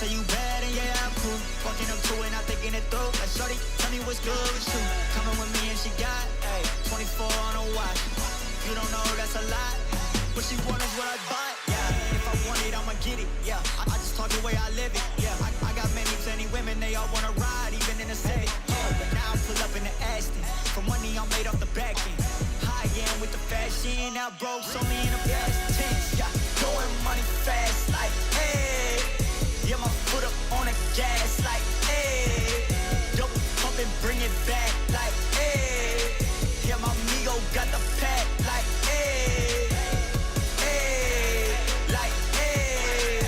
say you bad and yeah, I'm cool. Walking up to it, not thinking it through. Like, shorty, tell me what's good with you. Coming with me and she got, ayy, 24 on a watch. You don't know, that's a lot. What she want is what I bought, yeah. If I want it, I'ma get it, yeah. I just talk the way I live it, yeah. I got plenty women, they all wanna ride, even in the city. But now I pull up in the Aston. From money I'm made off the back end. High end with the fashion, now broke, so me in the past tense, yeah. Going money fast, like, hey. Yeah, my foot up on the gas, like, hey. Double pump and bring it back, like, hey. Yeah, my amigo got the pack, like, hey. Hey, like, hey.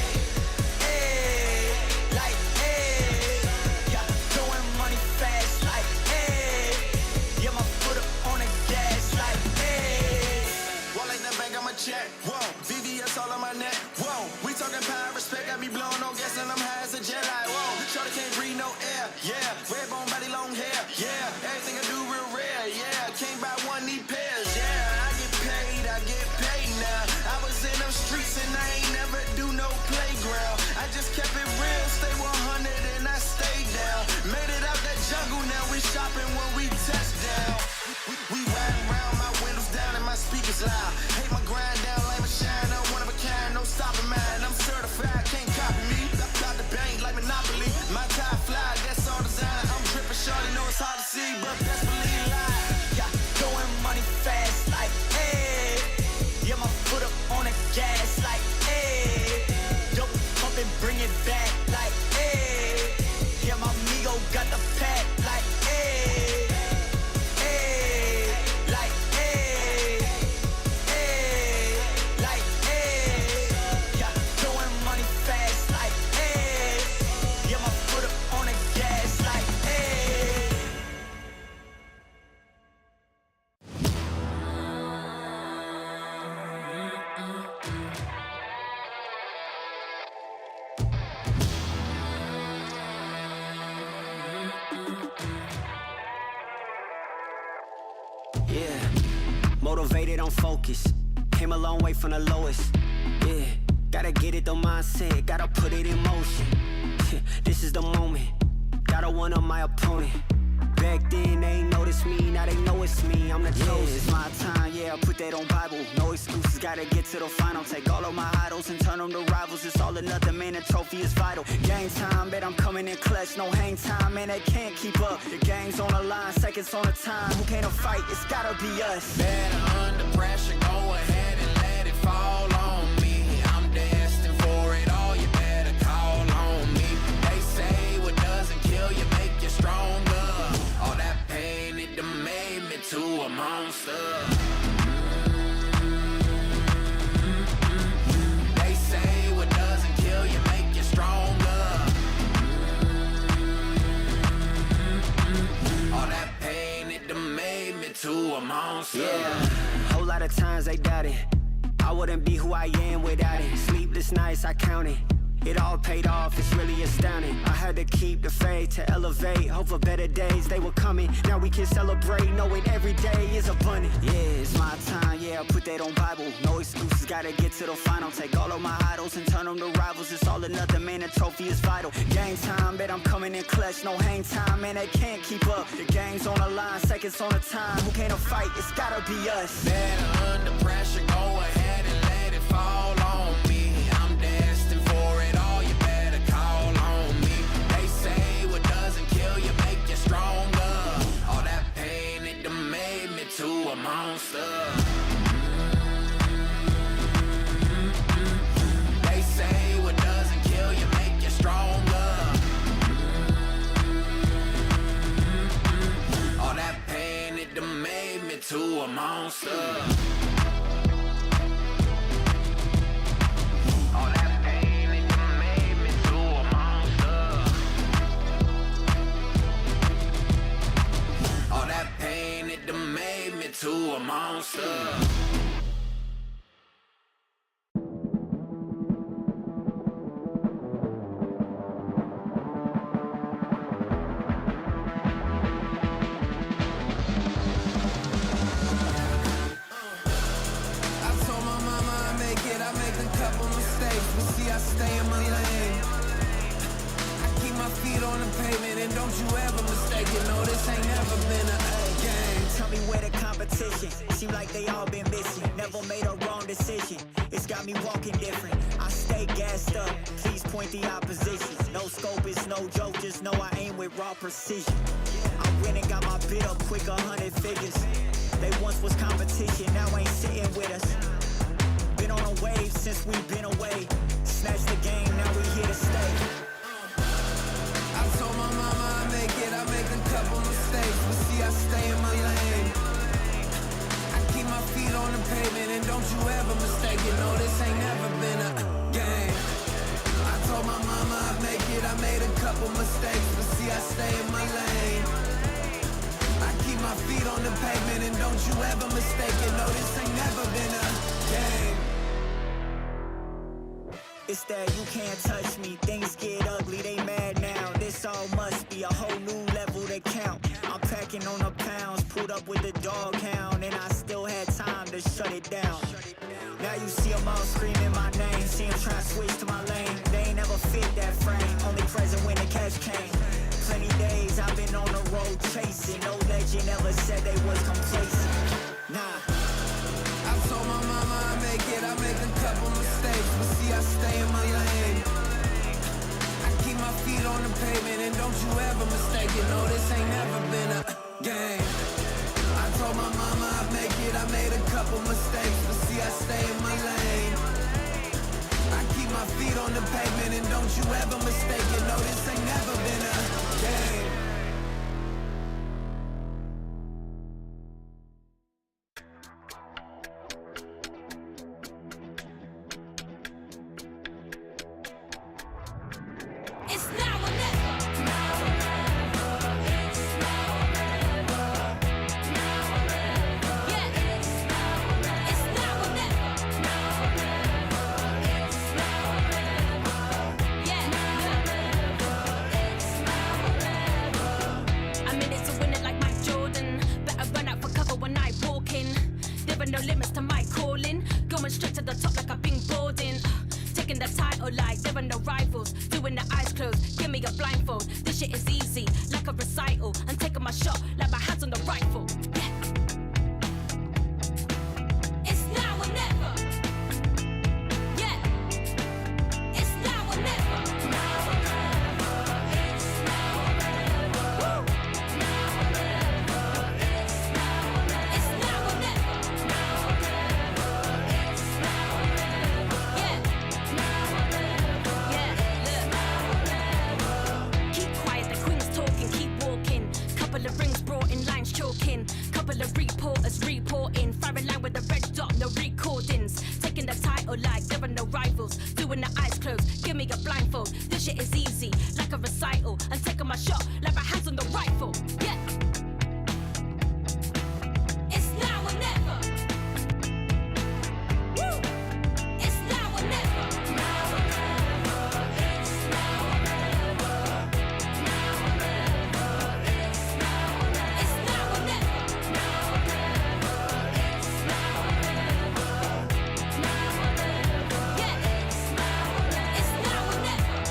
Hey, like, hey. Yeah, throwing money fast, like, hey. Yeah, my foot up on the gas, like, hey. Wallet in the bank, I'ma check. Whoa, VVS all on my neck. Whoa, we talking power, respect. Got me blowing on gas and I'm high as a jet. Like, whoa, shorty can't breathe no air. Yeah, red bone body, long hair. Yeah, everything I do real rare. Yeah, can't buy one, need pairs. Yeah, I get paid now. I was in them streets and I ain't never do no playground. I just kept it real, stay 100 and I stayed down. Made it out that jungle, now we shopping when we touch down. We riding around, my windows down and my speakers loud. Hate my grind down, like a shine, I'm one of a kind, no stopping mine. I'm certified, can't copy me. Got the bank like Monopoly. My tie fly, that's all design. I'm dripping shorty, know it's hard to see, but best believe live. Yeah, throwing money fast, like, hey. Yeah, my foot up on the gas, like, hey. Double pump and bring it back, like, hey. Yeah, my amigo got the pack, like, hey. Hey, like, hey. Hey, like, hey. Yeah, throwing money fast, like, hey. Yeah, my foot up on the gas, like, hey. Yeah, motivated, I'm focused. Came a long way from the lowest. Yeah, gotta get it, the mindset, gotta put it in motion. This is the moment, gotta one up my opponent. Back then they ain't noticed me, now they know it's me, I'm the chosen. It's my time, yeah, I put that on Bible. No excuses, gotta get to the final. Take all of my idols and turn them to rivals. It's all or nothing, man, the trophy is vital. Game time, bet I'm coming in clutch. No hang time, man, they can't keep up. The game's on the line, seconds on the time. Who can't fight, it's gotta be us. Better under pressure, go ahead and let it fall on me. I'm destined for it all, you better call on me. They say what doesn't kill you make you stronger. All that pain, it done made me to a monster. They say what doesn't kill you make you stronger. All that pain, it done made me to a monster. Yeah, whole lot of times they doubted I wouldn't be who I am without it. Sleepless nights, I counted. It all paid off, it's really astounding. I had to keep the faith to elevate. Hope for better days, they were coming. Now we can celebrate, knowing every day is abundant. Yeah, it's my time, yeah, I put that on Bible. No excuses, gotta get to the final. Take all of my idols and turn them to rivals. It's all or nothing, man, the trophy is vital. Game time, bet I'm coming in clutch. No hang time, man, they can't keep up. The game's on the line, seconds on the time. Who can't fight, it's gotta be us. Better under pressure, go ahead and let it fall on me. I'm destined for it all, you better call on me. They say what doesn't kill you make you stronger. All that pain, it done made me to a monster. They say what doesn't kill you make you stronger. All that pain, it done made me to a monster. All that pain, it done made me to a monster. All that pain, it done made me to a monster. I make a couple mistakes, but see I stay in my lane. my feet on the pavement, and don't you ever mistake it. No, this ain't never been a game. Tell me where the competition. Seem like they all been missing. Never made a wrong decision. It's got me walking different. I stay gassed up. Please point the opposition. No scope is no joke. Just know I aim with raw precision. I went and got my bid up quick, 100 figures. They once was competition, now ain't sitting with us. Been on a wave since we've been away. Snatched the game, now we here to stay. I told my mama I make it, I make a couple mistakes, but see I stay in my lane. I keep my feet on the pavement, and don't you ever mistake it. No, this ain't never been a game. I told my mama I make it, I made a couple mistakes, but see I stay in my lane. I keep my feet on the pavement, and don't you ever mistake it. No, this ain't never been a game. It's that you can't touch me. Things get ugly, they mad now. This all must be a whole new level to count. I'm packing on the pounds, pulled up with the dog hound, and I still had time to shut it down. Now you see them all screaming my name. See them trying to switch to my lane. They ain't never fit that frame. Only present when the cash came. Plenty days I've been on the road chasing. No legend ever said they was complacent. Nah. I told my mama I make it, I make a couple mistakes, but see I stay in my lane. I keep my feet on the pavement, and don't you ever mistake it. No, this ain't never been a game. I told my mama I make it, I made a couple mistakes, but see I stay in my lane. I keep my feet on the pavement, and don't you ever mistake it. No, this ain't never been a game. It's now or never. Now or never. It's now or never. Now or never. Yeah. It's now or never. It's now or never. Now or never. It's now or never. Yeah. Now or never. It's now or never. I'm in it to win it like Mike Jordan. Better run out for cover when I walk in. There are no limits to my calling. Going straight to the top like I've been boarding. Taking the title like there are no rivals. Doing the eyes closed, give me a blindfold. This shit is easy, like a recital. I'm taking my shot, like my hands on the rifle. Yeah. It's now or never. Yeah. It's now or never. Now or never. It's now or never. Woo. Now or never. It's now or never. It's now or never. Now or never. It's now or never. Yeah. Now or never. Yeah. Look. Keep quiet, the queen's talking, keep walking. Couple of rings brought in, lines choking. Couple of reporters reporting. Firing line with a red dot, no recordings. Taking the title like there are no rivals. Doing the eyes closed, give me a blindfold. This shit is easy, like a recital. I'm taking my shot, like my hands on the rifle. Yeah. It's now or never. Woo. It's now or never. Now or never. It's now or never. Now or never. It's now or never. It's now or never. Now or never. It's now or never. Now or never. Yeah. It's now or never. It's now or never.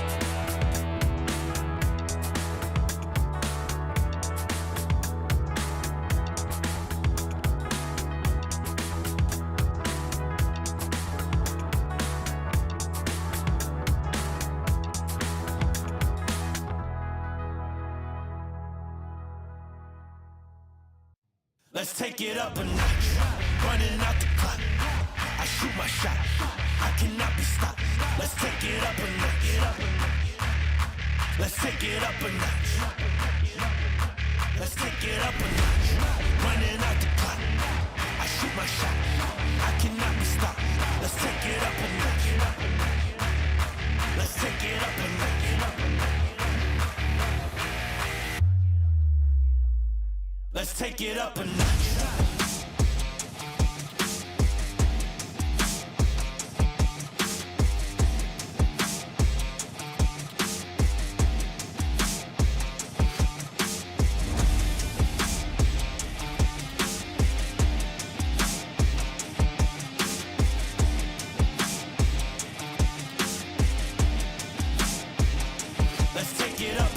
Let's take it up a notch. Running out the clock. I shoot my shot. I cannot be stopped. Let's take it up a notch. Let's take it up a notch. Let's take it up a notch. Running out the clock. I shoot my shot. I cannot be stopped. Let's take it up a notch. Let's take it up a notch. Let's take it up a notch. Let's take it up.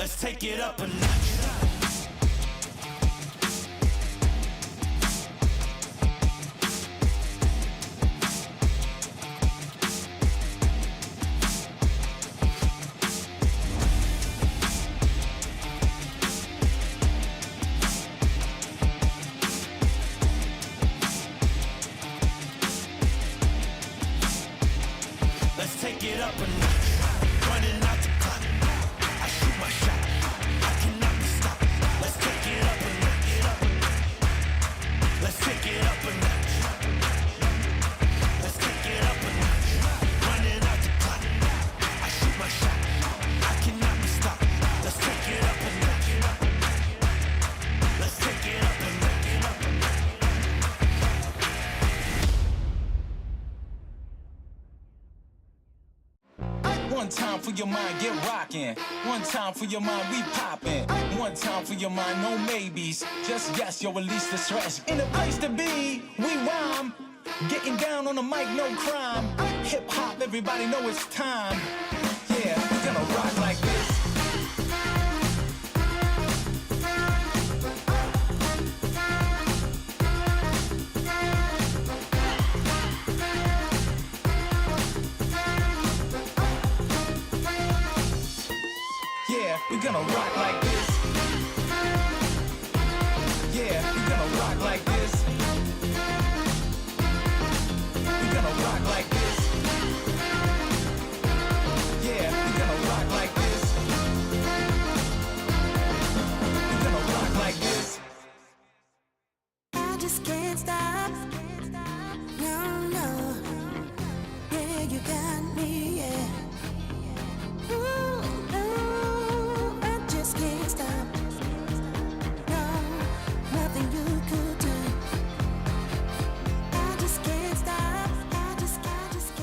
Let's take it up a notch. Let's take it up a notch. Running out the clock. I shoot my shot. I cannot be stopped. Let's take it up a notch. Let's take it up a notch. Let's take it up a notch. Running out the clock. I shoot my shot. I cannot be stopped. Let's take it up a notch. Let's take it up a notch. One time for your mind, get rockin'. One time for your mind, we poppin'. One time for your mind, no maybes. Just yes, yo, release the stress. In the place to be, we rhyme. Getting down on the mic, no crime. Hip hop, everybody know it's time. Yeah, we're gonna rock like this. Yeah, we're gonna rock like this. Yeah, we're gonna rock like this. We're gonna rock like this. Yeah, we're gonna rock like this. We're gonna rock like this. I just can't stop. No, no. Yeah, you got me, yeah. Ooh, no, I just can't stop. No, nothing you could do. I just can't stop. I just can't stop.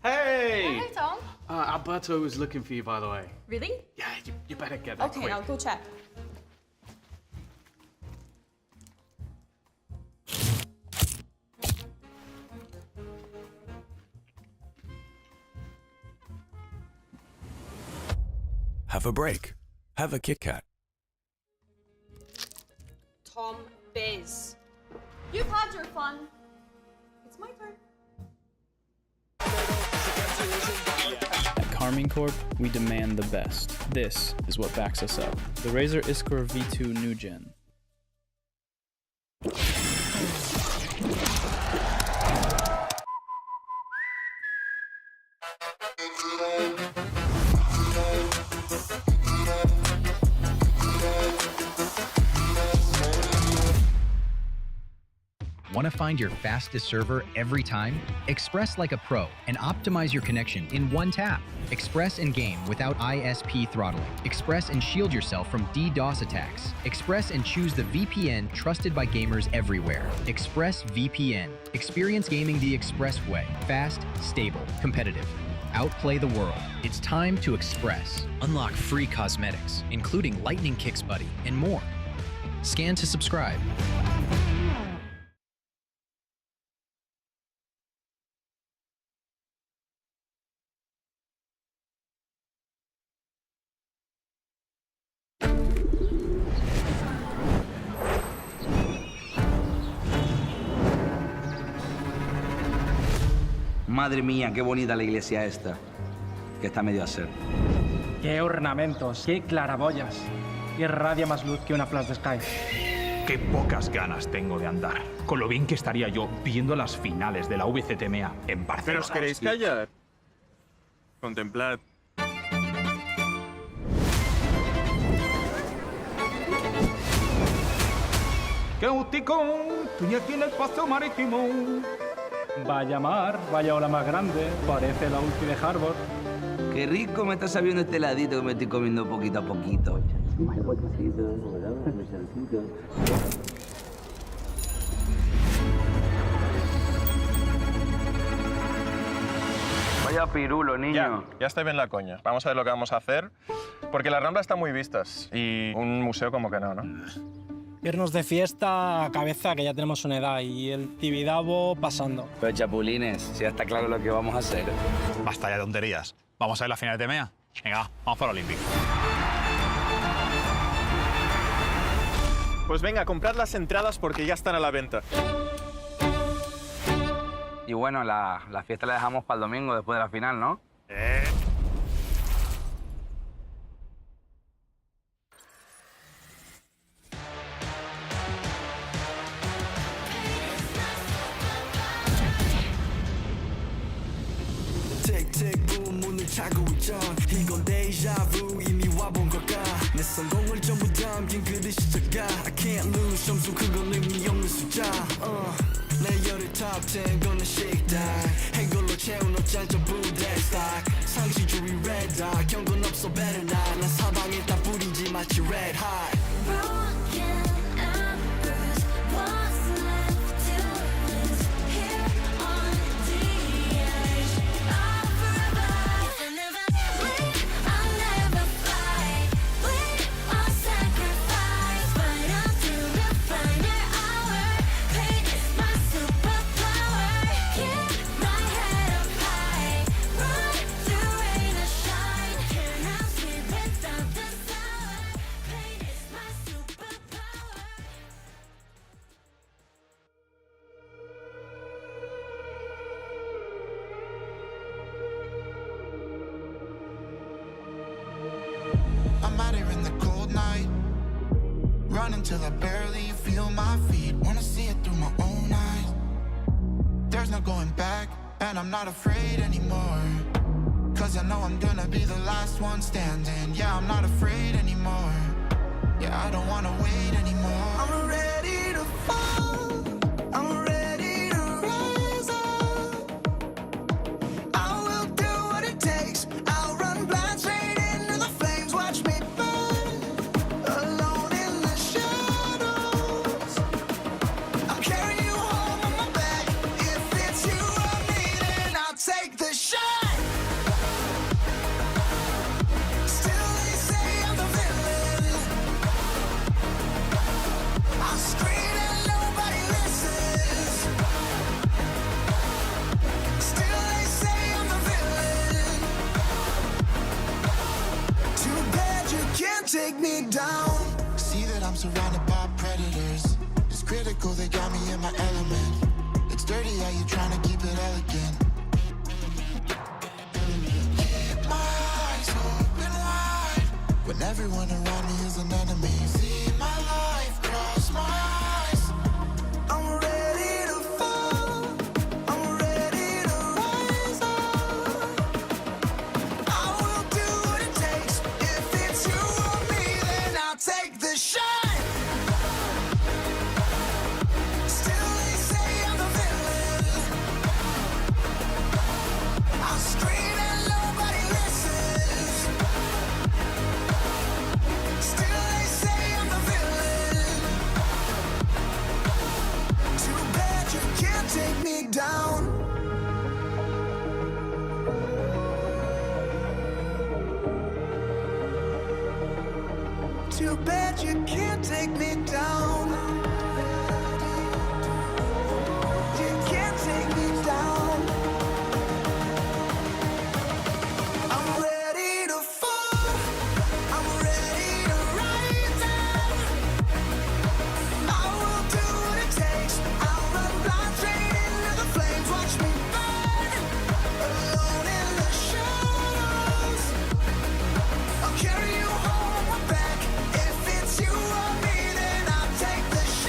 Hey! Hi, Tom. Alberto was looking for you, by the way. Really? Yeah, you better get there Okay, quick. I'll go check. Have a break. Have a Kit Kat. Tom Biz. You've had your fun. It's my turn. At Carmine Corp, we demand the best. This is what backs us up. The Razer Iskor V2 New Gen. Want to find your fastest server every time? Express like a pro and optimize your connection in one tap. Express and game without ISP throttling. Express and shield yourself from DDoS attacks. Express and choose the VPN trusted by gamers everywhere. Express VPN. Experience gaming the Express way. Fast, stable, competitive. Outplay the world. It's time to Express. Unlock free cosmetics, including Lightning Kicks Buddy and more. Scan to subscribe. Madre mía, qué bonita la iglesia esta, que está medio a ser. Qué ornamentos, qué claraboyas. Irradia más luz que una flash de Sky. Qué pocas ganas tengo de andar. Con lo bien que estaría yo viendo las finales de la VCT EMEA en Barcelona. ¿Pero os queréis callar? Contemplad. ¡Cautico! Estoy aquí en el paso marítimo. Vaya mar, vaya ola más grande. Parece la ulti de Harvard. Qué rico me está sabiendo este heladito que me estoy comiendo poquito a poquito. Vaya pirulo, niño. Ya estoy bien la coña. Vamos a ver lo que vamos a hacer. Porque las Ramblas están muy vistas. Y un museo como que no, ¿no? Irnos de fiesta a cabeza, que ya tenemos una edad, y el Tibidabo pasando. Pero chapulines, si ya está claro lo que vamos a hacer. Basta ya de tonterías. ¿Vamos a ver la final de EMEA? Venga, vamos para el Olímpico. Pues venga, comprad las entradas porque ya están a la venta. Y bueno, la fiesta la dejamos para el domingo después de la final, ¿no? 틱틱 문을 차고 있던 이건 데ja vu 이미 와본 걸까 내 성공을 전부 담긴 그릇이 작아 I can't lose 점수 그건 의미 없는 숫자 내 열의 top 10 거는 식당 행걸로 채운 옷장 전부 대스탁 상시주의 red dot 경고는 없어 better not 난 사방에 다 뿌린지 마치 red hot Broken embers, what's left to lose here on the edge of forever? I'll never fight, we all sacrifice, but until the final hour, pain is my superpower. Keep my head up high, run through rain or shine, cannot sleep without the sour. Pain is my superpower. I'm out here in the cold night, running till I barely feel my feet. Wanna see it through my own eyes. There's no going back, and I'm not afraid anymore. Cause I know I'm gonna be the last one standing. Yeah, I'm not afraid anymore. Yeah, I don't wanna wait anymore. I'm ready to fall, I'm ready to rise up. I will do what it takes, I'll run blind straight into the flames. Watch me burn, alone in the shadows. I'm carrying you home on my back. If it's you or me, then I'll take the shot. Still they say I'm the villain. I scream and nobody listens. Still they say I'm the villain. Too bad you can't take me down. See that I'm surrounded by predators. It's critical they got me in my element. It's dirty how you trying to keep it elegant. Keep my eyes open wide when everyone around me is an enemy. See my life cross my eyes. I'm ready to fall, I'm ready to rise up. I will do what it takes. If it's you or me, then I'll take the shot. Still they say I'm the villain. I scream and nobody listens. Still they say I'm the villain. Too bad you can't take me down. Too bad you can't take me down. You can't take me down. I'm ready to fall, I'm ready to rise up. I will do what it takes, I'll run blind straight into the flames. Watch me burn, alone in the shadows. I'll carry you home on my back. If it's you or me, then I'll take the shot.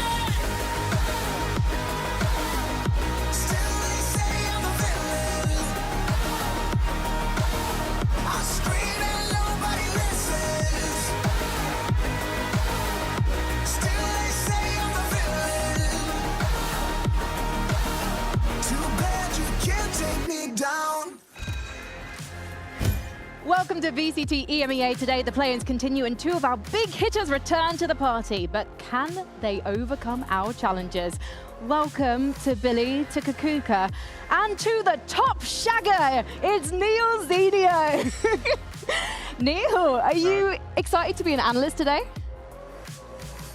Welcome to VCT EMEA today. The play-ins continue and two of our big hitters return to the party. But can they overcome our challenges? Welcome to Billy, to Kakuka, and to the top shagger, it's Neil Zenio. Neil, are you excited to be an analyst today?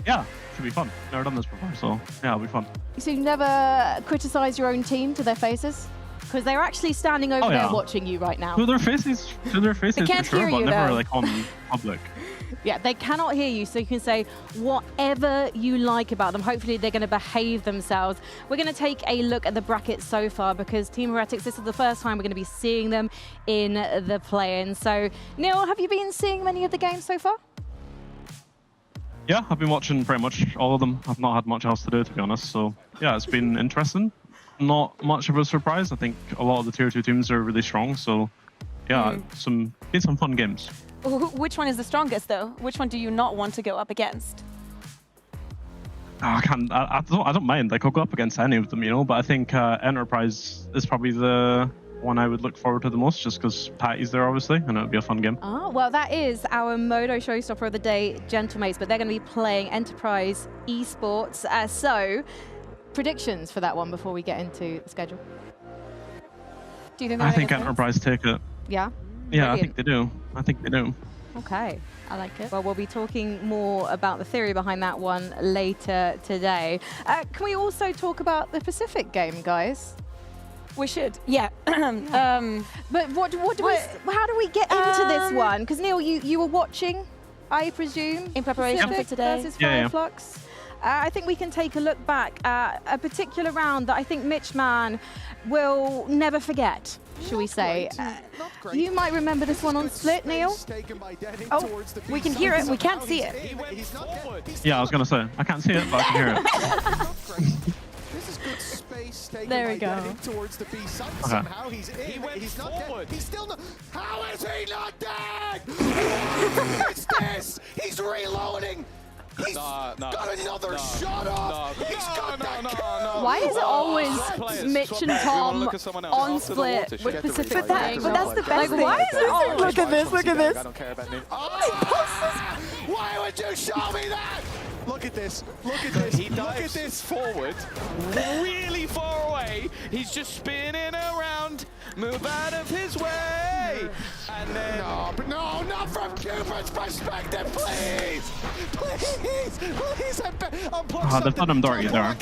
Yeah, should be fun. Never done this before, so yeah, it'll be fun. So you never criticise your own team to their faces? Because they're actually standing over there watching you right now. To their faces They can't for sure, hear but you, never though. like on public. Yeah, they cannot hear you, so you can say whatever you like about them. Hopefully they're going to behave themselves. We're going to take a look at the bracket so far because Team Heretics, this is the first time we're going to be seeing them in the play-in. So, Neil, have you been seeing many of the games so far? Yeah, I've been watching pretty much all of them. I've not had much else to do, to be honest. So yeah, it's been interesting. Not much of a surprise. I think a lot of the tier 2 teams are really strong. So yeah, some fun games. Which one is the strongest, though? Which one do you not want to go up against? I don't mind. Like, I'll go up against any of them, you know. But I think Enterprise is probably the one I would look forward to the most, just because Patty's there, obviously, and it would be a fun game. Oh, well, that is our Modo Showstopper of the day, Gentlemates, but they're going to be playing Enterprise Esports. So, predictions for that one before we get into the schedule. Do you think? I think Enterprise take it. Yeah. Yeah, Brilliant. I think they do. I think they do. Okay, I like it. Well, we'll be talking more about the theory behind that one later today. Can we also talk about the Pacific game, guys? We should, yeah. But how do we get into this one? Because Neil, you were watching, I presume, in preparation Pacific for today versus Yeah. Fireflux. I think we can take a look back at a particular round that I think Mitchman will never forget, shall we say. You might remember this one on Split, Neil? Oh, we can hear it, we can't see it. Yeah, I was going to say, I can't see it, but I can hear it. This is good space taken There by we go. Denning towards the B. Somehow he's in. He's not dead. He's still not. How is he not dead? It's this. He's reloading. He's got another shot off. He's got that kill. Why is it always Mitch and Tom on Split with Pacific playing? But that's the best thing. Why is it always? Look at this, look at this. I don't care about Nick. Why would you show me that? Look at this. Look at this. He dives this forward, really far away. He's just spinning around. Move out of his way. And then... No, but no, not from Cupid's perspective, please. Please, please. They've done him dirty there.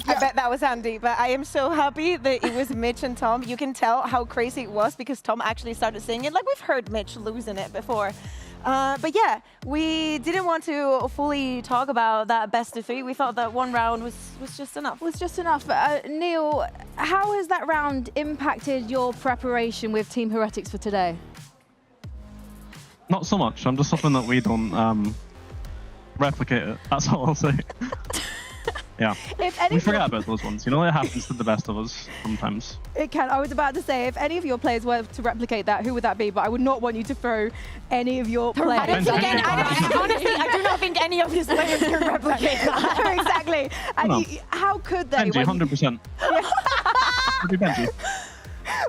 I bet that was Andy, but I am so happy that it was Mitch and Tom. You can tell how crazy it was because Tom actually started singing it. Like, we've heard Mitch losing it before. But yeah, we didn't want to fully talk about that best of 3. We thought that one round was just enough. Was just enough. Neil, how has that round impacted your preparation with Team Heretics for today? Not so much. I'm just hoping that we don't replicate it. That's all I'll say. Yeah. We forget about those ones. You know, it happens to the best of us sometimes. It can. I was about to say, if any of your players were to replicate that, who would that be? But I would not want you to throw any of your players. Honestly, I do not think any of his players can replicate that. Exactly. And how could they? Benji, 100%. It'd be Benji.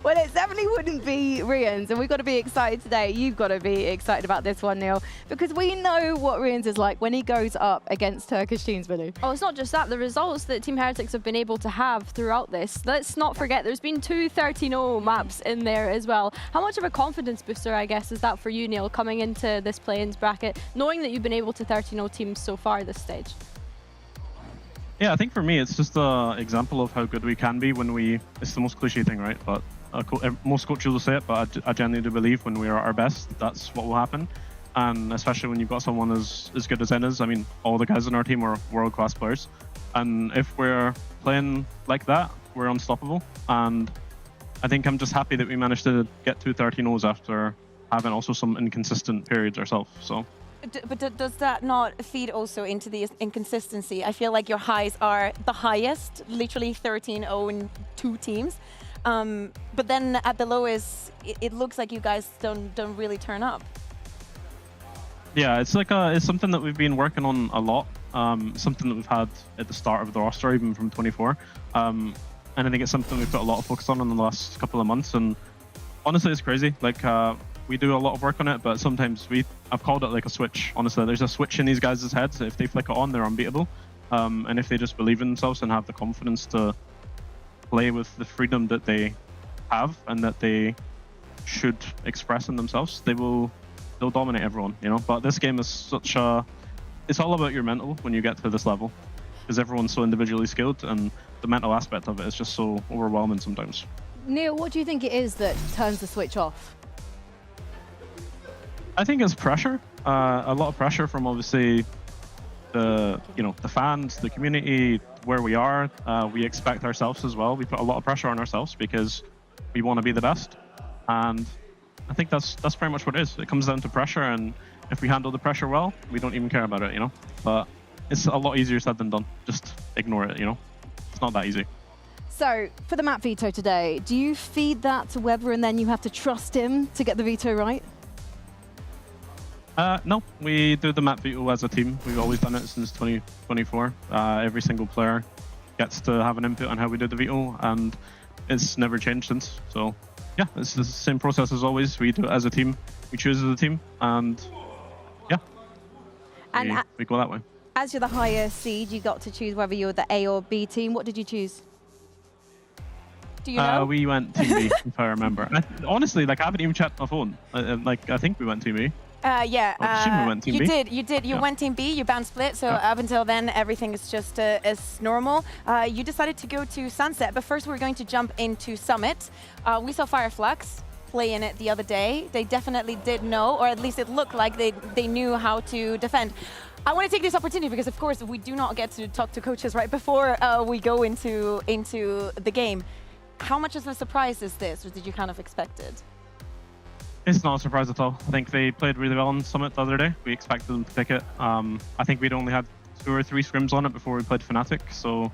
Well, it definitely wouldn't be Rian's, and we've got to be excited today. You've got to be excited about this one, Neil, because we know what Rian's is like when he goes up against Turkish teams, Billy. Oh, it's not just that. The results that Team Heretics have been able to have throughout this, let's not forget there's been 2 13-0 maps in there as well. How much of a confidence booster, I guess, is that for you, Neil, coming into this play-ins bracket, knowing that you've been able to 13-0 teams so far at this stage? Yeah, I think for me, it's just an example of how good we can be when we... It's the most cliche thing, right? But most coaches will say it, but I genuinely do believe when we are at our best, that's what will happen. And especially when you've got someone as good as Zen is. I mean, all the guys in our team are world-class players. And if we're playing like that, we're unstoppable. And I think I'm just happy that we managed to get 2 13-0s after having also some inconsistent periods ourselves. So. But does that not feed also into the inconsistency? I feel like your highs are the highest, literally 13-0 in 2 teams. But then at the lowest, it looks like you guys don't really turn up. Yeah, it's like it's something that we've been working on a lot. Something that we've had at the start of the roster, even from 24. And I think it's something we've got a lot of focus on in the last couple of months. And honestly, it's crazy. Like, we do a lot of work on it, but sometimes I've called it like a switch. Honestly, there's a switch in these guys' heads. If they flick it on, they're unbeatable. And if they just believe in themselves and have the confidence to play with the freedom that they have and that they should express in themselves, they'll dominate everyone, you know. But this game is such a, it's all about your mental when you get to this level, because everyone's so individually skilled, and the mental aspect of it is just so overwhelming sometimes. Neil, what do you think it is that turns the switch off? I think it's pressure, a lot of pressure from obviously the fans, the community, where we are. We expect ourselves as well. We put a lot of pressure on ourselves because we want to be the best, and I think that's pretty much what it is. It comes down to pressure, and if we handle the pressure well, we don't even care about it, you know. But it's a lot easier said than done. Just ignore it, you know. It's not that easy. So, for the map veto today, do you feed that to Weber and then you have to trust him to get the veto right? No, we do the map veto as a team. We've always done it since 2024. Every single player gets to have an input on how we do the veto, and it's never changed since. So, yeah, it's the same process as always. We do it as a team. We choose as a team, and yeah, And we go that way. as you're the higher seed, you got to choose whether you're the A or B team. What did you choose? Do you know? We went Team B, if I remember. Honestly, like, I haven't even checked my phone. Like, I think we went Team B. Yeah, I assume we went Team B. You did. You Yeah. went Team B, you banned Split, so up until then, everything is just as normal. You decided to go to Sunset, but first we're going to jump into Summit. We saw Fireflux play in it the other day. They definitely did know, or at least it looked like they knew how to defend. I want to take this opportunity because, of course, we do not get to talk to coaches right before we go into the game. How much of a surprise is this, or did you kind of expect it? It's not a surprise at all. I think they played really well on Summit the other day. We expected them to pick it. I think we'd only had 2 or 3 scrims on it before we played Fnatic, so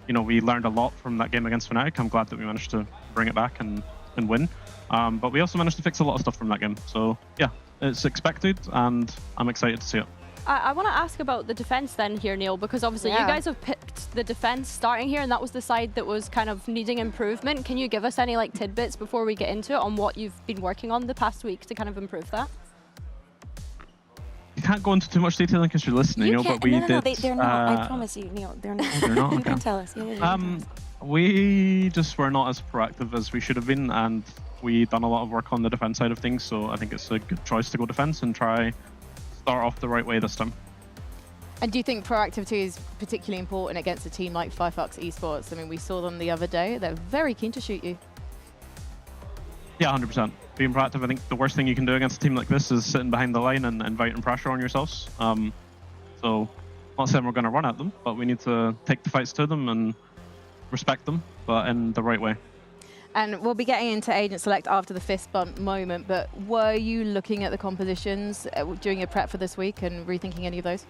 you know, we learned a lot from that game against Fnatic. I'm glad that we managed to bring it back and win. But we also managed to fix a lot of stuff from that game. So yeah, it's expected, and I'm excited to see it. I want to ask about the defense then here, Neil, because obviously you guys have picked the defense starting here, and that was the side that was kind of needing improvement. Can you give us any like tidbits before we get into it on what you've been working on the past week to kind of improve that? You can't go into too much detail because you're listening, you know, but we did. They're not. I promise you, Neil, they're not. They're not? You Okay. can tell us. Yeah, We just were not as proactive as we should have been, and we done a lot of work on the defense side of things, so I think it's a good choice to go defense and try start off the right way this time. And do you think proactivity is particularly important against a team like Fireflux Esports? I mean, we saw them the other day. They're very keen to shoot you. Yeah, 100%. Being proactive, I think the worst thing you can do against a team like this is sitting behind the line and inviting pressure on yourselves. So, not saying we're going to run at them, but we need to take the fights to them and respect them, but in the right way. And we'll be getting into Agent Select after the fist bump moment, but were you looking at the compositions during your prep for this week and rethinking any of those?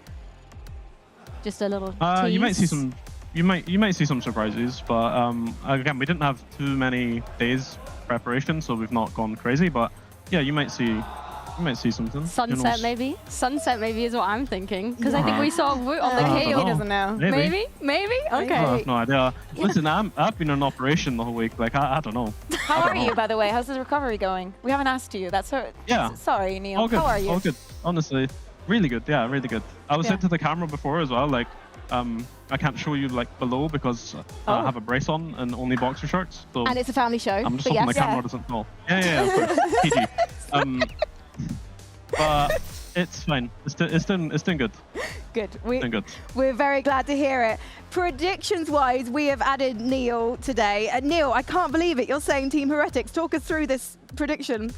Just a little tease? You might see some. You might see some surprises, but again, we didn't have too many days preparation, so we've not gone crazy. But yeah, you might see something. Sunset maybe? Sunset maybe is what I'm thinking, because I think we saw Woot on the KO. He doesn't know. Maybe? Okay. I have no idea. Listen, I've been in operation the whole week. Like, I don't know. How are you, by the way? How's the recovery going? We haven't asked you. That's her. Yeah. Sorry, Neil. All good. How are you? All good. Honestly, really good. Yeah, really good. I was said to the camera before as well, like, I can't show you like below because I have a brace on and only boxer shorts. So And it's a family show. I'm just but hoping the yes. camera doesn't fall. Yeah, of course. PG. But it's fine. It's doing good. Good. Doing good. We're very glad to hear it. Predictions-wise, we have added Neil today. Neil, I can't believe it. You're saying Team Heretics. Talk us through this prediction.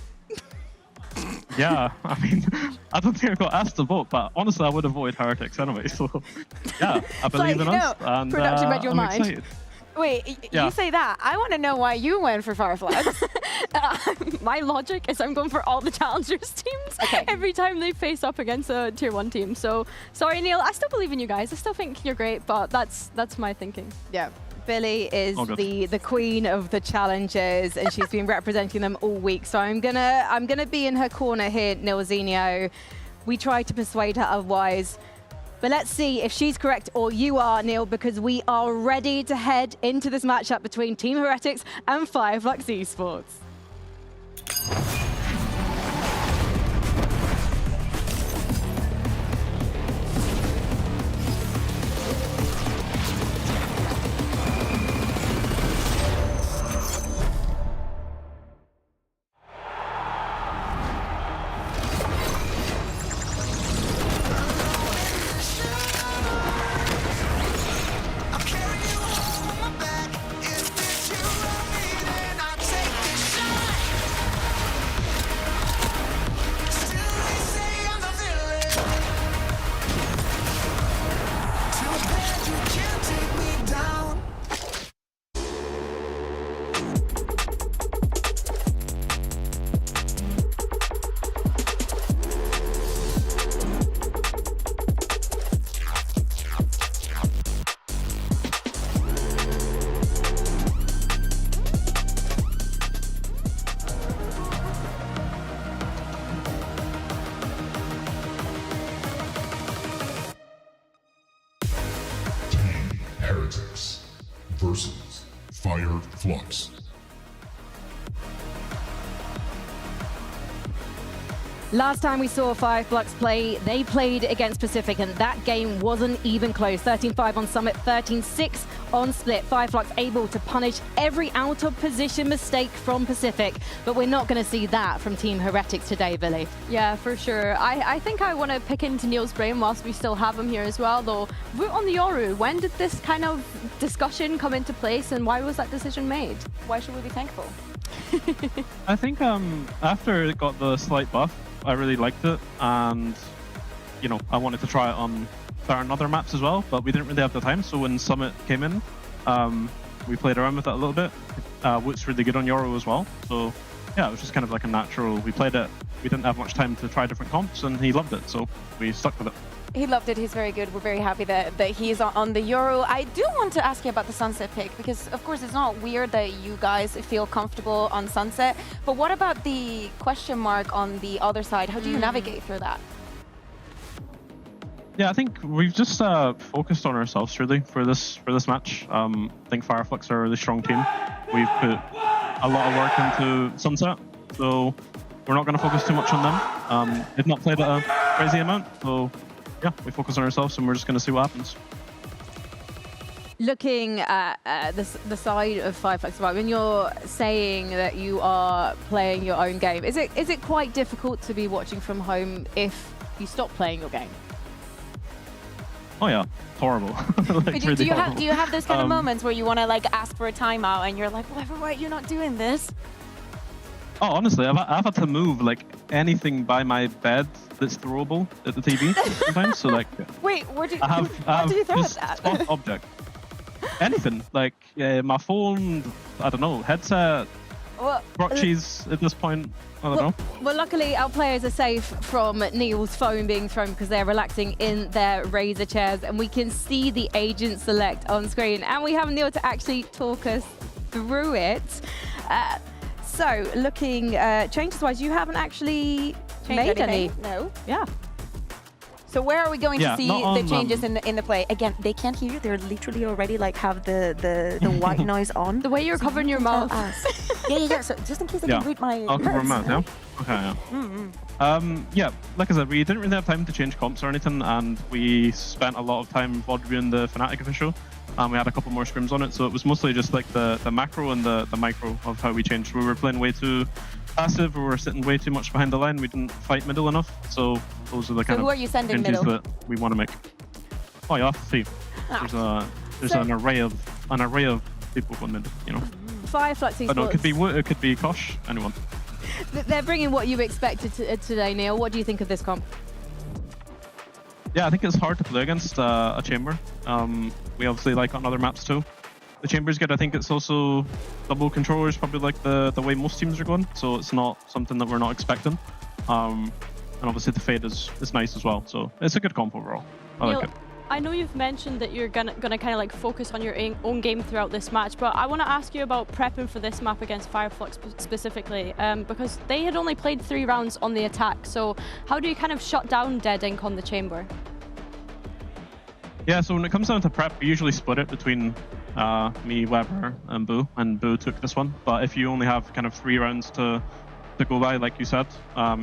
Yeah, I mean, I don't think I got asked to vote, but honestly, I would have voted Heretics anyway. So, yeah, I believe in us, and production read your I'm mind. excited. Wait, Yeah. you say that. I want to know why you went for Fireflux. My logic is I'm going for all the challengers teams every time they face up against a tier 1 team. So sorry, Neil. I still believe in you guys. I still think you're great, but that's my thinking. Yeah. Billy is the queen of the challenges, and she's been representing them all week. So I'm gonna be in her corner here, Nilzinho. We tried to persuade her otherwise, but let's see if she's correct or you are, Neil, because we are ready to head into this matchup between Team Heretics and Fireflux Esports. Heretics versus Fire Flux. Last time we saw Fireflux play, they played against Pacific, and that game wasn't even close. 13-5 on Summit, 13-6 on Split. Fireflux able to punish every out-of-position mistake from Pacific, but we're not going to see that from Team Heretics today, Billy. Yeah, for sure. I think I want to pick into Neil's brain whilst we still have him here as well, though. Root on the Yoru, when did this kind of discussion come into place, and why was that decision made? Why should we be thankful? I think after it got the slight buff, I really liked it, and you know, I wanted to try it on certain other maps as well, but we didn't really have the time. So when Summit came in, we played around with it a little bit. Woot's really good on Yoru as well, so yeah, it was just kind of like a natural. We played it. We didn't have much time to try different comps, and he loved it, so we stuck with it. He loved it. He's very good. We're very happy that he's on the Yoru. I do want to ask you about the Sunset pick, because of course it's not weird that you guys feel comfortable on Sunset, but what about the question mark on the other side? How do you navigate through that? Yeah, I think we've just focused on ourselves really for this match. I think Fireflux are a really strong team. We've put a lot of work into Sunset, so we're not going to focus too much on them. They've not played at a crazy amount, so yeah, we focus on ourselves and we're just going to see what happens. Looking at the side of Fireflux, right, when you're saying that you are playing your own game, is it quite difficult to be watching from home if you stop playing your game? Oh yeah, horrible. Like, do you have those kind of moments where you want to like ask for a timeout and you're like, why you're not doing this? Oh, honestly, I've had to move like anything by my bed that's throwable at the TV sometimes. So like, wait, where do you, what do you throw just at that? soft object, anything like my phone, I don't know, headset, crotches at this point. I don't know. Well, luckily our players are safe from Neil's phone being thrown because they're relaxing in their Razor chairs, and we can see the agent select on screen, and we have Neil to actually talk us through it. So, looking changes-wise, you haven't actually made any. No. Yeah. So where are we going to see the changes in the play? Again, they can't hear you. They're literally already like have the white noise on. The way you're covering your mouth. Yeah. So just in case they can read my I'll cover my mouth, yeah? Okay, yeah. Yeah, like I said, we didn't really have time to change comps or anything, and we spent a lot of time VOD reviewing the Fnatic official. We had a couple more scrims on it, so it was mostly just like the macro and the micro of how we changed. We were playing way too passive, we were sitting way too much behind the line, we didn't fight middle enough, so those are the kind who of are you sending changes middle? that we want to make. Oh, you have to see. There's an array of people going middle, you know. Fireflux Esports. I know, it could be Woot, it could be Kosh, anyone. They're bringing what you expected today, Neil. What do you think of this comp? Yeah, I think it's hard to play against a chamber. We obviously like on other maps too. The chamber's good. I think it's also double controllers, probably like the way most teams are going. So it's not something that we're not expecting. And obviously the fade is nice as well. So it's a good comp overall. I like it. I know you've mentioned that you're gonna kind of like focus on your own game throughout this match, but I want to ask you about prepping for this map against Fireflux specifically, because they had only played 3 rounds on the attack. So how do you kind of shut down Dead Ink on the chamber? Yeah, so when it comes down to prep, we usually split it between me, Weber, and Boo, took this one. But if you only have kind of 3 rounds to go by, like you said,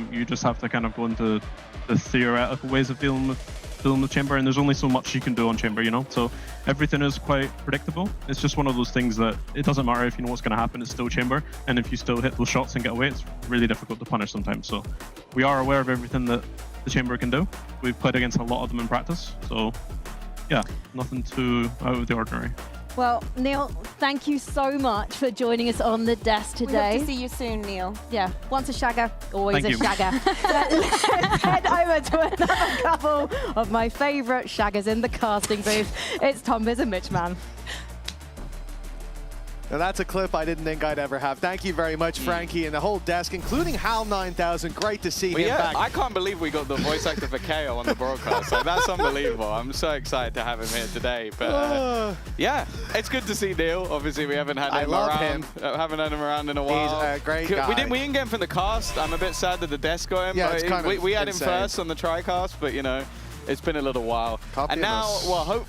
you just have to kind of go into the theoretical ways of dealing with chamber, and there's only so much you can do on chamber, you know. So everything is quite predictable. It's just one of those things that it doesn't matter if you know what's going to happen. It's still chamber, and if you still hit those shots and get away, it's really difficult to punish sometimes. So we are aware of everything that the chamber can do. We've played against a lot of them in practice, so yeah, nothing too out of the ordinary. Well, Neil, thank you so much for joining us on the desk today. We hope to see you soon, Neil. Yeah, once a shagger, always Thank a you. shagger. Let's head over to another couple of my favourite shaggers in the casting booth. It's Tom Biz and Mitch Man. Now that's a clip I didn't think I'd ever have. Thank you very much, Frankie, and the whole desk, including Hal 9000. Great to see him back. I can't believe we got the voice actor for KO on the broadcast. Like, that's unbelievable. I'm so excited to have him here today. But yeah, it's good to see Neil. Obviously, we haven't had him around. Haven't had him around in a while. He's a great guy. We didn't get him from the cast. I'm a bit sad that the desk got him. Yeah, but it's kind of we had him insane. first on the TriCast, but you know, it's been a little while. Copy and now, us. well,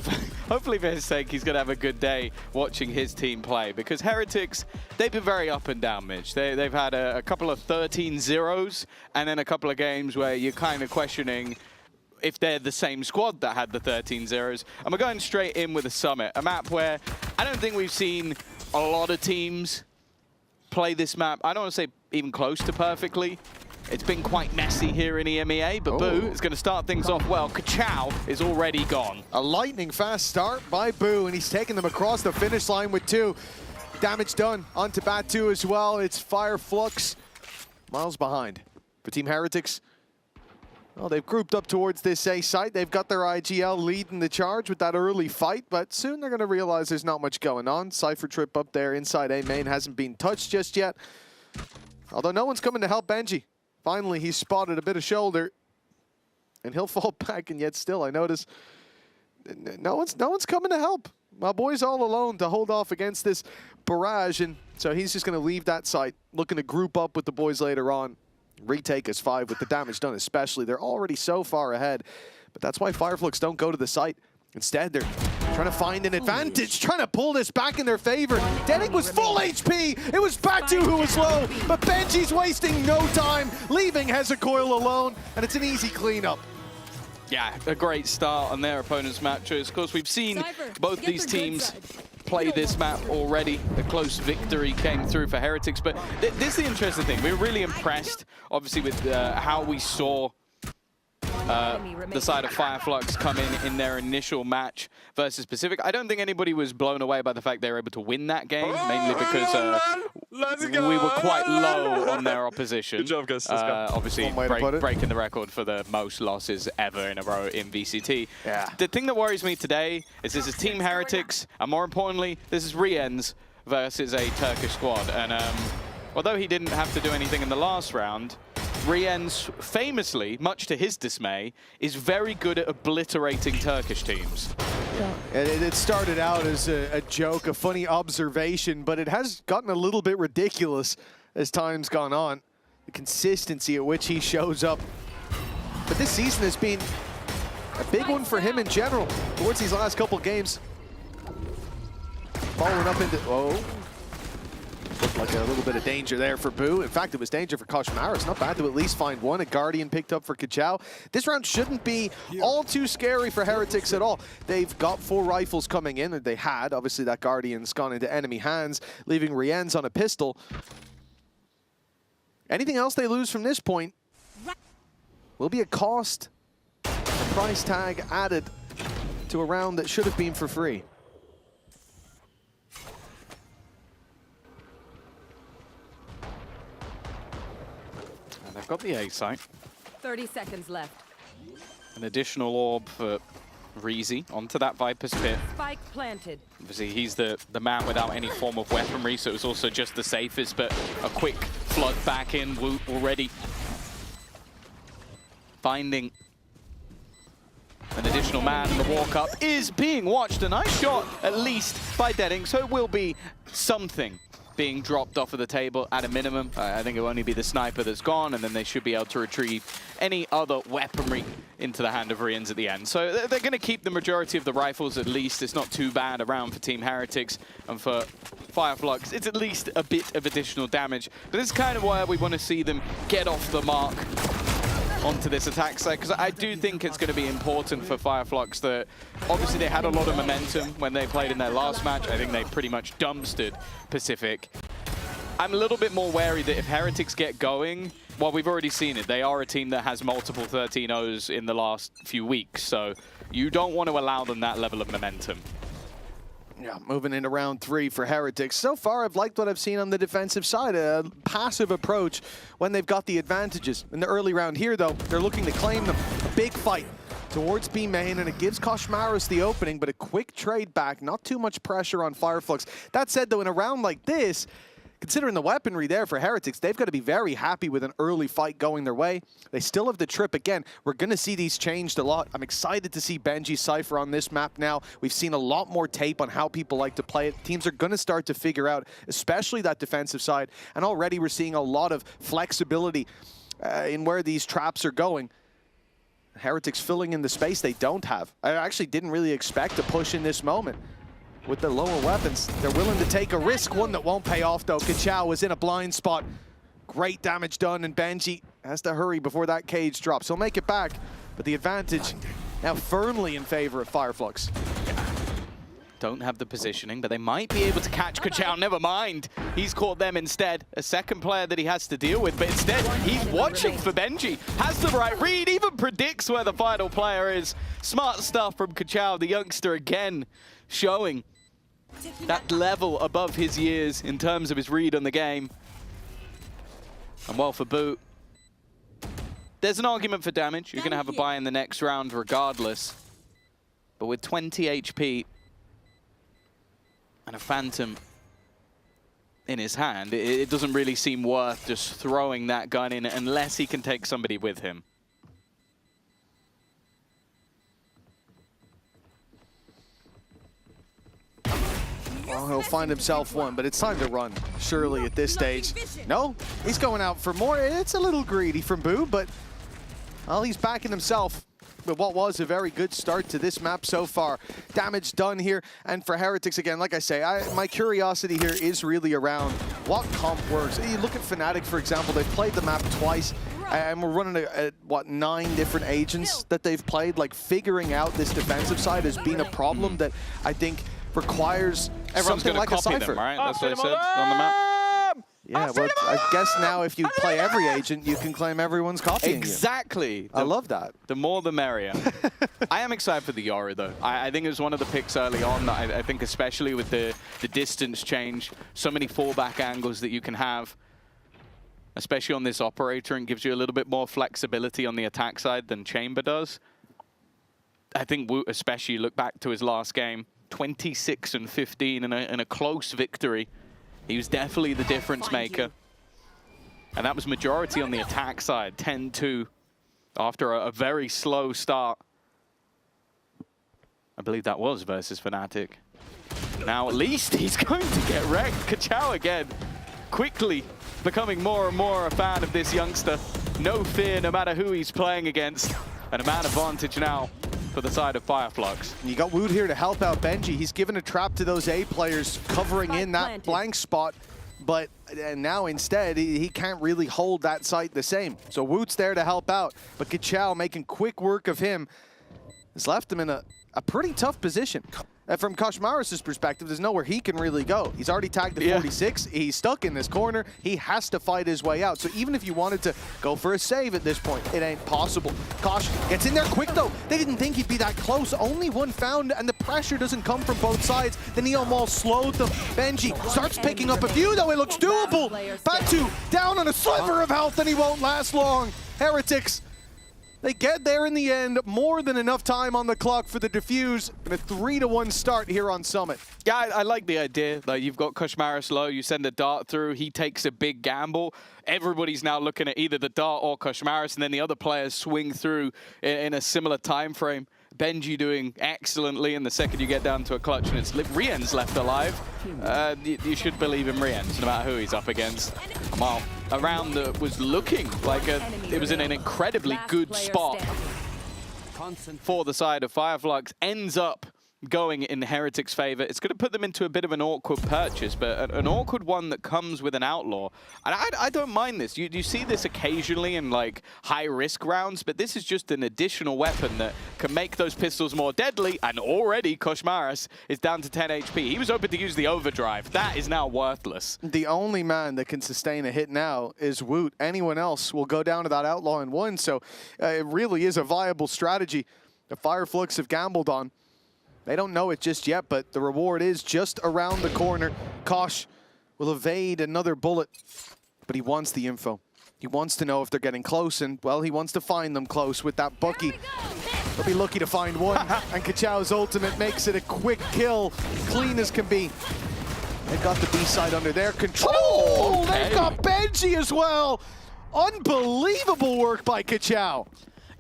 hopefully for his sake, he's going to have a good day watching his team play. Because Heretics, they've been very up and down, Mitch. They've had a couple of 13-0s and then a couple of games where you're kind of questioning if they're the same squad that had the 13-0s. And we're going straight in with the Summit, a map where I don't think we've seen a lot of teams play this map. I don't want to say even close to perfectly. It's been quite messy here in EMEA, but Boo is going to start things off well. Kachow is already gone. A lightning fast start by Boo, and he's taking them across the finish line with 2. Damage done onto Bat 2 as well. It's Fire Flux miles behind. For Team Heretics, well, they've grouped up towards this A site. They've got their IGL leading the charge with that early fight, but soon they're going to realize there's not much going on. Cypher Trip up there inside A main hasn't been touched just yet. Although no one's coming to help Benji. Finally, he's spotted a bit of shoulder, and he'll fall back, and yet still, I notice no one's coming to help. My boy's all alone to hold off against this barrage, and so he's just going to leave that site, looking to group up with the boys later on. Retake as 5 with the damage done especially. They're already so far ahead, but that's why Fireflux don't go to the site. Instead, they're trying to find an advantage, trying to pull this back in their favor. Deading was full HP. It was Batu who was low, but Benji's wasting no time, leaving Hezecoil alone, and it's an easy cleanup. Yeah, a great start on their opponent's map choice. Of course, we've seen both these teams play this map already. A close victory came through for Heretics, but this is the interesting thing. We were really impressed, obviously, with how we saw the side of Fireflux come in their initial match versus Pacific. I don't think anybody was blown away by the fact they were able to win that game, mainly because we were quite low on their opposition. Good job, guys. Let's go. Obviously, breaking the record for the most losses ever in a row in VCT. Yeah. The thing that worries me today is this is Team Heretics, and more importantly, this is Rienz versus a Turkish squad. And although he didn't have to do anything in the last round, Rienz, famously, much to his dismay, is very good at obliterating Turkish teams. And it started out as a joke, a funny observation, but it has gotten a little bit ridiculous as time's gone on. The consistency at which he shows up. But this season has been a big one for him in general towards these last couple games. Following up into... Oh. Looked like a little bit of danger there for Boo. In fact, it was danger for Koshmar. It's not bad to at least find one. A Guardian picked up for Kachow. This round shouldn't be all too scary for Heretics at all. They've got 4 rifles coming in, or they had. Obviously, that Guardian's gone into enemy hands, leaving Rienz on a pistol. Anything else they lose from this point will be a cost, a price tag added to a round that should have been for free. They've got the A site. 30 seconds left. An additional orb for Reezy onto that Viper's pit. Spike planted. Obviously, he's the man without any form of weaponry, so it was also just the safest, but a quick flood back in already. Finding an additional man in the walk-up is being watched. A nice shot, at least, by Deading, so it will be something being dropped off of the table at a minimum. I think it will only be the sniper that's gone, and then they should be able to retrieve any other weaponry into the hand of Rienz at the end. So they're going to keep the majority of the rifles at least. It's not too bad around for Team Heretics, and for Fireflux, it's at least a bit of additional damage. But this is kind of why we want to see them get off the mark onto this attack side, because I do think it's going to be important for Fireflux that obviously they had a lot of momentum when they played in their last match. I think they pretty much dumpstered Pacific. I'm a little bit more wary that if Heretics get going, well, we've already seen it. They are a team that has multiple 13-0s in the last few weeks, so you don't want to allow them that level of momentum. Yeah, moving into round 3 for Heretics. So far, I've liked what I've seen on the defensive side, a passive approach when they've got the advantages. In the early round here, though, they're looking to claim them. A big fight towards B main, and it gives Koshmaris the opening, but a quick trade back, not too much pressure on Fireflux. That said, though, in a round like this, considering the weaponry there for Heretics, they've got to be very happy with an early fight going their way. They still have the trip again. We're going to see these changed a lot. I'm excited to see Benji Cypher on this map now. We've seen a lot more tape on how people like to play it. Teams are going to start to figure out, especially that defensive side. And already we're seeing a lot of flexibility in where these traps are going. Heretics filling in the space they don't have. I actually didn't really expect to push in this moment. With their lower weapons, they're willing to take a risk, one that won't pay off though. Kachao was in a blind spot. Great damage done, and Benji has to hurry before that cage drops. He'll make it back, but the advantage now firmly in favor of Fireflux. Don't have the positioning, but they might be able to catch Kachao. Never mind. He's caught them instead. A second player that he has to deal with, but instead he's watching for Benji. Has the right read, even predicts where the final player is. Smart stuff from Kachao, the youngster again, showing that level above his years in terms of his read on the game. And well for Boot, there's an argument for damage. You're going to have a buy in the next round regardless. But with 20 HP and a Phantom in his hand, it doesn't really seem worth just throwing that gun in unless he can take somebody with him. Well, he'll find himself one, but it's time to run, surely, at this stage. No, he's going out for more. It's a little greedy from Boo, but well, he's backing himself with what was a very good start to this map so far. Damage done here, and for Heretics, again, like I say, my curiosity here is really around what comp works. You look at Fnatic, for example, they've played the map twice, and we're running what, 9 different agents that they've played. Like, figuring out this defensive side has been a problem that I think requires Everyone's something going to like a copy Cypher. them, right? That's what I said on the map. Yeah, well, I guess now if you play every agent, you can claim everyone's copying Exactly. you. I love that. The more the merrier. I am excited for the Yoru, though. I think it was one of the picks early on. I think especially with the distance change, so many fallback angles that you can have, especially on this operator, and gives you a little bit more flexibility on the attack side than Chamber does. I think Woot especially, look back to his last game, 26 and 15 in a close victory. He was definitely the difference maker. And that was majority on the attack side, 10-2 after a very slow start. I believe that was versus Fnatic. Now at least he's going to get wrecked. Kachao again, quickly becoming more and more a fan of this youngster. No fear, no matter who he's playing against. And a man advantage now for the side of Fireflux. You got Woot here to help out Benji. He's given a trap to those A players, covering in that blank spot. But now instead, he can't really hold that site the same. So Woot's there to help out. But Kachao, making quick work of him, has left him in a pretty tough position. From Koshmaris' perspective, there's nowhere he can really go. He's already tagged the 46. He's stuck in this corner. He has to fight his way out. So even if you wanted to go for a save at this point, it ain't possible. Kosh gets in there quick, though. They didn't think he'd be that close. Only one found, and the pressure doesn't come from both sides. The Neom Wall slowed them. Benji starts picking up a few, though. It looks doable. Batu down on a sliver of health, and he won't last long. Heretics, they get there in the end. More than enough time on the clock for the defuse. And a 3-1 start here on Summit. Yeah, I like the idea. Like, you've got Koshmaris low, you send a dart through, he takes a big gamble. Everybody's now looking at either the dart or Koshmaris, and then the other players swing through in a similar time frame. Benji doing excellently, and the second you get down to a clutch and it's Rien's left alive, you should believe in Rien's, no matter who he's up against. Well, a round that was looking like it was in an incredibly good spot for the side of Fireflux, ends up going in Heretics' favor. It's going to put them into a bit of an awkward purchase, but an awkward one that comes with an outlaw. And I don't mind this. You see this occasionally in like high-risk rounds, but this is just an additional weapon that can make those pistols more deadly, and already Koshmaris is down to 10 HP. He was hoping to use the overdrive. That is now worthless. The only man that can sustain a hit now is Woot. Anyone else will go down to that outlaw in one, so it really is a viable strategy that Fireflux have gambled on. They don't know it just yet, but the reward is just around the corner. Kosh will evade another bullet, but he wants the info. He wants to know if they're getting close, and, well, he wants to find them close with that Bucky. They'll be lucky to find one, and Kachao's ultimate makes it a quick kill, clean as can be. They've got the B side under their control. Okay. They've got Benji as well. Unbelievable work by Kachao.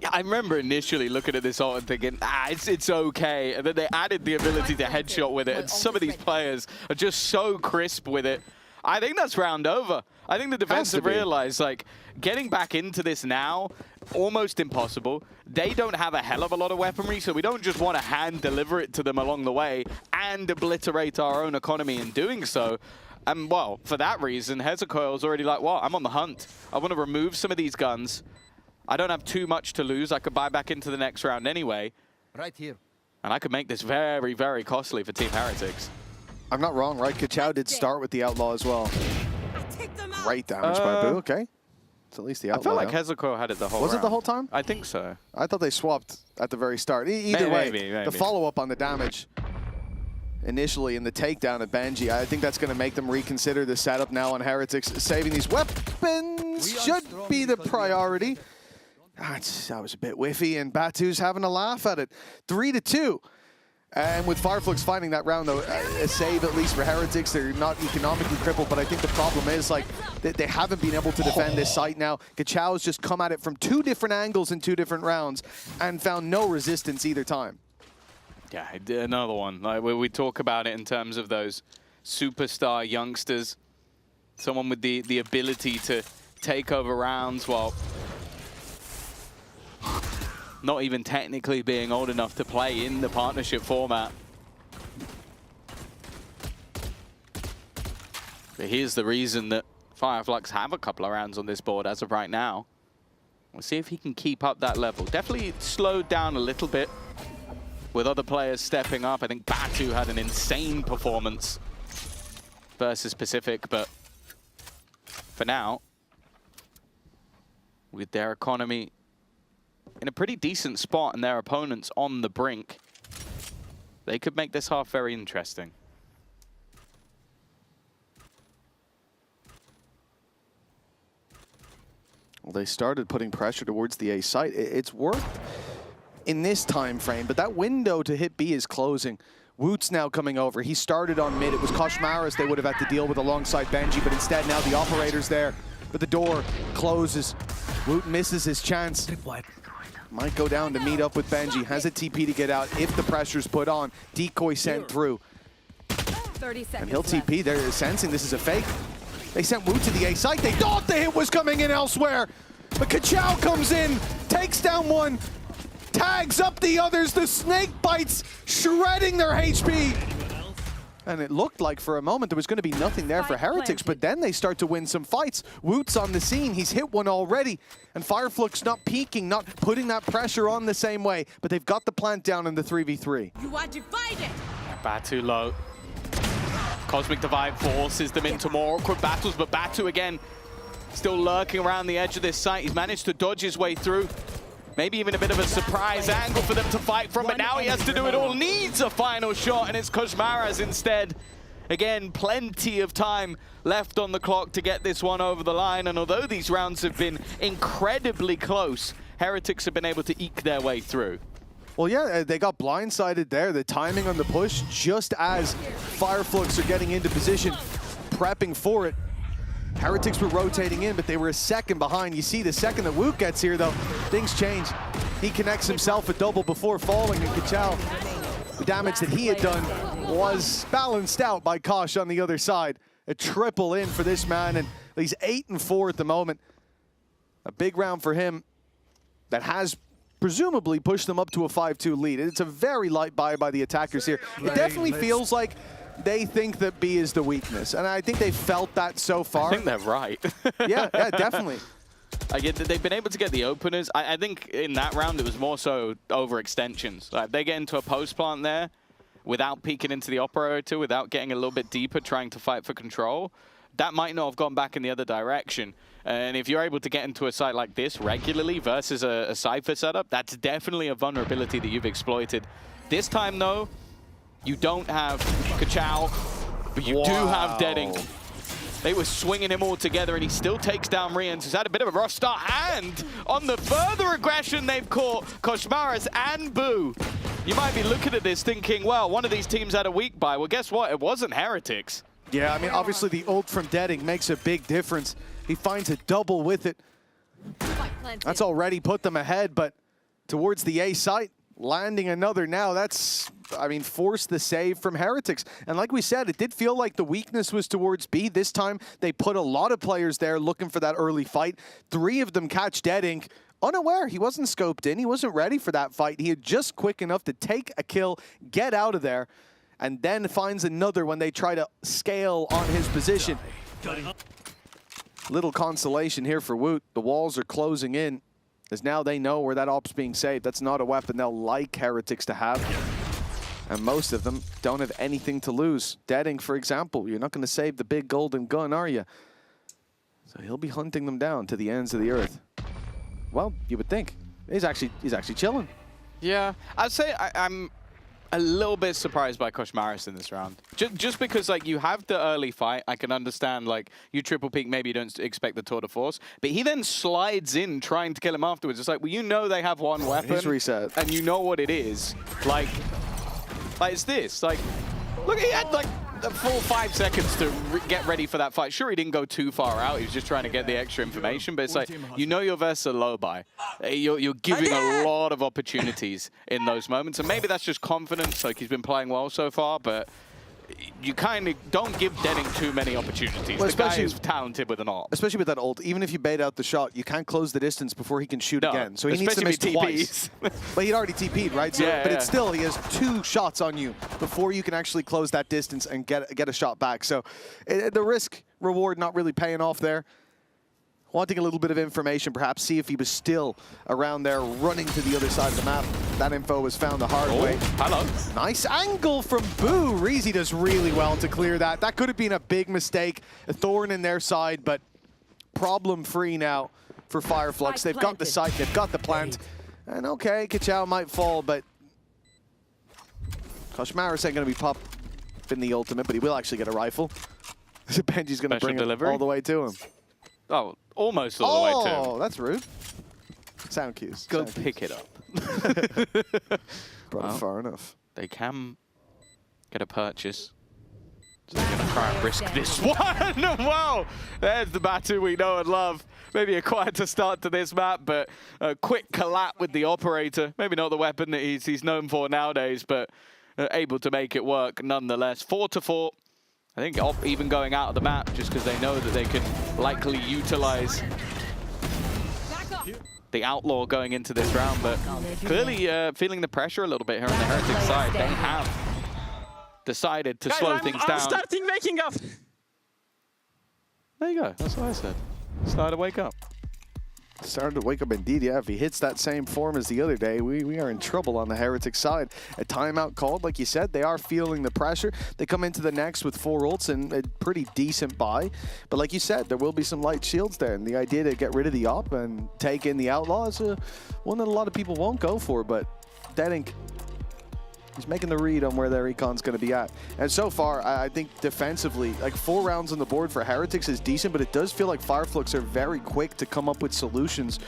Yeah, I remember initially looking at this ult and thinking, it's okay. And then they added the ability to headshot with it. And some of these players are just so crisp with it. I think that's round over. I think the defense have realized, like, getting back into this now, almost impossible. They don't have a hell of a lot of weaponry, so we don't just want to hand deliver it to them along the way and obliterate our own economy in doing so. And well, for that reason, Hezekiah's already like, well, I'm on the hunt. I want to remove some of these guns. I don't have too much to lose. I could buy back into the next round anyway. Right here. And I could make this very, very costly for Team Heretics. I'm not wrong, right? Kachao did start with the Outlaw as well. Great damage by Boo, okay. It's at least the Outlaw. I feel like now. Hezekiah had it the whole Was round. it the whole time? I think so. I thought they swapped at the very start. Either way, maybe. the follow-up on the damage initially in the takedown of Benji, I think that's going to make them reconsider the setup now on Heretics. Saving these weapons should be the priority. That was a bit whiffy, and Batu's having a laugh at it. 3-2. And with Fireflux finding that round, though, a save at least for Heretics. They're not economically crippled, but I think the problem is like they haven't been able to defend this site now. Kachao's just come at it from 2 different angles in 2 different rounds and found no resistance either time. Yeah, another one. Like we talk about it in terms of those superstar youngsters. Someone with the ability to take over rounds while not even technically being old enough to play in the partnership format. But here's the reason that Fireflux have a couple of rounds on this board as of right now. We'll see if he can keep up that level. Definitely slowed down a little bit with other players stepping up. I think Batu had an insane performance versus Pacific, but for now, with their economy in a pretty decent spot and their opponents on the brink, they could make this half very interesting. Well, they started putting pressure towards the A site. It's worked in this time frame, but that window to hit B is closing. Woot's now coming over. He started on mid. It was Koshmaras they would have had to deal with alongside Benji, but instead now the operator's there. But the door closes. Woot misses his chance. Might go down to meet up with Benji. Has a TP to get out if the pressure's put on. Decoy sent through. 30 seconds And he'll TP. They're sensing this is a fake. They sent Woot to the A site. They thought the hit was coming in elsewhere. But Kachao comes in, takes down one, tags up the others. The snake bites, shredding their HP. And it looked like for a moment there was going to be nothing there for Heretics, but then they start to win some fights. Woot's on the scene. He's hit one already. And Fireflux not peeking, not putting that pressure on the same way, but they've got the plant down in the 3v3. You are divided. Batu low. Cosmic Divide forces them into more awkward battles, but Batu again still lurking around the edge of this site. He's managed to dodge his way through. Maybe even a bit of a surprise angle for them to fight from, but now he has to do it all. Needs a final shot, and it's Koshmaras instead. Again, plenty of time left on the clock to get this one over the line, and although these rounds have been incredibly close, Heretics have been able to eke their way through. Well, yeah, they got blindsided there. The timing on the push, just as Fireflux are getting into position, prepping for it. Heretics were rotating in, but they were a second behind. You see the second that Woot gets here, though, things change. He connects himself a double before falling, and Kachao, the damage that he had done was balanced out by Kosh on the other side. A triple in for this man, and he's 8-4 at the moment. A big round for him that has presumably pushed them up to a 5-2 lead. It's a very light buy by the attackers here. It definitely feels like they think that B is the weakness, and I think they felt that so far. I think they're right. yeah, definitely. They've been able to get the openers. I think in that round it was more so overextensions. Like they get into a post plant there without peeking into the operator, without getting a little bit deeper, trying to fight for control. That might not have gone back in the other direction. And if you're able to get into a site like this regularly versus a Cypher setup, that's definitely a vulnerability that you've exploited. This time, though, you don't have Kachao, but you do have Deadink. They were swinging him all together, and he still takes down Rians, who's had a bit of a rough start. And on the further aggression they've caught, Koshmaras and Boo. You might be looking at this thinking, well, one of these teams had a weak bye. Well, guess what? It wasn't Heretics. Yeah, I mean, obviously the ult from Deadink makes a big difference. He finds a double with it. That's already put them ahead, but towards the A site, landing another now, that's, I mean, forced the save from Heretics. And like we said, it did feel like the weakness was towards B. This time, they put a lot of players there looking for that early fight. 3 of them catch Deadink unaware. He wasn't scoped in. He wasn't ready for that fight. He had just quick enough to take a kill, get out of there, and then finds another when they try to scale on his position. Little consolation here for Woot. The walls are closing in, as now they know where that op's being saved. That's not a weapon they'll like Heretics to have. And most of them don't have anything to lose. Deading, for example, you're not going to save the big golden gun, are you? So he'll be hunting them down to the ends of the earth. Well, you would think. He's actually chilling. Yeah, I'd say I'm a little bit surprised by Koshmaris in this round. Just because, like, you have the early fight, I can understand, like, you triple peak, maybe you don't expect the tour de force, but he then slides in trying to kill him afterwards. It's like, well, you know they have one weapon. He's reset. And you know what it is. Like it's this. Like, look, he had, like, a full 5 seconds to get ready for that fight. Sure, he didn't go too far out. He was just trying to get the extra information, but it's like, you know you're versus a low buy. You're giving a lot of opportunities in those moments, and maybe that's just confidence. Like, he's been playing well so far, but you kind of don't give Deading too many opportunities. Well, the guy is talented with an ult. Especially with that ult, even if you bait out the shot, you can't close the distance before he can shoot again. So he needs to miss twice. But he'd already TP'd, right? So, but it's still, he has 2 shots on you before you can actually close that distance and get a shot back. So the risk reward not really paying off there. Wanting a little bit of information, perhaps see if he was still around there running to the other side of the map. That info was found the hard way. Hello. Nice angle from Boo. Reezy does really well to clear that. That could have been a big mistake, a thorn in their side, but problem-free now for Fireflux. They've got the site, they've got the plant. And okay, Kachao might fall, but Koshmaris ain't going to be popped in the ultimate, but he will actually get a rifle. Benji's going to bring it all the way to him. Oh, almost all the way to him. Oh, that's rude. Sound cues. Go pick it up. Brought it far enough. They can get a purchase. So they're going to try and risk this one. Wow! There's the Batu we know and love. Maybe a quieter start to this map, but a quick collab with the operator. Maybe not the weapon that he's known for nowadays, but able to make it work nonetheless. 4-4. I think even going out of the map just because they know that they can likely utilize the Outlaw going into this round, but clearly feeling the pressure a little bit here on the Heretic side. They have decided to slow things down. I'm starting waking up. There you go. That's what I said. Started to wake up. Started to wake up indeed, yeah. If he hits that same form as the other day, we are in trouble on the Heretic side. A timeout called, like you said. They are feeling the pressure. They come into the next with 4 ults and a pretty decent buy. But like you said, there will be some light shields there. And the idea to get rid of the op and take in the Outlaw is one that a lot of people won't go for. But Deadink, he's making the read on where their econ's going to be at. And so far, I think defensively, like 4 rounds on the board for Heretics is decent, but it does feel like Fireflux are very quick to come up with solutions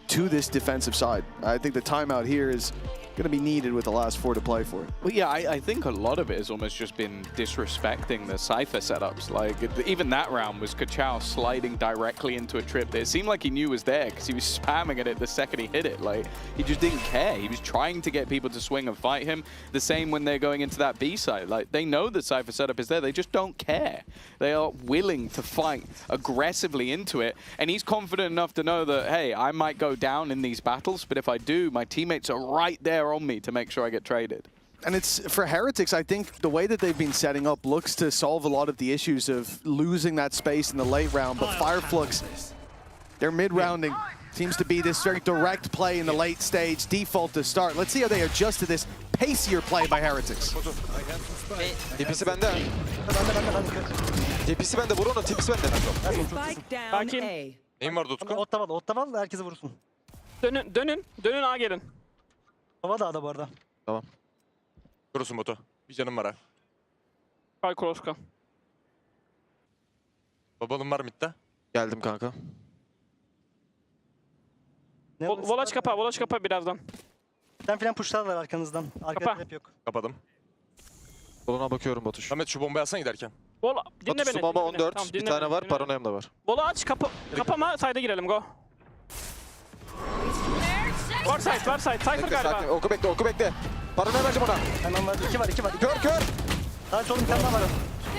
to this defensive side. I think the timeout here is going to be needed with the last 4 to play for it. Well, yeah, I think a lot of it has almost just been disrespecting the Cypher setups. Like, even that round was Kachao sliding directly into a trip that it seemed like he knew was there because he was spamming at it the second he hit it. Like, he just didn't care. He was trying to get people to swing and fight him. The same when they're going into that B side. Like, they know the Cypher setup is there. They just don't care. They are willing to fight aggressively into it. And he's confident enough to know that, hey, I might go down in these battles, but if I do, my teammates are right there on me to make sure I get traded. And it's for Heretics, I think the way that they've been setting up looks to solve a lot of the issues of losing that space in the late round. But Fireflux, their mid-rounding seems to be this very direct play in the late stage, default to start. Let's see how they adjust to this pacier play by Heretics. DP'si bende. DP'si bende. Vur onu. TP'si bende. Sakin. Neyim var Tutku? Otta val, herkese vurursun. Dönün A gelin. Hava da bu arada. Tamam. Kurusun botu. Bir canım var ha. Kay Kroska. Babalım var midde. Geldim kanka. Volaç kapa birazdan. Sen filan pushlarlar arkanızdan. Arkada hep yok. Kapadım. Boluna bakıyorum Batuş. Ahmet şu bombayı alsana giderken. Bola, dinle Batuş, beni. bomba Dinle 14. Tamam, bir tane var. Paranoyam da var. Bola aç, kapama, side'a girelim, go. Var side. Cypher Bekle, galiba. sakin. Oku bekle. Paranoya vereceğim ona. Hemen var, 2 var. Kör. Daha solun bir tane daha var.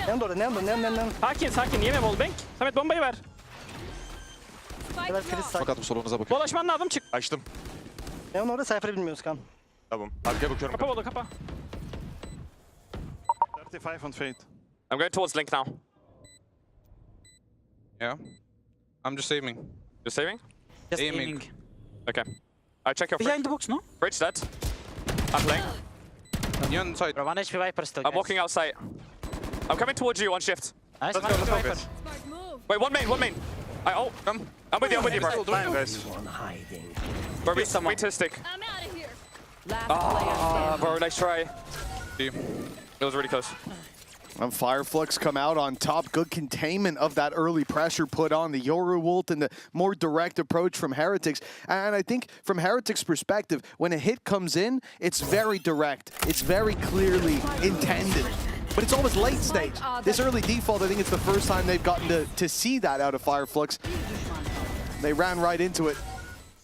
Ne doğru. Sakin, yeme bol bank. Samet bombayı ver. Beyler freeze side. Fakat solunuza bakıyorum. Dolaşman lazım, çık. Açtım. Neon orada Cypher'ı bilmiyoruz kan. Tamam. Arkaya bakıyorum. Kapa bolu, kapa. 35 on Fate. I'm going towards Link now. Yeah. I'm just aiming. You're saving? Just aiming. Okay. I check your Behind the box, no? bridge dead. I'm playing. You're on side. Bro, 1 HP Viper still. I'm walking outside. I'm coming towards you on shift. Nice. Let's go, Viper. Wait, one main. I'm with you, bro. Fine, guys. Bro, we to stick. I'm out of here. Last Bro, nice try. It was really close. And Fireflux come out on top. Good containment of that early pressure put on the Yoru Ult and the more direct approach from Heretics. And I think from Heretics' perspective, when a hit comes in, it's very direct. It's very clearly intended. But it's almost late stage. This early default, I think it's the first time they've gotten to see that out of Fireflux. They ran right into it,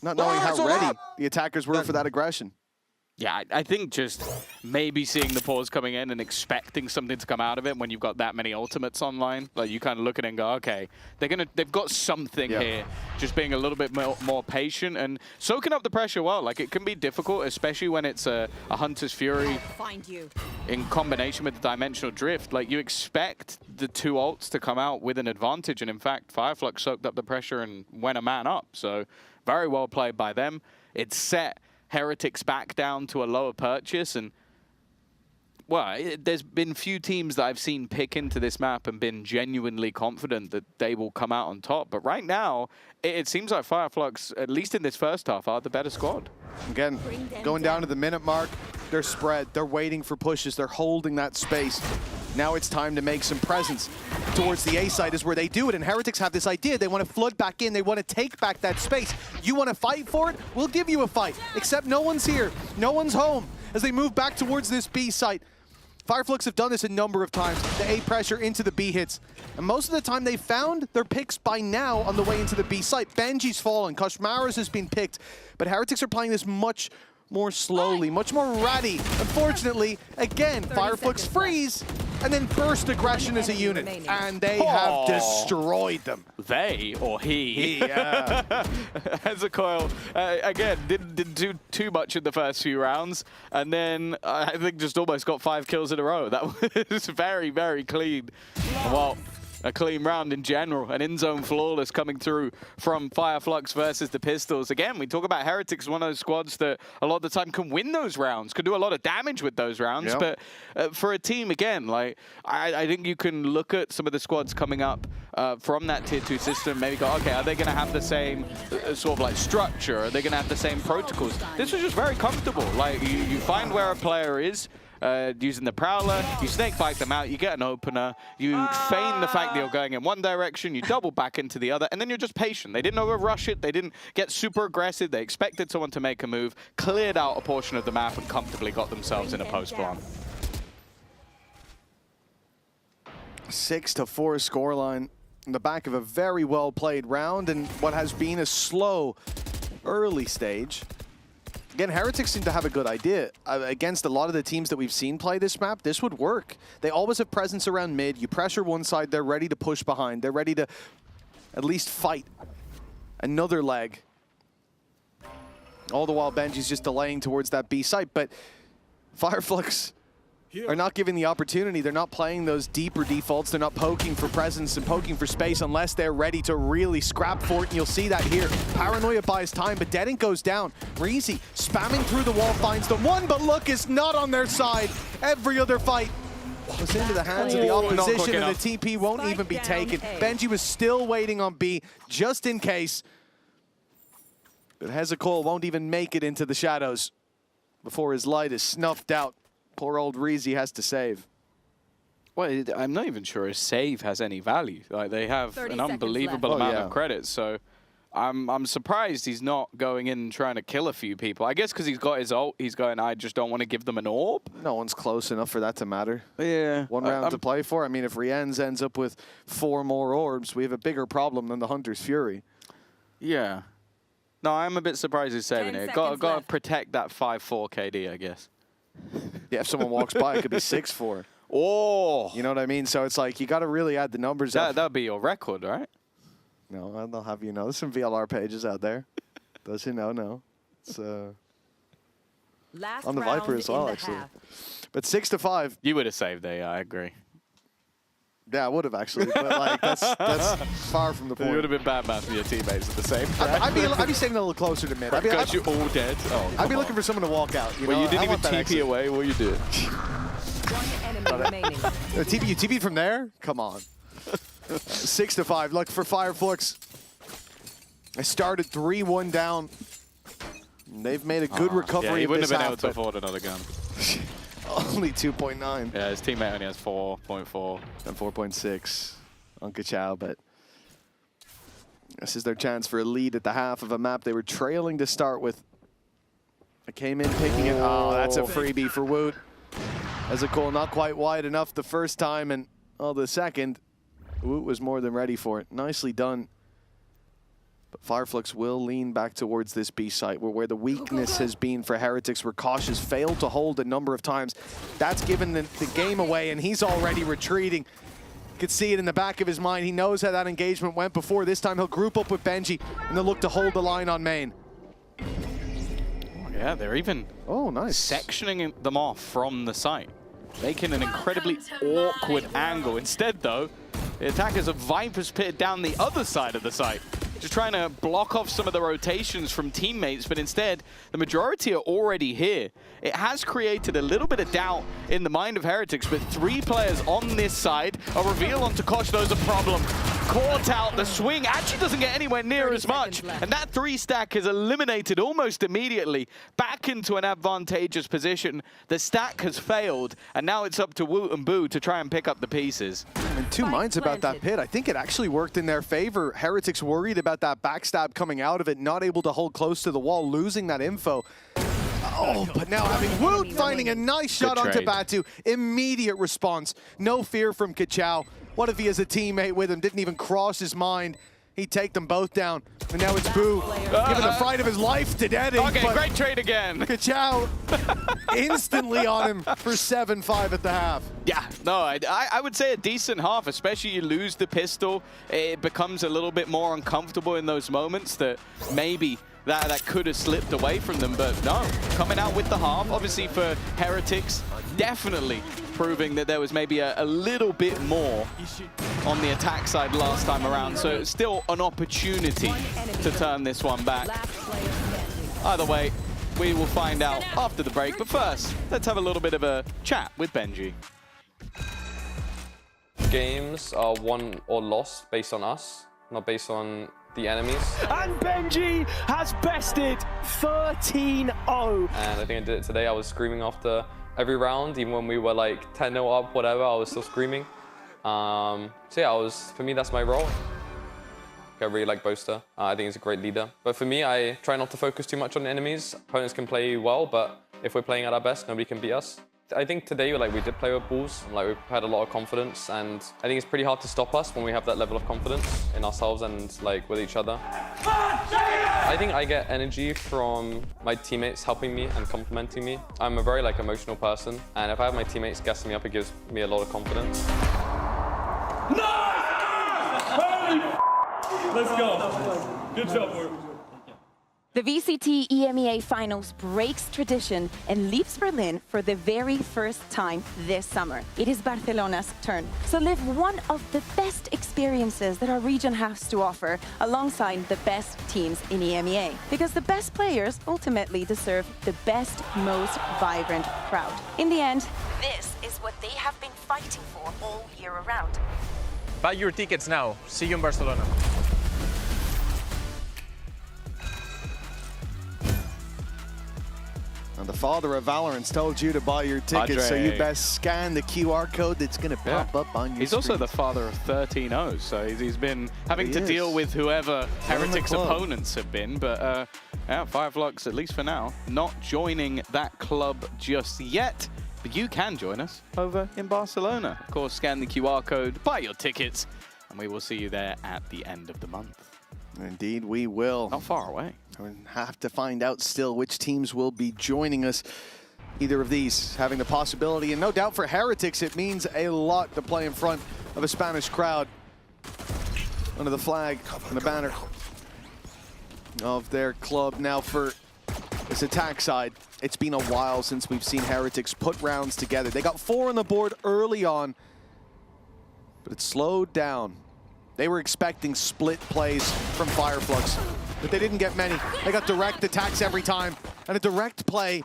not knowing how ready the attackers were for that aggression. Yeah, I think just maybe seeing the pause coming in and expecting something to come out of it when you've got that many ultimates online, like you kind of look at it and go, okay, they've got something here. Just being a little bit more patient and soaking up the pressure well. Like it can be difficult, especially when it's a Hunter's Fury in combination with the Dimensional Drift. Like you expect the two ults to come out with an advantage, and in fact, Fireflux soaked up the pressure and went a man up. So very well played by them. It's set Heretics back down to a lower purchase, and well, there's been few teams that I've seen pick into this map and been genuinely confident that they will come out on top. But right now, it seems like Fireflux, at least in this first half, are the better squad. Again, going down to the minute mark, they're spread, they're waiting for pushes, they're holding that space. Now it's time to make some presence towards the A side is where they do it, and Heretics have this idea. They want to flood back in. They want to take back that space. You want to fight for it? We'll give you a fight, except no one's here. No one's home as they move back towards this B site. Fireflux have done this a number of times. The A pressure into the B hits. And most of the time they found their picks by now on the way into the B site. Benji's fallen, Koshmaras has been picked, but Heretics are playing this much more slowly, much more ratty. Unfortunately, again, Fireflux freeze and then burst aggression as a unit. And they have destroyed them. They or he? He, yeah. Hezekiah, again, didn't do too much in the first few rounds. And then I think just almost got 5 kills in a row. That was very, very clean. Well, a clean round in general. An in-zone flawless coming through from Fireflux versus the Pistols. Again, we talk about Heretics, one of those squads that a lot of the time can win those rounds, can do a lot of damage with those rounds. But for a team, again, like I think you can look at some of the squads coming up from that Tier 2 system, maybe go, okay, are they going to have the same sort of like structure? Are they going to have the same protocols? This was just very comfortable. Like you find where a player is, using the Prowler, you snake bite them out, you get an opener, you feign the fact that you're going in one direction, you double back into the other, and then you're just patient. They didn't overrush it, they didn't get super aggressive, they expected someone to make a move, cleared out a portion of the map, and comfortably got themselves in a post-plant. 6-4 scoreline in the back of a very well-played round and what has been a slow early stage. Again, Heretics seem to have a good idea. Against a lot of the teams that we've seen play this map, this would work. They always have presence around mid. You pressure one side, they're ready to push behind. They're ready to at least fight another leg. All the while, Benji's just delaying towards that B site. But Fireflux are not given the opportunity. They're not playing those deeper defaults. They're not poking for presence and poking for space unless they're ready to really scrap for it, and you'll see that here. Paranoia buys time, but Deadink goes down. Reezy spamming through the wall, finds the one, but look, is not on their side. Every other fight was into the hands of the opposition, and the TP won't even be taken. Benji was still waiting on B, just in case. But Hezekiah won't even make it into the shadows before his light is snuffed out. Poor old Reezy has to save. Well, I'm not even sure his save has any value. Like they have an unbelievable amount of credits, so I'm surprised he's not going in and trying to kill a few people. I guess because he's got his ult, he's going, I just don't want to give them an orb. No one's close enough for that to matter. Yeah. One round to play for. I mean, if Rienz ends up with 4 more orbs, we have a bigger problem than the Hunter's Fury. Yeah. No, I'm a bit surprised he's saving it. Got to protect that 5-4 KD, I guess. Yeah, if someone walks by, it could be 6-4. Oh! You know what I mean? So it's like, you got to really add the numbers up. That would be your record, right? No, they'll have you know. There's some VLR pages out there. Those who know, know. It's Last on the round Viper as in well, the actually. half. But 6-5. You would have saved it, I agree. Yeah, I would have actually, but like that's far from the point. You would have been bad mouthing your teammates at the same time. I'd be staying a little closer to mid. Got you all dead. Oh, I'd be looking for someone to walk out. You well, know? you didn't I even want that TP exit. away. What are you doing? One enemy remaining. You TP'd from there? Come on. 6-5. Look for Fireflux. I started 3-1 down. And they've made a good recovery. Yeah, he wouldn't have been able half, to afford another gun. Only 2.9. Yeah, his teammate only has 4.4. And 4.6 on Kachao, but this is their chance for a lead at the half of a map they were trailing to start with. I came in picking it. Oh, that's a freebie for Woot. As a goal not quite wide enough the first time, and the second, Woot was more than ready for it. Nicely done. But Fireflux will lean back towards this B site where the weakness has been for Heretics, where Cautious failed to hold a number of times. That's given the game away, and he's already retreating. You could see it in the back of his mind. He knows how that engagement went before. This time he'll group up with Benji, and they'll look to hold the line on main. Yeah, they're even sectioning them off from the site, making an incredibly awkward angle. Instead, though, the attackers of Viper's pitted down the other side of the site, just trying to block off some of the rotations from teammates, but instead, the majority are already here. It has created a little bit of doubt in the mind of Heretics, with 3 players on this side. A reveal onto Kosh, though, is a problem. Caught out, the swing actually doesn't get anywhere near as much, and that 3-stack is eliminated almost immediately, back into an advantageous position. The stack has failed, and now it's up to Woot and Boo to try and pick up the pieces. I'm in two minds about that pit. I think it actually worked in their favor. Heretics worried about that backstab coming out of it, not able to hold close to the wall, losing that info. Oh, but now having Woot finding a nice shot onto Batu. Immediate response. No fear from Kachao. What if he has a teammate with him? Didn't even cross his mind. He'd take them both down. And now it's Boo giving the fight of his life to Deddy. Okay, great trade again. Kachao instantly on him for 7-5 at the half. Yeah, no, I would say a decent half, especially you lose the pistol. It becomes a little bit more uncomfortable in those moments that maybe that could have slipped away from them, but no, coming out with the half, obviously for Heretics, definitely proving that there was maybe a little bit more on the attack side last time around, so it's still an opportunity to turn this one back. Either way, we will find out after the break, but first, let's have a little bit of a chat with Benji. Games are won or lost based on us, not based on the enemies. And Benji has bested 13-0. And I think I did it today. I was screaming after every round, even when we were like 10-0 up, whatever, I was still screaming. So yeah, for me, that's my role. I really like Boaster. I think he's a great leader. But for me, I try not to focus too much on enemies. Opponents can play well, but if we're playing at our best, nobody can beat us. I think today, we did play with Bulls. We've had a lot of confidence, and I think it's pretty hard to stop us when we have that level of confidence in ourselves and with each other. I think I get energy from my teammates helping me and complimenting me. I'm a very emotional person, and if I have my teammates gassing me up, it gives me a lot of confidence. Let's go. Good job, Ward. The VCT EMEA Finals breaks tradition and leaves Berlin for the very first time this summer. It is Barcelona's turn. So live one of the best experiences that our region has to offer alongside the best teams in EMEA. Because the best players ultimately deserve the best, most vibrant crowd. In the end, this is what they have been fighting for all year around. Buy your tickets now. See you in Barcelona. And the father of Valorant's told you to buy your tickets, so you best scan the QR code that's going to pop up on your He's also the father of 13-0, so he's been having to deal with whoever Heretics' opponents have been. But yeah, Fireflux, at least for now, not joining that club just yet. But you can join us over in Barcelona. Of course, scan the QR code, buy your tickets, and we will see you there at the end of the month. Indeed, we will. Not far away. We have to find out still which teams will be joining us. Either of these having the possibility, and no doubt for Heretics, it means a lot to play in front of a Spanish crowd. under the flag and the banner of their club. Now for this attack side, it's been a while since we've seen Heretics put rounds together. They got 4 on the board early on, but it slowed down. They were expecting split plays from Fireflux, but they didn't get many. They got direct attacks every time, and a direct play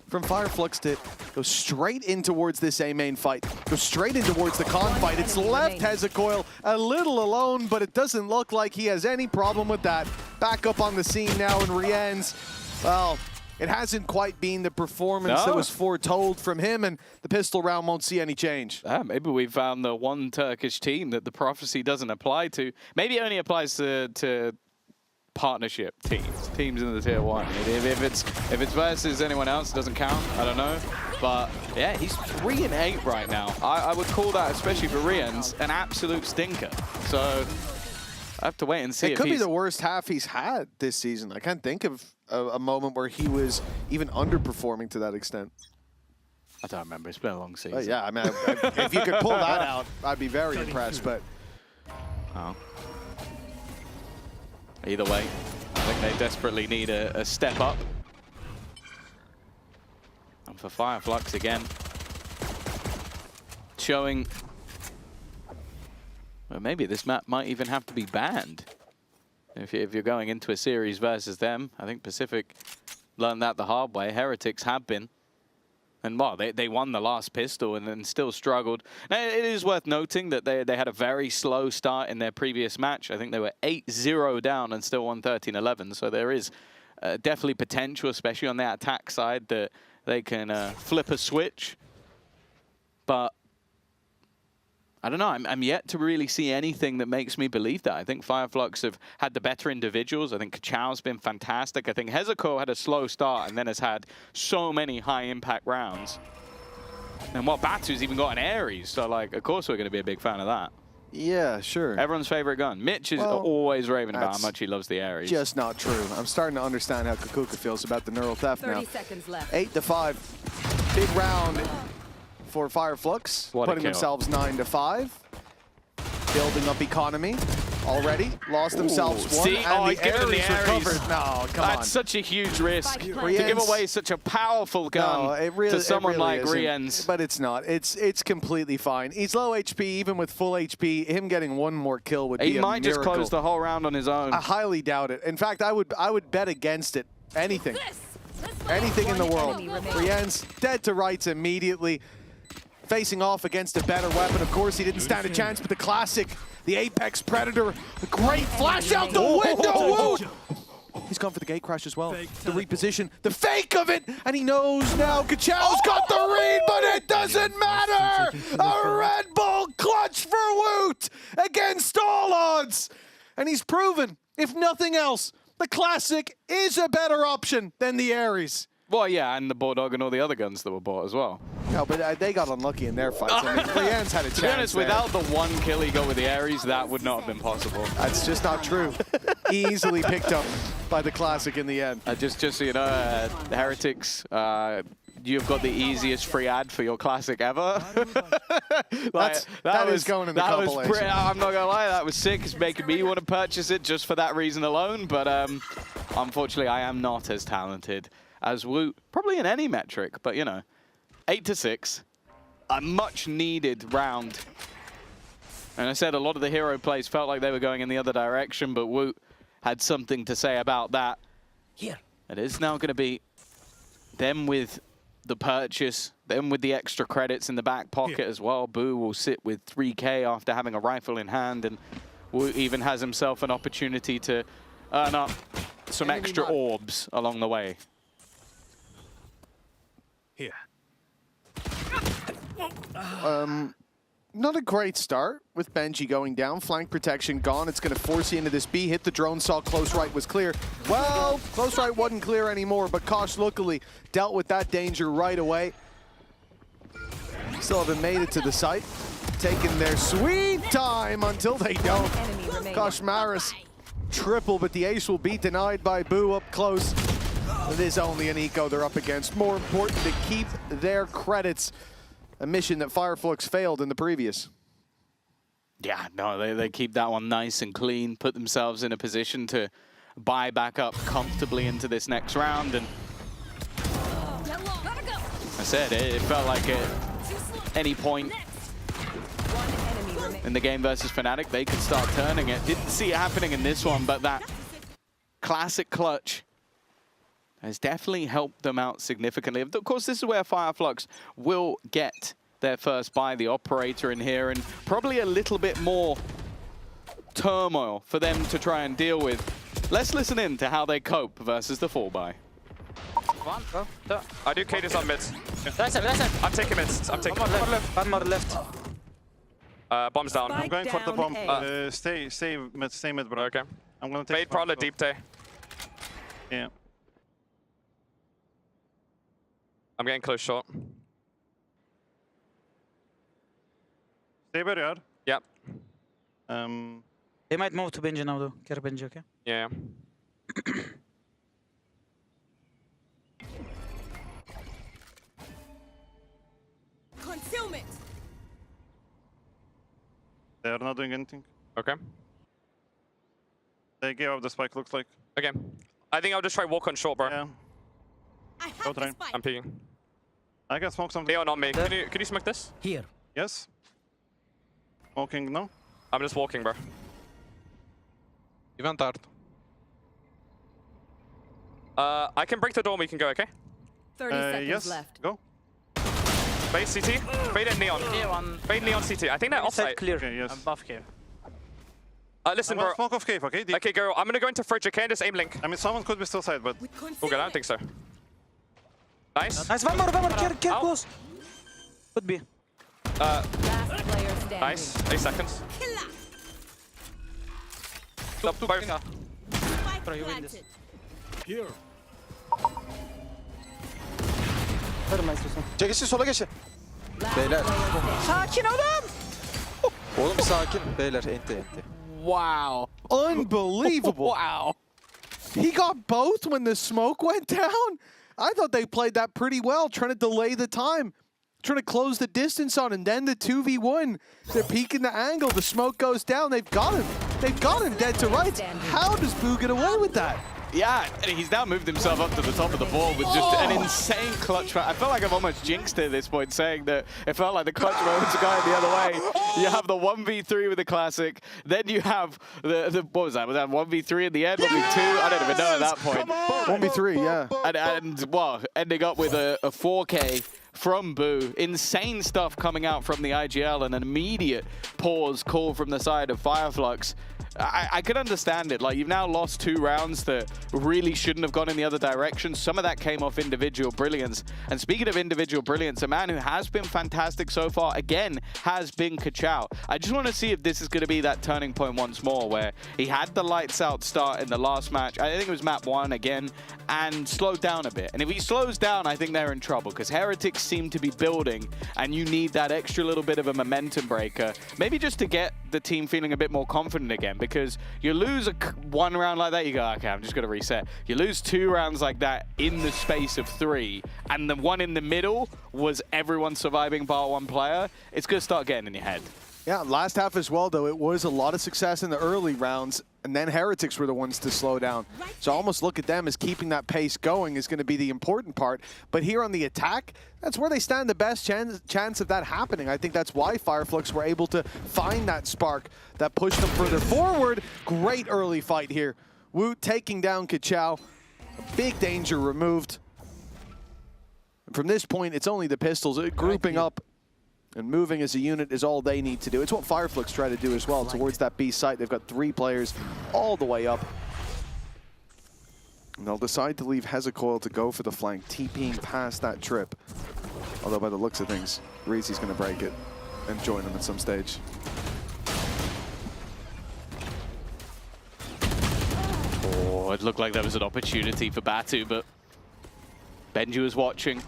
from Fireflux to go straight in towards this A main fight, go straight in towards the con fight. It's left Hezekiah a little alone, but it doesn't look like he has any problem with that. Back up on the scene now, and Rien's, well, it hasn't quite been the performance that was foretold from him, and the pistol round won't see any change. Maybe we found the one Turkish team that the prophecy doesn't apply to. Maybe it only applies to partnership teams in the tier 1. If it's versus anyone else, it doesn't count. I don't know, but yeah, he's 3-8 right now. I would call that, especially for Rien's, an absolute stinker. So I have to wait and see. It could be the worst half he's had this season. I can't think of a moment where he was even underperforming to that extent. I don't remember. It's been a long season. Yeah, I mean, if you could pull that out, I'd be very impressed. But either way, I think they desperately need a step up. And for Fireflux again, showing, well, maybe this map might even have to be banned if you're going into a series versus them. I think Pacific learned that the hard way. Heretics have been. And well, they won the last pistol and then still struggled. Now, it is worth noting that they had a very slow start in their previous match. I think they were 8-0 down and still won 13-11. So there is definitely potential, especially on the attack side, that they can flip a switch. But I don't know. I'm yet to really see anything that makes me believe that. I think Fireflux have had the better individuals. I think Kachow's been fantastic. I think Hezekiah had a slow start and then has had so many high-impact rounds. And what Batu's even got an Ares, so like, of course we're going to be a big fan of that. Yeah, sure. Everyone's favorite gun. Mitch is always raving about how much he loves the Ares. Just not true. I'm starting to understand how Kakuka feels about the neural theft now. 30 seconds left. 8-5. Big round for Fireflux, putting themselves 9-5. Building up economy already. Lost themselves one, see, and he's the Ares the recovered. No, come on. That's such a huge risk to give away such a powerful gun to someone like Rien's. But it's not. It's completely fine. He's low HP, even with full HP. Him getting one more kill would be a miracle. He might just close the whole round on his own. I highly doubt it. In fact, I would bet against it. Anything. Anything in the world. Rien's dead to rights immediately. Facing off against a better weapon. Of course, he didn't stand a chance, but the classic, the Apex Predator, the great flash out the window. He's gone for the gate crash as well. The reposition, the fake of it, and he knows now Kachow's got the read, but it doesn't matter. A Red Bull clutch for Woot against all odds. And he's proven, if nothing else, the classic is a better option than the Ares. Well, yeah, and the Bulldog and all the other guns that were bought as well. No, but they got unlucky in their fights. I mean, Rien's had a chance. To be honest, without the one kill he got with the Ares, that would not have been possible. That's just not true. Easily picked up by the classic in the end. Just so you know, Heretics, you've got the easiest free ad for your classic ever. that is going in the compilation. I'm not gonna lie, that was sick. It's making me want to purchase it just for that reason alone. But unfortunately, I am not as talented as Woot, probably in any metric. But you know, 8-6, a much needed round. And I said a lot of the hero plays felt like they were going in the other direction, but Woot had something to say about that. Here. It is now going to be them with the purchase, them with the extra credits in the back pocket as well. Boo will sit with 3K after having a rifle in hand, and Woot even has himself an opportunity to earn up some extra orbs along the way. Here. Not a great start with Benji going down. Flank protection gone. It's going to force you into this B. Hit the drone, saw close right was clear. Well, close right wasn't clear anymore, but Kosh luckily dealt with that danger right away. Still haven't made it to the site. Taking their sweet time until they don't. Kosh Maris triple, but the ace will be denied by Boo up close. It is only an eco they're up against. More important to keep their credits. A mission that Fireflux failed in the previous. Yeah, no, they keep that one nice and clean, put themselves in a position to buy back up comfortably into this next round. And I said, it felt like at any point in the game versus Fnatic, they could start turning it. Didn't see it happening in this one, but that classic clutch has definitely helped them out significantly. Of course, this is where Fireflux will get their first buy, the operator in here, and probably a little bit more turmoil for them to try and deal with. Let's listen in to how they cope versus the 4-buy. One, go. I do Cadence on mids. That's it. I'm taking mids. I'm taking One more left. bombs down. I'm going for the bomb. Stay mid, bro. Okay. I'm gonna take. Wait, probably deep day. Yeah. I'm getting close short. Stay where you are. Yep. They might move to Benji now, though. Care Benji, okay? Yeah. Concealment. They are not doing anything. Okay. They gave up the spike, looks like. Okay. I think I'll just try walk on short, bro. Yeah. Go try. I'm peeking. I can smoke something. They are not me. Can you smoke this? Here. Yes. Smoking, no? I'm just walking, bro. Event art. I can break the door and we can go, okay? 30 seconds yes. left. Go. Fade CT. Fade and Neon. Fade Neon CT. I think they're offside. Clear. Okay, yes. Above cave. Listen, I'm bro. smoke off cave, okay? Deep. Okay, go. I'm gonna go into fridge, okay? And just aim link. I mean, someone could be still side, but... Okay, I don't think so. Nice. Nice, one more, care close. Could be. Last player standing. Nice. 8 seconds. Stop, both. Bro, you win this. Here. Geçti, sola geçti. Beyler. Sakin olun. Oğlum sakin. Beyler, ente. Wow. Unbelievable. Wow. He got both when the smoke went down. I thought they played that pretty well, trying to delay the time, trying to close the distance on him. Then the 2v1, they're peeking the angle. The smoke goes down. They've got him. They've got him dead to rights. How does Boo get away with that? Yeah, and he's now moved himself up to the top of the board with just an insane clutch. I felt like I've almost jinxed it at this point, saying that it felt like the clutch moments are going the other way. You have the 1v3 with the classic, then you have the what was that? Was that 1v3 in the end? 1v2? I don't even know at that point. 1v3, yeah. And well, ending up with a 4K from Boo. Insane stuff coming out from the IGL and an immediate pause call from the side of Fireflux. I could understand it. Like, you've now lost 2 rounds that really shouldn't have gone in the other direction. Some of that came off individual brilliance. And speaking of individual brilliance, a man who has been fantastic so far, again, has been Kachao. I just want to see if this is going to be that turning point once more, where he had the lights out start in the last match. I think it was map 1 again, and slowed down a bit. And if he slows down, I think they're in trouble, because Heretics seem to be building, and you need that extra little bit of a momentum breaker. Maybe just to get the team feeling a bit more confident again, because you lose one round like that, you go, okay, I'm just going to reset. You lose 2 rounds like that in the space of 3, and the one in the middle was everyone surviving bar 1 player. It's going to start getting in your head. Yeah, last half as well, though, it was a lot of success in the early rounds, and then Heretics were the ones to slow down. So I almost look at them as keeping that pace going is going to be the important part. But here on the attack, that's where they stand the best chance of that happening. I think that's why Fireflux were able to find that spark that pushed them further forward. Great early fight here. Woot taking down Kachao. Big danger removed. And from this point, it's only the pistols grouping up. And moving as a unit is all they need to do. It's what Fireflux try to do as well towards that B site. They've got 3 players all the way up. And they'll decide to leave Hezecoil to go for the flank, TPing past that trip. Although by the looks of things, Reezy's going to break it and join them at some stage. Oh, it looked like there was an opportunity for Batu, but Benji was watching.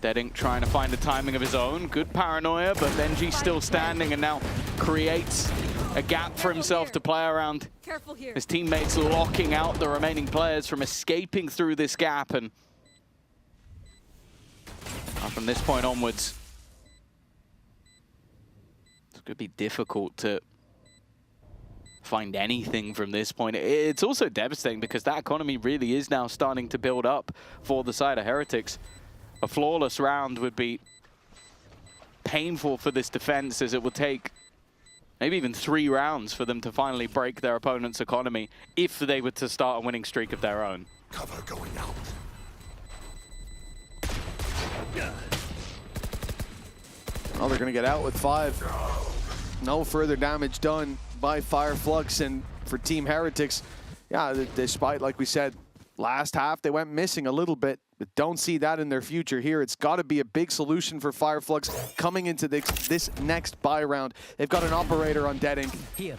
Deadink trying to find the timing of his own. Good paranoia, but Benji still standing and now creates a gap for himself to play around. His teammates locking out the remaining players from escaping through this gap. And from this point onwards, it's going to be difficult to find anything from this point. It's also devastating because that economy really is now starting to build up for the side of Heretics. A flawless round would be painful for this defense, as it will take maybe even 3 rounds for them to finally break their opponent's economy if they were to start a winning streak of their own. Cover going out. Well, they're going to get out with 5. No further damage done by Fireflux, and for Team Heretics, yeah, despite, like we said, last half they went missing a little bit, but don't see that in their future here. It's got to be a big solution for Fireflux coming into this next buy round. They've got an operator on Deadink. Here.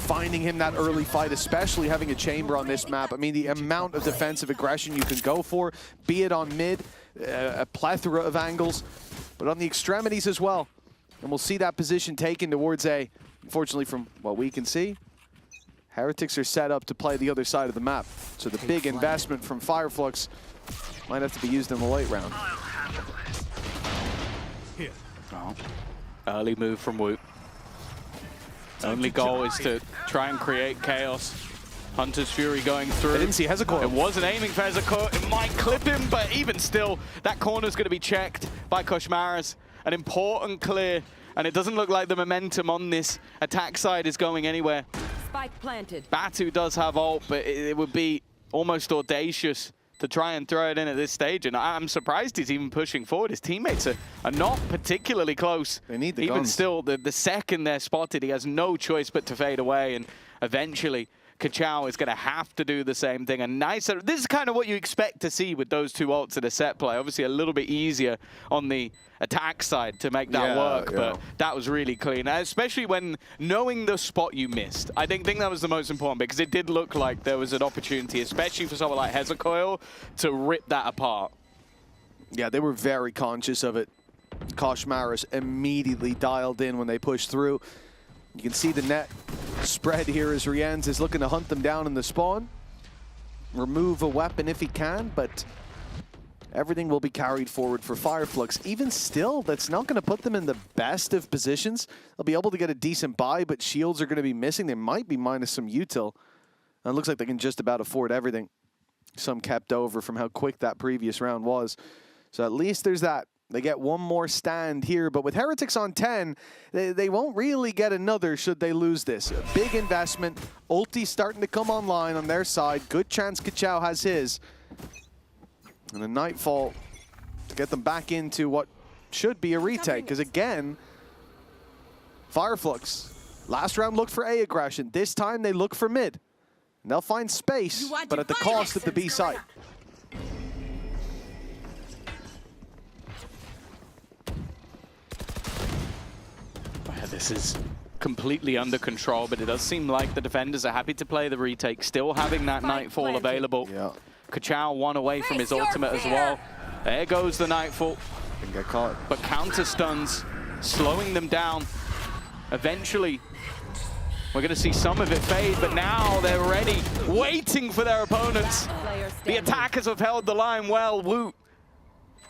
Finding him that early fight, especially having a chamber on this map. I mean, the amount of defensive aggression you can go for, be it on mid, a plethora of angles, but on the extremities as well. And we'll see that position taken towards A. Unfortunately, from what we can see, Heretics are set up to play the other side of the map. So the big investment from Fireflux might have to be used in the late round. Here. Oh. Early move from Woot. Only goal is to try and create chaos. Hunter's Fury going through. I didn't see Hezekiah. It wasn't aiming for Hezekiah. It might clip him, but even still, that corner's going to be checked by Koshmaras. An important clear, and it doesn't look like the momentum on this attack side is going anywhere. Spike planted. Batu does have ult, but it would be almost audacious to try and throw it in at this stage, and I'm surprised he's even pushing forward. His teammates are not particularly close. They need the even guns. Still, the second they're spotted, he has no choice but to fade away, and eventually Kachao is going to have to do the same thing. And nice, this is kind of what you expect to see with those 2 ults in a set play. Obviously a little bit easier on the attack side to make that work, but that was really clean, especially when knowing the spot you missed. I think that was the most important, because it did look like there was an opportunity, especially for someone like Hezekiah, to rip that apart. Yeah, they were very conscious of it. Koshmaras immediately dialed in when they pushed through. You can see the net spread here as Rienz is looking to hunt them down in the spawn. Remove a weapon if he can, but everything will be carried forward for Fireflux. Even still, that's not going to put them in the best of positions. They'll be able to get a decent buy, but shields are going to be missing. They might be minus some util. And it looks like they can just about afford everything. Some kept over from how quick that previous round was. So at least there's that. They get one more stand here, but with Heretics on 10, they won't really get another should they lose this. A big investment. Ulti starting to come online on their side. Good chance Kachao has his. And a Nightfall to get them back into what should be a retake. Because again, Fireflux, last round looked for A aggression. This time they look for mid. And they'll find space, but at the cost of the B site. This is completely under control, but it does seem like the defenders are happy to play the retake, still having that Nightfall available. Yeah. Kachao 1 away from his ultimate as well. There goes the Nightfall. Can get caught. But counter stuns, slowing them down. Eventually, we're going to see some of it fade, but now they're ready, waiting for their opponents. The attackers have held the line well. Woot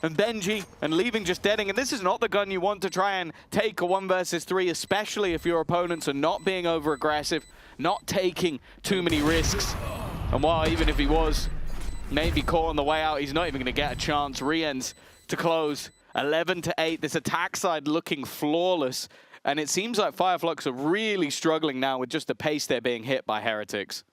and Benji, and leaving just Deading. And this is not the gun you want to try and take a 1 versus 3, especially if your opponents are not being over-aggressive, not taking too many risks. And while even if he was maybe caught on the way out, he's not even going to get a chance. Rienz to close 11-8. This attack side looking flawless. And it seems like Fireflux are really struggling now with just the pace they're being hit by Heretics.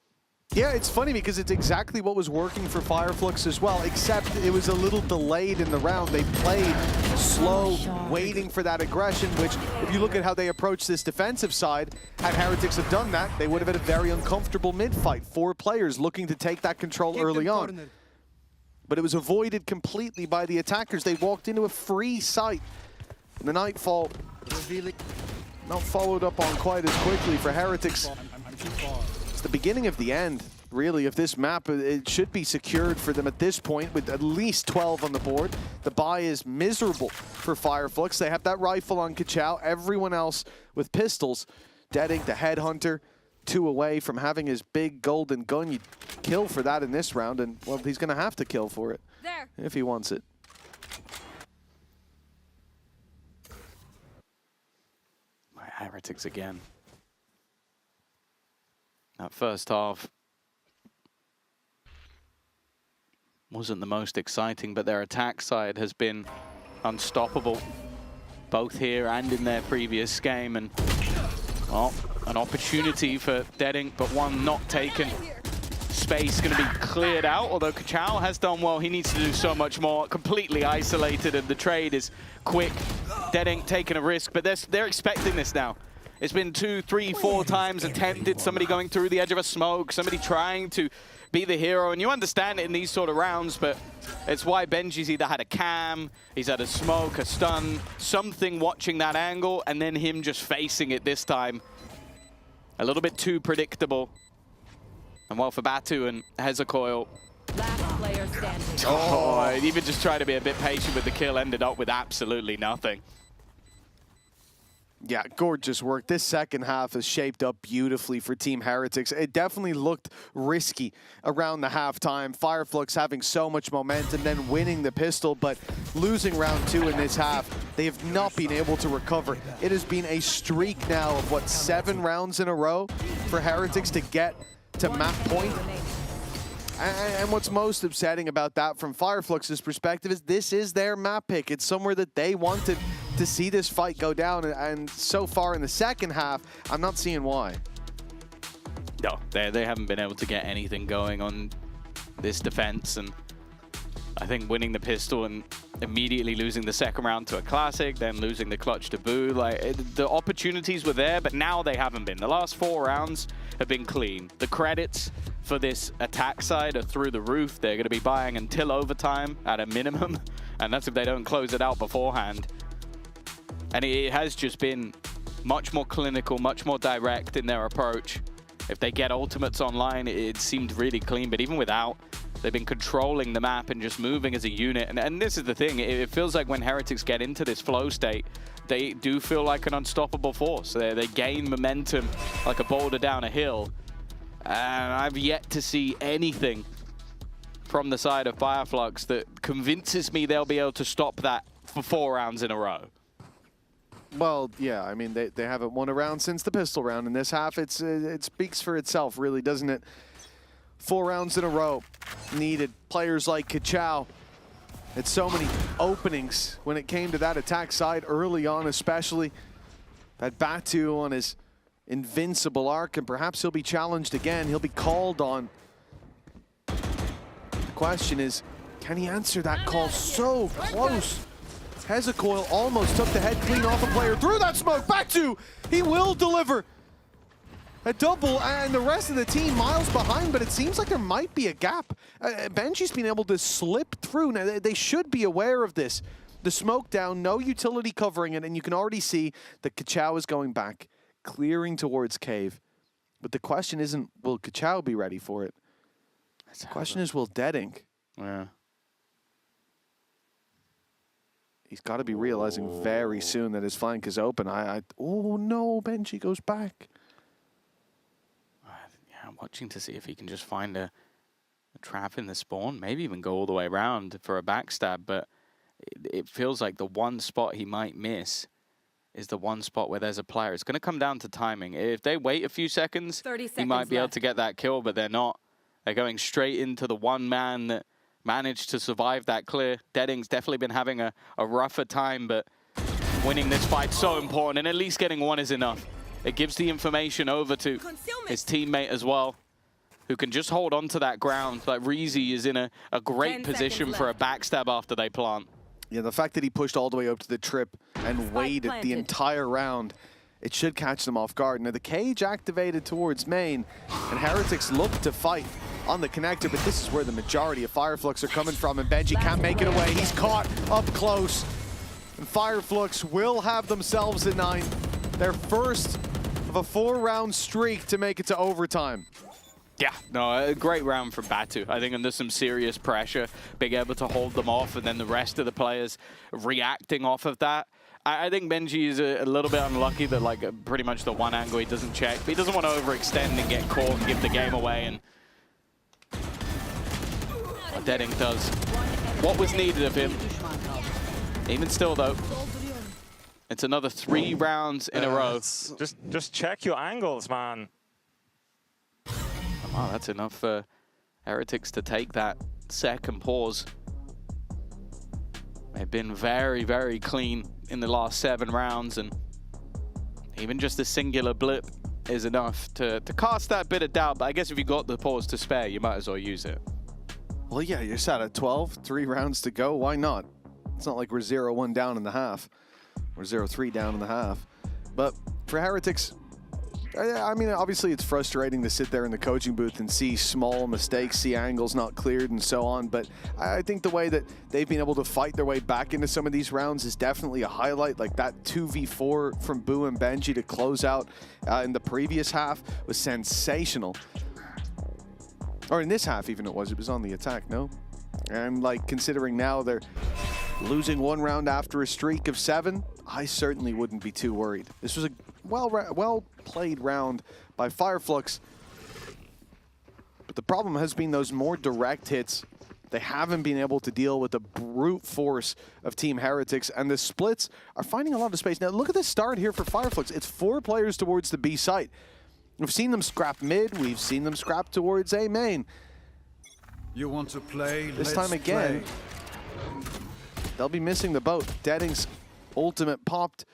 Yeah, it's funny because it's exactly what was working for Fireflux as well, except it was a little delayed in the round. They played slow, waiting for that aggression, which, if you look at how they approach this defensive side, had Heretics have done that, they would have had a very uncomfortable mid-fight. 4 players looking to take that control early on. But it was avoided completely by the attackers. They walked into a free site. And the Nightfall not followed up on quite as quickly for Heretics. It's the beginning of the end, really, of this map. It should be secured for them at this point with at least 12 on the board. The buy is miserable for Fireflux. They have that rifle on Kachao. Everyone else with pistols. Deading the Headhunter, 2 away from having his big golden gun. You kill for that in this round, and, well, he's going to have to kill for it if he wants it. Heretics again. That first half wasn't the most exciting, but their attack side has been unstoppable, both here and in their previous game. And, well, an opportunity for Deadink, but one not taken. Space going to be cleared out, although Kachao has done well. He needs to do so much more. Completely isolated, and the trade is quick. Deadink taking a risk, but they're expecting this now. It's been 2, 3, 4 times attempted. Somebody going through the edge of a smoke, somebody trying to be the hero, and you understand it in these sort of rounds, but it's why Benji's either had a cam, he's had a smoke, a stun, something watching that angle, and then him just facing it this time. A little bit too predictable. And well, for Batu and Hezekiah, even just trying to be a bit patient with the kill, ended up with absolutely nothing. Yeah, gorgeous work. This second half has shaped up beautifully for Team Heretics. It definitely looked risky around the halftime. Fireflux having so much momentum, then winning the pistol, but losing round 2 in this half, they have not been able to recover. It has been a streak now of, what, 7 rounds in a row for Heretics to get to map point. And what's most upsetting about that from Fireflux's perspective is this is their map pick. It's somewhere that they wanted to see this fight go down, and so far in the second half, I'm not seeing why. No, they haven't been able to get anything going on this defense, and I think winning the pistol and immediately losing the second round to a classic, then losing the clutch to Boo, the opportunities were there, but now they haven't been. The last 4 rounds have been clean. The credits for this attack side are through the roof. They're going to be buying until overtime at a minimum, and that's if they don't close it out beforehand. And it has just been much more clinical, much more direct in their approach. If they get ultimates online, it seemed really clean, but even without, they've been controlling the map and just moving as a unit. And this is the thing, it feels like when Heretics get into this flow state, they do feel like an unstoppable force. They gain momentum like a boulder down a hill. And I've yet to see anything from the side of Fireflux that convinces me they'll be able to stop that for 4 rounds in a row. Well, yeah, I mean, they haven't won a round since the pistol round. In this half, it speaks for itself, really, doesn't it? 4 rounds in a row needed. Players like Kachao. It's so many openings when it came to that attack side early on, especially. That Batu on his invincible arc, and perhaps he'll be challenged again. He'll be called on. The question is, can he answer that call so close? Hezekiah almost took the head clean off a player through that smoke. Batu, he will deliver a double, and the rest of the team miles behind, but it seems like there might be a gap. Benji's been able to slip through. Now, they should be aware of this. The smoke down, no utility covering it, and you can already see that Kachao is going back, clearing towards Cave. But the question isn't, will Kachao be ready for it? The question is, will Deadink? Yeah. He's got to be realizing very soon that his flank is open. Oh no, Benji goes back. Yeah, I'm watching to see if he can just find a trap in the spawn, maybe even go all the way around for a backstab, but it feels like the one spot he might miss is the one spot where there's a player. It's going to come down to timing. If they wait a few seconds, he might be able to get that kill, but they're not. They're going straight into the one man that managed to survive that clear. Deadink's definitely been having a rougher time, but winning this fight's so important, and at least getting one is enough. It gives the information over to his teammate as well, who can just hold on to that ground. Like Reezy is in a great position for a backstab after they plant. Yeah, the fact that he pushed all the way up to the trip and waited the entire round, it should catch them off guard. Now the cage activated towards main, and Heretics look to fight on the connector, but this is where the majority of Fireflux are coming from, and Benji can't make it away. He's caught up close, and Fireflux will have themselves a 9. Their first of a 4-round streak to make it to overtime. Yeah, no, a great round from Batu. I think under some serious pressure, being able to hold them off, and then the rest of the players reacting off of that. I think Benji is a little bit unlucky that, like, pretty much the one angle he doesn't check, but he doesn't want to overextend and get caught and give the game away, and Deadink does what was needed of him. Even still, though, It's another 3 rounds in a row. Just check your angles, man. Wow, that's enough for Heretics to take that second pause. They've been very, very clean in the last 7 rounds, and even just a singular blip is enough to cast that bit of doubt. But I guess if you got the pause to spare, you might as well use it. Well, yeah, you're sat at 12, 3 rounds to go. Why not? It's not like we're 0-1 down in the half. We're 0-3 down in the half. But for Heretics, I mean, obviously it's frustrating to sit there in the coaching booth and see small mistakes, see angles not cleared and so on. But I think the way that they've been able to fight their way back into some of these rounds is definitely a highlight. Like that 2v4 from Boo and Benji to close out in the previous half was sensational. Or in this half even it was on the attack, no? And like considering now they're losing 1 round after a streak of 7, I certainly wouldn't be too worried. This was a well played round by Fireflux. But the problem has been those more direct hits. They haven't been able to deal with the brute force of Team Heretics, and the splits are finding a lot of space. Now look at the start here for Fireflux. It's 4 players towards the B site. We've seen them scrap mid, we've seen them scrap towards A main. You want to play? This time again, they'll be missing the boat. Deading's ultimate popped.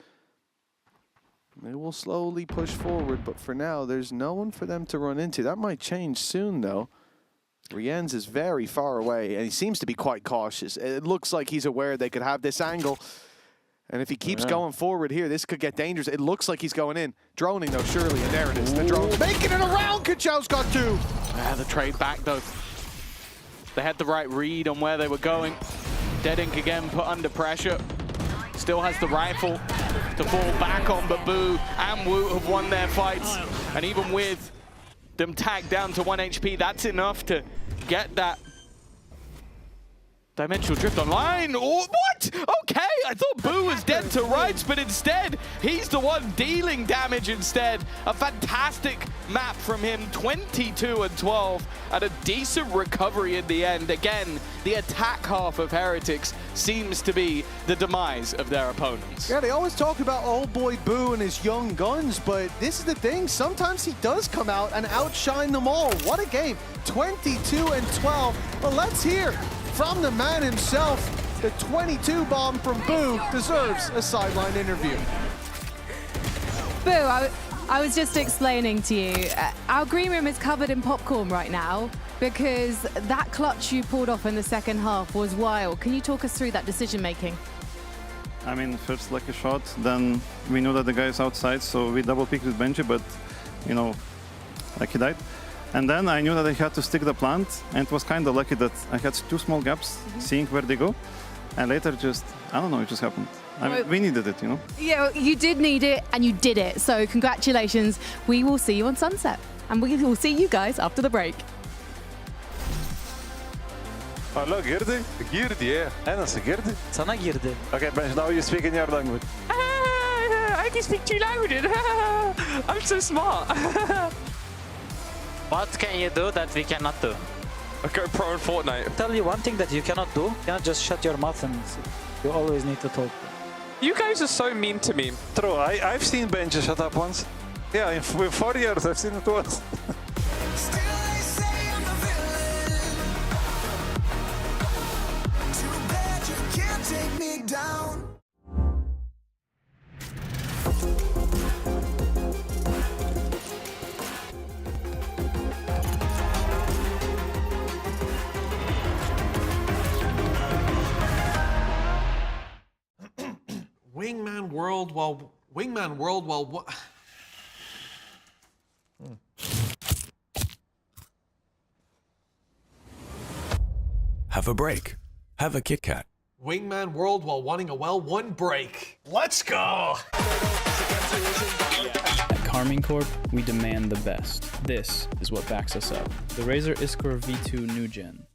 They will slowly push forward, but for now, there's no one for them to run into. That might change soon, though. Rienz is very far away, and he seems to be quite cautious. It looks like he's aware they could have this angle. And if he keeps going forward here, this could get dangerous. It looks like he's going in. Droning, though, surely, and there it is. The drone making it around. Kachow's got 2. The trade back, though. They had the right read on where they were going. Deadink again put under pressure. Still has the rifle to fall back on, but Boo and Woot have won their fights. And even with them tagged down to 1 HP, that's enough to get that dimensional drift online. Oh, what? Okay, I thought Boo was dead to rights, but instead, he's the one dealing damage instead. A fantastic map from him, 22-12, and a decent recovery in the end. Again, the attack half of Heretics seems to be the demise of their opponents. Yeah, they always talk about old boy Boo and his young guns, but this is the thing. Sometimes he does come out and outshine them all. What a game. 22-12. Well, let's hear from the man himself. The 22 bomb from Boo deserves a sideline interview. Boo, I was just explaining to you, our green room is covered in popcorn right now because that clutch you pulled off in the second half was wild. Can you talk us through that decision making? I mean, first lucky shot, then we knew that the guy is outside, so we double picked with Benji, but, you know, like he died. And then I knew that I had to stick the plant, and it was kind of lucky that I had 2 small gaps, seeing where they go. And later just, I don't know, it just happened. I mean, we needed it, you know? Yeah, you did need it, and you did it. So congratulations. We will see you on Sunset. And we will see you guys after the break. Hello, girdi? Girdi, yeah. Nasıl girdi? Sana girdi. Okay, but now you speak in your language. I can speak 2 languages. I'm so smart. What can you do that we cannot do? I go pro in Fortnite. I'll tell you one thing that you cannot do. You cannot just shut your mouth and sit. You always need to talk. You guys are so mean to me. True, I've seen Benji shut up once. Yeah, in 4 years I've seen it once. Take me down. Wingman World while what? Have a break. Have a Kit Kat. Wingman World while wanting a well-won break. Let's go! At Carmine Corp, we demand the best. This is what backs us up. The Razer Iskor V2 New Gen.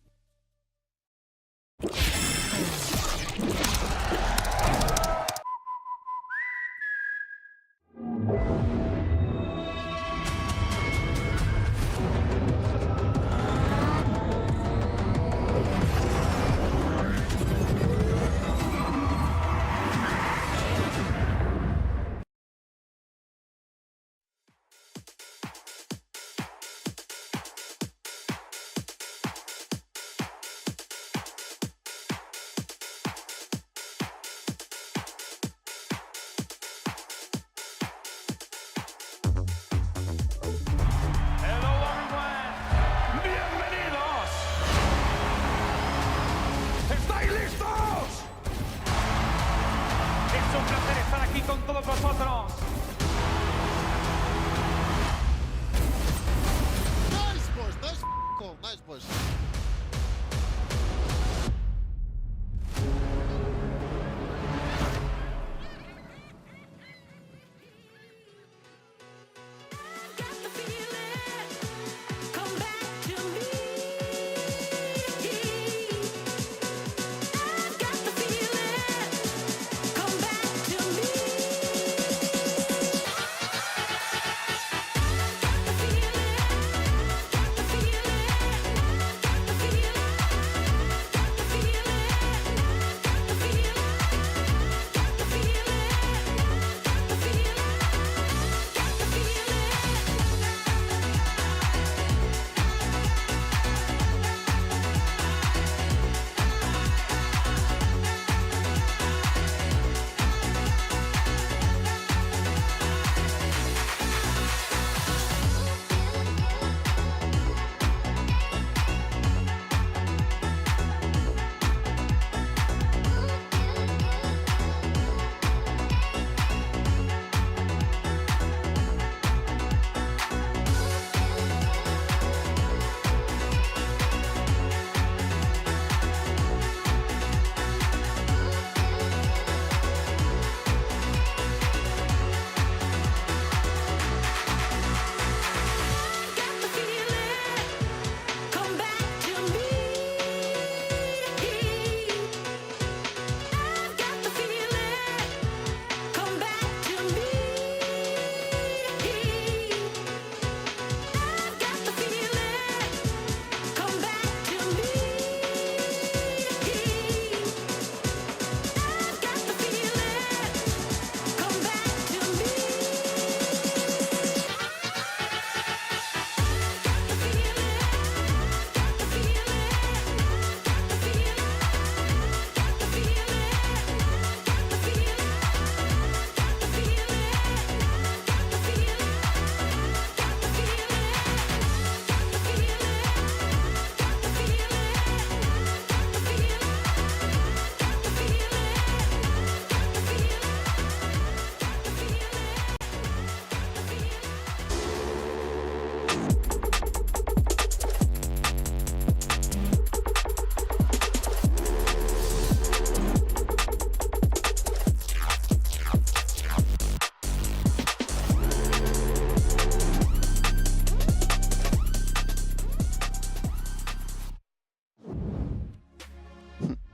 Nice push, nice call, nice push.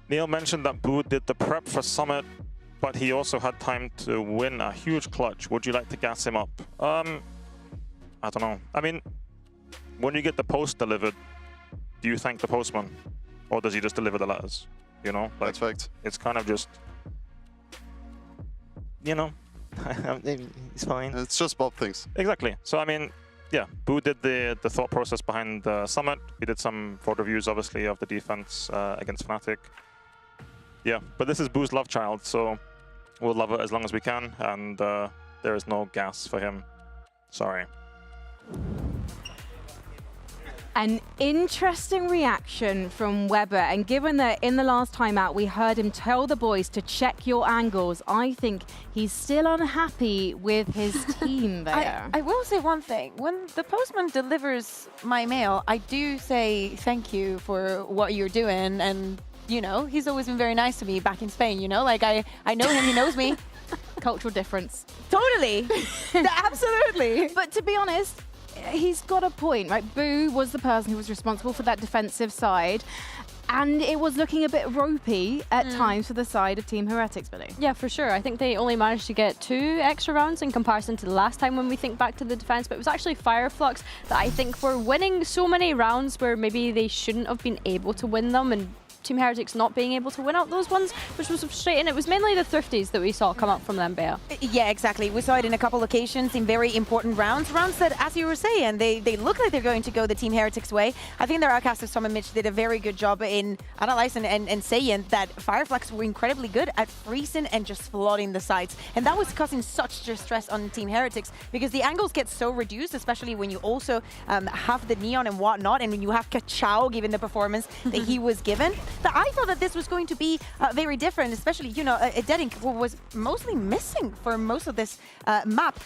Neil mentioned that Boo did the prep for Summit, but he also had time to win a huge clutch. Would you like to gas him up? I don't know. I mean, when you get the post delivered, do you thank the postman? Or does he just deliver the letters? You know? Like, that's fact. It's kind of just, you know, it's fine. It's just both things. Exactly. So, I mean, yeah, Boo did the thought process behind the Summit. We did some photo reviews, obviously, of the defense against Fnatic. Yeah, but this is Boo's love child, so we'll love it as long as we can, and there is no gas for him. Sorry. An interesting reaction from Weber, and given that in the last timeout we heard him tell the boys to check your angles, I think he's still unhappy with his team there. I will say one thing. When the postman delivers my mail, I do say thank you for what you're doing, and you know, he's always been very nice to me back in Spain, you know? Like, I know him, he knows me. Cultural difference. Totally. Absolutely. But to be honest, he's got a point, right? Boo was the person who was responsible for that defensive side, and it was looking a bit ropey at times for the side of Team Heretics, Billy. Yeah, for sure. I think they only managed to get 2 extra rounds in comparison to the last time when we think back to the defense, but it was actually Fireflux that I think were winning so many rounds where maybe they shouldn't have been able to win them, and Team Heretics not being able to win out those ones, which was frustrating. It was mainly the Thrifties that we saw come up from them, Bea. Yeah, exactly. We saw it in a couple occasions in very important rounds. Rounds that, as you were saying, they look like they're going to go the Team Heretics way. I think their outcasters, Tom and Mitch, did a very good job in analyzing and saying that Fireflux were incredibly good at freezing and just flooding the sides. And that was causing such distress on Team Heretics because the angles get so reduced, especially when you also have the Neon and whatnot, and when you have Kachao given the performance that he was given. that I thought that this was going to be very different, especially, you know, Dedink was mostly missing for most of this map.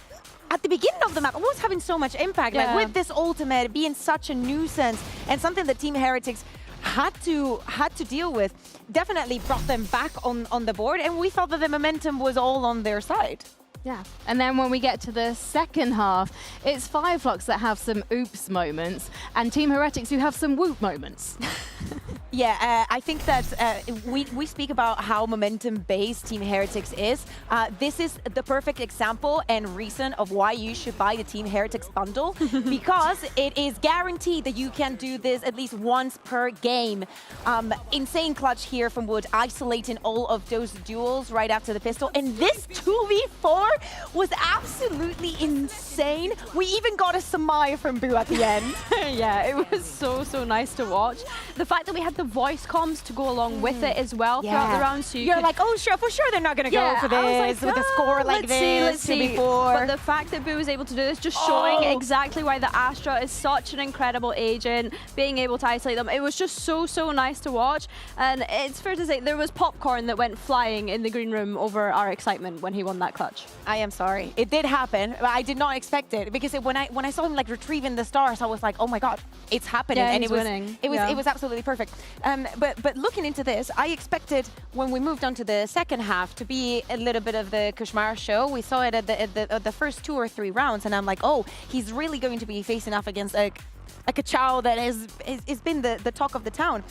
At the beginning of the map, it was having so much impact, like with this ultimate being such a nuisance and something that Team Heretics had to deal with. Definitely brought them back on the board, and we thought that the momentum was all on their side. Yeah, and then when we get to the second half, it's Fireflux that have some oops moments, and Team Heretics who have some whoop moments. Yeah, I think that we speak about how momentum-based Team Heretics is. This is the perfect example and reason of why you should buy the Team Heretics bundle, because it is guaranteed that you can do this at least once per game. Insane clutch here from Wood, isolating all of those duels right after the pistol. And this 2v4 was absolutely insane. We even got a Samaya from Boo at the end. Yeah, it was so nice to watch. The fact that we had the voice comms to go along with it as well throughout the round. So you're like, oh, sure, for sure they're not going to go for this with a score like this. Let's see. But the fact that Boo was able to do this, just showing exactly why the Astra is such an incredible agent, being able to isolate them. It was just so nice to watch. And it's fair to say there was popcorn that went flying in the green room over our excitement when he won that clutch. I am sorry. It did happen. I did not expect it, because when I saw him like retrieving the stars, I was like, oh my god, it's happening. Yeah, and he's winning. It was absolutely perfect. But looking into this, I expected when we moved on to the second half to be a little bit of the Kushmar show. We saw it at the first 2 or 3 rounds, and I'm like, oh, he's really going to be facing off against like a Chao that has been the talk of the town.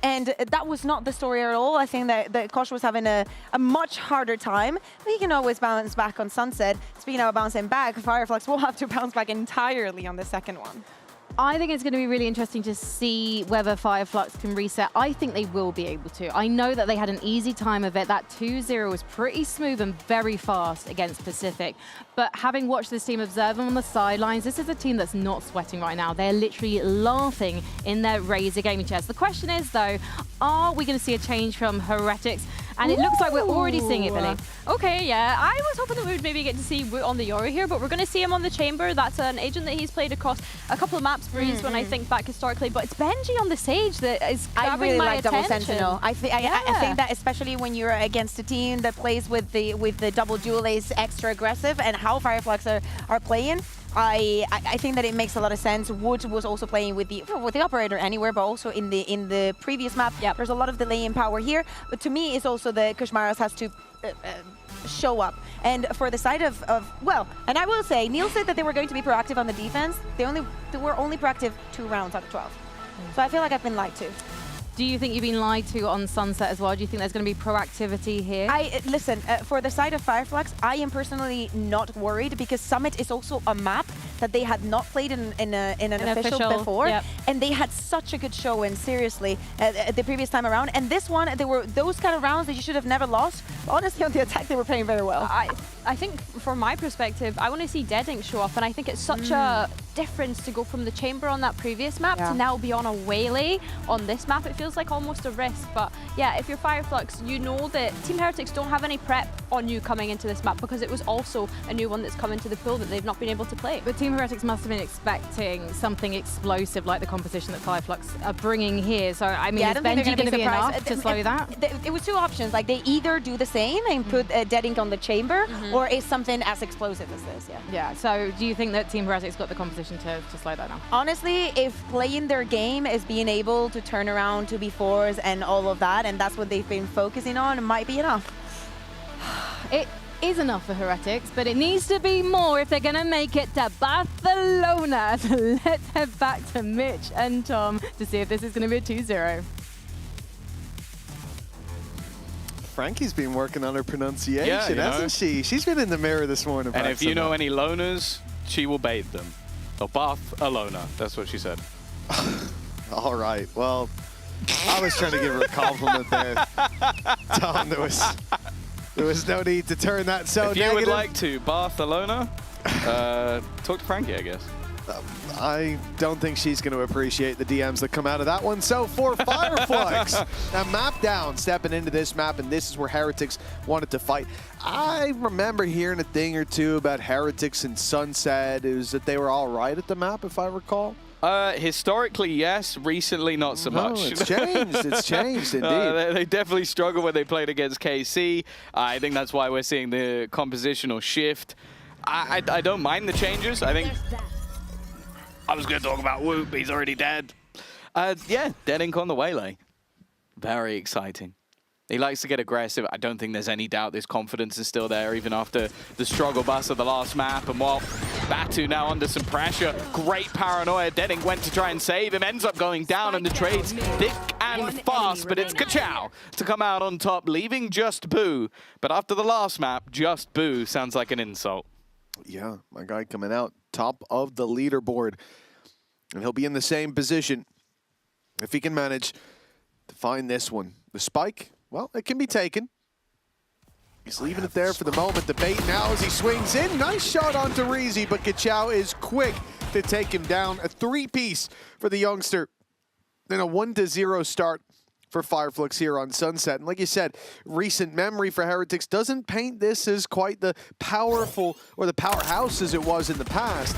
And that was not the story at all. I think that Kosh was having a much harder time. But he can always bounce back on Sunset. Speaking of bouncing back, Fireflux will have to bounce back entirely on the second one. I think it's going to be really interesting to see whether Fireflux can reset. I think they will be able to. I know that they had an easy time of it. That 2-0 was pretty smooth and very fast against Pacific. But having watched this team observe them on the sidelines, this is a team that's not sweating right now. They're literally laughing in their Razor gaming chairs. The question is, though, are we going to see a change from Heretics? And it looks like we're already seeing it, Billy. Okay, yeah. I was hoping that we would maybe get to see Woot on the Yori here, but we're going to see him on the Chamber. That's an agent that he's played across a couple of maps, Breeze, when I think back historically. But it's Benji on the Sage that is grabbing I really my like attention. Double Sentinel. I think that especially when you're against a team that plays with the double duel is extra aggressive, and how Fireflux are playing, I think that it makes a lot of sense. Wood was also playing with the operator anywhere, but also in the previous map. Yep. There's a lot of delay in power here, but to me, it's also the Kushmaras has to show up. And for the side of well, and I will say, Neil said that they were going to be proactive on the defense. They were only proactive 2 rounds out of 12. So I feel like I've been lied to. Do you think you've been lied to on Sunset as well? Do you think there's going to be proactivity here? Listen, for the side of Fireflux, I am personally not worried, because Summit is also a map that they had not played in an official before, and they had such a good show, and seriously, the previous time around. And this one, there were those kind of rounds that you should have never lost. But honestly, on the attack, they were playing very well. I think, from my perspective, I want to see Dedink show up, and I think it's such a difference to go from the Chamber on that previous map to now be on a Waylay on this map. It feels like almost a risk, but yeah, if you're Fireflux, you know that Team Heretics don't have any prep on you coming into this map, because it was also a new one that's come into the pool that they've not been able to play. But Team Heretics must have been expecting something explosive like the composition that Fireflux are bringing here. So, I mean, is Benji going to be enough to slow that? It was 2 options. Like, they either do the same and put Dedink on the Chamber, or it's something as explosive as this, Yeah, so do you think that Team Heretics got the composition to slow that down? Honestly, if playing their game is being able to turn around 2v4s and all of that, and that's what they've been focusing on, it might be enough. It is enough for Heretics, but it needs to be more if they're going to make it to Barcelona. So let's head back to Mitch and Tom to see if this is going to be a 2-0. Frankie's been working on her pronunciation, hasn't she? She's been in the mirror this morning. And if you know any loners, she will bait them. So Barcelona, that's what she said. All right, well, I was trying to give her a compliment there. Tom, there was no need to turn that so negative. If you would like to Barcelona, talk to Frankie, I guess. I don't think she's going to appreciate the DMs that come out of that one. So for Fireflux, now map down, stepping into this map, and this is where Heretics wanted to fight. I remember hearing a thing or two about Heretics and Sunset. It was that they were all right at the map, if I recall. Historically, yes. Recently, not so much. It's changed. It's changed, indeed. They definitely struggle when they played against KC. I think that's why we're seeing the compositional shift. I don't mind the changes. I think... I was going to talk about Whoop. He's already dead. Yeah, dead ink on the waylay. Very exciting. He likes to get aggressive. I don't think there's any doubt this confidence is still there, even after the struggle bus of the last map. And while Batu now under some pressure, great paranoia. Deadink went to try and save him, ends up going down, and the trade's thick and fast, but it's Kachao to come out on top, leaving just Boo. But after the last map, just Boo sounds like an insult. Yeah, my guy coming out top of the leaderboard. And he'll be in the same position if he can manage to find this one. The spike, well, it can be taken. He's leaving it there for the moment. The bait now as he swings in. Nice shot onto Reezy, but Kachao is quick to take him down. A 3-piece for the youngster. Then a 1-0 start for Fireflux here on Sunset. And like you said, recent memory for Heretics doesn't paint this as quite the powerful or the powerhouse as it was in the past.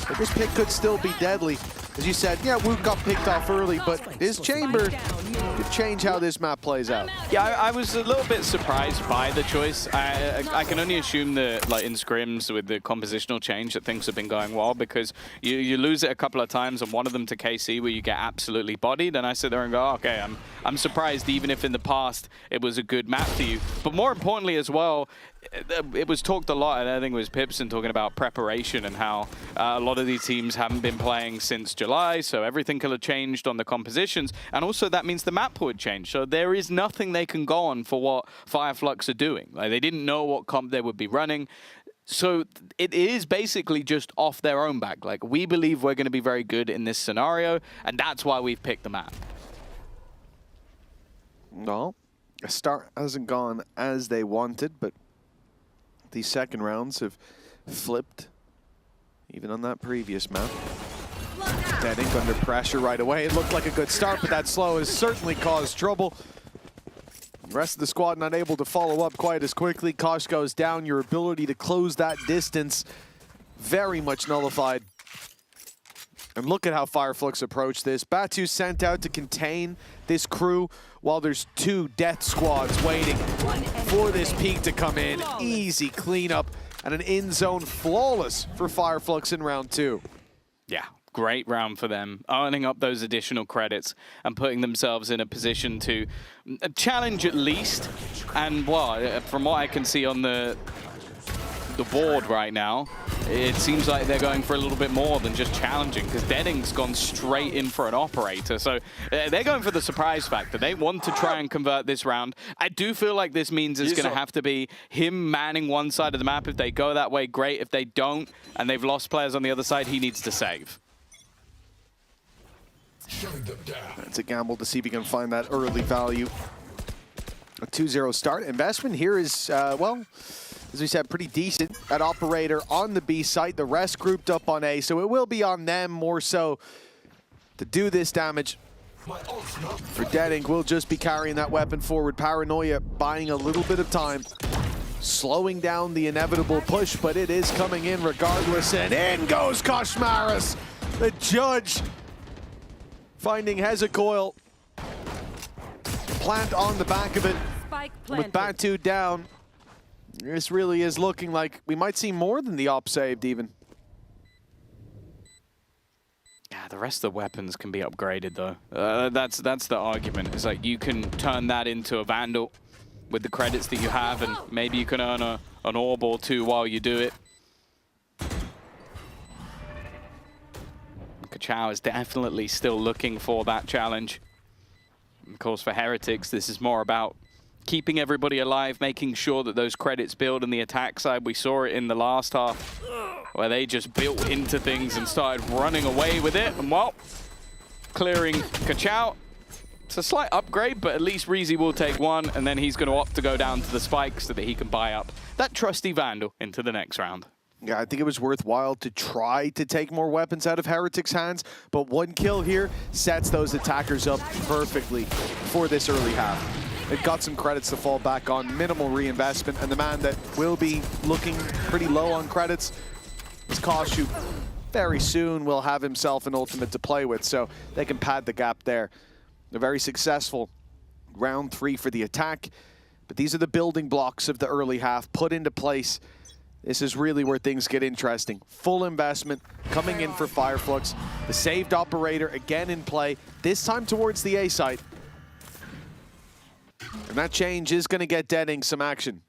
But this pick could still be deadly. As you said, yeah, Wook got picked off early, but his chamber could change how this map plays out. Yeah, I was a little bit surprised by the choice. I can only assume that, like in scrims with the compositional change, that things have been going well, because you lose it a couple of times, and one of them to KC where you get absolutely bodied, and I sit there and go, okay, I'm surprised, even if in the past it was a good map for you. But more importantly as well, it was talked a lot, and I think it was Pipson talking about preparation and how a lot of these teams haven't been playing since July, so everything could have changed on the compositions, and also that means the map pool would change. So there is nothing they can go on for what Fireflux are doing. Like, they didn't know what comp they would be running. So it is basically just off their own back. Like, we believe we're going to be very good in this scenario, and that's why we've picked the map. No, a start hasn't gone as they wanted, but these second rounds have flipped, even on that previous map. Deadink under pressure right away. It looked like a good start, but that slow has certainly caused trouble. The rest of the squad not able to follow up quite as quickly. Kosh goes down. Your ability to close that distance very much nullified. And look at how Fireflux approached this. Batu sent out to contain this crew while there's 2 death squads waiting for this peak to come in. Easy cleanup and an in-zone flawless for Fireflux in round 2. Yeah, great round for them, earning up those additional credits and putting themselves in a position to challenge at least. And well, from what I can see on the board right now, it seems like they're going for a little bit more than just challenging, because Deadink's gone straight in for an operator. So they're going for the surprise factor. They want to try and convert this round. I do feel like this means it's going to have to be him manning one side of the map. If they go that way, great. If they don't, and they've lost players on the other side, he needs to save. It's a gamble to see if he can find that early value. A 2-0 start. Investment here is, well, as we said, pretty decent at operator on the B site. The rest grouped up on A, so it will be on them more so to do this damage. For Deadink, we'll just be carrying that weapon forward. Paranoia buying a little bit of time, slowing down the inevitable push, but it is coming in regardless. And in goes Koshmaris, the judge, finding Hezekiah. Plant on the back of it. With Batu down, this really is looking like we might see more than the op saved even. Yeah, the rest of the weapons can be upgraded though. That's the argument. It's like you can turn that into a Vandal with the credits that you have, and maybe you can earn an orb or 2 while you do it. Kachao is definitely still looking for that challenge. Of course, for Heretics, this is more about keeping everybody alive, making sure that those credits build on the attack side. We saw it in the last half, where they just built into things and started running away with it. And well, clearing Kachao. It's a slight upgrade, but at least Reezy will take 1, and then he's going to opt to go down to the spike so that he can buy up that trusty Vandal into the next round. Yeah, I think it was worthwhile to try to take more weapons out of Heretics' hands, but 1 kill here sets those attackers up perfectly for this early half. It got some credits to fall back on, minimal reinvestment, and the man that will be looking pretty low on credits is Kosh, who very soon will have himself an ultimate to play with, so they can pad the gap there. A very successful round 3 for the attack, but these are the building blocks of the early half put into place. This is really where things get interesting. Full investment coming in for Fireflux. The saved operator again in play, this time towards the A site. And that change is going to get Deading some action.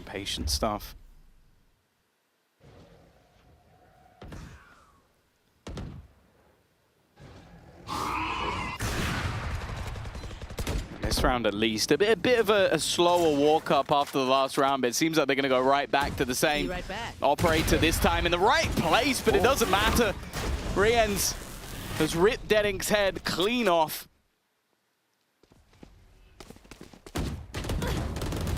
Patient stuff. This round at least, a bit of a slower walk up after the last round, but it seems like they're going to go right back to the same operator this time in the right place, but it doesn't matter. Riens has ripped Deading's head clean off.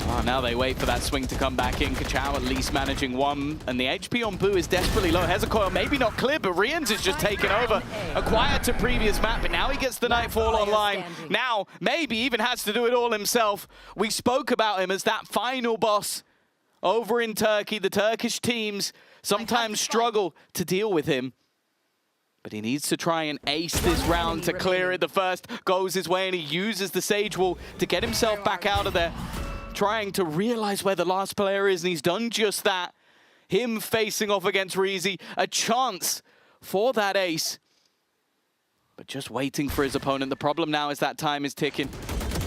Oh, now they wait for that swing to come back in. Kachao at least managing one, and the HP on Boo is desperately low. Hezekiah maybe not clear, but Riens is just taken over. Acquired to previous map, but now he gets the Nightfall online. Now, maybe even has to do it all himself. We spoke about him as that final boss over in Turkey. The Turkish teams sometimes struggle to deal with him, but he needs to try and ace this round to clear it. The first goes his way, and he uses the Sage Wall to get himself back out of there, trying to realize where the last player is, and he's done just that. Him facing off against Reezy, a chance for that ace, but just waiting for his opponent. The problem now is that time is ticking,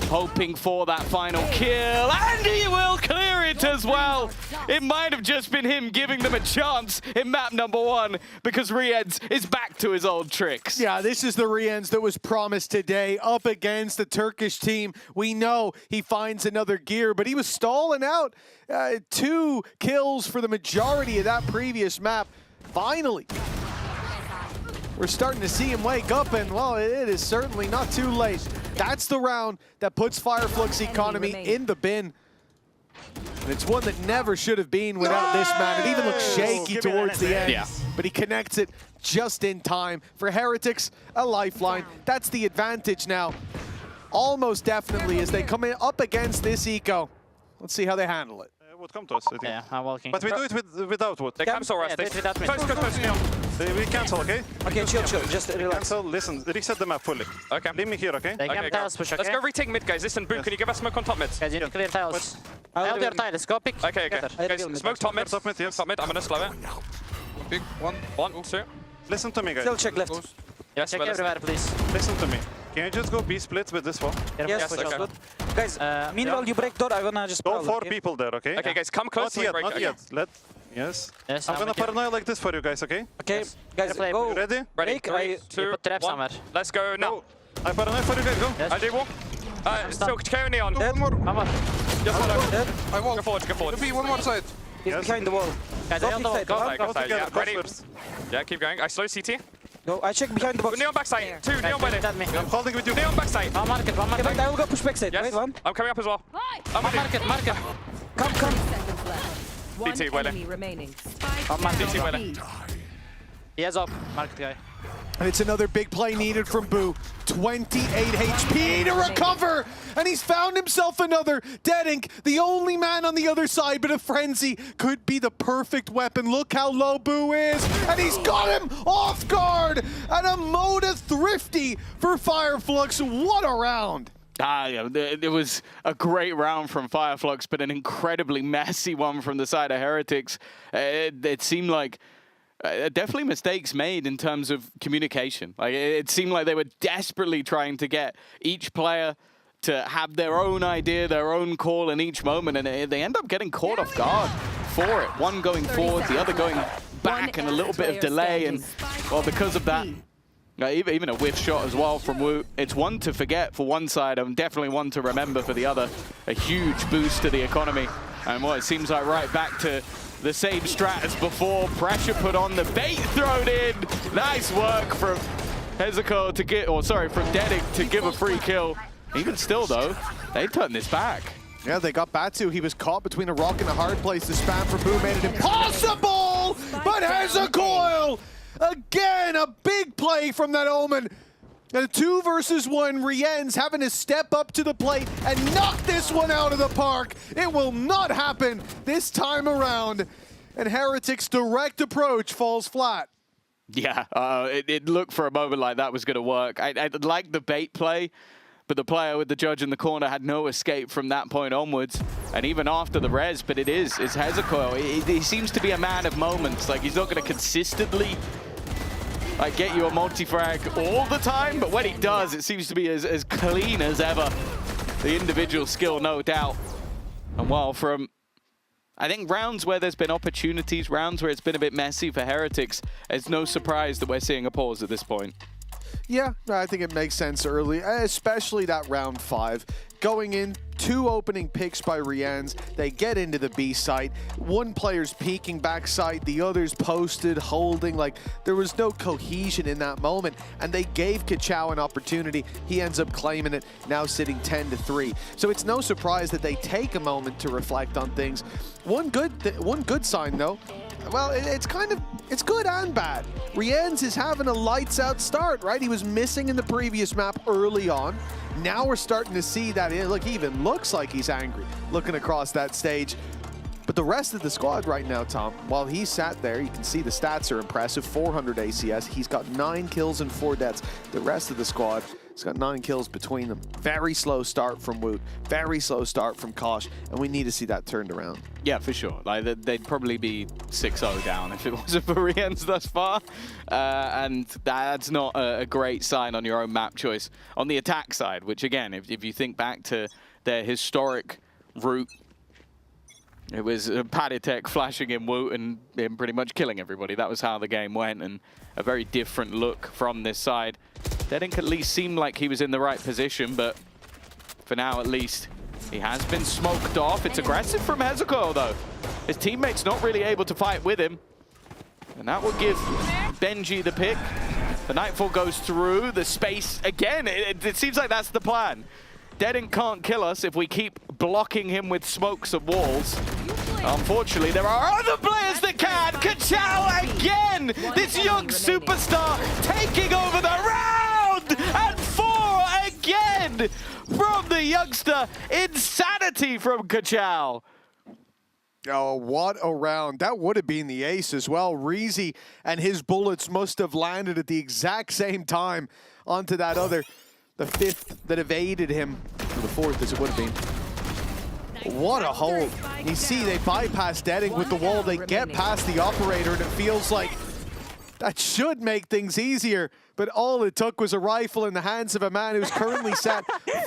hoping for that final kill, and he will clear it as well. It might have just been him giving them a chance in map number 1, because Riens is back to his old tricks. Yeah, this is the Riens that was promised today up against the Turkish team. We know he finds another gear, but he was stalling out. 2 kills for the majority of that previous map. Finally, we're starting to see him wake up, and well, it is certainly not too late. That's the round that puts Fireflux economy in the bin. And it's one that never should have been without this man. It even looks shaky towards the end, but he connects it just in time. For Heretics, a lifeline. That's the advantage now, almost definitely, as they come in up against this eco. Let's see how they handle it. Would come to us, I think. Yeah, I'm walking. But we do it without wood. They cancel rest. We cancel, okay? Okay, chill. Just relax. Cancel, listen, reset the map fully. Okay. Leave me here, okay? They can tiles push, okay? Let's go retake mid, guys. Listen, Boo, can you give us smoke on top mid? Guys, you need to clear tiles. I'll do tiles. Go pick. Okay. Guys, smoke top mid. Top mid, yes. Top mid, I'm gonna slow it. Big one. 1, 2. Listen to me, guys. Still check left. Yes, Check everywhere, please. Listen to me. Can you just go B splits with this wall? Yes, okay. good. Guys, meanwhile, you break door. I wanna just Go 4 people there, okay? Okay, guys, come close. Not yet. Yes. I'm gonna paranoia like this for you guys, okay? Okay, guys, go. Ready? Ready? 3, 2, 1. Let's go now. I paranoia for you guys, go. I do walk. Still carry neon. One more. Just follow. I walk. Go forward. Be one more side. He's behind the wall. Guys, I on the wall. Go together, yeah, go ready? first. Yeah, keep going. I slow CT. Go, I check behind the box. Neon backside. 2, neon by there. I'm holding with you. Neon backside. One market. I will go push backside. Yes. Wait, one. I'm coming up as well. I'm Market. Come. CT, Wiley. remaining. CT, Wiley. He has up. Market guy. And it's another big play needed from Boo. 28 HP to recover, and he's found himself another. Deadink, the only man on the other side, but a Frenzy could be the perfect weapon. Look how low Boo is, and he's got him off guard. And a Moda Thrifty for Fireflux. What a round. Yeah, it was a great round from Fireflux, but an incredibly messy one from the side of Heretics. It seemed like definitely mistakes made in terms of communication. Like it seemed like they were desperately trying to get each player to have their own idea, their own call in each moment, and they end up getting caught off guard for it. One going forward, the other going back, and a little bit of delay. And well, because of that, even a whiff shot as well from Wu. It's one to forget for one side, and definitely one to remember for the other. A huge boost to the economy, and what it seems like right back to the same strat as before. Pressure put on, the bait thrown in. Nice work from Hezekiah to get, from Deadink to give a free kill. Even still though, they turned this back. Yeah, they got Batu. He was caught between a rock and a hard place. The spam for Boo made it impossible, but Hezekiah, again, a big play from that Omen. And a 2 versus 1, Rien's having to step up to the plate and knock this one out of the park. It will not happen this time around. And Heretic's direct approach falls flat. Yeah, it looked for a moment like that was going to work. I liked the bait play, but the player with the judge in the corner had no escape from that point onwards. And even after the res, but it's Hezekiah. He seems to be a man of moments. Like, he's not going to consistently get you a multi-frag all the time, but when he does, it seems to be as clean as ever. The individual skill, no doubt. And well, from I think rounds where there's been opportunities, rounds where it's been a bit messy for Heretics, it's no surprise that we're seeing a pause at this point. Yeah, I think it makes sense early, especially that round 5. Going in, 2 opening picks by Rien's. They get into the B site. One player's peeking backside, the other's posted, holding. Like, there was no cohesion in that moment. And they gave Kachao an opportunity. He ends up claiming it, now sitting 10-3. So it's no surprise that they take a moment to reflect on things. One good sign, though. Well, it's good and bad. Rien's is having a lights-out start, right? He was missing in the previous map early on. Now we're starting to see that, look, he even looks like he's angry looking across that stage. But the rest of the squad right now, Tom, while he sat there, you can see the stats are impressive. 400 ACS. He's got 9 kills and 4 deaths. The rest of the squad has got 9 kills between them. Very slow start from Woot. Very slow start from Kosh. And we need to see that turned around. Yeah, for sure. Like, they'd probably be 6-0 down if it wasn't for Rien's thus far. And that's not a great sign on your own map choice. On the attack side, which again, if you think back to their historic route, it was Paditek flashing in Woot and him pretty much killing everybody. That was how the game went, and a very different look from this side. Dedink at least seemed like he was in the right position, but for now at least, he has been smoked off. It's aggressive from Hezekiah, though. His teammate's not really able to fight with him. And that will give Benji the pick. The Nightfall goes through the space again. It seems like that's the plan. Dedink can't kill us if we keep blocking him with smokes and walls. Unfortunately, there are other players that can. Kachao again! This young superstar taking over the round! And 4 again from the youngster. Insanity from Kachao. Oh, what a round. That would have been the ace as well. Reezy and his bullets must have landed at the exact same time onto that other. The 5th that evaded him, or the 4th as it would have been. What a hold. You see they bypass Dedink with the wall, they get past the operator, and it feels like that should make things easier, but all it took was a rifle in the hands of a man who's currently sat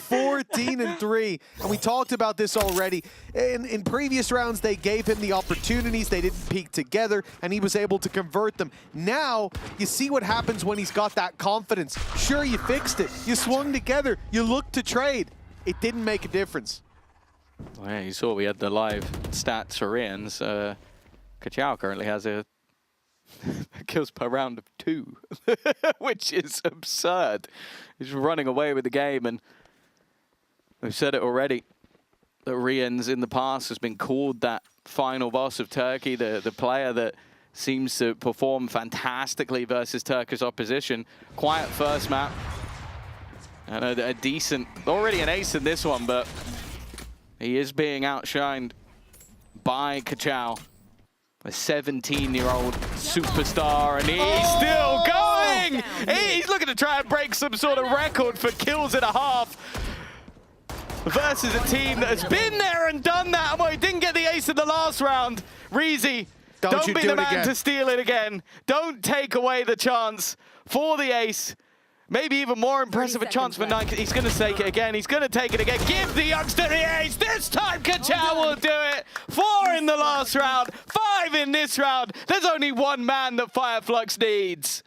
14-3. And we talked about this already. In previous rounds, they gave him the opportunities. They didn't peak together, and he was able to convert them. Now, you see what happens when he's got that confidence. Sure, you fixed it. You swung together. You looked to trade. It didn't make a difference. Well, yeah, you saw we had the live stats for Rien's. Kachao currently has a kills per round of 2, which is absurd. He's running away with the game, and we've said it already, that Rien's in the past has been called that final boss of Turkey, the player that seems to perform fantastically versus Turkish opposition. Quiet first map, and a decent, already an ace in this one, but he is being outshined by Kachao. A 17-year-old superstar, and he's still going! He's looking to try and break some sort of record for kills and a half versus a team that has been there and done that. Well, he didn't get the ace in the last round. Reezy, don't be the man to steal it again. Don't take away the chance for the ace. Maybe even more impressive a chance for 9. He's going to take it again. He's going to take it again. Give the youngster the ace. This time, Kachao will do it. 4 in the last round. 5 in this round. There's only one man that Fireflux needs.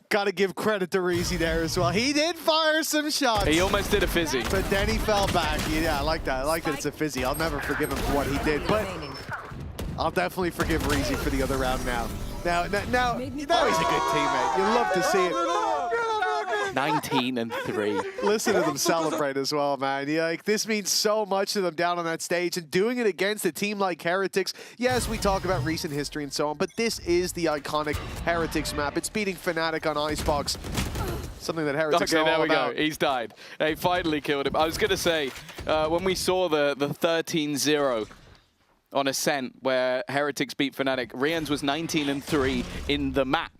Got to give credit to Reezy there as well. He did fire some shots. He almost did a fizzy. But then he fell back. Yeah, I like that. I like that it's a fizzy. I'll never forgive him for what he did. But I'll definitely forgive Reezy for the other round now. Now he's a good teammate. You love to see it. 19-3. Listen to them celebrate as well, man. Yeah, like, this means so much to them down on that stage, and doing it against a team like Heretics. Yes, we talk about recent history and so on, but this is the iconic Heretics map. It's beating Fnatic on Icebox. Something that Heretics Okay, are there all we about. go. He's died. They finally killed him. I was going to say, when we saw the 13-0 on Ascent, where Heretics beat Fnatic, Rians was 19-3 in the map.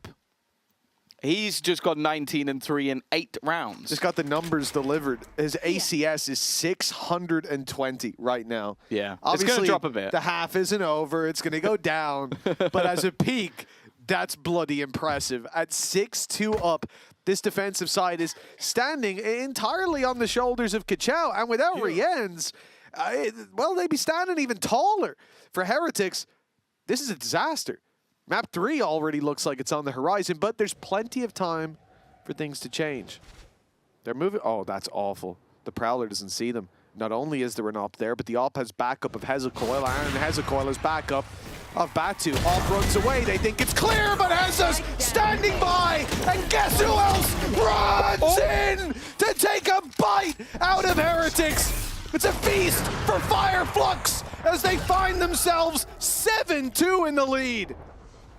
He's just got 19-3 in 8 rounds. Just got the numbers delivered. His ACS is 620 right now. Yeah, obviously, it's going to drop a bit. The half isn't over. It's going to go down. But as a peak, that's bloody impressive. At 6-2 up, this defensive side is standing entirely on the shoulders of Kachao. And without Riens, well, they'd be standing even taller. For Heretics, this is a disaster. Map 3 already looks like it's on the horizon, but there's plenty of time for things to change. They're moving. Oh, that's awful. The Prowler doesn't see them. Not only is there an op there, but the op has backup of Hezecoil, and Hezecoil has backup of Batu. Op runs away. They think it's clear, but Heza's standing by. And guess who else runs in to take a bite out of Heretics? It's a feast for Fireflux as they find themselves 7-2 in the lead.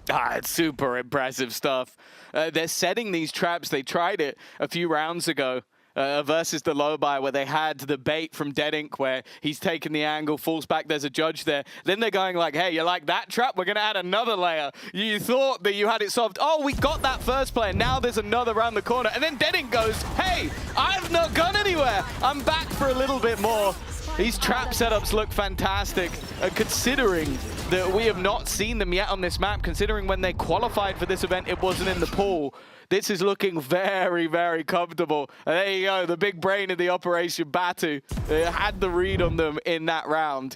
It's super impressive stuff. They're setting these traps. They tried it a few rounds ago versus the low buy, where they had the bait from Dead Ink, where he's taking the angle, falls back, there's a judge there. Then they're going like, hey, you like that trap? We're going to add another layer. You thought that you had it solved. Oh, we got that first player. Now there's another around the corner. And then Dead Ink goes, hey, I've not gone anywhere. I'm back for a little bit more. These trap setups look fantastic, considering that we have not seen them yet on this map, considering when they qualified for this event, it wasn't in the pool. This is looking very, very comfortable. And there you go, the big brain of the operation, Batu, had the read on them in that round.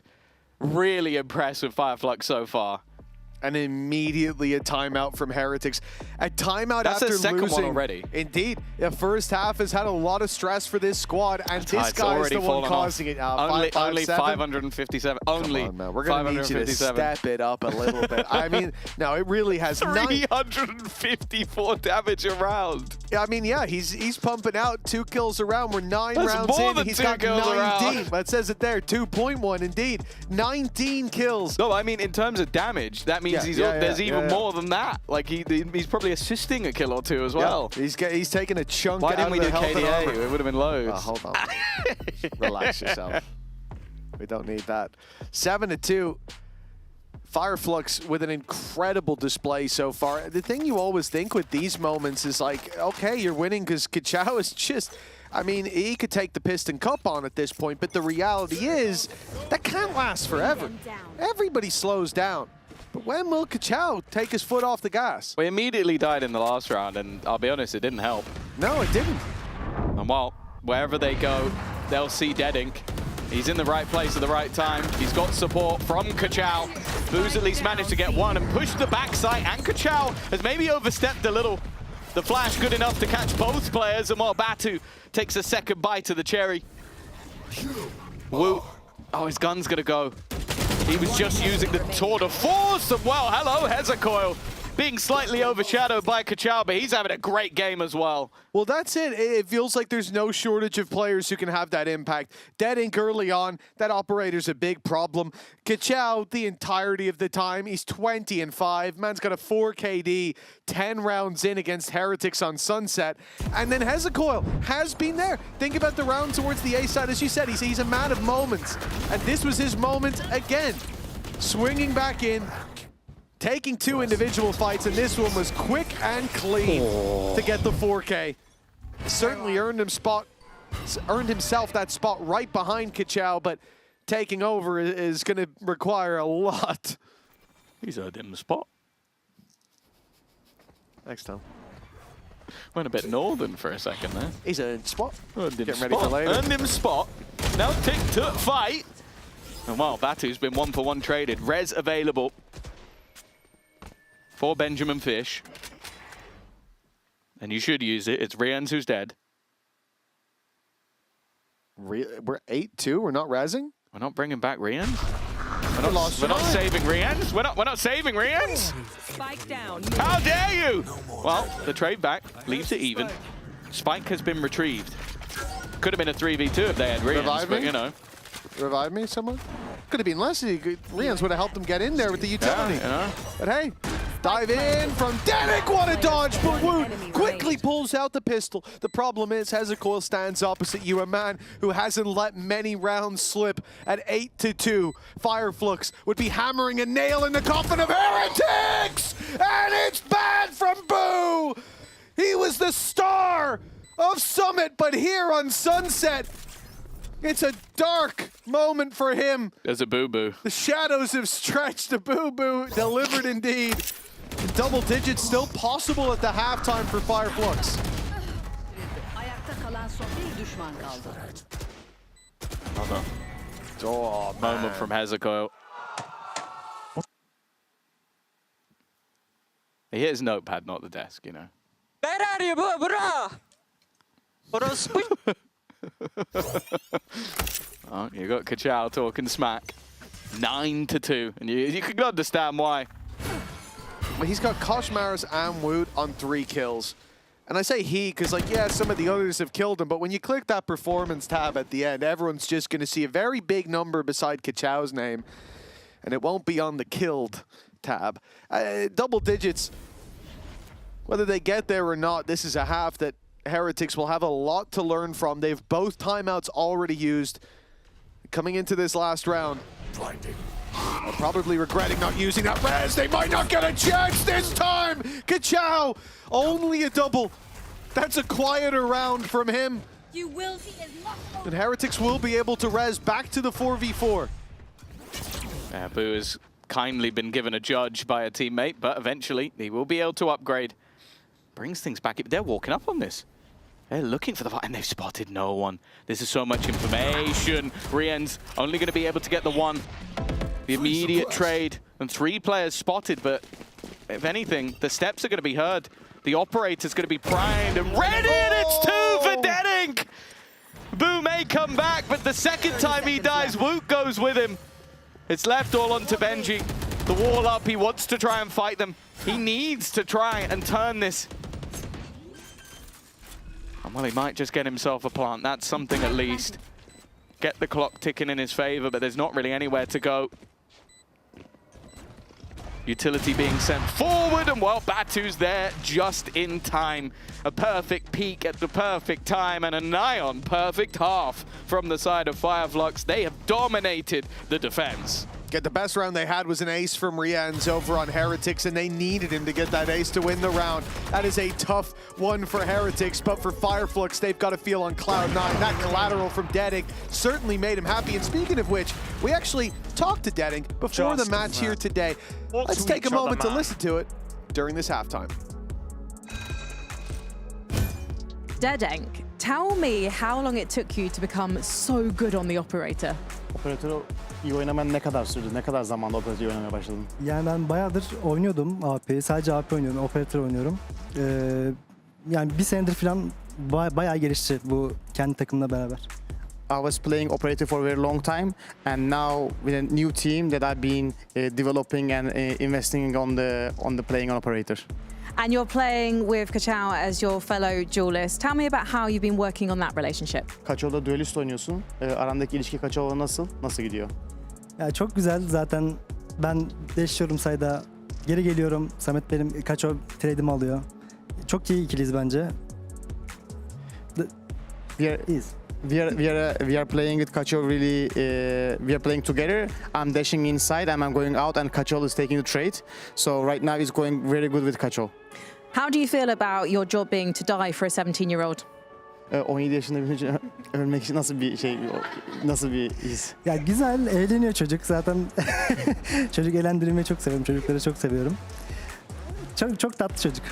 Really impressive Fireflux so far. And immediately a timeout from Heretics. A timeout That's after the second losing. one already. Indeed. The first half has had a lot of stress for this squad, and this guy is the one causing it. Only 557. Only. Come on, man. We're going to need you to step it up a little bit. I mean, no, it really has 354 damage a round. I mean, yeah, he's pumping out 2 kills a round. We're 9 That's rounds more in. than He's 2 got kills 19. around. That says it there. 2.1 indeed. 19 kills. No, I mean in terms of damage, that means there's even more than that. Like he's probably assisting a kill or 2 as well. He's taking a chunk Why out didn't we of do the health and KDA? armor. It would have been loads. Oh, hold on. Relax yourself. We don't need that. 7-2. Fireflux with an incredible display so far. The thing you always think with these moments is like, okay, you're winning because Kachao is just... I mean, he could take the Piston Cup on at this point, but the reality is that can't last forever. Everybody slows down. But when will Kachao take his foot off the gas? We immediately died in the last round, and I'll be honest, it didn't help. No, it didn't. And well, wherever they go, they'll see Dead Ink. He's in the right place at the right time. He's got support from Kachao. Boo's at least managed to get one and push the backside, and Kachao has maybe overstepped a little. The flash good enough to catch both players, and while Batu takes a second bite of the cherry. Woo. Oh, his gun's gonna go. He was just using the tour de force, and well, hello, Hezecoil. Being slightly overshadowed by Kachao, but he's having a great game as well. Well, that's it. It feels like there's no shortage of players who can have that impact. Dead Ink early on, that operator's a big problem. Kachao, the entirety of the time, he's 20-5. Man's got a 4 KD, 10 rounds in against Heretics on Sunset. And then Hezecoil has been there. Think about the round towards the A side. As you said, he's a man of moments. And this was his moment again. Swinging back in, taking 2 individual fights, and this one was quick and clean to get the 4K. Certainly earned himself that spot right behind Kachao, but taking over is going to require a lot. He's earned him the spot. Next time. Went a bit northern for a second there. He's earned spot. Earned him Getting spot. ready for later. Earned him spot. Now tick-tock fight. And well, Batu's been 1-for-1 traded. Res available for Benjamin Fish. And you should use it. It's Rians who's dead. We're 8-2. We're not rezzing. We're not bringing back Rians. We're not saving Rians. We're not saving Rians. Spike down. How dare you? Well, the trade back leaves it even. Spike has been retrieved. Could have been a 3v2 if they had Rians, but you know. Revive me, someone? Could have been less. Rians would have helped them get in there with the utility. Yeah, you know. But hey, Dive in from Danik, what a dodge, but Woot quickly pulls out the pistol. The problem is Hezekiah stands opposite you, a man who hasn't let many rounds slip. At 8-2, Fireflux would be hammering a nail in the coffin of Heretics! And it's bad from Boo! He was the star of Summit, but here on Sunset, it's a dark moment for him. There's a boo-boo. The shadows have stretched. The boo-boo delivered indeed. Double digits still possible at the halftime for Fireflux. Oh, moment from Hezekiah. He hit his notepad, not the desk, you know. Oh, you got Kachao talking smack. 9-2, and you can understand why. Well, he's got Koshmaris and Woot on 3 kills. And I say he because, like, yeah, some of the others have killed him, but when you click that performance tab at the end, everyone's just going to see a very big number beside Kachao's name, and it won't be on the killed tab. Double digits, whether they get there or not, this is a half that Heretics will have a lot to learn from. They've both timeouts already used. Coming into this last round, probably regretting not using that res. They might not get a chance this time. Kachao, only a double. That's a quieter round from him. You will see is not. And Heretics will be able to res back to the 4v4. Boo has kindly been given a judge by a teammate, but eventually he will be able to upgrade. Brings things back. They're walking up on this. They're looking for the fight, and they've spotted no one. This is so much information. Rien's only going to be able to get the one. The immediate trade, and 3 players spotted, but if anything, the steps are going to be heard. The operator's going to be primed and ready, and it's 2 for Deadink! Boo may come back, but the second time he dies, Woot goes with him. It's left all onto Benji. The wall up, he wants to try and fight them. He needs to try and turn this. And well, he might just get himself a plant. That's something at least. Get the clock ticking in his favor, but there's not really anywhere to go. Utility being sent forward, and well, Batu's there just in time. A perfect peak at the perfect time, and a nigh-on perfect half from the side of Fireflux. They have dominated the defense. Get the best round they had was an ace from Rien's over on Heretics, and they needed him to get that ace to win the round. That is a tough one for Heretics, but for Fireflux, they've got to feel on cloud 9. That collateral from Deadink certainly made him happy. And speaking of which, we actually talked to Deadink before the match here today. Let's take a moment to listen to it during this halftime. Deadink, tell me how long it took you to become so good on the operator. Operatörü iyi oynaman ne kadar sürdü? Ne kadar zamanda operatörü oynamaya başladın? Yani ben bayağıdır oynuyordum AP'yi. Sadece AP oynuyordum, operatör oynuyorum. Yani bir senedir falan bayağı gelişti bu kendi takımla beraber. I was playing operator for a very long time, and now with a new team that I've been developing and investing on the playing on operator. And you're playing with Kachao as your fellow duelist. Tell me about how you've been working on that relationship. Kaço'da duelist oynuyorsun. Arandaki ilişki Kaço'la nasıl? Nasıl gidiyor? Ya çok güzel. Zaten ben değişiyorum sayda. Geri geliyorum. Samet benim Kaço trade'imi alıyor. Çok iyi ikiliyiz bence. We are playing with Kaço really. We are playing together. I'm dashing inside and I'm going out, and Kaço is taking the trade. So right now it's going very good with Kaço. How do you feel about your job being to die for a 17-year-old? 17 yaşında bir ölmek için nasıl bir his? Ya güzel, eğleniyor çocuk zaten. Çocuk eğlendirmeyi çok seviyorum, çocukları çok seviyorum. Çok tatlı çocuk.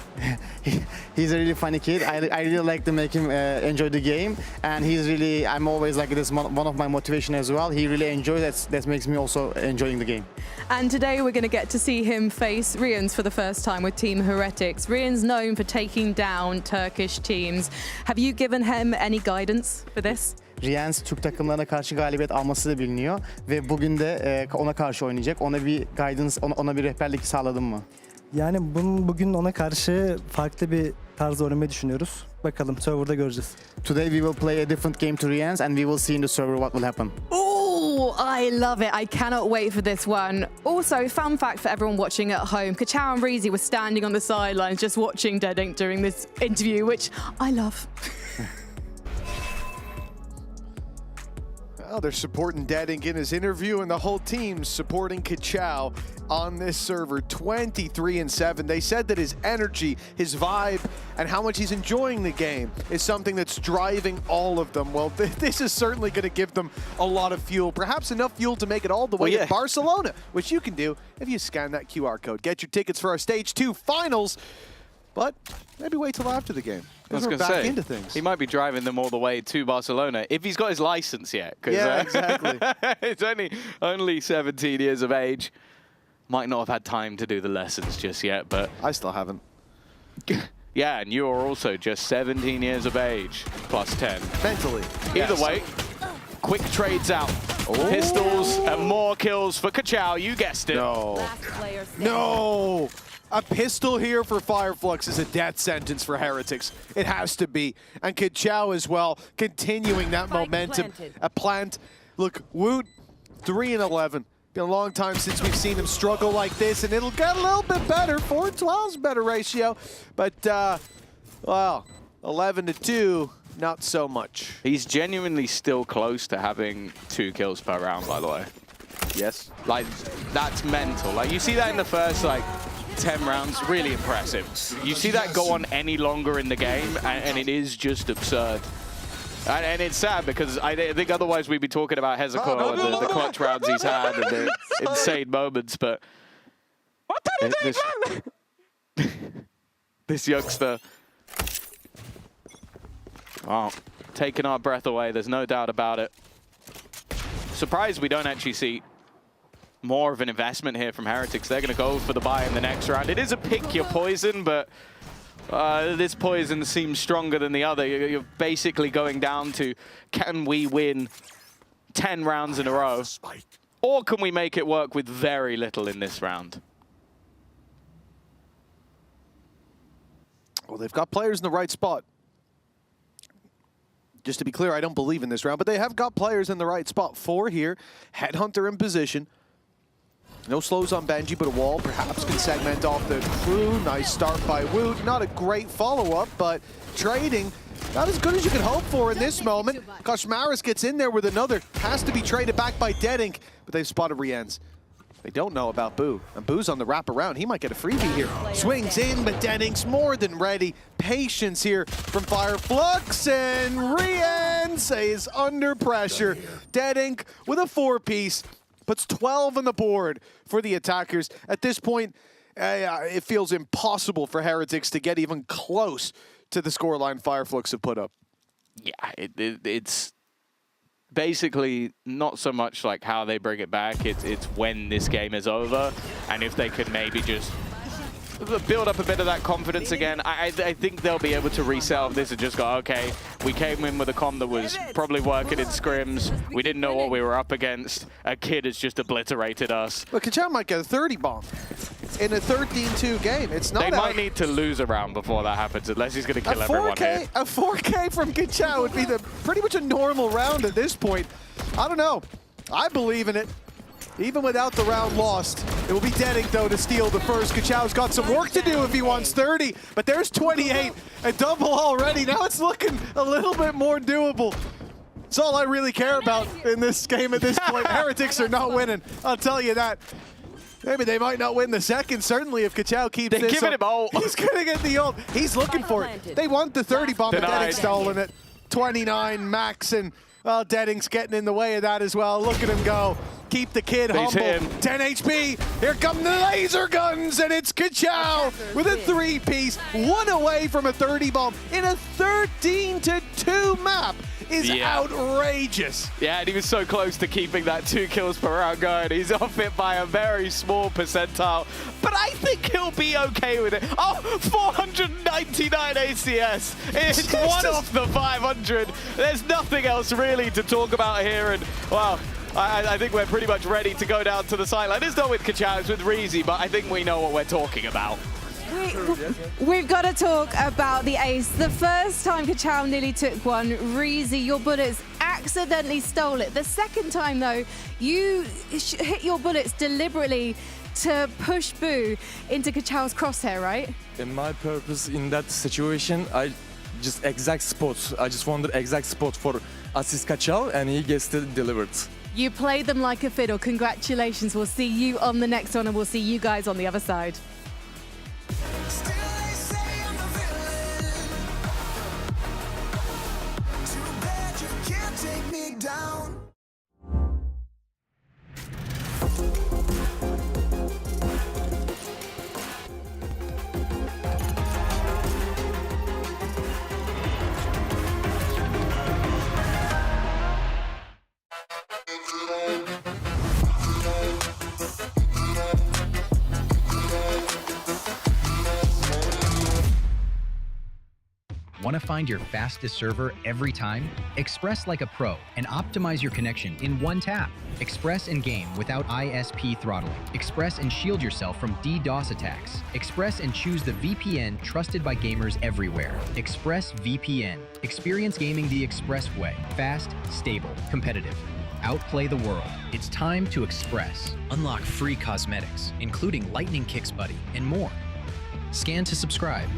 He's a really funny kid. I really like to make him enjoy the game, and I'm always like this, one of my motivation as well. He really enjoys that. That makes me also enjoying the game. And today we're going to get to see him face Rien's for the first time with Team Heretics. Rien's known for taking down Turkish teams. Have you given him any guidance for this? Riens Türk takımlarına karşı galibiyet alması da biliniyor ve bugün de ona karşı oynayacak. Ona bir guidance, ona bir rehberlik sağladın mı? Yani bugün ona karşı farklı bir tarz oynamayı düşünüyoruz. Bakalım serverda göreceğiz. Today we will play a different game to Riens, and we will see in the server what will happen. Ooh! Oh, I love it. I cannot wait for this one. Also, fun fact for everyone watching at home, Kachao and Reezy were standing on the sidelines just watching Dead Ink during this interview, which I love. Well, they're supporting Dead Ink in his interview, and the whole team's supporting Kachao on this server. 23-7. They said that his energy, his vibe, and how much he's enjoying the game is something that's driving all of them. Well, this is certainly going to give them a lot of fuel, perhaps enough fuel to make it all the way to Barcelona, which you can do if you scan that QR code. Get your tickets for our Stage 2 finals, but maybe wait till after the game. I was going to say, into things. He might be driving them all the way to Barcelona if he's got his license yet. Yeah, exactly. It's only 17 years of age. Might not have had time to do the lessons just yet, but... I still haven't. Yeah, and you are also just 17 years of age, plus 10. Mentally. Either way, quick trades out. Oh. Pistols and more kills for Kachao, you guessed it. No. No! A pistol here for Fireflux is a death sentence for Heretics. It has to be. And Kachao as well, continuing that momentum. A plant. Look, Woot, 3-11. Been a long time since we've seen him struggle like this, and it'll get a little bit better. 4-12 is a better ratio. But, well, 11-2, not so much. He's genuinely still close to having 2 kills per round, by the way. Yes. Like, that's mental. Like, you see that in the first, like, 10 rounds, really impressive. You see that go on any longer in the game, and it is just absurd. And it's sad because I think otherwise we'd be talking about Hezekiah and the clutch rounds he's had and the insane moments, but this youngster, oh, taking our breath away, there's no doubt about it. Surprised we don't actually see more of an investment here from Heretics. They're going to go for the buy in the next round. It is a pick your poison, but this poison seems stronger than the other. You're basically going down to, can we win 10 rounds in a row? Or can we make it work with very little in this round? Well, they've got players in the right spot. Just to be clear, I don't believe in this round, but they have got players in the right spot. 4 here, Headhunter in position. No slows on Benji, but a wall perhaps can segment off the crew. Nice start by Woot. Not a great follow-up, but trading not as good as you could hope for in this moment. Koshmaris gets in there with another. Has to be traded back by Dead Ink, but they've spotted Rienz. They don't know about Boo, and Boo's on the wraparound. He might get a freebie here. Swings in, but Dead Ink's more than ready. Patience here from Fireflux, and Rienz is under pressure. Dead Ink with a 4-piece. Puts 12 on the board for the attackers. At this point, it feels impossible for Heretics to get even close to the scoreline Fireflux have put up. Yeah, it's basically not so much like how they bring it back. It's when this game is over, and if they could maybe just build up a bit of that confidence again. I think they'll be able to reset this and just go, okay, we came in with a comm that was probably working in scrims. We didn't know what we were up against. A kid has just obliterated us. But Kachao might get a 30 bomb in a 13-2 game. It's not. They might need to lose a round before that happens, unless he's going to kill everyone here. A 4K from Kachao would be pretty much a normal round at this point. I don't know. I believe in it. Even without the round lost, it will be Dead Ink, though, to steal the first. Kachao's got some work to do if he wants 30, but there's 28, a double already. Now it's looking a little bit more doable. It's all I really care about in this game at this point. Heretics are not winning, I'll tell you that. Maybe they might not win the second, certainly if Kachao keeps this. They're giving him ult. He's gonna get the ult. He's looking for it. They want the 30 bomb, but Dead Ink's stolen it. 29 max, and well, Dead Ink's getting in the way of that as well. Look at him go. Keep the kid humble. 10 HP. Here come the laser guns, and it's Kachao with a 3-piece. 1 away from a 30 bomb in a 13-2 map is outrageous. Yeah, and he was so close to keeping that 2 kills per round going. He's off it by a very small percentile, but I think he'll be okay with it. Oh, 499 ACS. It's 1 off the 500. There's nothing else really to talk about here, and well, I think we're pretty much ready to go down to the sideline. It's not with Kachao, it's with Reezy, but I think we know what we're talking about. We've got to talk about the ace. The first time Kachao nearly took one, Reezy, your bullets accidentally stole it. The second time, though, you hit your bullets deliberately to push Boo into Kachao's crosshair, right? In my purpose in that situation, I just exact spot. I just wanted exact spot for assist Kachao, and he gets it delivered. You played them like a fiddle. Congratulations. We'll see you on the next one, and we'll see you guys on the other side. Want to find your fastest server every time? Express like a pro and optimize your connection in one tap. Express and game without ISP throttling. Express and shield yourself from DDoS attacks. Express and choose the VPN trusted by gamers everywhere. Express VPN. Experience gaming the Express way. Fast, stable, competitive. Outplay the world. It's time to Express. Unlock free cosmetics, including Lightning Kicks Buddy and more. Scan to subscribe.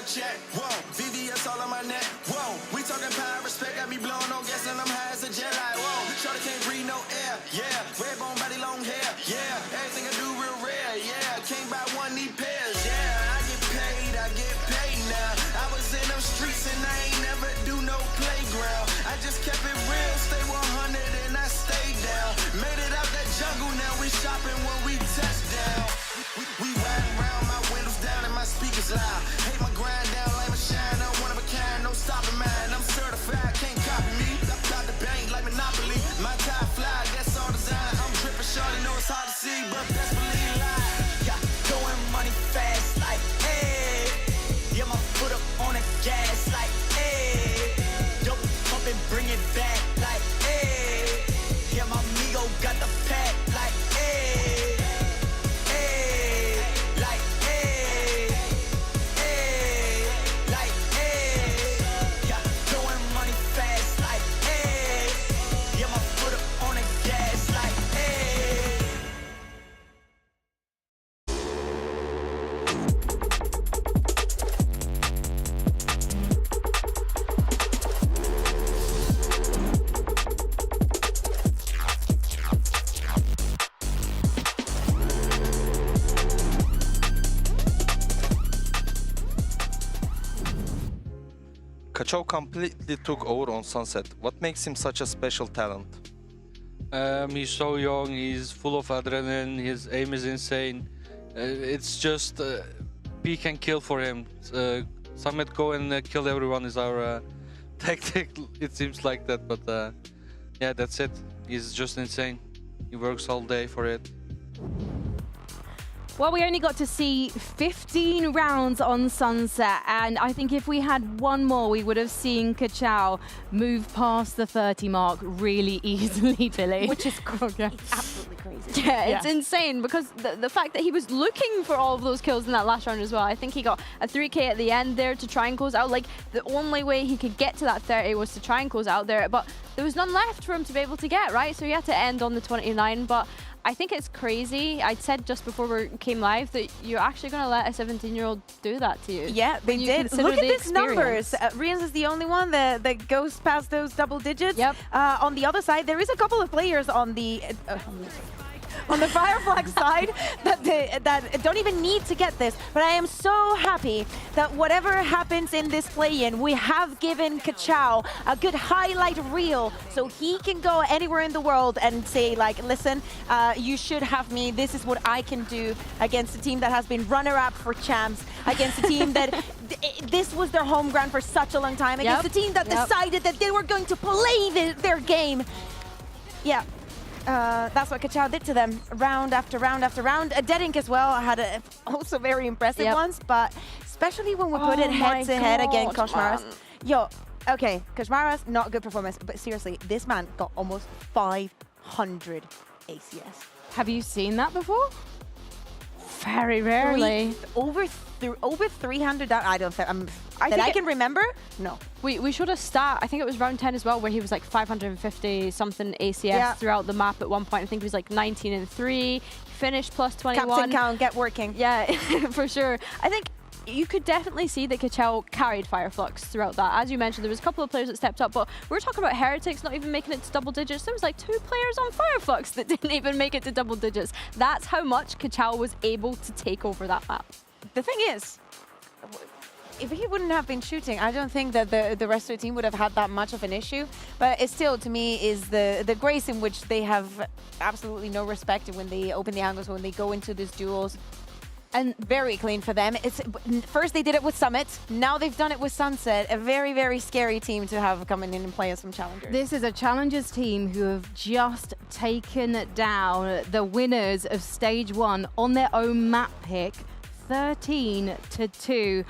Check, whoa, VVS all on my neck, whoa, we Kachao completely took over on Sunset. What makes him such a special talent? He's so young, he's full of adrenaline, his aim is insane. It's just peek and kill for him. Summit go and kill everyone is our tactic, it seems like that, but yeah, that's it. He's just insane. He works all day for it. Well, we only got to see 15 rounds on Sunset, and I think if we had one more, we would have seen Kachao move past the 30 mark really easily, Billy. Which is absolutely crazy. Yeah, it's insane because the fact that he was looking for all of those kills in that last round as well. I think he got a 3K at the end there to try and close out. Like, the only way he could get to that 30 was to try and close out there, but there was none left for him to be able to get, right? So he had to end on the 29, but I think it's crazy. I said just before we came live that you're actually going to let a 17-year-old do that to you. Yeah, they did. Look at these numbers. Rians is the only one that goes past those double digits. Yep. On the other side, there is a couple of players on the Fireflag side that don't even need to get this. But I am so happy that whatever happens in this play-in, we have given Kachao a good highlight reel so he can go anywhere in the world and say, like, listen, you should have me. This is what I can do against a team that has been runner-up for champs, against a team that this was their home ground for such a long time, against a team that decided that they were going to play their game. Yeah. That's what Kachao did to them, round after round after round. Deadink as well had also very impressive ones, but especially when we put it head-to-head against Koshmaras. Yo, okay, Koshmaras, not good performance, but seriously, this man got almost 500 ACS. Have you seen that before? Very rarely. Over 300, I don't think, I can remember? No. We showed a stat, I think it was round 10 as well, where he was like 550 something ACS throughout the map at one point. I think he was like 19 and 3, finished plus 21. Captain count, get working. Yeah, for sure. I think you could definitely see that Kachao carried Fireflux throughout that. As you mentioned, there was a couple of players that stepped up, but we're talking about Heretics not even making it to double digits. There was like 2 players on Fireflux that didn't even make it to double digits. That's how much Kachao was able to take over that map. The thing is, if he wouldn't have been shooting, I don't think that the rest of the team would have had that much of an issue. But it still, to me, is the grace in which they have absolutely no respect when they open the angles, when they go into these duels. And very clean for them. First they did it with Summit, now they've done it with Sunset. A very, very scary team to have coming in and play as some challengers. This is a challengers team who have just taken down the winners of stage 1 on their own map pick, 13-2.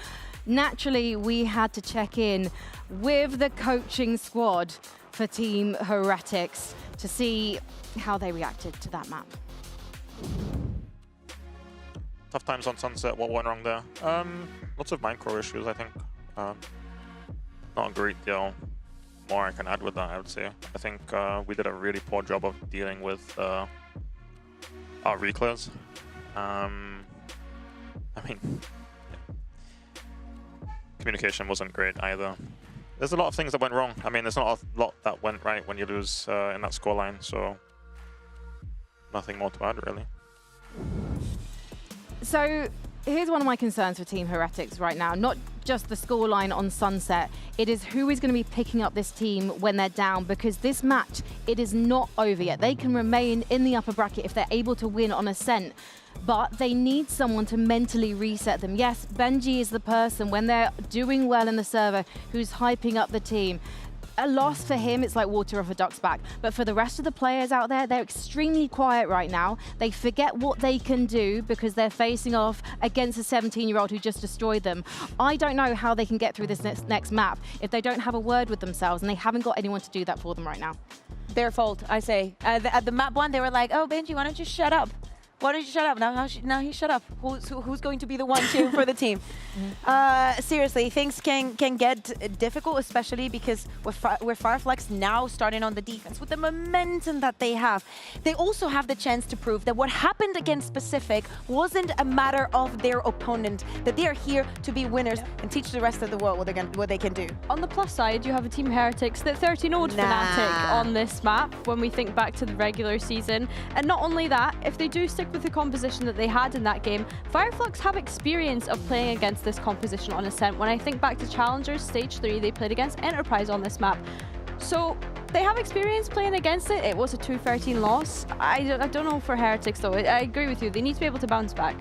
Naturally, we had to check in with the coaching squad for Team Heretics to see how they reacted to that map. Tough times on Sunset. What went wrong there? Lots of micro issues, I think. Not a great deal more I can add with that, I would say. I think we did a really poor job of dealing with our reclares. I mean, communication wasn't great either. There's a lot of things that went wrong. I mean, there's not a lot that went right when you lose in that scoreline, so nothing more to add, really. So here's one of my concerns for Team Heretics right now. Not just the scoreline on Sunset. It is who is going to be picking up this team when they're down, because this match, it is not over yet. They can remain in the upper bracket if they're able to win on Ascent, but they need someone to mentally reset them. Yes, Benji is the person when they're doing well in the server who's hyping up the team. A loss for him, it's like water off a duck's back. But for the rest of the players out there, they're extremely quiet right now. They forget what they can do because they're facing off against a 17-year-old who just destroyed them. I don't know how they can get through this next map if they don't have a word with themselves, and they haven't got anyone to do that for them right now. Their fault, I say. At the map 1, they were like, oh, Benji, why don't you shut up? Why don't you shut up? Now he shut up. Who's going to be the one cheering for the team? Seriously, things can get difficult, especially because with Fireflux now starting on the defense, with the momentum that they have. They also have the chance to prove that what happened against Pacific wasn't a matter of their opponent, that they are here to be winners and teach the rest of the world what they can do. On the plus side, you have a Team Heretics that 13-0'd Fnatic on this map when we think back to the regular season. And not only that, if they do stick with the composition that they had in that game. Fireflux have experience of playing against this composition on Ascent. When I think back to Challengers Stage 3, they played against Enterprise on this map. So they have experience playing against it. It was a 2-13 loss. I don't know for Heretics though. I agree with you. They need to be able to bounce back.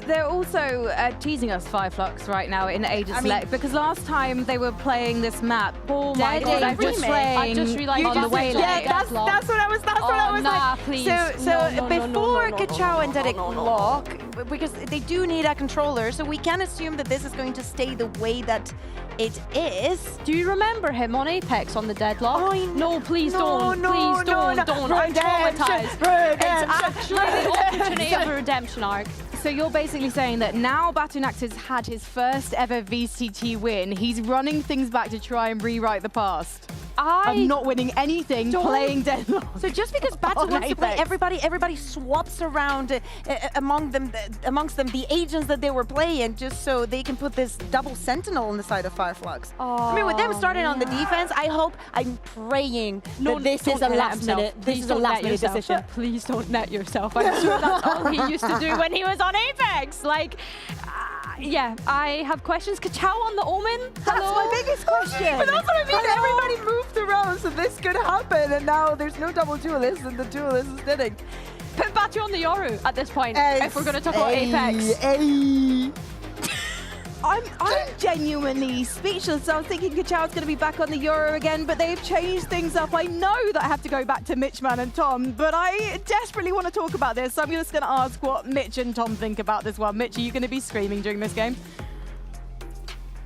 They're also teasing us Fireflux right now in Aegis Select because last time they were playing this map. Oh my god! I just realized on the way. Yeah, that's what I was. That's what I was like. Please. So before Kachao and Dedek lock, because they do need a controller, so we can assume that this is going to stay the way that it is. Do you remember him on Apex on the deadlock? No, please don't. No, please don't. I'm traumatized. Redemption. It's actually the opportunity of a redemption arc. So you're basically saying that now Batunax has had his first ever VCT win, he's running things back to try and rewrite the past. I'm not winning anything playing Deadlock. So just because Batu wants to play, everybody swaps around amongst them the agents that they were playing just so they can put this double sentinel on the side of Fireflux. I mean, with them starting on the defense, I'm praying that this is a last minute. This is a last minute decision. Please don't net yourself. I'm sure that's all he used to do when he was on Apex. Like, yeah, I have questions. Kachao on the Omen? That's my biggest question. But that's what I mean. Everybody moved around, so this could happen, and now there's no double duelist, and the duelist is sitting. Put Batu on the Yoru at this point, if we're going to talk about Apex. I'm genuinely speechless. I was thinking Kachao's going to be back on the Euro again, but they've changed things up. I know that I have to go back to Mitchman and Tom, but I desperately want to talk about this. So I'm just going to ask what Mitch and Tom think about this one. Mitch, are you going to be screaming during this game?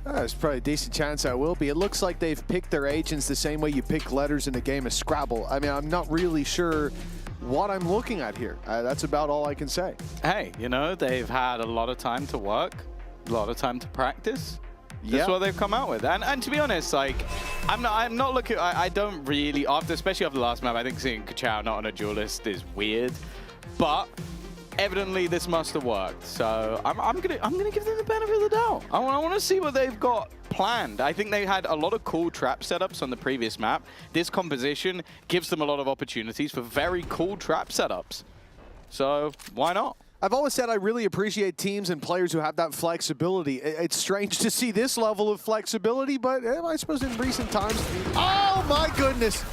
There's probably a decent chance I will be. It looks like they've picked their agents the same way you pick letters in a game of Scrabble. I mean, I'm not really sure what I'm looking at here. That's about all I can say. Hey, you know, they've had a lot of time to work, a lot of time to practice. That's what they've come out with. And to be honest, like, I'm not looking, I don't really, especially after the last map, I think seeing Kachao not on a duelist is weird. But evidently this must have worked. So I'm gonna give them the benefit of the doubt. I want to see what they've got planned. I think they had a lot of cool trap setups on the previous map. This composition gives them a lot of opportunities for very cool trap setups. So why not? I've always said I really appreciate teams and players who have that flexibility. It's strange to see this level of flexibility, but I suppose in recent times... Oh my goodness!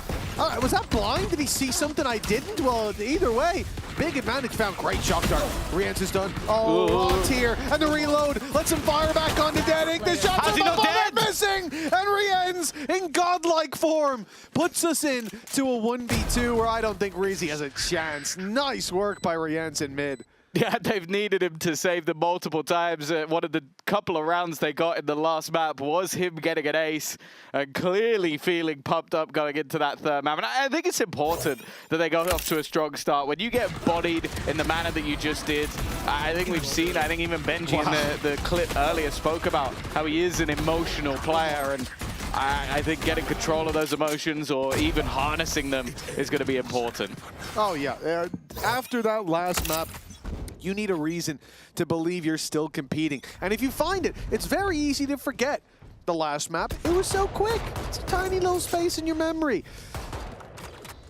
Was that blind? Did he see something I didn't? Well, either way, big advantage found. Great shock dart. Rienz is done. Oh, locked here. And the reload lets him fire back onto Dedek. The shots of the bullet missing! And Rienz, in godlike form, puts us in to a 1v2 where I don't think Rizzi has a chance. Nice work by Rienz in mid. Yeah, they've needed him to save them multiple times. One of the couple of rounds they got in the last map was him getting an ace and clearly feeling pumped up going into that third map. And I think it's important that they go off to a strong start. When you get bodied in the manner that you just did, I think we've seen, I think even Benji in the clip earlier spoke about how he is an emotional player. And I think getting control of those emotions or even harnessing them is going to be important. Oh, yeah. After that last map, you need a reason to believe you're still competing. And if you find it, it's very easy to forget the last map. It was so quick. It's a tiny little space in your memory.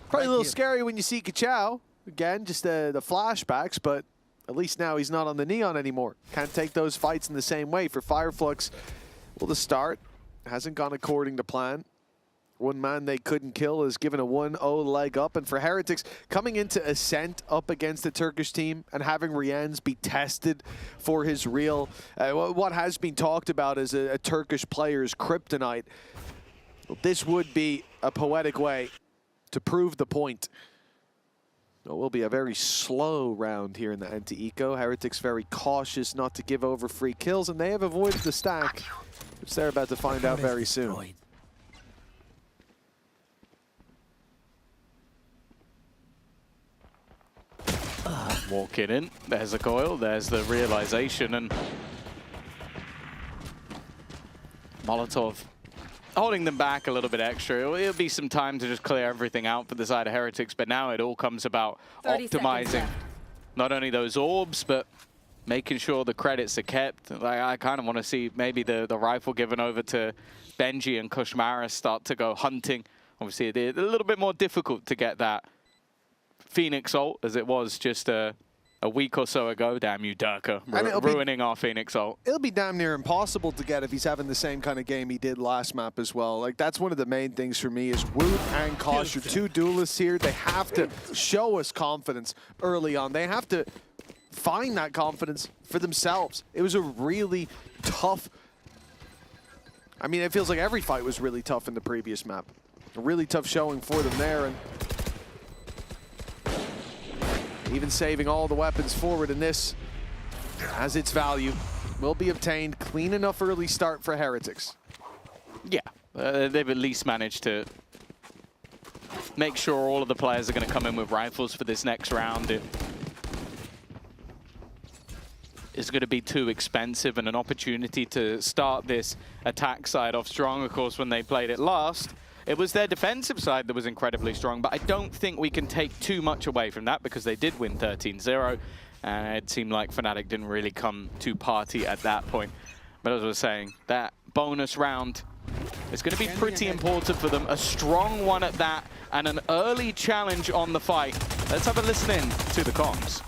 Probably a little scary when you see Kachao. Again, just the flashbacks, but at least now he's not on the Neon anymore. Can't take those fights in the same way. For Fireflux, well, the start hasn't gone according to plan. One man they couldn't kill is given a 1-0 leg up. And for Heretics, coming into Ascent up against the Turkish team and having Rienz be tested for his real, what has been talked about as a Turkish player's kryptonite, well, this would be a poetic way to prove the point. It will be a very slow round here in the anti-eco. Heretics very cautious not to give over free kills, and they have avoided the stack, which they're about to find out very soon. Walking in, there's a coil, there's the realization, and Molotov holding them back a little bit extra. It'll be some time to just clear everything out for the side of Heretics, but now it all comes about optimizing not only those orbs, but making sure the credits are kept. Like, I kind of want to see maybe the rifle given over to Benji and Kushmara start to go hunting. Obviously, it's a little bit more difficult to get that Phoenix ult as it was just a week or so ago. Damn you, Durka, ruining our Phoenix ult. It'll be damn near impossible to get if he's having the same kind of game he did last map as well. Like, that's one of the main things for me is Woot and Kosh are two duelists here. They have to show us confidence early on. They have to find that confidence for themselves. It was a really tough... I mean, it feels like every fight was really tough in the previous map. A really tough showing for them there, and even saving all the weapons forward in this, as its value will be obtained. Clean enough early start for Heretics. Yeah, they've at least managed to make sure all of the players are going to come in with rifles for this next round. It's going to be too expensive, and an opportunity to start this attack side off strong. Of course, when they played it last, it was their defensive side that was incredibly strong, but I don't think we can take too much away from that because they did win 13-0, and it seemed like Fnatic didn't really come to party at that point. But as I was saying, that bonus round is going to be pretty important for them. A strong one at that, and an early challenge on the fight. Let's have a listen in to the comms.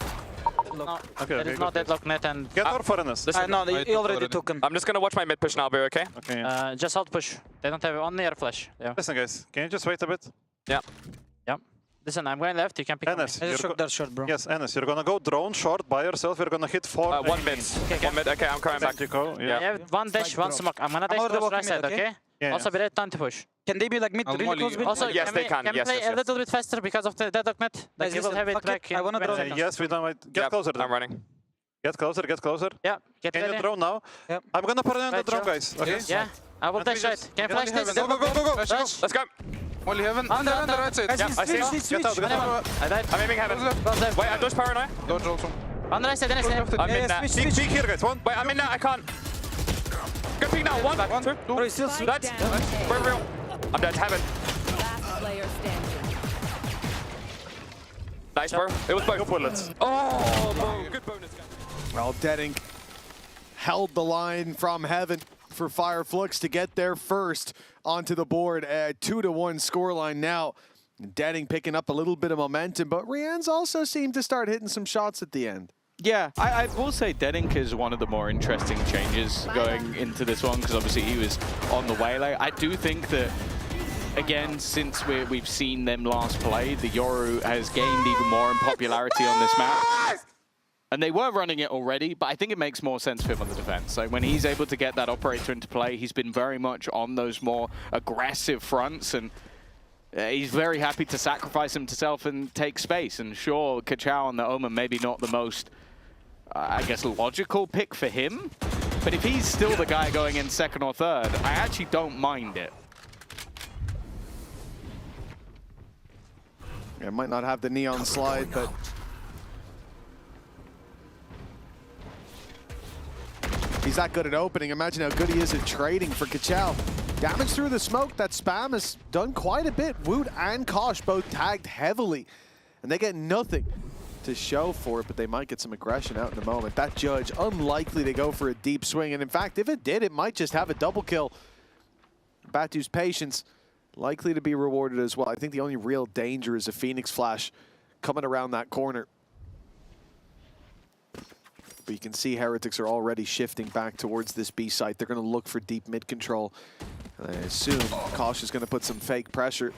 There is no deadlock net and... Get more foreigners. No, he already took him. I'm just gonna watch my mid push now, Boo, okay? Okay. Yeah. Just out push. They don't have only air flash. Yeah. Listen, guys, can you just wait a bit? Yeah. Yeah. Listen, I'm going left. You can pick Enes, me. Short, bro. Yes, Enes, you're gonna go drone short by yourself. You're gonna hit 4. One mid. Okay, one mid. Okay, I'm coming back. Yeah. Yeah, one dash, one smoke. I'm gonna dash close right side, okay? Yeah, Also, be ready to push. Can they be like mid really close mid? Also, yes, they can. Can Yes, play yes, a little bit faster because of the deadlock net. Like, you will have it back in 20 seconds. Yes, we don't wait. Get closer. I'm running. Get closer, get closer. Yeah, get Can ready. you drone now? Yep. I'm gonna put it on the Right, drone, sure. guys. Okay? Yeah, I will dash right. Can you flash this? Go, go, go, go, go. Dash. Let's go. Only heaven. Under right side. Yeah, I see him. Get out, get out. I died. I'm aiming heaven. Wait, I dodge paranoia. Dodge also. Under right side, then I'm in now. Peek here, guys. One. Wait, I'm in now. I can't. Go peek now. One, two. Bro, he's still That's we're real. I'm dead. Heaven. Last player standing. Nice, bro. It was both bullets. Oh, bro. Good bonus, guys. Well, Deadink held the line from heaven for Fireflux to get there first onto the board. A 2-1 scoreline now. Deadink picking up a little bit of momentum, but Rian's also seemed to start hitting some shots at the end. Yeah, I will say Deadink is one of the more interesting changes going into this one, because obviously he was on the waylay. I do think that, again, since we've seen them last play, the Yoru has gained even more in popularity on this map. And they were running it already, but I think it makes more sense for him on the defense. So when he's able to get that operator into play, he's been very much on those more aggressive fronts, and he's very happy to sacrifice himself and take space. And sure, Kachao and the Omen maybe not the most, I guess, logical pick for him, but if he's still the guy going in second or third, I actually don't mind it. Yeah, might not have the neon slide, but he's that good at opening. Imagine how good he is at trading for Kachao. Damage through the smoke. That spam has done quite a bit. Woot and Kosh both tagged heavily, and they get nothing to show for it, but they might get some aggression out in the moment. That Judge, unlikely to go for a deep swing, and in fact, if it did, it might just have a double kill. Batu's patience likely to be rewarded as well. I think the only real danger is a Phoenix Flash coming around that corner. But you can see Heretics are already shifting back towards this B site. They're going to look for deep mid control. And I assume Kosh is going to put some fake pressure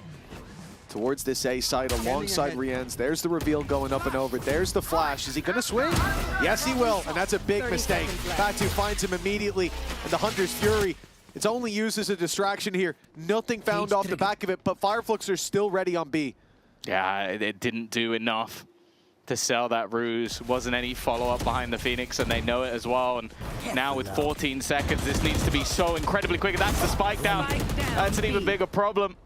towards this A site alongside Rienz. There's the reveal going up and over. There's the flash. Is he going to swing? Yes, he will. And that's a big mistake. Batu finds him immediately. And the Hunter's Fury, it's only used as a distraction here. Nothing found off the back of it, but Fireflux are still ready on B. Yeah, it didn't do enough to sell that ruse. Wasn't any follow-up behind the Phoenix, and they know it as well. And now with 14 seconds, this needs to be so incredibly quick. That's the spike down. That's an even bigger problem.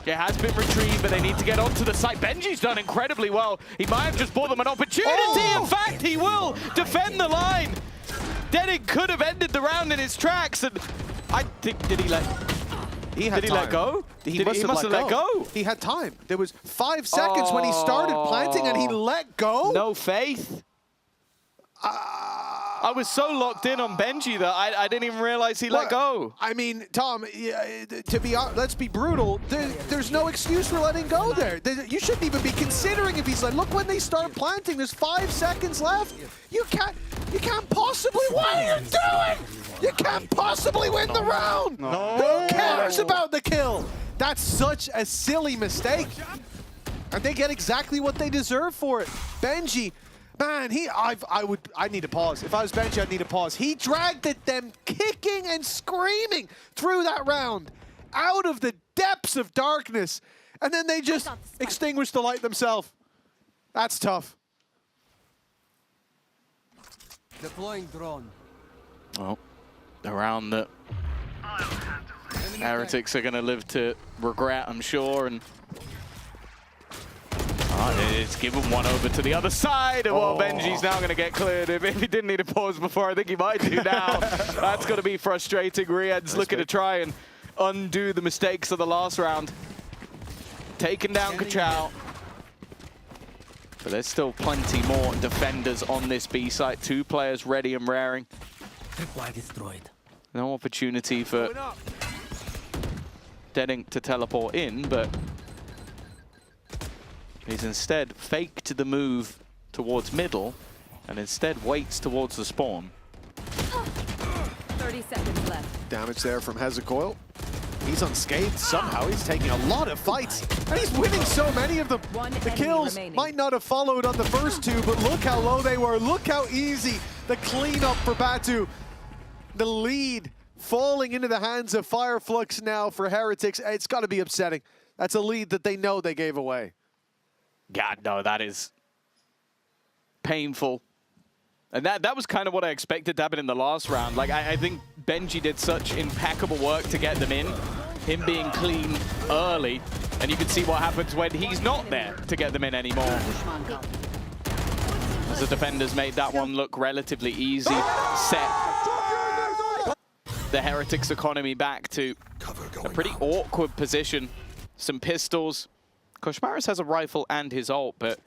It has been retrieved, but they need to get onto the site. Benji's done incredibly well. He might have just bought them an opportunity. In fact, he will defend the line. Deadink could have ended the round in his tracks, and I think, did he let go? He must have let go. He had time. There was 5 seconds when he started planting, and he let go. No faith. I was so locked in on Benji that I didn't even realize he let go. I mean, Tom, to be honest, let's be brutal. There's no excuse for letting go there. You shouldn't even be considering if he's like, look, when they start planting, there's 5 seconds left. You can't possibly, what are you doing? You can't possibly win the round. No. Who cares about the kill? That's such a silly mistake. And they get exactly what they deserve for it. Benji, man, I need to pause. If I was Benji, I'd need to pause. He dragged at them kicking and screaming through that round, out of the depths of darkness. And then they just extinguished the light themselves. That's tough. Deploying drone. Well, a round that Heretics are going to live to regret, I'm sure. And it's given one over to the other side. Well, Benji's now going to get cleared. If he didn't need a pause before, I think he might do now. That's going to be frustrating. Riyad's looking to try and undo the mistakes of the last round. Taking down Kachao. But there's still plenty more defenders on this B site. 2 players ready and raring. Tripwire destroyed. No opportunity for Deading to teleport in, but he's instead faked the move towards middle and instead waits towards the spawn. 30 seconds left. Damage there from Hezekiah. He's unscathed somehow. He's taking a lot of fights, and he's winning so many of them. The kills might not have followed on the first 2, but look how low they were. Look how easy the cleanup for Batu. The lead falling into the hands of Fireflux now for Heretics. It's got to be upsetting. That's a lead that they know they gave away. God, no, that is painful. And that was kind of what I expected to happen in the last round. Like, I think Benji did such impeccable work to get them in. Him being clean early. And you can see what happens when he's not there to get them in anymore. As the defenders made that one look relatively easy. Set the Heretics economy back to a pretty awkward position. Some pistols. Koshmaris has a rifle and his ult, but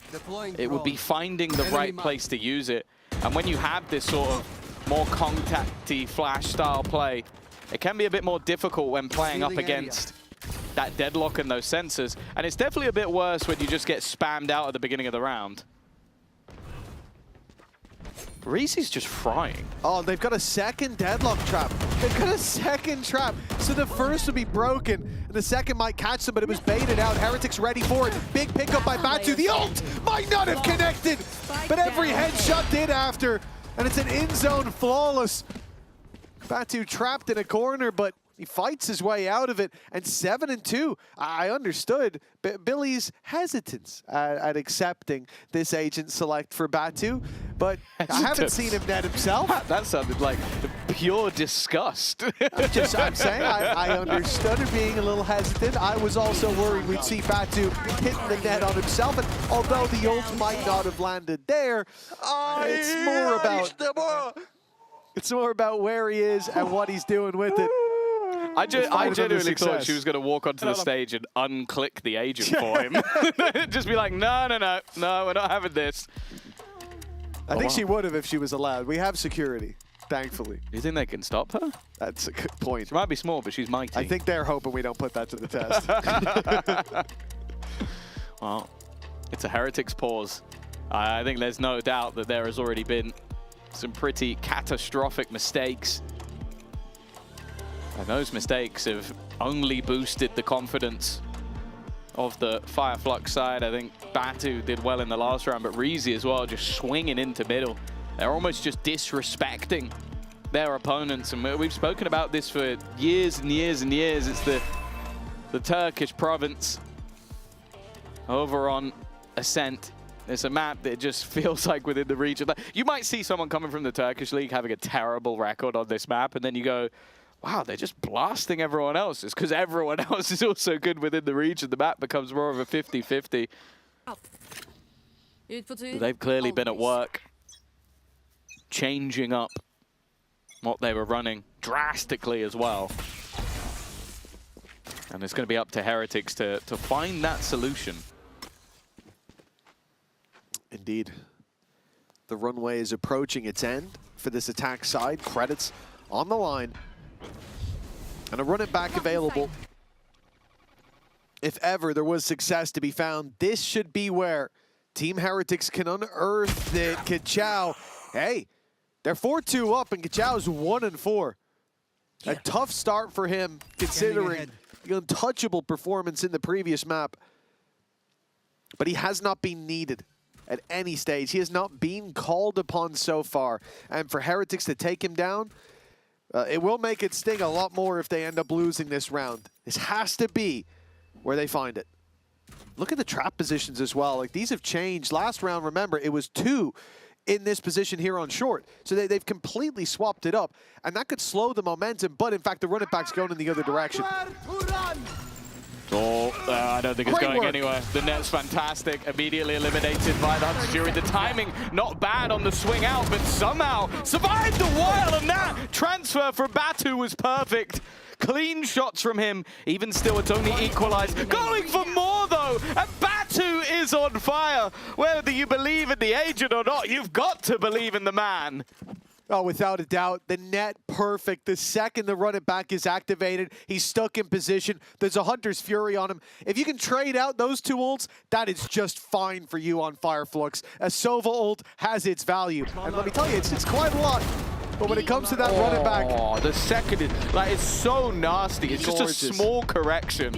it would be finding the right place to use it. And when you have this sort of more contact-y flash style play, it can be a bit more difficult when playing up against that deadlock and those sensors. And it's definitely a bit worse when you just get spammed out at the beginning of the round. Reese's just frying. Oh, they've got a second deadlock trap. They've got a second trap. So the first will be broken, and the second might catch them, but it was baited out. Heretics ready for it. Big pickup by Batu. The ult might not have connected, but every headshot did after, and it's an in-zone flawless. Batu trapped in a corner, but he fights his way out of it, and 7-2. I understood Billy's hesitance at accepting this agent select for Batu, but I haven't seen him net himself. That sounded like pure disgust. I'm saying I understood it being a little hesitant. I was also worried we'd see Batu hit the net on himself, and although the ult might not have landed there, it's more about where he is and what he's doing with it. I genuinely thought she was going to walk onto the stage and unclick the agent for him. Just be like, no, we're not having this. I think she would have if she was allowed. We have security, thankfully. Do you think they can stop her? That's a good point. She might be small, but she's mighty. I think they're hoping we don't put that to the test. Well, it's a Heretics pause. I think there's no doubt that there has already been some pretty catastrophic mistakes. And those mistakes have only boosted the confidence of the Fireflux side. I think Batu did well in the last round, but Reezy as well, just swinging into middle. They're almost just disrespecting their opponents. And we've spoken about this for years and years and years. It's the Turkish province over on Ascent. It's a map that just feels like within the region. You might see someone coming from the Turkish league having a terrible record on this map, and then you go, wow, they're just blasting everyone else. It's because everyone else is also good within the region. The map becomes more of a 50-50. They've clearly been at work changing up what they were running drastically as well. And it's going to be up to Heretics to find that solution. Indeed. The runway is approaching its end for this attack side. Credits on the line. And a run it back available. If ever there was success to be found, this should be where Team Heretics can unearth that Kachao. Hey, they're 4-2 up and Kachao is 1-4. A tough start for him considering the untouchable performance in the previous map. But he has not been needed at any stage. He has not been called upon so far. And for Heretics to take him down, it will make it sting a lot more if they end up losing this round. This has to be where they find it. Look at the trap positions as well. Like, these have changed. Last round, remember, it was 2 in this position here on short. So they've completely swapped it up. And that could slow the momentum, but in fact, the run it back's going in the other direction. Oh, I don't think it's going anywhere. The net's fantastic. Immediately eliminated by the Hunter's Fury. The timing not bad on the swing out, but somehow survived the while, and that transfer from Batu was perfect. Clean shots from him. Even still, it's only equalized. Going for more, though, and Batu is on fire. Whether you believe in the agent or not, you've got to believe in the man. Oh, without a doubt, the net perfect. The second the run it back is activated, he's stuck in position. There's a Hunter's Fury on him. If you can trade out those 2 ults, that is just fine for you on Fireflux. A Sova ult has its value. And let me tell you, it's quite a lot. But when it comes to that run it back... Oh, the second is, like, it's so nasty. It's just a small correction.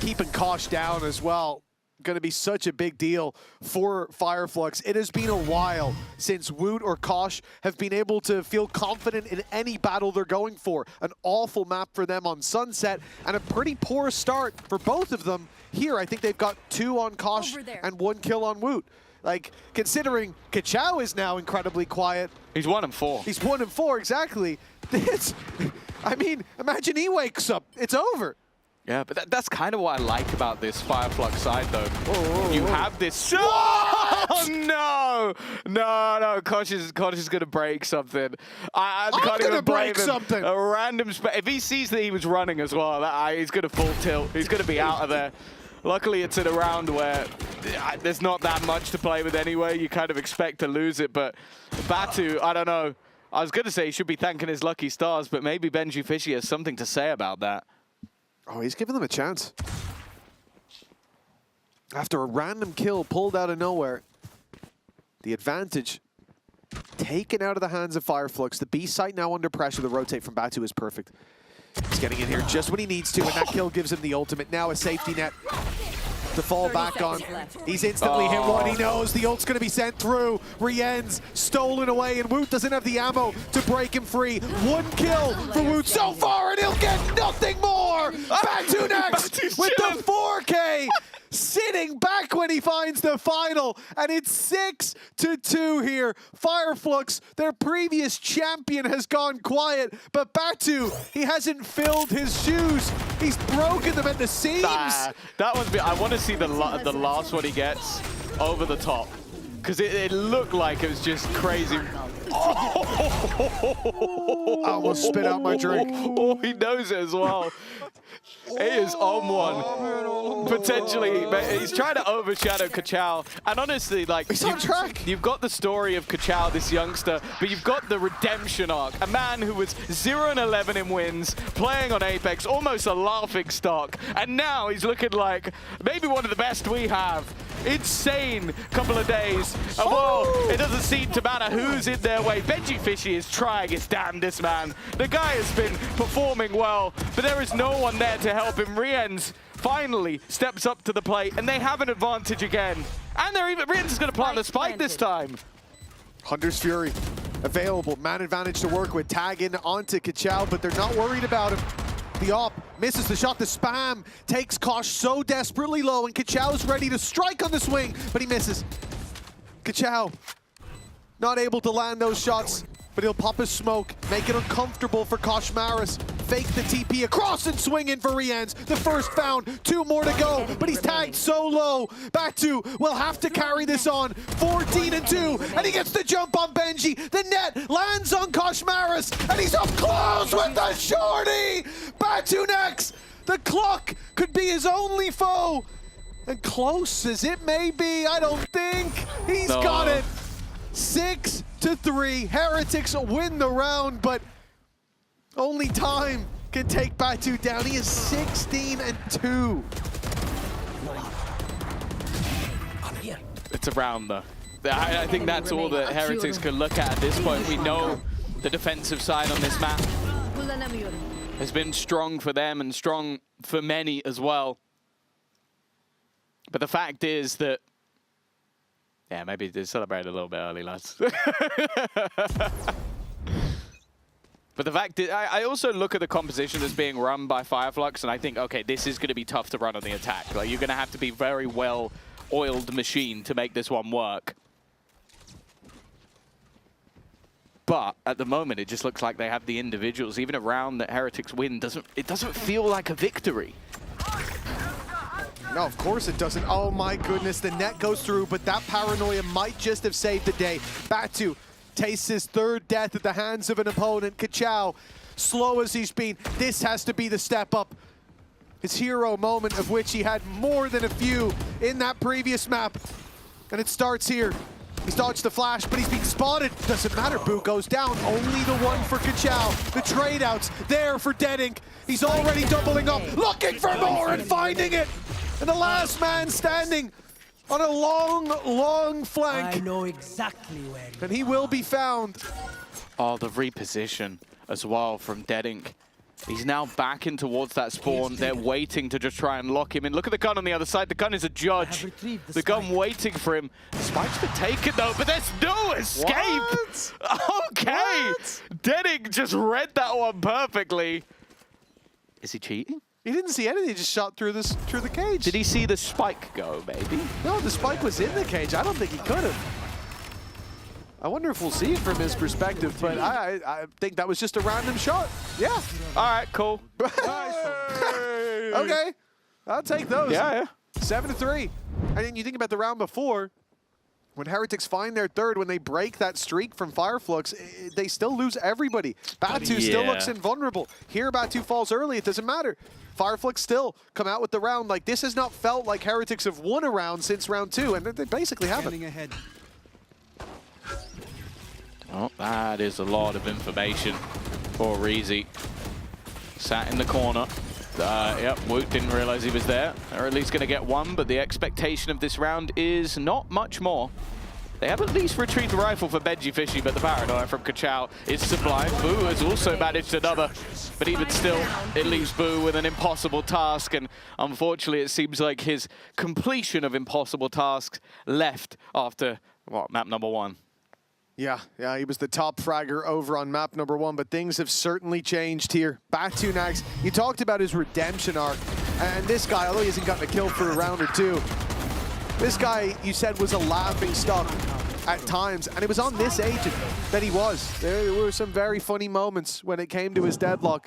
Keeping Kosh down as well. Going to be such a big deal for Fireflux. It has been a while since Woot or Kosh have been able to feel confident in any battle they're going for. An awful map for them on Sunset, and a pretty poor start for both of them here. I think they've got 2 on Kosh and 1 kill on Woot. Like, considering Kachao is now incredibly quiet. He's 1-4. He's 1-4, exactly. I mean, imagine he wakes up. It's over. Yeah, but that's kind of what I like about this Fireflux side, though. You have this... What? No! No, Kosh is going to break something. I'm going to break something. A random... If he sees that he was running as well, he's going to full tilt. He's going to be out of there. Luckily, it's in a round where there's not that much to play with anyway. You kind of expect to lose it, but Batu, I don't know. I was going to say he should be thanking his lucky stars, but maybe Benji Fishy has something to say about that. Oh, he's giving them a chance. After a random kill pulled out of nowhere, the advantage taken out of the hands of Fireflux. The B site now under pressure. The rotate from Batu is perfect. He's getting in here just when he needs to, and that kill gives him the ultimate. Now a safety net to fall back on. He's instantly hit one. He knows the ult's going to be sent through. Rien's stolen away, and Woot doesn't have the ammo to break him free. 1 kill for Woot so far, and he'll get nothing more. Batu next with the 4K. Sitting back when he finds the final, and it's 6-2 here. Fireflux, their previous champion, has gone quiet, but Batu, he hasn't filled his shoes. He's broken them at the seams. That one's. I want to see the last one he gets over the top, because it looked like it was just crazy. I almost spit out my drink. Oh, he knows it as well. He is on one. Potentially, he's trying to overshadow Kachao. And honestly, like, he's on track. You've got the story of Kachao, this youngster, but you've got the redemption arc. A man who was 0-11 in wins, playing on Apex, almost a laughing stock. And now he's looking like maybe one of the best we have. Insane couple of days. And well, it doesn't seem to matter who's in their way. Benji Fishy is trying his damnedest, man. The guy has been performing well, but there is no one there to help him. Rien's finally steps up to the plate, and they have an advantage again. And Rien's is going to plant the spike this time. Hunter's Fury available. Man advantage to work with. Tag in onto Kachao, but they're not worried about him. The op misses the shot. The spam takes Kosh so desperately low, and Kachao's ready to strike on the swing, but he misses. Kachao not able to land those shots, but he'll pop his smoke, make it uncomfortable for Kosh Maris. Fake the TP across and swing in for Rien's. The first found, 2 more to go, but he's tagged so low. Batu will have to carry this on. 14-2, and he gets the jump on Benji. The net lands on Kosh Maris, and he's up close with the shorty. Batu next. The clock could be his only foe. And close as it may be, I don't think. He's got it. 6-2. 4-3. Heretics win the round, but only time can take Batu down. He is 16-2. It's a round, though. I think that's all that Heretics can look at this point. We know the defensive side on this map has been strong for them and strong for many as well. But the fact is that, yeah, maybe they celebrate a little bit early, lads. But the fact is, I also look at the composition that's being run by Fireflux, and I think, okay, this is going to be tough to run on the attack. Like, you're going to have to be very well-oiled machine to make this one work. But at the moment, it just looks like they have the individuals. Even a round that Heretics win, it doesn't feel like a victory. No, of course it doesn't. Oh my goodness, the net goes through, but that paranoia might just have saved the day. Batu tastes his third death at the hands of an opponent. Kachao, slow as he's been, this has to be the step up. His hero moment, of which he had more than a few in that previous map. And it starts here. He's dodged the flash, but he's being spotted. Doesn't matter, Boo goes down. Only the one for Kachao. The trade outs there for Deadink. He's already doubling up, looking for more and finding it. And the last man standing on a long, long flank. I know exactly where. And he will be found. Oh, the reposition as well from Deadink. He's now backing towards that spawn. They're waiting to just try and lock him in. Look at the gun on the other side. The gun is a judge. The gun waiting for him. The spike's been taken though, but there's no escape. What? Okay. What? Deadink just read that one perfectly. Is he cheating? He didn't see anything. He just shot through the cage. Did he see the spike go, maybe? No, the spike was in the cage. I don't think he could have. I wonder if we'll see it from his perspective, but I think that was just a random shot. Yeah. All right, cool. Okay. I'll take those. Yeah. 7-3. And then you think about the round before, when Heretics find their third, when they break that streak from Fireflux, they still lose everybody. Batu still looks invulnerable. Here, Batu falls early. It doesn't matter. Fireflux still come out with the round. Like, this has not felt like Heretics have won a round since round 2, and they basically haven't. Oh, that is a lot of information for Reezy. Sat in the corner. Yep, Woot didn't realize he was there. They're at least going to get one, but the expectation of this round is not much more. They have at least retrieved the rifle for Benji Fishy, but the paranoia from Kachao is sublime. Boo has also managed another, but even still, it leaves Boo with an impossible task, and unfortunately, it seems like his completion of impossible tasks left after, what, map number 1. Yeah, he was the top fragger over on map number 1, but things have certainly changed here. Batu Nags, you talked about his redemption arc, and this guy, although he hasn't gotten a kill for a round or 2, this guy, you said, was a laughing stock at times, and it was on this agent that he was. There were some very funny moments when it came to his deadlock.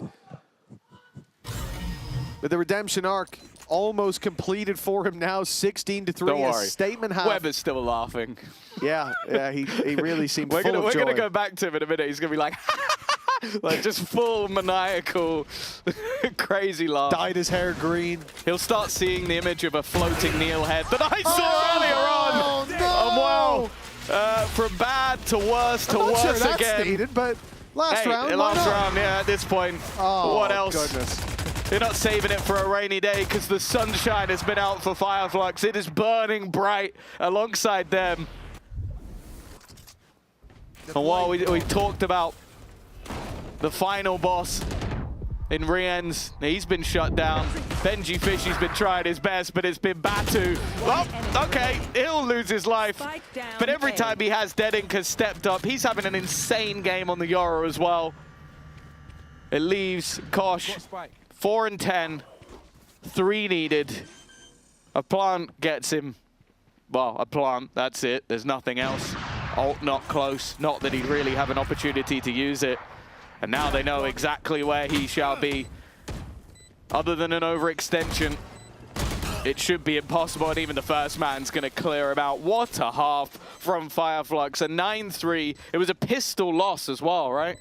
But the redemption arc almost completed for him now, 16-3. Don't worry. Statement half. Webb is still laughing. Yeah, he really seemed full of joy. We're gonna go back to him in a minute. He's gonna be like, like just full maniacal, crazy laugh. Dyed his hair green. He'll start seeing the image of a floating Neil head that I saw earlier on. No! Wow. From bad to worse to I'm not worse sure that's again. Stated, but last round. Last round, yeah. At this point, what else? Goodness. You're not saving it for a rainy day because the sunshine has been out for Fireflux. It is burning bright alongside them. And while we talked about the final boss in Rien's, he's been shut down. Benji Fishy's been trying his best, but it's been Batu. Well, okay, he'll lose his life. But every time he has, Deadink has stepped up. He's having an insane game on the Yoru as well. It leaves Kosh 4 and 10, 3 needed. A plant gets him. Well, a plant, that's it. There's nothing else. Ult not close. Not that he'd really have an opportunity to use it. And now they know exactly where he shall be. Other than an overextension, it should be impossible, and even the first man's going to clear him out. What a half from Fireflux. A 9-3. It was a pistol loss as well, right?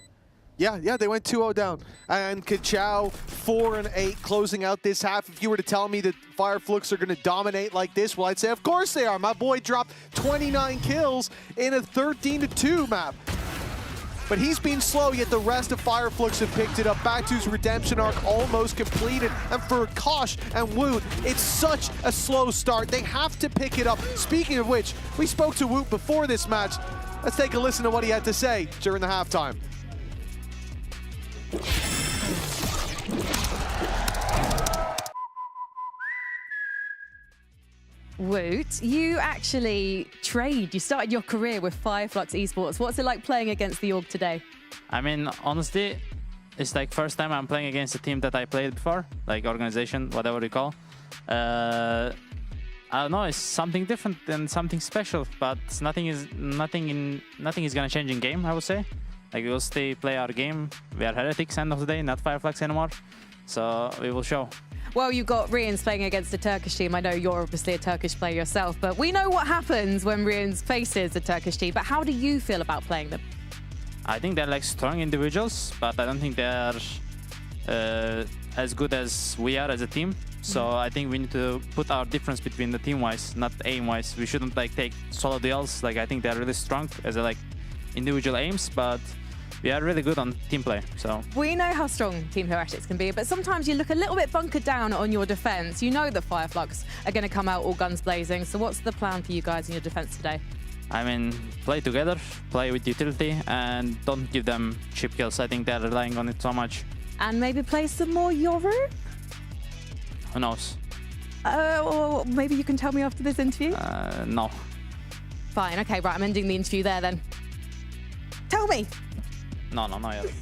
Yeah, they went 2-0 down. And Kachao 4-8 closing out this half. If you were to tell me that Fireflux are going to dominate like this, well, I'd say of course they are. My boy dropped 29 kills in a 13-2 map. But he's been slow, yet the rest of Fireflux have picked it up. Batu's redemption arc almost completed. And for Kosh and Woot, it's such a slow start. They have to pick it up. Speaking of which, we spoke to Woot before this match. Let's take a listen to what he had to say during the halftime. Woot, you actually you started your career with Fireflux Esports. What's it like playing against the org today? I mean, honestly, it's like first time I'm playing against a team that I played before, like organization, whatever you call. I don't know, it's something different and something special, but nothing is gonna change in game, I would say. Like, we will stay play our game. We are Heretics end of the day, not Fireflux anymore. So we will show. Well, you've got Rians playing against a Turkish team. I know you're obviously a Turkish player yourself, but we know what happens when Rians faces a Turkish team. But how do you feel about playing them? I think they're like strong individuals, but I don't think they are as good as we are as a team. So I think we need to put our difference between the team-wise, not aim-wise. We shouldn't like take solo duels. Like, I think they're really strong as a, like individual aims, but we are really good on team play. So we know how strong Team Heretics can be, but sometimes you look a little bit bunkered down on your defense. You know that Fireflux are going to come out all guns blazing. So what's the plan for you guys in your defense today? I mean, play together, play with utility, and don't give them cheap kills. I think they're relying on it so much. And maybe play some more Yoru? Who knows? Or maybe you can tell me after this interview? No. Fine, okay, right, I'm ending the interview there then. Tell me! No, not yet.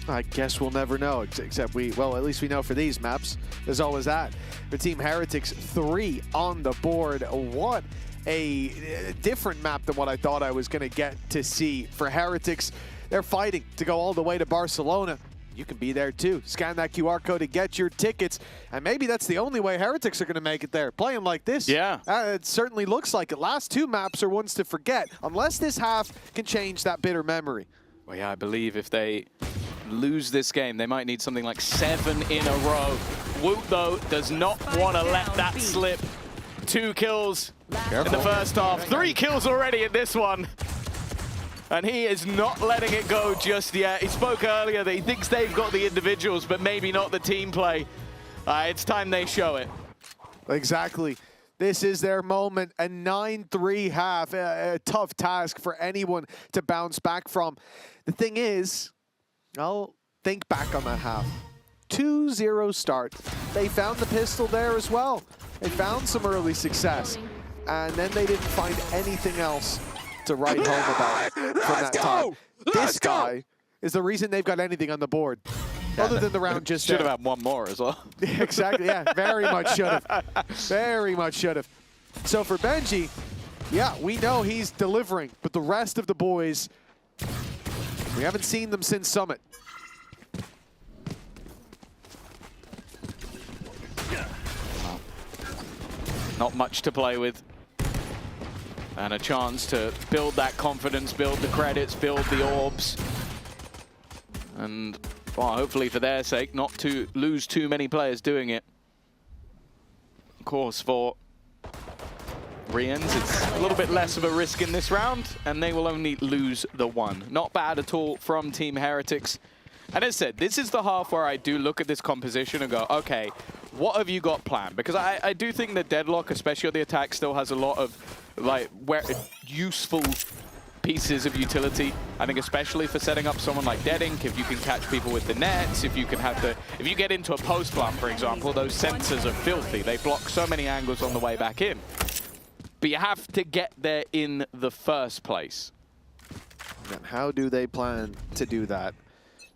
I guess we'll never know, except well, at least we know for these maps, there's always that. For Team Heretics, 3 on the board. What a different map than what I thought I was going to get to see. For Heretics, they're fighting to go all the way to Barcelona. You can be there too. Scan that QR code to get your tickets. And maybe that's the only way Heretics are going to make it there. Playing like this. Yeah. It certainly looks like it. Last 2 maps are ones to forget, unless this half can change that bitter memory. Well, yeah, I believe if they lose this game, they might need something like 7 in a row. Woot, though, does not want to let that slip. 2 kills in the first half. 3 kills already in this one. And he is not letting it go just yet. He spoke earlier that he thinks they've got the individuals, but maybe not the team play. It's time they show it. Exactly. This is their moment. A 9-3 half, a tough task for anyone to bounce back from. The thing is, I'll think back on that half. 2-0 start. They found the pistol there as well. They found some early success. And then they didn't find anything else to write home about from that time. This guy is the reason they've got anything on the board. Other than the round just should have had one more as well. Exactly, yeah, very much should have. Very much should have. So for Benji, yeah, we know he's delivering, but the rest of the boys, we haven't seen them since Summit. Not much to play with. And a chance to build that confidence, build the credits, build the orbs. And well, hopefully for their sake, not to lose too many players doing it. Of course, for Rians, it's a little bit less of a risk in this round, and they will only lose the 1. Not bad at all from Team Heretics. And as I said, this is the half where I do look at this composition and go, okay, what have you got planned? Because I do think that Deadlock, especially on the attack, still has a lot of like useful pieces of utility. I think especially for setting up someone like Dead Ink, if you can catch people with the nets, if you can have if you get into a post plant, for example, those sensors are filthy. They block so many angles on the way back in. But you have to get there in the first place. And how do they plan to do that?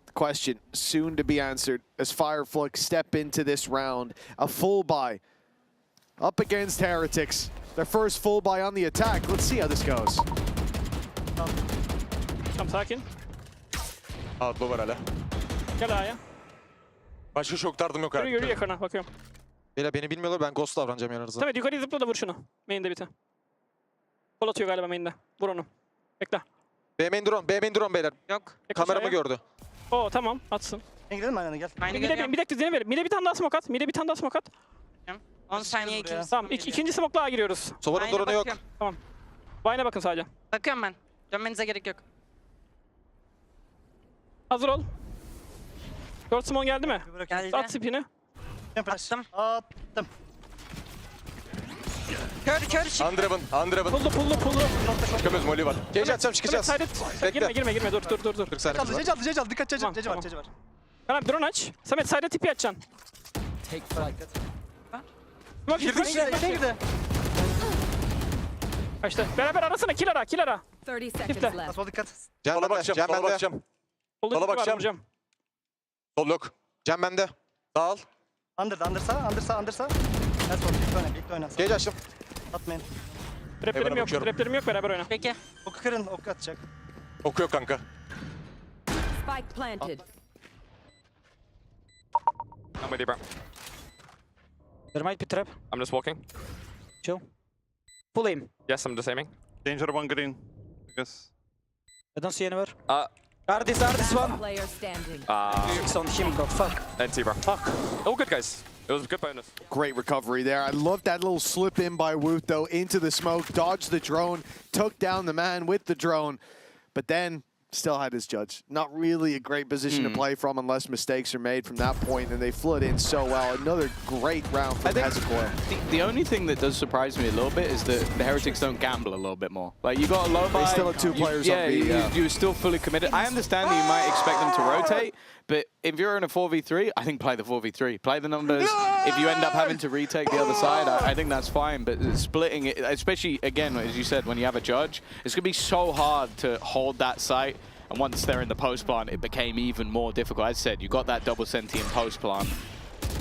The question soon to be answered as Fireflux step into this round. A full buy up against Heretics. Their first full buy on the attack. Let's see how this goes. Tam sakin. Outlaw var hala. Gel A'ya. Başka şok tardım yok Yürü yakına bakıyorum. Beni bilmiyorlar, ben ghost davranacağım yanınıza. Tabii yukarı zıpla da vur şunu. Main'de bir tane. Kol atıyor galiba main'de. Vur onu. Bekle. B main drone beyler. Yok. Kameramı gördü. Oo tamam atsın. Gidelim mi aynen gel. Bir dakika izin verin. Mide bir tane daha smoke at. Mide bir tane daha smoke at. 10 saniye ikinci. Tamam ikinci smoke'la giriyoruz. Sova'nın drone'u yok. Tamam. Vine'a bakın sadece. Bakıyorum ben. Dönmenize gerek yok. Hazır ol. 4 smoke geldi mi? Geldi. At spin'i. Attım. Attım. Kör. Andreven. Pullu. Çıkamıyoruz, molly var. Cage atacağım, çıkacağız. Bekle. Girme. Dur. 40 saniye var. Cece al. Dikkat Cece Tamam, var. Tamam drone aç. Samet side'e tipi açacaksın. Take flight. Bak Girdi. İşte beraber arasana kill ara. 30 Tifle. seconds left. Sola dikkat. Sola bakacağım. Sola bakacağım. Sol yok. Cem bende. Sağ al. Undersa. Let's go. Birlikte oyna. Cage açtım. Atmayın. Traplerim yok beraber oyna. Peki. Oku kırın. Ok atacak. Oku yok kanka. Spike planted. I'm with you, bro. There might be trap. I'm just walking. Chill. Full aim. Yes, I'm just aiming. Danger one green. I guess. I don't see anywhere. This one. Player standing. It's on him, bro. Fuck. NT, bro. Fuck. All good, guys. It was a good bonus. Great recovery there. I love that little slip in by Woot, though, into the smoke, dodged the drone, took down the man with the drone, but then still had his judge. Not really a great position to play from unless mistakes are made from that point, and they flood in so well. Another great round from Hezekiah. The only thing that does surprise me a little bit is that the Heretics don't gamble a little bit more. Like, you got a low buy. They still have two players on B. You're still fully committed. I understand that you might expect them to rotate, but if you're in a 4v3, I think play the 4v3. Play the numbers. If you end up having to retake the other side, I think that's fine. But splitting it, especially, again, as you said, when you have a judge, it's going to be so hard to hold that site. And once they're in the post plant, it became even more difficult. As I said, you got that double sentient post plant.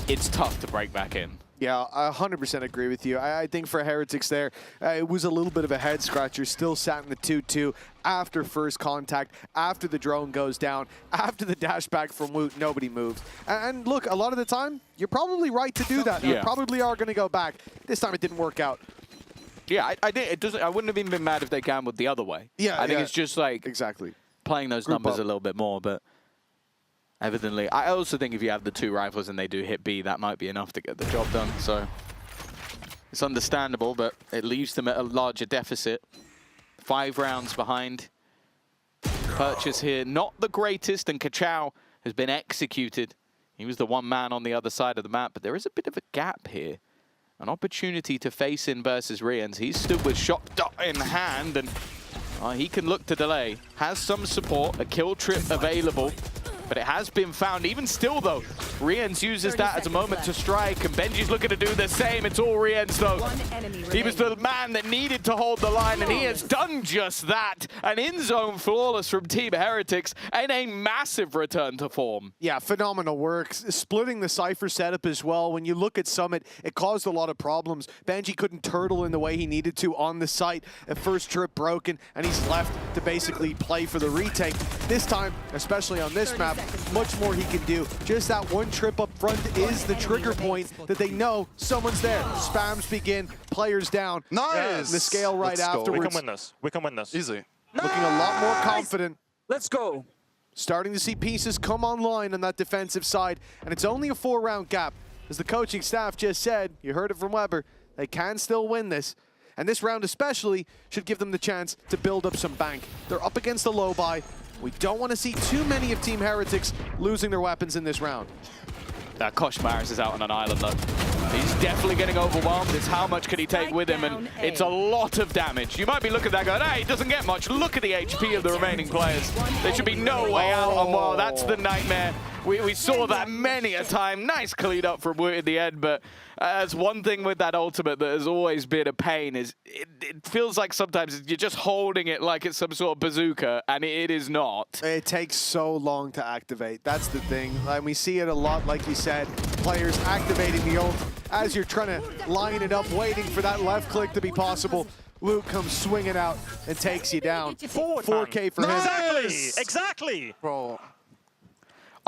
It's tough to break back in. Yeah, I 100% agree with you. I think for Heretics there, it was a little bit of a head scratcher. Still sat in the 2-2 after first contact, after the drone goes down, after the dash back from Woot, nobody moves. And look, a lot of the time, you're probably right to do that. You probably are going to go back. This time it didn't work out. Yeah, I did. It doesn't. I wouldn't have even been mad if they gambled the other way. Yeah, I think it's just like exactly playing those numbers a little bit more, but evidently, I also think if you have the two rifles and they do hit B, that might be enough to get the job done. So it's understandable, but it leaves them at a larger deficit. 5 rounds behind. Purchase here, not the greatest, and Kachao has been executed. He was the one man on the other side of the map, but there is a bit of a gap here. An opportunity to face in versus Rians. He's stood with shot dot in hand, and he can look to delay. Has some support, a kill trip available, but it has been found. Even still, though, Rians uses that as a moment to strike, and Benji's looking to do the same. It's all Rians, though. He was the man that needed to hold the line, and he has done just that. An in-zone flawless from Team Heretics, and a massive return to form. Yeah, phenomenal work. Splitting the Cypher setup as well. When you look at Summit, it caused a lot of problems. Benji couldn't turtle in the way he needed to on the site. A first trip broken, and he's left to basically play for the retake. This time, especially on this map, much more he can do. Just that one trip up front is the trigger point that they know someone's there. Spams begin, players down. Nice! The scale right afterwards. We can win this. Easy. Looking a lot more confident. Let's go. Starting to see pieces come online on that defensive side, and it's only a 4-round gap. As the coaching staff just said, you heard it from Weber, they can still win this. And this round especially should give them the chance to build up some bank. They're up against the low buy. We don't want to see too many of Team Heretics losing their weapons in this round. Kosh Maris is out on an island, though. He's definitely getting overwhelmed. It's how much can he take with him, and it's a lot of damage. You might be looking at that going, hey, it doesn't get much. Look at the HP of the remaining players. There should be no way out on well. That's the nightmare. We saw that many a time. Nice clean up from Woot in the end, but as one thing with that ultimate that has always been a pain is it feels like sometimes you're just holding it like it's some sort of bazooka, and it is not. It takes so long to activate. That's the thing. And we see it a lot, like you said, players activating the ult as you're trying to line it up, waiting for that left click to be possible. Woot comes swinging out and takes you down. 4K for him. Exactly! Bro.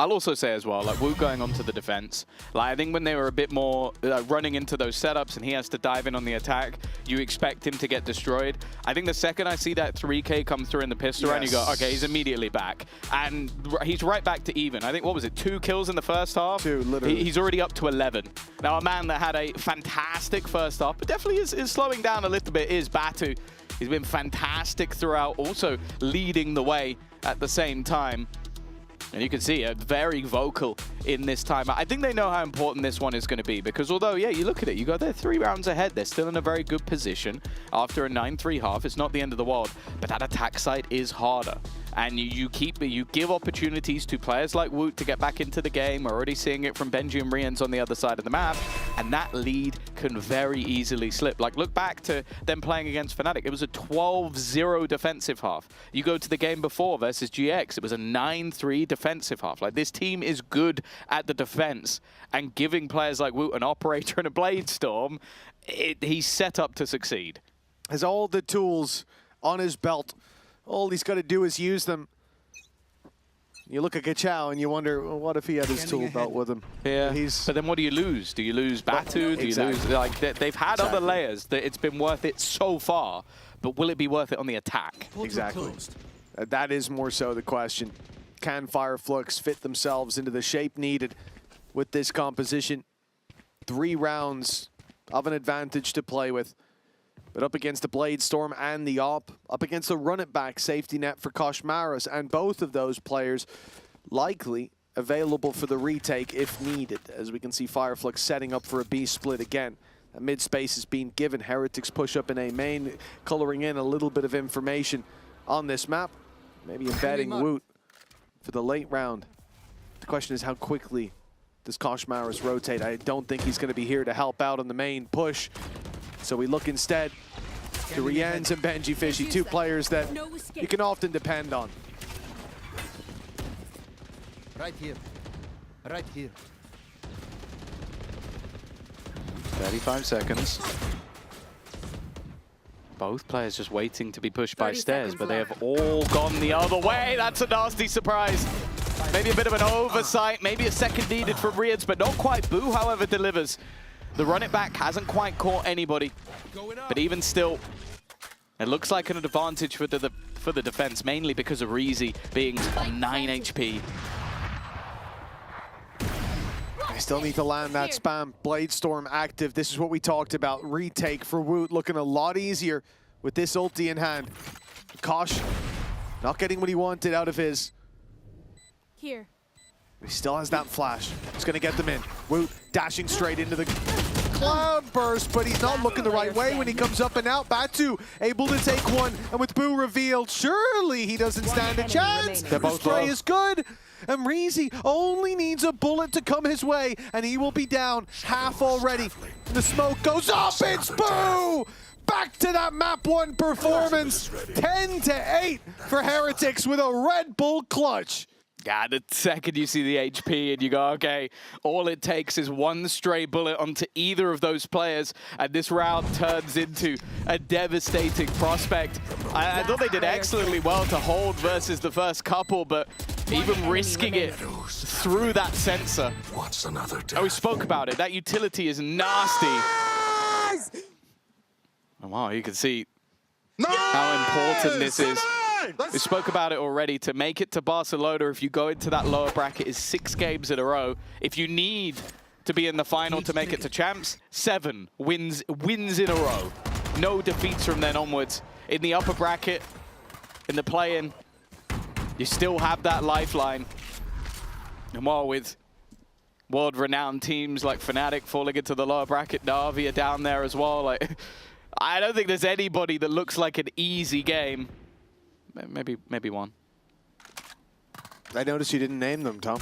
I'll also say as well, like Wu going onto the defense, like I think when they were a bit more running into those setups and he has to dive in on the attack, you expect him to get destroyed. I think the second I see that 3K come through in the pistol round, you go, okay, he's immediately back. And he's right back to even. I think, what was it, 2 kills in the first half? 2, literally. He's already up to 11. Now, a man that had a fantastic first half, but definitely is slowing down a little bit, is Batu. He's been fantastic throughout, also leading the way at the same time. And you can see very vocal in this time. I think they know how important this one is going to be because although, yeah, you look at it, you go, they're 3 rounds ahead. They're still in a very good position after a 9-3 half. It's not the end of the world, but that attack side is harder. And you give opportunities to players like Woot to get back into the game. We're already seeing it from Benji and Rians on the other side of the map. And that lead can very easily slip. Like, look back to them playing against Fnatic. It was a 12-0 defensive half. You go to the game before versus GX, it was a 9-3 defensive half. Like, this team is good at the defense. And giving players like Woot an operator and a Blade Storm, he's set up to succeed. Has all the tools on his belt. All he's got to do is use them. You look at Kachao and you wonder, well, what if he had his tool belt with him? Yeah, but then what do you lose? Do you lose Batu? Do you lose, like, they've had other layers that it's been worth it so far, but will it be worth it on the attack? Exactly. That is more so the question. Can Fireflux fit themselves into the shape needed with this composition? 3 rounds of an advantage to play with. But up against the Blade Storm and the Op, up against the run-it-back safety net for Koshmaras, and both of those players likely available for the retake if needed, as we can see Fireflux setting up for a B split again. That mid space is being given. Heretics push up in A main, coloring in a little bit of information on this map, maybe embedding Woot for the late round. The question is, how quickly does Koshmaras rotate? I don't think he's going to be here to help out on the main push. So we look instead to Rians and Benji Fishy, 2 players that you can often depend on. Right here. Right here. 35 seconds. Both players just waiting to be pushed by stairs, but they have all gone the other way. That's a nasty surprise. Maybe a bit of an oversight, maybe a second needed from Rians, but not quite. Boo, however, delivers. The run-it-back hasn't quite caught anybody, but even still, it looks like an advantage for the defense, mainly because of Reezy being on 9 HP. I still need to land that spam. Blade Storm active. This is what we talked about. Retake for Woot looking a lot easier with this ulti in hand. Kosh not getting what he wanted out of his. Here. He still has that flash. He's going to get them in. Woot dashing straight into the cloud burst, but he's not looking the right way when he comes up and out. Batu able to take one, and with Boo revealed, surely he doesn't stand a chance. The spray is good, and Reezy only needs a bullet to come his way, and he will be down half already. The smoke goes up, it's Boo! Back to that map 1 performance. 10-8 for Heretics with a Red Bull clutch. Yeah, the second you see the HP and you go, okay, all it takes is 1 stray bullet onto either of those players, and this round turns into a devastating prospect. I thought they did excellently well to hold versus the first couple, but even risking it through that sensor. Oh, we spoke about it. That utility is nasty. Oh, wow, you can see how important this is. We spoke about it already. To make it to Barcelona, if you go into that lower bracket, is 6 games in a row. If you need to be in the final to make it to champs, 7 wins in a row. No defeats from then onwards. In the upper bracket, in the play-in, you still have that lifeline. And while with world-renowned teams like Fnatic falling into the lower bracket, Na'Vi are down there as well. Like, I don't think there's anybody that looks like an easy game. Maybe one. I noticed you didn't name them, Tom.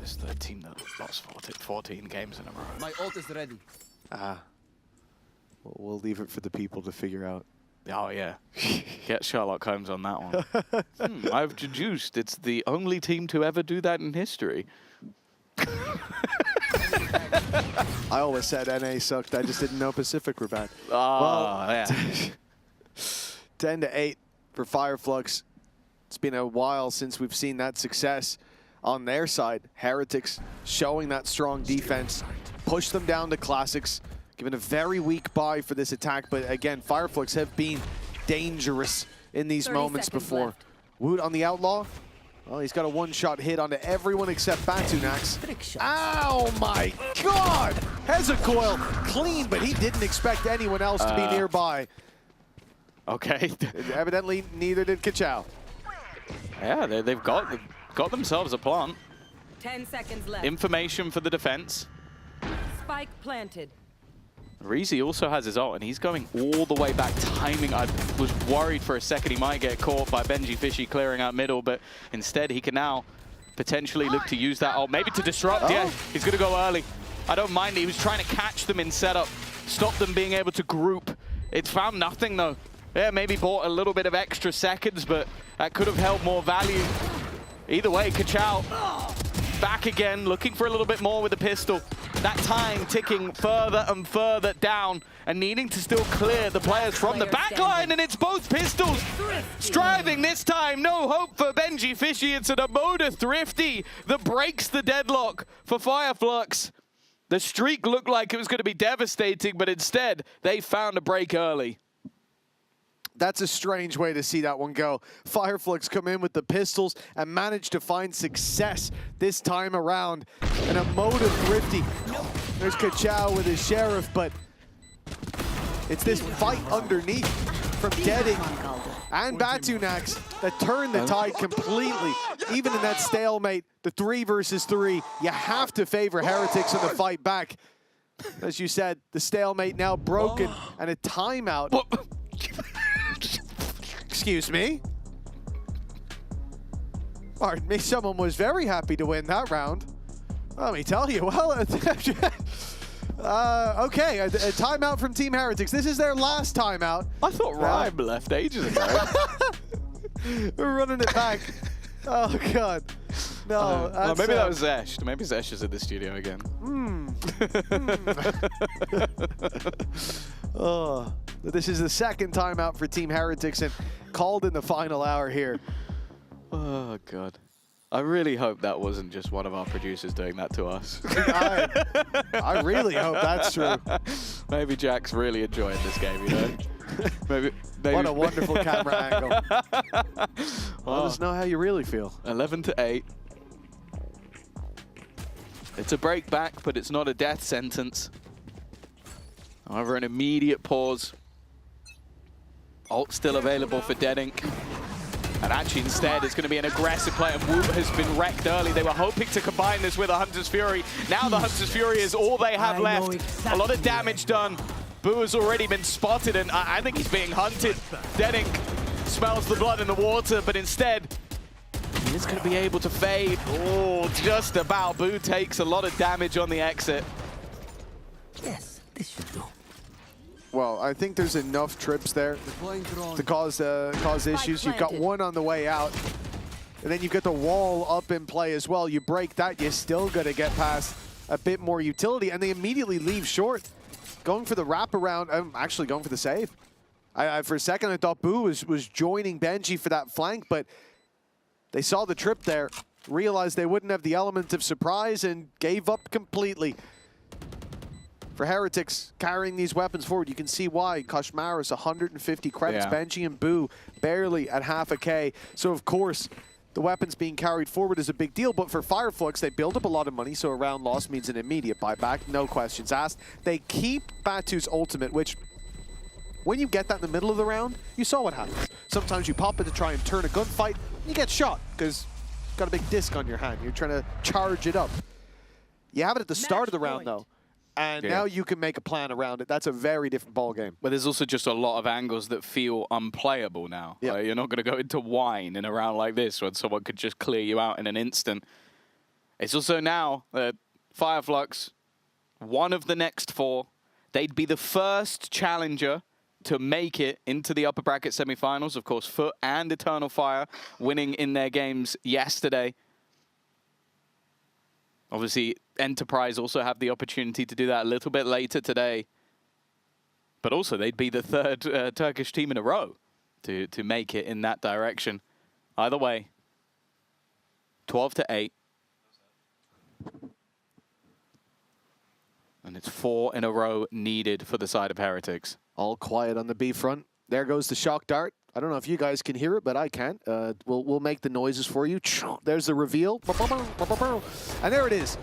It's the team that lost 14 games in a row. My ult is ready. We'll leave it for the people to figure out. Oh, yeah. Get Sherlock Holmes on that one. I've deduced it's the only team to ever do that in history. I always said NA sucked. I just didn't know Pacific were bad. Oh, yeah. 10-8 for Fireflux. It's been a while since we've seen that success on their side. Heretics showing that strong defense, push them down to Classics, given a very weak buy for this attack. But again, Fireflux have been dangerous in these moments before. Left. Woot on the Outlaw. Well, he's got a one-shot hit onto everyone except Batunax. Ow, my God! Hezecoil clean, but he didn't expect anyone else to be nearby. Okay. Evidently, neither did Kachao. Yeah, they've got themselves a plant. 10 seconds left. Information for the defense. Spike planted. Reezy also has his ult, and he's going all the way back, timing. I was worried for a second he might get caught by Benji Fishy clearing out middle, but instead he can now potentially look to use that ult, maybe to disrupt. Yeah, he's going to go early. I don't mind. He was trying to catch them in setup, stop them being able to group. It found nothing, though. Yeah, maybe bought a little bit of extra seconds, but that could have held more value. Either way, Kachao back again, looking for a little bit more with the pistol. That time ticking further and further down and needing to still clear the players from the back line, and it's both pistols striving this time. No hope for Benji Fishy. It's an Amoda Thrifty that breaks the deadlock for Fireflux. The streak looked like it was going to be devastating, but instead they found a break early. That's a strange way to see that one go. Fireflux come in with the pistols and manage to find success this time around. An Amoda Thrifty. There's Kachao with his Sheriff, but it's this fight underneath from Deading and Batunax that turned the tide completely. Even in that stalemate, the 3 versus 3, you have to favor Heretics in the fight back. As you said, the stalemate now broken and a timeout. Excuse me? Pardon me, someone was very happy to win that round. Let me tell you, well, okay, a timeout from Team Heretics. This is their last timeout. I thought Rhyme left ages ago. We're running it back. Oh, God. No, well, maybe that was Zesh. Maybe Zesh is at the studio again. Oh, this is the second timeout for Team Heretics and called in the final hour here. Oh, God. I really hope that wasn't just one of our producers doing that to us. I really hope that's true. Maybe Jack's really enjoying this game, you know? maybe. What a wonderful camera angle. Let us know how you really feel. 11-8. It's a break back, but it's not a death sentence. However, an immediate pause. Ult still available for Deadink. And actually, instead, it's going to be an aggressive play, and Woot has been wrecked early. They were hoping to combine this with a Hunter's Fury. Now the Hunter's Fury is all they have left. A lot of damage done. Boo has already been spotted, and I think he's being hunted. Deadink smells the blood in the water, but instead, he is going to be able to fade. Oh, just about. Boo takes a lot of damage on the exit. Yes, this should do. Well, I think there's enough trips there to cause issues. You've got one on the way out, and then you've got the wall up in play as well. You break that, you still got to get past a bit more utility, and they immediately leave short. Going for the wraparound, I'm actually going for the save. For a second, I thought Boo was joining Benji for that flank, but they saw the trip there, realized they wouldn't have the element of surprise, and gave up completely. For Heretics carrying these weapons forward, you can see why. Koshmaris, 150 credits. Yeah. Benji and Boo barely at half a K. So, of course, the weapons being carried forward is a big deal. But for Fireflux, they build up a lot of money, so a round loss means an immediate buyback. No questions asked. They keep Batu's ultimate, which, when you get that in the middle of the round, you saw what happens. Sometimes you pop it to try and turn a gunfight, and you get shot, because you've got a big disc on your hand. You're trying to charge it up. You have it at the start of the round, though. And now you can make a plan around it. That's a very different ball game. But there's also just a lot of angles that feel unplayable now. Yeah. Like, you're not going to go into wine in a round like this when someone could just clear you out in an instant. It's also now that Fireflux, one of the next 4, they'd be the first challenger to make it into the upper bracket semifinals. Of course, Foot and Eternal Fire winning in their games yesterday. Obviously, Enterprise also have the opportunity to do that a little bit later today. But also, they'd be the 3rd Turkish team in a row to make it in that direction. Either way, 12-8. And it's 4 in a row needed for the side of Heretics. All quiet on the B front. There goes the shock dart. I don't know if you guys can hear it, but I can't. We'll make the noises for you. There's the reveal. And there it is.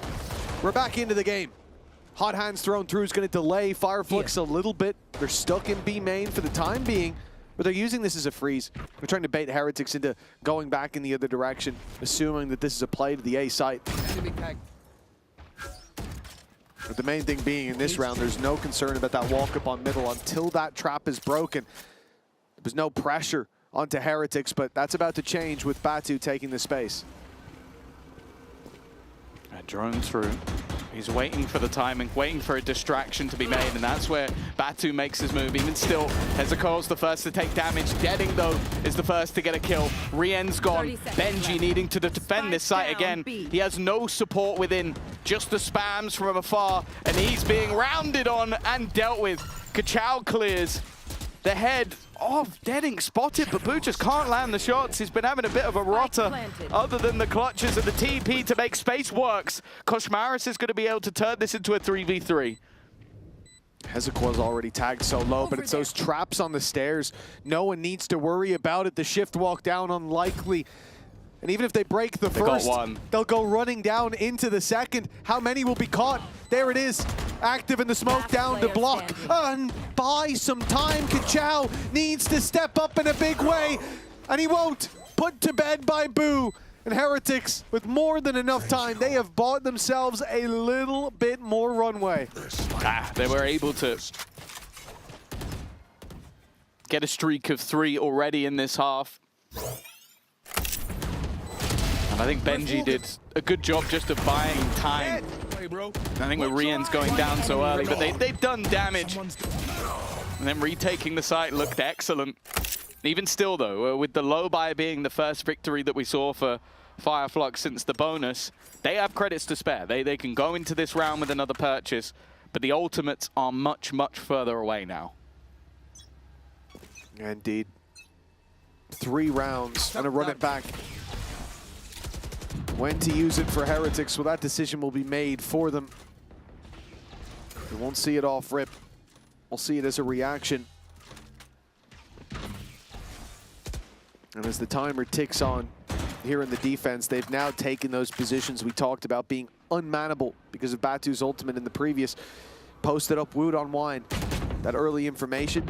We're back into the game. Hot hands thrown through is going to delay Fireflux a little bit. They're stuck in B main for the time being, but they're using this as a freeze. They're trying to bait Heretics into going back in the other direction, assuming that this is a play to the A site. But the main thing being in this round, there's no concern about that walk up on middle until that trap is broken. There was no pressure onto Heretics, but that's about to change with Batu taking the space. Drone through. He's waiting for the timing, waiting for a distraction to be made, and that's where Batu makes his move. Even still, Hezekiah's the first to take damage. Deading, though, is the first to get a kill. Rien's gone. Benji needing to defend this site again. He has no support within, just the spams from afar, and he's being rounded on and dealt with. Kachao clears. The head of Deading spotted, but Boo just can't land the shots. He's been having a bit of a rotter other than the clutches and the TP to make space works. Koshmaris is going to be able to turn this into a 3v3. Hezekiah's already tagged so low, but it's those traps on the stairs. No one needs to worry about it. The shift walk down unlikely. And even if they break the first, they'll go running down into the second. How many will be caught? There it is. Active in the smoke down to block. And buy some time. Kachao needs to step up in a big way. And he won't. Put to bed by Boo. And Heretics, with more than enough time, they have bought themselves a little bit more runway. They were able to get a streak of 3 already in this half. And I think Benji did a good job just of buying time. I think with Rien's going down so early, but they've done damage. And then retaking the site looked excellent. Even still, though, with the low buy being the first victory that we saw for Fireflux since the bonus, they have credits to spare. They can go into this round with another purchase, but the ultimates are much, much further away now. Indeed. 3 rounds, and to run it back. When to use it for Heretics, well, that decision will be made for them. We won't see it off rip. We'll see it as a reaction. And as the timer ticks on here in the defense, they've now taken those positions we talked about being unmannable because of Batu's ultimate in the previous. Posted up Wood on Wine. That early information.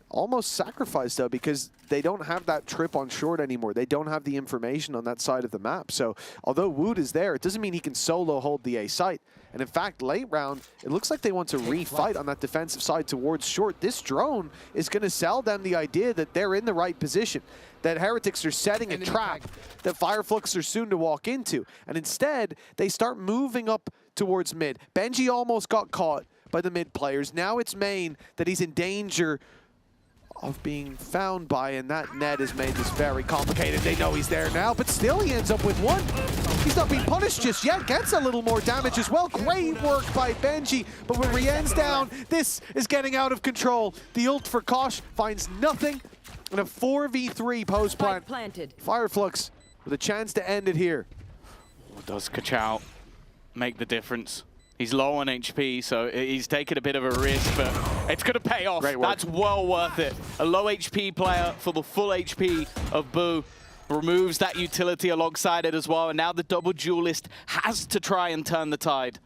Almost sacrificed, though, because they don't have that trip on short anymore. They don't have the information on that side of the map. So although Wood is there, it doesn't mean he can solo hold the A site. And in fact, late round, it looks like they want to refight on that defensive side towards short. This drone is going to sell them the idea that they're in the right position, that Heretics are setting a trap that Fireflux are soon to walk into. And instead, they start moving up towards mid. Benji almost got caught by the mid players. Now it's Main that he's in danger of being found by, and that net has made this very complicated. They know he's there now, but still he ends up with 1. He's not being punished just yet, gets a little more damage as well. Great work by Benji, but when Rien's down, this is getting out of control. The ult for Kosh finds nothing, and a 4v3 post plant. Fireflux with a chance to end it here. Does Kachao make the difference? He's low on HP, so he's taken a bit of a risk, but it's going to pay off. That's well worth it. A low HP player for the full HP of Boo removes that utility alongside it as well, and now the double duelist has to try and turn the tide.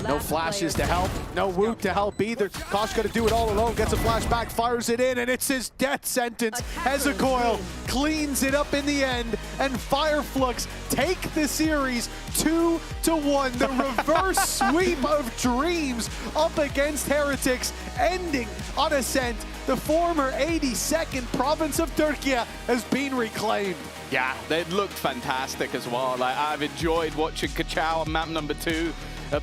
No flashes to help, no Woot to help either. Kosh got to do it all alone, gets a flashback, fires it in, and it's his death sentence. Hezekiah cleans it up in the end, and Fireflux take the series 2-1. The reverse sweep of dreams up against Heretics, ending on Ascent. The former 82nd province of Turkey has been reclaimed. Yeah, they looked fantastic as well. Like, I've enjoyed watching Kachao on map number 2.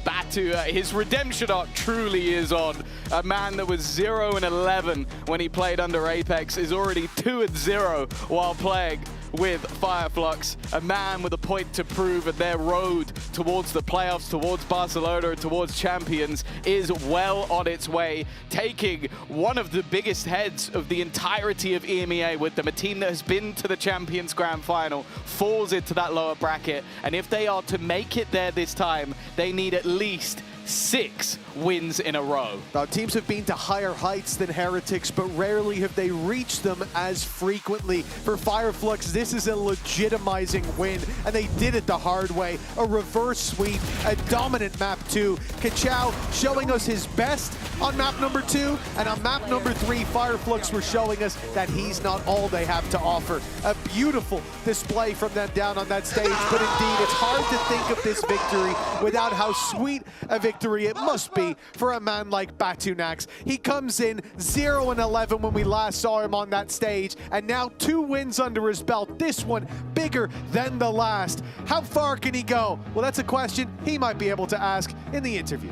Batu, his redemption arc truly is on. A man that was 0-11 when he played under Apex is already 2-0 while playing with Fireflux, a man with a point to prove, and their road towards the playoffs, towards Barcelona, and towards Champions is well on its way, taking one of the biggest heads of the entirety of EMEA with them. A team that has been to the Champions Grand Final falls into that lower bracket, and if they are to make it there this time, they need at least 6 wins in a row. Now, teams have been to higher heights than Heretics, but rarely have they reached them as frequently. For Fireflux, this is a legitimizing win, and they did it the hard way. A reverse sweep, a dominant map 2. Kachao showing us his best on map number 2, and on map number 3, Fireflux were showing us that he's not all they have to offer. A beautiful display from them down on that stage, but indeed, it's hard to think of this victory without how sweet a victory it must be for a man like Batunax. He comes in 0-11 when we last saw him on that stage, and now 2 wins under his belt. This one bigger than the last. How far can he go? Well, that's a question he might be able to ask in the interview.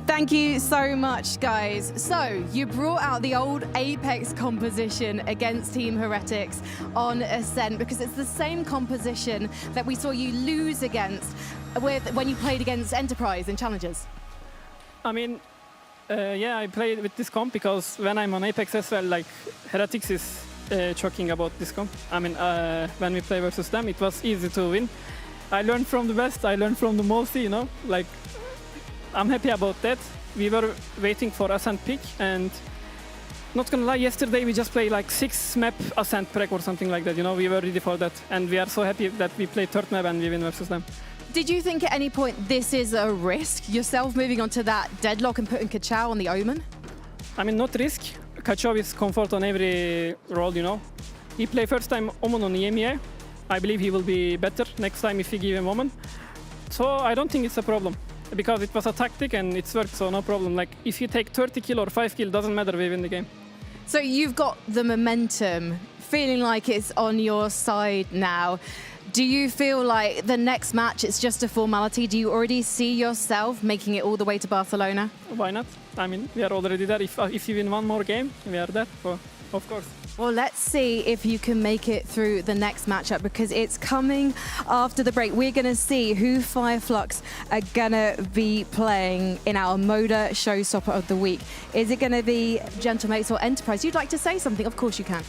Thank you so much, guys. So, you brought out the old Apex composition against Team Heretics on Ascent, because it's the same composition that we saw you lose against when you played against Enterprise in Challengers. I mean, yeah, I played with this comp because when I'm on Apex as well, like, Heretics is choking about this comp. I mean, when we play versus them, it was easy to win. I learned from the best, I learned from the most, you know, like, I'm happy about that. We were waiting for Ascent pick, and not gonna lie, yesterday we just played like 6 map Ascent prec or something like that, you know, we were ready for that, and we are so happy that we played 3rd map and we win versus them. Did you think at any point this is a risk, yourself moving on to that deadlock and putting Kachao on the Omen? I mean, not risk. Kachao is comfort on every role, you know. He played first time Omen on EMEA. I believe he will be better next time if we give him Omen. So I don't think it's a problem, because it was a tactic and it's worked, so no problem. Like, if you take 30 kill or 5 kill, doesn't matter, we win the game. So you've got the momentum, feeling like it's on your side now. Do you feel like the next match, it's just a formality? Do you already see yourself making it all the way to Barcelona? Why not? I mean, we are already there. If you win one more game, we are there, so, of course. Well, let's see if you can make it through the next matchup, because it's coming after the break. We're going to see who Fireflux are going to be playing in our Moda Showstopper of the Week. Is it going to be Gentlemates or Enterprise? You'd like to say something? Of course you can.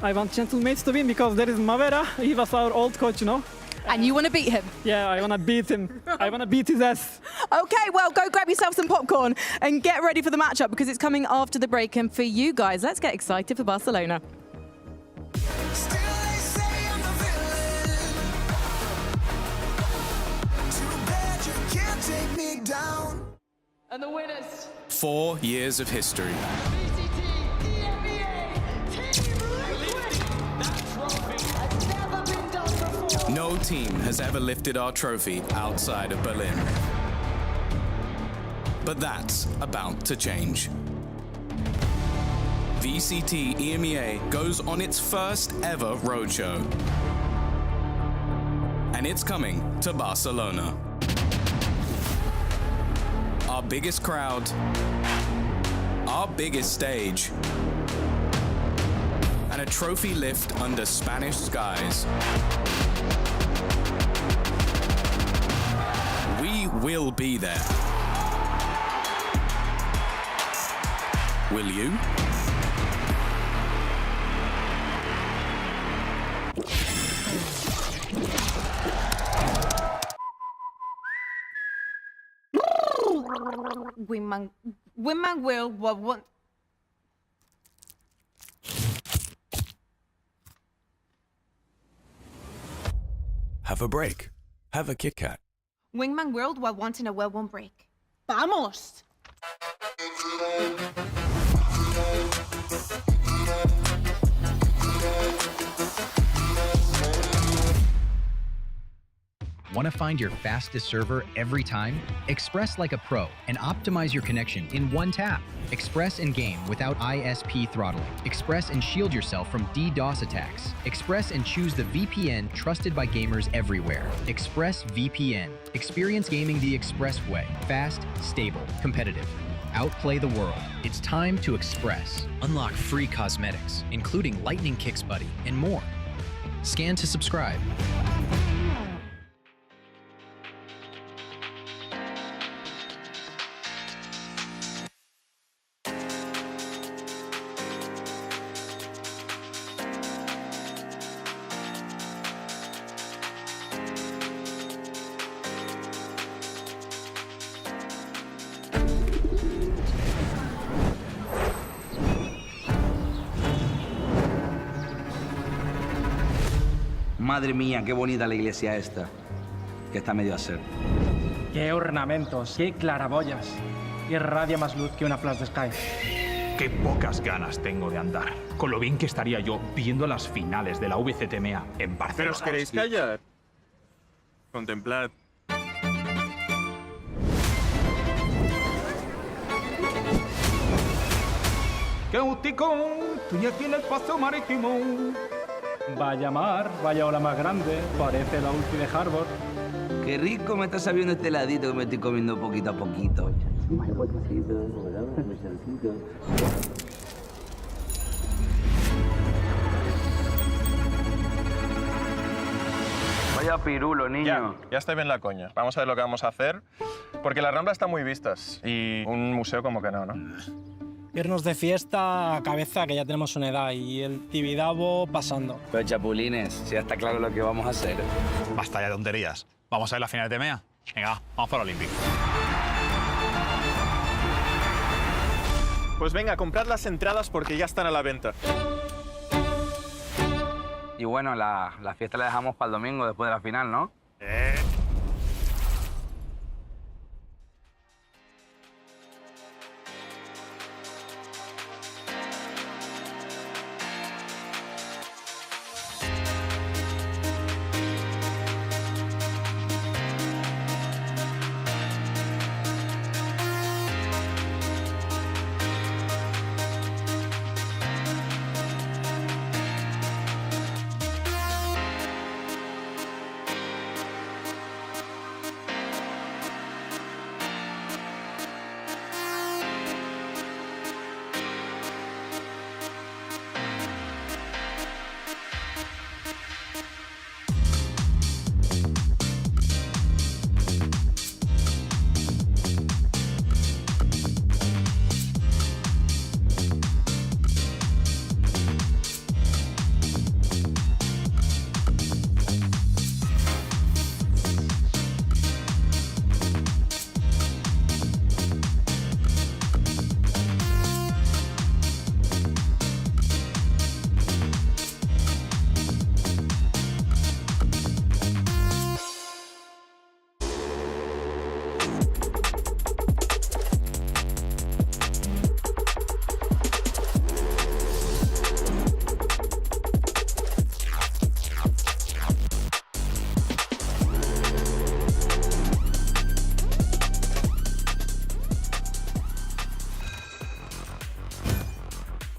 I want Gentlemates to win because there is Mavera. He was our old coach, you know. And you want to beat him? Yeah, I want to beat him. I want to beat his ass. Okay, well, go grab yourself some popcorn and get ready for the matchup, because it's coming after the break. And for you guys, let's get excited for Barcelona. And the winners. 4 years of history. VCT EMEA Team Liquid. That trophy has never been done before. No team has ever lifted our trophy outside of Berlin. But that's about to change. VCT EMEA goes on its first ever roadshow. And it's coming to Barcelona. Our biggest crowd, our biggest stage, and a trophy lift under Spanish skies. We will be there. Will you? Women will what want. Have a break. Have a Kit Kat. Wingman World while wanting a well-worn break. Vamos! Want to find your fastest server every time? Express like a pro and optimize your connection in one tap. Express and game without ISP throttling. Express and shield yourself from DDoS attacks. Express and choose the VPN trusted by gamers everywhere. Express VPN. Experience gaming the Express way. Fast, stable, competitive. Outplay the world. It's time to Express. Unlock free cosmetics, including Lightning Kicks Buddy, and more. Scan to subscribe. Madre mía, qué bonita la iglesia esta, que está medio a ser. Qué ornamentos, qué claraboyas. Y irradia más luz que una flash de Sky. Qué pocas ganas tengo de andar. Con lo bien que estaría yo viendo las finales de la VCT EMEA en Barcelona. ¿Pero os queréis callar? Contemplad. ¡Qué útico! Estoy aquí en el paso marítimo. Vaya mar, vaya ola más grande. Parece la ulti de Harbor. Qué rico me está sabiendo este heladito que me estoy comiendo poquito a poquito. Vaya pirulo, niño. Ya estoy bien la coña. Vamos a ver lo que vamos a hacer. Porque las Ramblas están muy vistas. Y un museo como que no, ¿no? Irnos de fiesta a cabeza, que ya tenemos una edad, y el Tibidabo pasando. Pero chapulines, si ya está claro lo que vamos a hacer. Basta ya de tonterías. ¿Vamos a ver la final de EMEA? Venga, vamos para el Olímpico. Pues venga, comprad las entradas porque ya están a la venta. Y bueno, la fiesta la dejamos para el domingo después de la final, ¿no?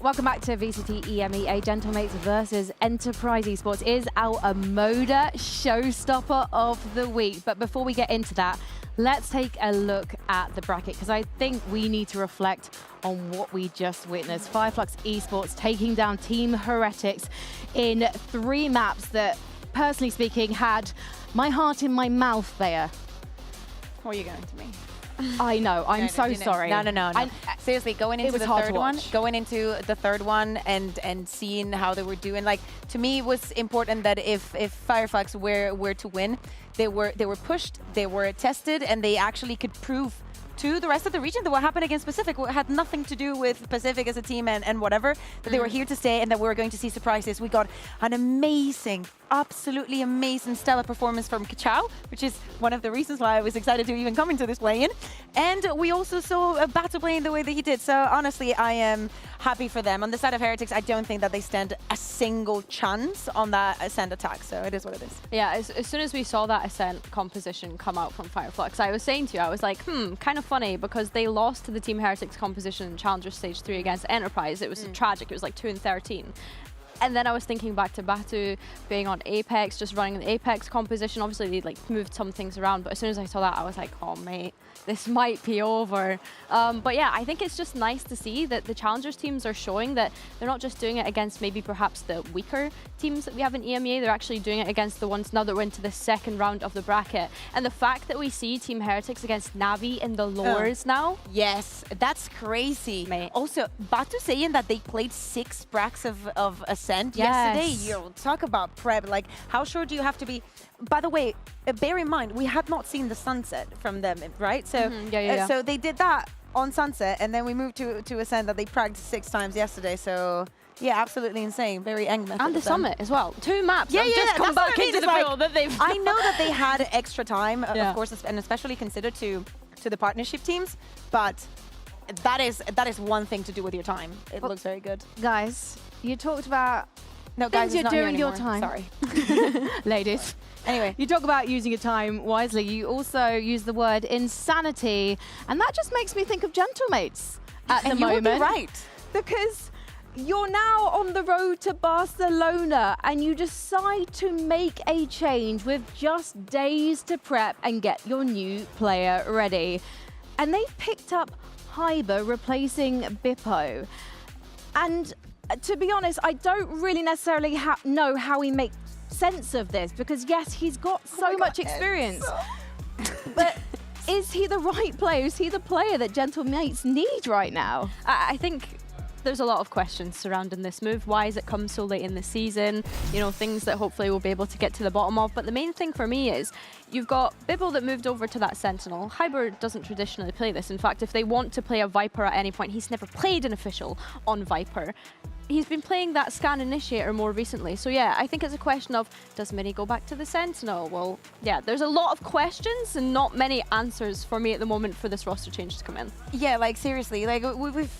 Welcome back to VCT EMEA Gentlemates versus Enterprise Esports. Is our Amoda showstopper of the week. But before we get into that, let's take a look at the bracket, because I think we need to reflect on what we just witnessed. Fireflux Esports taking down Team Heretics in 3 maps that, personally speaking, had my heart in my mouth there. What are you going to me? I know, I'm so sorry. No. Seriously, going into the third one and seeing how they were doing, like, to me it was important that if Fireflux were to win, they were pushed, they were tested, and they actually could prove to the rest of the region that what happened against Pacific had nothing to do with Pacific as a team and whatever, that they were here to stay and that we were going to see surprises. We got an amazing, absolutely amazing stellar performance from Kachao, which is one of the reasons why I was excited to even come into this play-in. And we also saw a battle playing the way that he did. So honestly, I am happy for them. On the side of Heretics, I don't think that they stand a single chance on that Ascent attack. So it is what it is. Yeah, as soon as we saw that Ascent composition come out from Fireflux, I was saying to you, I was like, kind of funny, because they lost to the Team Heretics composition in Challenger Stage 3 against Enterprise. It was tragic. It was like 2-13. And then I was thinking back to Batu being on Apex, just running the Apex composition. Obviously, they like moved some things around, but as soon as I saw that, I was like, oh, mate, this might be over. But yeah, I think it's just nice to see that the Challengers teams are showing that they're not just doing it against maybe perhaps the weaker teams that we have in EMEA, they're actually doing it against the ones now that we're into the second round of the bracket. And the fact that we see Team Heretics against Navi in the lowers now. Yes, that's crazy. Mate. Also, Batu saying that they played 6 bracks of Ascent yesterday. You talk about prep. Like, how sure do you have to be? By the way, bear in mind, we had not seen the sunset from them, right? So, so they did that on sunset, and then we moved to Ascent that they practiced 6 times yesterday. So, yeah, absolutely insane. Very Eng method. And the summit as well. 2 maps. Yeah, just come back into the field that they've. I know that they had extra time, of course, and especially considered to the partnership teams, but that is one thing to do with your time. It looks very good. Guys, you talked about guys, you're not here doing your anymore. time. Sorry. Ladies. Anyway. You talk about using your time wisely. You also use the word insanity, and that just makes me think of Gentlemates at the moment. You would be right. Because you're now on the road to Barcelona and you decide to make a change with just days to prep and get your new player ready. And they've picked up Hyber replacing Bippo. And to be honest, I don't really necessarily know how we make sense of this, because yes, he's got so much experience. But is he the right player? Is he the player that Gentlemates need right now? I think there's a lot of questions surrounding this move. Why has it come so late in the season? You know, things that hopefully we'll be able to get to the bottom of. But the main thing for me is you've got Bibble that moved over to that Sentinel. Hyber doesn't traditionally play this. In fact, if they want to play a Viper at any point, he's never played an official on Viper. He's been playing that Scan Initiator more recently. So yeah, I think it's a question of, does Mini go back to the Sentinel? Well, yeah, there's a lot of questions and not many answers for me at the moment for this roster change to come in. Yeah, like seriously, like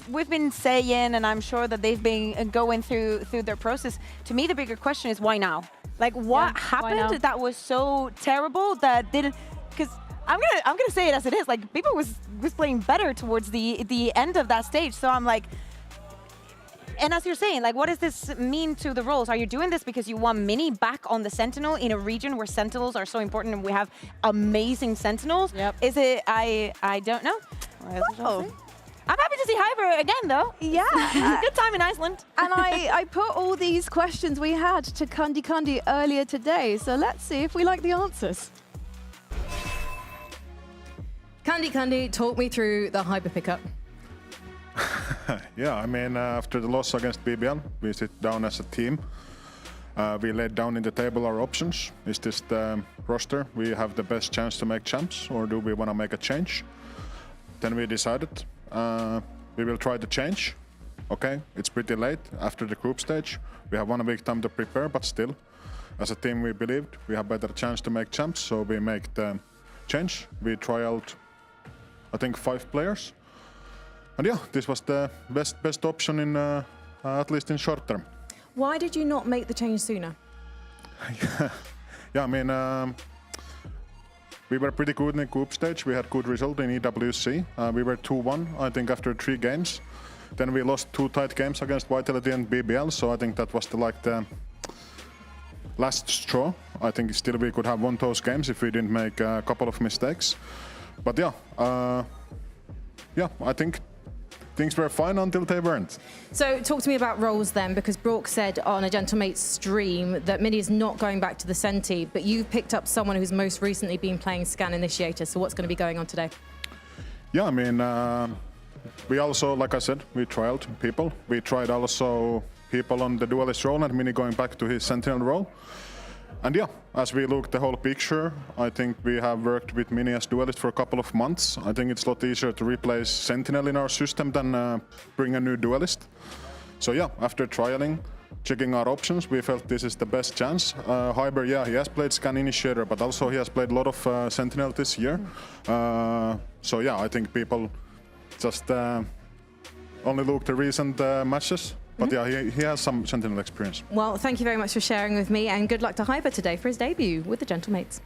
we've been saying, and I'm sure that they've been going through their process. To me, the bigger question is why now? Like, what happened that was so terrible that didn't? Because I'm gonna say it as it is. Like, people was playing better towards the end of that stage. So I'm like. And as you're saying, like, what does this mean to the roles? Are you doing this because you want Mini back on the Sentinel in a region where Sentinels are so important and we have amazing Sentinels? Yep. Is it, I don't know. I'm happy to see Hyber again, though. Yeah. Good time in Iceland. And I put all these questions we had to Kandi earlier today, so let's see if we like the answers. Kandi, talk me through the Hyber pickup. Yeah, I mean, after the loss against BBL, we sit down as a team. We laid down in the table our options. Is this the roster we have the best chance to make champs, or do we want to make a change? Then we decided we will try to change. Okay, it's pretty late after the group stage. We have 1 week time to prepare, but still, as a team, we believed we have better chance to make champs, so we make the change. We try out, I think, 5 players. And yeah, this was the best option in at least in short term. Why did you not make the change sooner? Yeah, I mean, we were pretty good in the group stage. We had good result in EWC. We were 2-1, I think, after 3 games. Then we lost 2 tight games against Vitality and BBL, so I think that was the last straw. I think still we could have won those games if we didn't make a couple of mistakes. But yeah, I think things were fine until they weren't. So talk to me about roles then, because Brock said on a Gentlemates stream that Mini is not going back to the Senti, but you've picked up someone who's most recently been playing Scan Initiator. So what's going to be going on today? Yeah, I mean, we also, like I said, we trialed people. We tried also people on the duelist role and Mini going back to his Sentinel role. And yeah, as we look the whole picture, I think we have worked with Mini as duelist for a couple of months. I think it's a lot easier to replace Sentinel in our system than bring a new duelist. So yeah, after trialing, checking our options, we felt this is the best chance. Hyber, yeah, he has played Scan Initiator, but also he has played a lot of Sentinel this year. So yeah, I think people just only look the recent matches. But yeah, he has some Sentinel experience. Well, thank you very much for sharing with me, and good luck to Hyber today for his debut with the Gentlemates.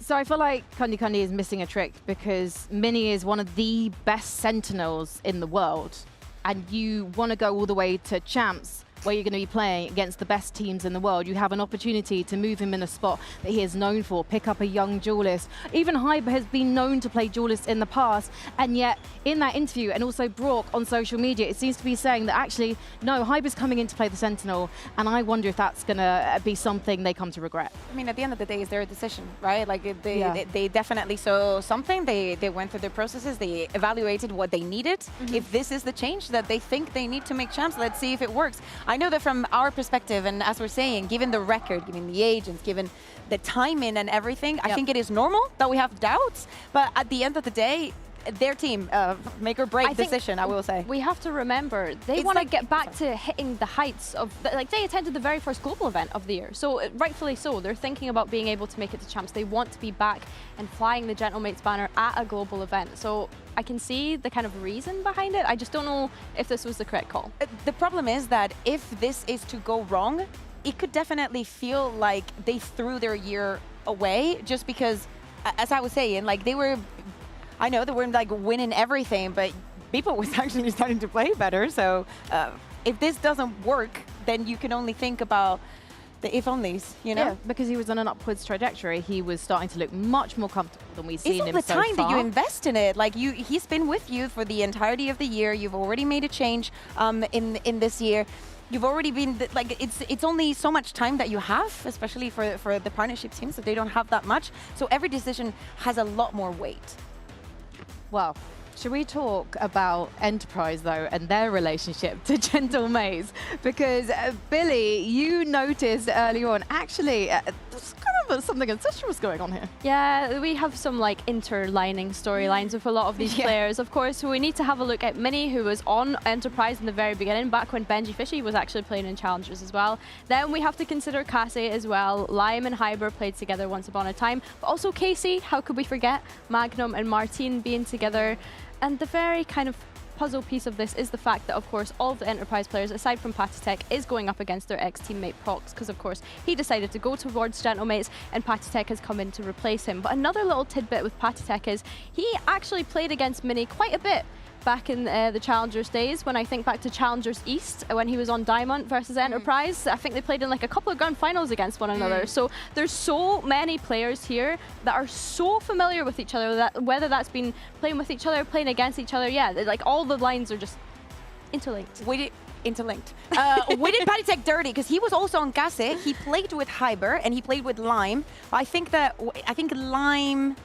So I feel like Kandi is missing a trick, because Mini is one of the best Sentinels in the world, and you want to go all the way to champs where you're going to be playing against the best teams in the world. You have an opportunity to move him in a spot that he is known for, pick up a young duelist. Even Hyber has been known to play duelist in the past, and yet in that interview, and also Brock on social media, it seems to be saying that actually, no, Hyber's coming in to play the Sentinel, and I wonder if that's going to be something they come to regret. I mean, at the end of the day, it's their decision, right? Like, they definitely saw something. They went through their processes. They evaluated what they needed. If this is the change that they think they need to make champs, let's see if it works. I know that from our perspective, and as we're saying, given the record, given the agents, given the timing and everything, I think it is normal that we have doubts. But at the end of the day, their team, make or break decision, I will say. We have to remember, they want to get back to hitting the heights of, like, they attended the very first global event of the year, so rightfully so. They're thinking about being able to make it to champs. They want to be back and flying the Gentlemates banner at a global event. So I can see the kind of reason behind it. I just don't know if this was the correct call. The problem is that if this is to go wrong, it could definitely feel like they threw their year away, just because, as I was saying, like, they were, I know they weren't like winning everything, but people was actually starting to play better. So if this doesn't work, then you can only think about the if-onlys, you know? Yeah, because he was on an upwards trajectory. He was starting to look much more comfortable than we've seen him so far. It's all the time that you invest in it. Like, he's been with you for the entirety of the year. You've already made a change in this year. You've already been, like, it's only so much time that you have, especially for the partnership teams, so they don't have that much. So every decision has a lot more weight. Well, should we talk about Enterprise, though, and their relationship to Gentlemates? Because, Billy, you noticed early on, actually, there's kind of something incestuous going on here. Yeah, we have some, like, interlining storylines with a lot of these players. Of course, we need to have a look at Minnie, who was on Enterprise in the very beginning, back when Benji Fishy was actually playing in Challengers as well. Then we have to consider Cassie as well. Lime and Hyber played together once upon a time. But also Casey, how could we forget? Magnum and Martine being together. And the very kind of puzzle piece of this is the fact that, of course, all of the Enterprise players, aside from Patitek, is going up against their ex-teammate Prox, because, of course, he decided to go towards Gentlemates, and Patitek has come in to replace him. But another little tidbit with Patitek is he actually played against Minnie quite a bit back in the Challengers days. When I think back to Challengers East, when he was on Diamond versus Enterprise, I think they played in like a couple of grand finals against one another. So there's so many players here that are so familiar with each other, that whether that's been playing with each other, playing against each other, yeah, like all the lines are just interlinked. We did Patitek dirty, because he was also on Gasse. He played with Hyber and he played with Lime. I think Lime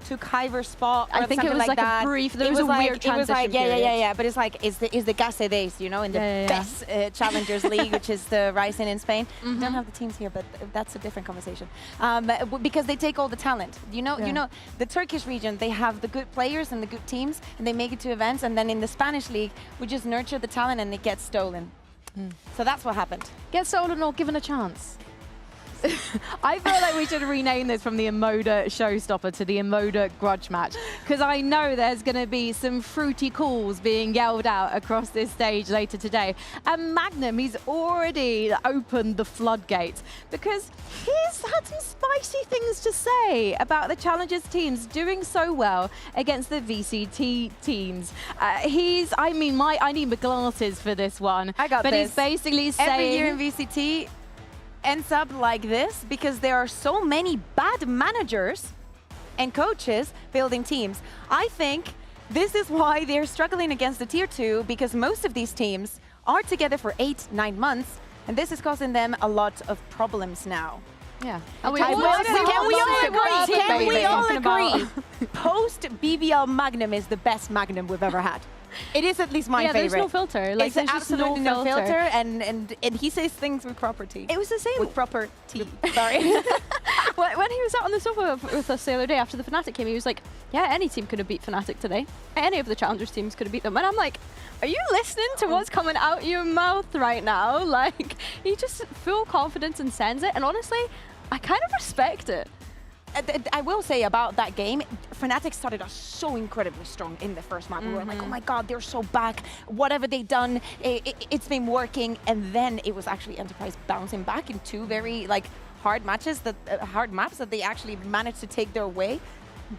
took Hyber's spot. I think it was like that. A brief. There was a weird transition. It was like period. yeah. But it's like is the Gasse days, you know, in the best Challengers League, which is the Rising in Spain. We don't have the teams here, but that's a different conversation. Because they take all the talent. You know, the Turkish region, they have the good players and the good teams, and they make it to events. And then in the Spanish league, we just nurture the talent, and it gets stolen. So that's what happened. Get stolen or given a chance. I feel like we should rename this from the Emoda Showstopper to the Emoda Grudge Match, because I know there's going to be some fruity calls being yelled out across this stage later today. And Magnum, he's already opened the floodgates, because he's had some spicy things to say about the Challengers teams doing so well against the VCT teams. I need my glasses for this one. I got this. But he's basically saying... Every year in VCT ends up like this because there are so many bad managers and coaches building teams. I think this is why they're struggling against the tier 2, because most of these teams are together for 8-9 months, and this is causing them a lot of problems now. Yeah. Can we all agree? Post BBL Magnum is the best Magnum we've ever had. It is at least my favorite. There's no filter. Like, it's absolutely no filter, and he says things with proper tea. It was the same with proper tea. Sorry. When he was out on the sofa with us the other day after the Fnatic game, he was like, "Yeah, any team could have beat Fnatic today. Any of the Challengers teams could have beat them." And I'm like, "Are you listening to what's coming out your mouth right now?" Like, he just full confidence and sends it. And honestly, I kind of respect it. I will say about that game, Fnatic started off so incredibly strong in the first map. We were like, oh my god, they're so back. Whatever they've done, it's been working. And then it was actually Enterprise bouncing back in two very hard maps that they actually managed to take their way.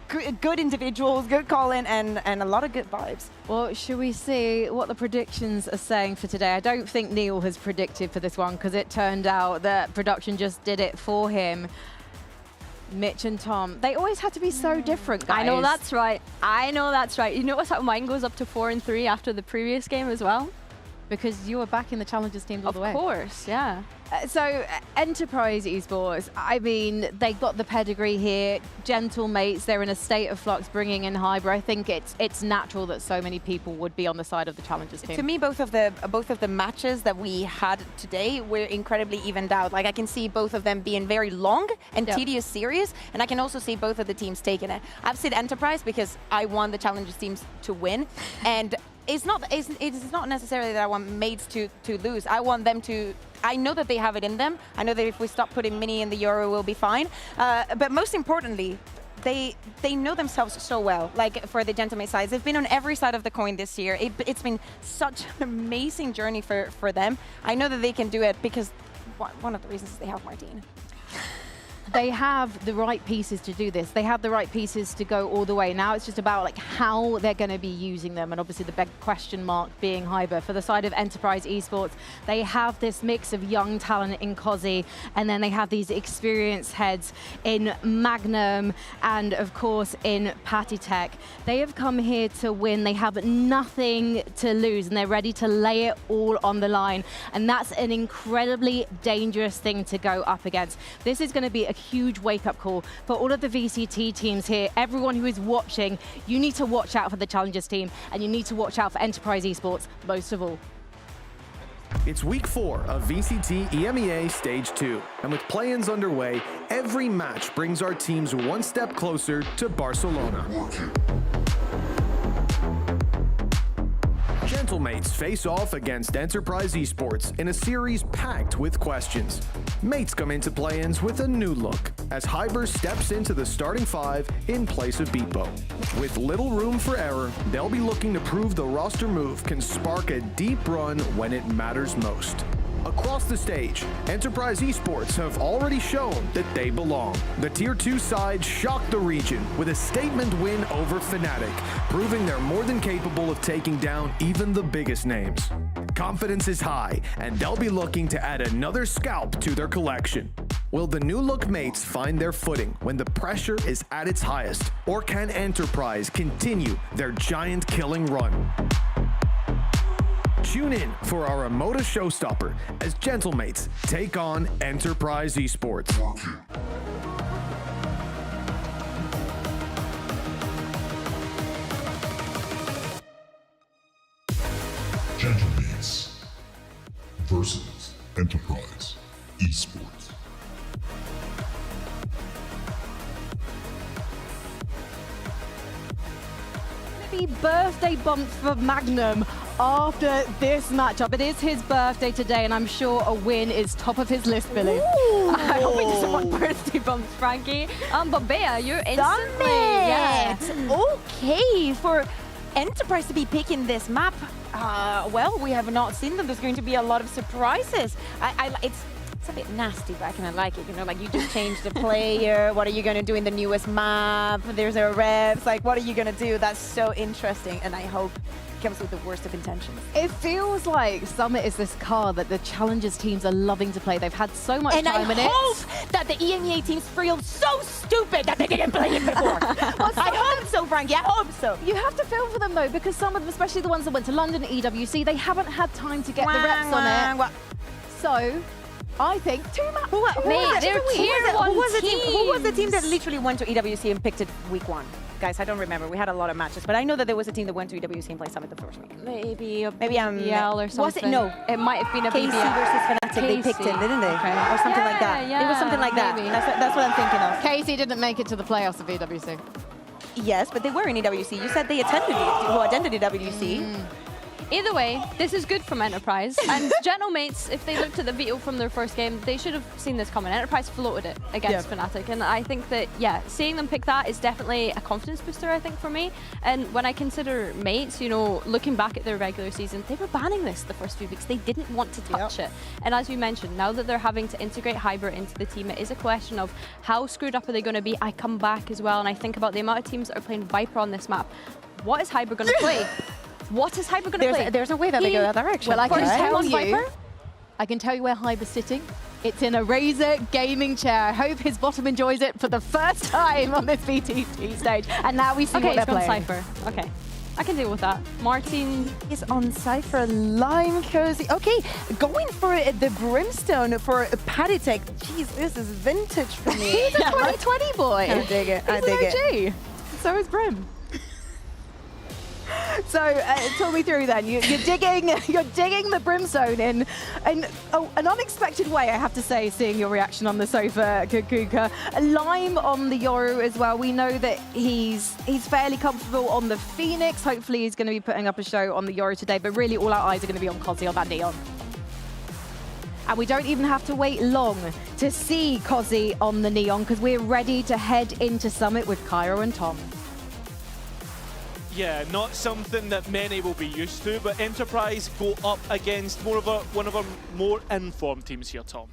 good individuals, good calling, and a lot of good vibes. Well, should we see what the predictions are saying for today? I don't think Neil has predicted for this one because it turned out that production just did it for him. Mitch and Tom, they always had to be so different, guys. I know that's right. I know that's right. You notice how mine goes up to 4-3 after the previous game as well? Because you were back in the Challengers team all the way. Of course, yeah. So, Enterprise Esports, I mean, they got the pedigree here. Gentle mates, they're in a state of flux bringing in Hyber. I think it's natural that so many people would be on the side of the Challengers team. To me, both of the matches that we had today were incredibly evened out. Like, I can see both of them being very long and tedious series, and I can also see both of the teams taking it. I've said Enterprise because I want the Challengers teams to win, and it's not necessarily that I want mates to lose. I want them to. I know that they have it in them. I know that if we stop putting Mini in the Euro, we'll be fine. But most importantly, they know themselves so well. Like for the Gentlemate sides, they've been on every side of the coin this year. It's been such an amazing journey for them. I know that they can do it because one of the reasons is they have Martine. They have the right pieces to do this. They have the right pieces to go all the way. Now it's just about like how they're going to be using them, and obviously the big question mark being Hyber. For the side of Enterprise Esports, they have this mix of young talent in Kozi, and then they have these experienced heads in Magnum and of course in Patitech. They have come here to win. They have nothing to lose, and they're ready to lay it all on the line. And that's an incredibly dangerous thing to go up against. This is going to be a huge wake-up call for all of the VCT teams here. Everyone who is watching, you need to watch out for the Challengers team, and you need to watch out for Enterprise Esports most of all. It's week 4 of VCT EMEA Stage 2, and with play-ins underway, every match brings our teams one step closer to Barcelona. Gentlemates face off against Enterprise Esports in a series packed with questions. Mates come into play-ins with a new look, as Hyber steps into the starting 5 in place of Beepo. With little room for error, they'll be looking to prove the roster move can spark a deep run when it matters most. Across the stage, Enterprise Esports have already shown that they belong. The Tier 2 side shocked the region with a statement win over Fnatic, proving they're more than capable of taking down even the biggest names. Confidence is high, and they'll be looking to add another scalp to their collection. Will the new look mates find their footing when the pressure is at its highest, or can Enterprise continue their giant killing run? Tune in for our Emota showstopper as Gentlemates take on Enterprise Esports. Gentlemates versus Enterprise Esports. Be birthday bumps for Magnum after this matchup. It is his birthday today, and I'm sure a win is top of his list, Billy. I hope he doesn't want birthday bumps, Frankie. But Bea, you're instantly... Yeah. Okay, for Enterprise to be picking this map, well, we have not seen them. There's going to be a lot of surprises. It's a bit nasty, but I kind of like it. You know, like you just changed the player. What are you going to do in the newest map? There's a reps. Like, what are you going to do? That's so interesting, and I hope it comes with the worst of intentions. It feels like Summit is this card that the Challengers teams are loving to play. They've had so much time in it. And I hope that the EMEA teams feel so stupid that they didn't play it before. I hope so, Frankie. I hope so. You have to feel for them, though, because some of them, especially the ones that went to London EWC, they haven't had time to get the reps on it. So... I think who was the team that literally went to EWC and picked it week 1? Guys, I don't remember. We had a lot of matches, but I know that there was a team that went to EWC and played Summit the first week. Maybe a BBL or something. Was it? No. It might have been a KC BBL. versus Fnatic. They picked it, didn't they? Okay. Or something like that. Yeah, it was something like that. maybe. That's what I'm thinking of. Casey didn't make it to the playoffs of EWC. Yes, but they were in EWC. You said they attended EWC. Either way, this is good from Enterprise. And Gentle Mates, if they looked at the veto from their first game, they should have seen this coming. Enterprise floated it against Fnatic. And I think that, yeah, seeing them pick that is definitely a confidence booster, I think, for me. And when I consider Mates, you know, looking back at their regular season, they were banning this the first few weeks. They didn't want to touch it. And as you mentioned, now that they're having to integrate Hyber into the team, it is a question of how screwed up are they going to be. I come back as well, and I think about the amount of teams that are playing Viper on this map. What is Hyber going to play? What is Hyber going to play? There's no way that they go that direction. Well, I can tell you where Hyber's sitting. It's in a Razer gaming chair. I hope his bottom enjoys it for the first time on this VCT stage. And now we see what they're playing. Cypher. Okay. I can deal with that. Martin is on Cypher. Lime Cozy. Okay, going for the Brimstone for Patty Tech. Jeez, this is vintage for me. He's a 2020 boy. I dig it. I dig it. So is Brim. So talk me through then. You're digging the Brimstone in an unexpected way, I have to say, seeing your reaction on the sofa, Kakuka. Lime on the Yoru as well. We know that he's fairly comfortable on the Phoenix. Hopefully he's going to be putting up a show on the Yoru today, but really all our eyes are going to be on Kozzy on that Neon. And we don't even have to wait long to see Kozzy on the Neon because we're ready to head into Summit with Cairo and Tom. Yeah, not something that many will be used to, but Enterprise go up against one of our more informed teams here, Tom.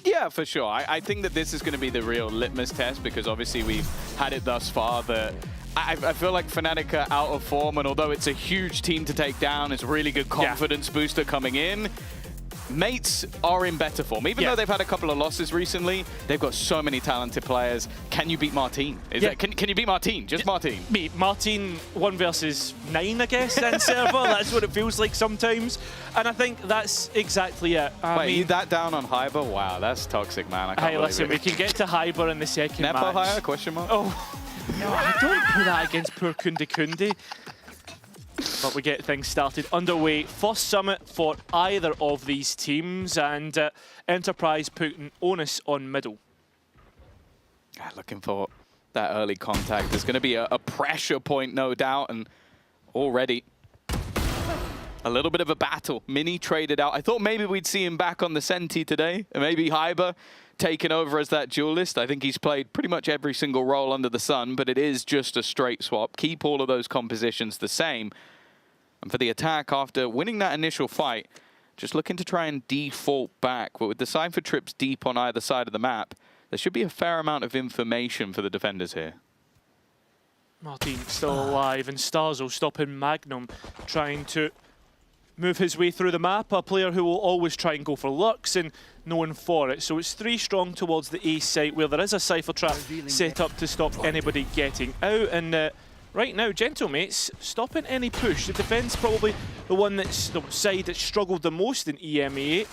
Yeah, for sure. I think that this is going to be the real litmus test because obviously we've had it thus far that I feel like Fnatic are out of form, and although it's a huge team to take down, it's a really good confidence booster coming in. Mates are in better form. Even though they've had a couple of losses recently, they've got so many talented players. Can you beat Martin? Can you beat Martin? Just Martin? Martin 1 versus 9, I guess, in server. That's what it feels like sometimes. And I think that's exactly it. Wait, you that down on Hyber? Wow, that's toxic, man. I can't hey, listen, we can get to Hyber in the second Nepo match. higher? Question mark? Oh, no, I don't put that against poor Kundi Kundi. But we get things started underway. First summit for either of these teams, and Enterprise putting onus on middle. Looking for that early contact. There's going to be a pressure point, no doubt, and already a little bit of a battle. Mini traded out. I thought maybe we'd see him back on the Senti today, and maybe Hyber taking over as that duelist. I think he's played pretty much every single role under the sun, but it is just a straight swap. Keep all of those compositions the same. And for the attack, after winning that initial fight, just looking to try and default back. But with the Cypher trips deep on either side of the map, there should be a fair amount of information for the defenders here. Martin still alive, and Starzo stopping Magnum, trying to move his way through the map. A player who will always try and go for Lux and known for it. So it's 3 strong towards the A site where there is a Cypher trap set up to stop anybody getting out. And right now, Gentlemates stopping any push. The defense probably the one that's the side that struggled the most in EMEA.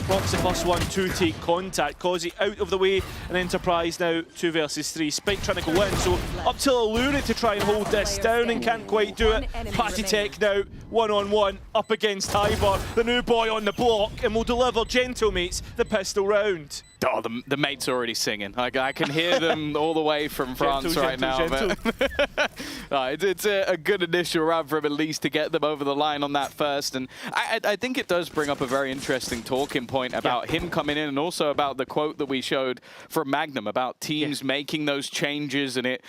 Props the first one to take contact. Kozzy out of the way, and Enterprise now 2 versus 3. Spike trying to go in, so up to Allure to try and hold this down and can't quite do it. Patty Tech now 1-on-1 up against Hyber, the new boy on the block, and will deliver Gentlemates the pistol round. Oh, the mates are already singing. I can hear them all the way from France right now. It's a good initial round for him at least to get them over the line on that first. And I think it does bring up a very interesting talking point about him coming in, and also about the quote that we showed from Magnum about teams making those changes and it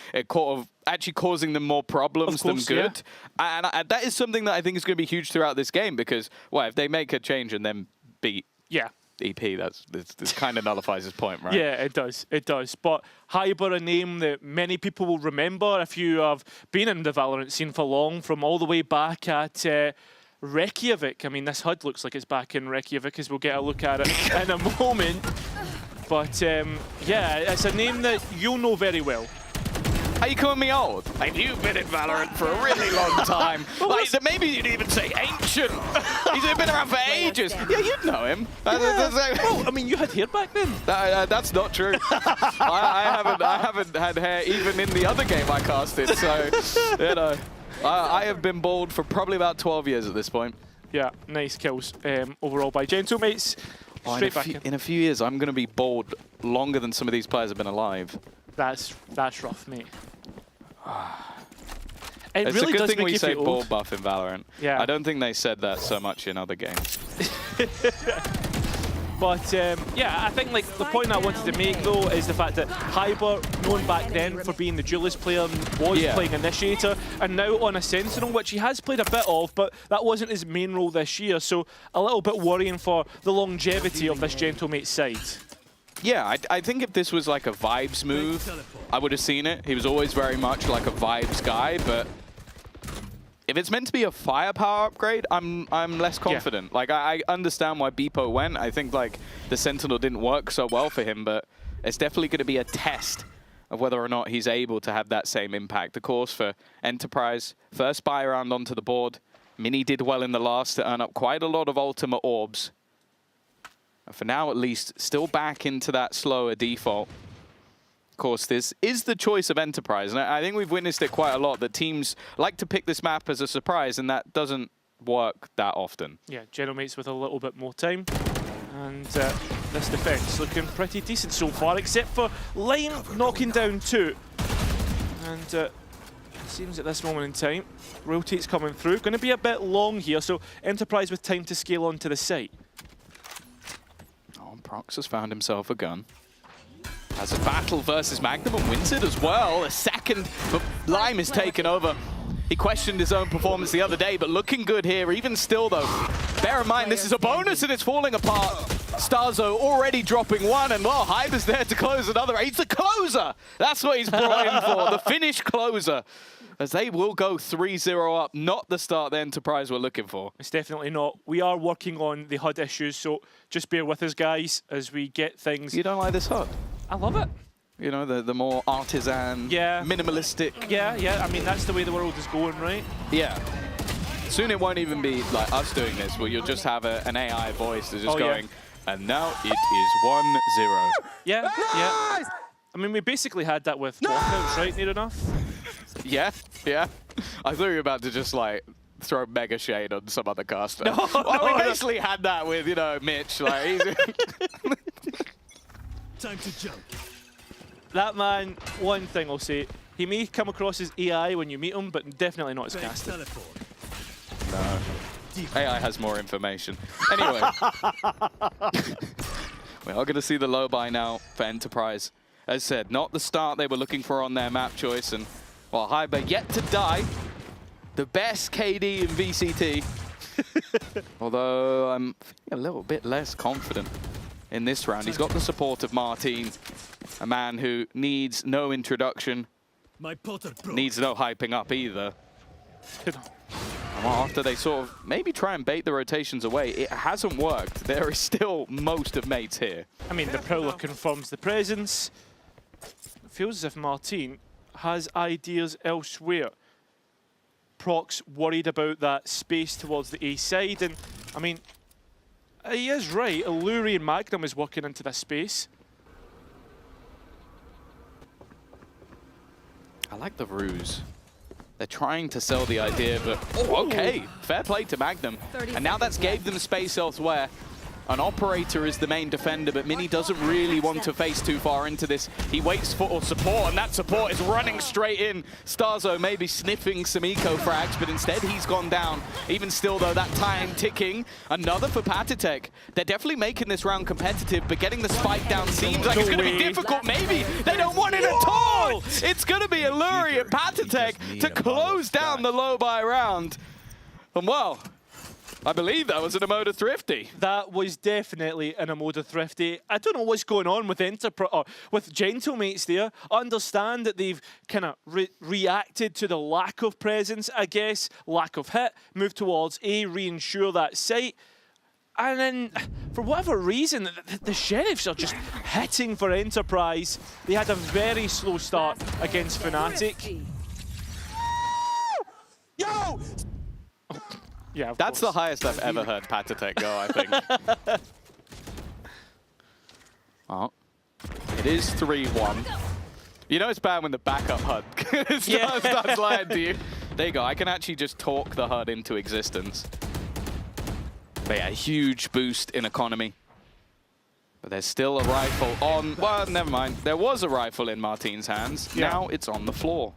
actually causing them more problems than good. And that is something that I think is going to be huge throughout this game because, well, if they make a change and then beat EP, this kind of nullifies his point, right? Yeah, it does. It does. But Hyber, a name that many people will remember if you have been in the Valorant scene for long, from all the way back at Reykjavik. I mean, this HUD looks like it's back in Reykjavik, as we'll get a look at it in a moment. But yeah, it's a name that you'll know very well. Are you calling me old? Like, you've been in Valorant for a really long time. Like, maybe you'd even say ancient. He's been around for ages. Yeah, you'd know him. Well, I mean, you had hair back then. That's not true. I haven't had hair even in the other game I casted. So, you know, I have been bald for probably about 12 years at this point. Yeah, nice kills overall by Gentlemates. In a few years, I'm going to be bald longer than some of these players have been alive. That's rough, mate. It's really a good does thing make we you say feel ball old. buff in Valorant. Yeah. I don't think they said that so much in other games. But yeah, I think like the point I wanted to make though is the fact that Hyber, known back then for being the duelist player, was playing Initiator, and now on a Sentinel, which he has played a bit of, but that wasn't his main role this year. So a little bit worrying for the longevity of this Gentlemate side. Yeah, I think if this was like a vibes move, I would have seen it. He was always very much like a vibes guy, but if it's meant to be a firepower upgrade, I'm less confident. Like I understand why Beepo went. I think like the Sentinel didn't work so well for him, but it's definitely going to be a test of whether or not he's able to have that same impact. Of course, for Enterprise, first buy round onto the board. Mini did well in the last to earn up quite a lot of ultimate orbs. And for now, at least, still back into that slower default. Of course, this is the choice of Enterprise, and I think we've witnessed it quite a lot, that teams like to pick this map as a surprise, and that doesn't work that often. Yeah, Gentlemates with a little bit more time. And this defense looking pretty decent so far, except for Line knocking down 2. And it seems at this moment in time, rotates coming through. Going to be a bit long here, so Enterprise with time to scale onto the site. Oh, Prox has found himself a gun. Has a battle versus Magnum and wins it as well. A second, but Lime is taken over. He questioned his own performance the other day, but looking good here, even still though. Bear in mind, this is a bonus and it's falling apart. Starzo already dropping one, and well, Hyber's there to close another. He's the closer! That's what he's brought in for, the Finnish closer. As they will go 3-0 up, not the start the Enterprise were looking for. It's definitely not. We are working on the HUD issues, so just bear with us, guys, as we get things. You don't like this HUD? I love it. You know, the more artisan, minimalistic. Yeah. I mean, that's the way the world is going, right? Yeah. Soon it won't even be like us doing this, where you'll just have an AI voice that's just going, and now it is 1-0. Yeah. I mean, we basically had that with walkouts, right? Near enough. Yeah. I thought you were about to just like throw mega shade on some other caster. No, we basically had that with, you know, Mitch. Like, Time to jump. That man, one thing I'll say, he may come across as AI when you meet him, but definitely not as caster. No. AI has more information. Anyway. We are going to see the low buy now for Enterprise. As said, not the start they were looking for on their map choice. And, well, Hyber yet to die. The best KD in VCT. Although I'm a little bit less confident in this round. He's got the support of Martin, a man who needs no introduction, needs no hyping up either. After they sort of maybe try and bait the rotations away, it hasn't worked. There is still most of mates here. I mean, the Prowler confirms the presence. It feels as if Martin has ideas elsewhere. Prox worried about that space towards the A side, and I mean, he is right. Illurian Magnum is working into this space. I like the ruse. They're trying to sell the idea, but oh, okay, fair play to Magnum. And now that's gave them space elsewhere. An operator is the main defender, but Mini doesn't really want to face too far into this. He waits for support, and that support is running straight in. Starzo maybe sniffing some eco frags, but instead he's gone down. Even still, though, that time ticking. Another for Patitek. They're definitely making this round competitive, but getting the spike down seems like it's going to be difficult. Maybe they don't want it at all. It's going to be Illurian Patitek to close down the low buy round. And well, I believe that was an Emoda Thrifty. That was definitely an Emoda Thrifty. I don't know what's going on with with Gentlemates there. I understand that they've kind of reacted to the lack of presence, I guess, lack of hit, move towards A, reinsure that site. And then, for whatever reason, the Sheriffs are just hitting for Enterprise. They had a very slow start against Fnatic. Yo! Yeah, that's the highest I've ever heard Patitek go, I think. Oh, it is 3-1. You know it's bad when the backup HUD starts lying to you. There you go, I can actually just talk the HUD into existence. But yeah, huge boost in economy. But there's still a rifle on, well, never mind. There was a rifle in Martin's hands, now it's on the floor.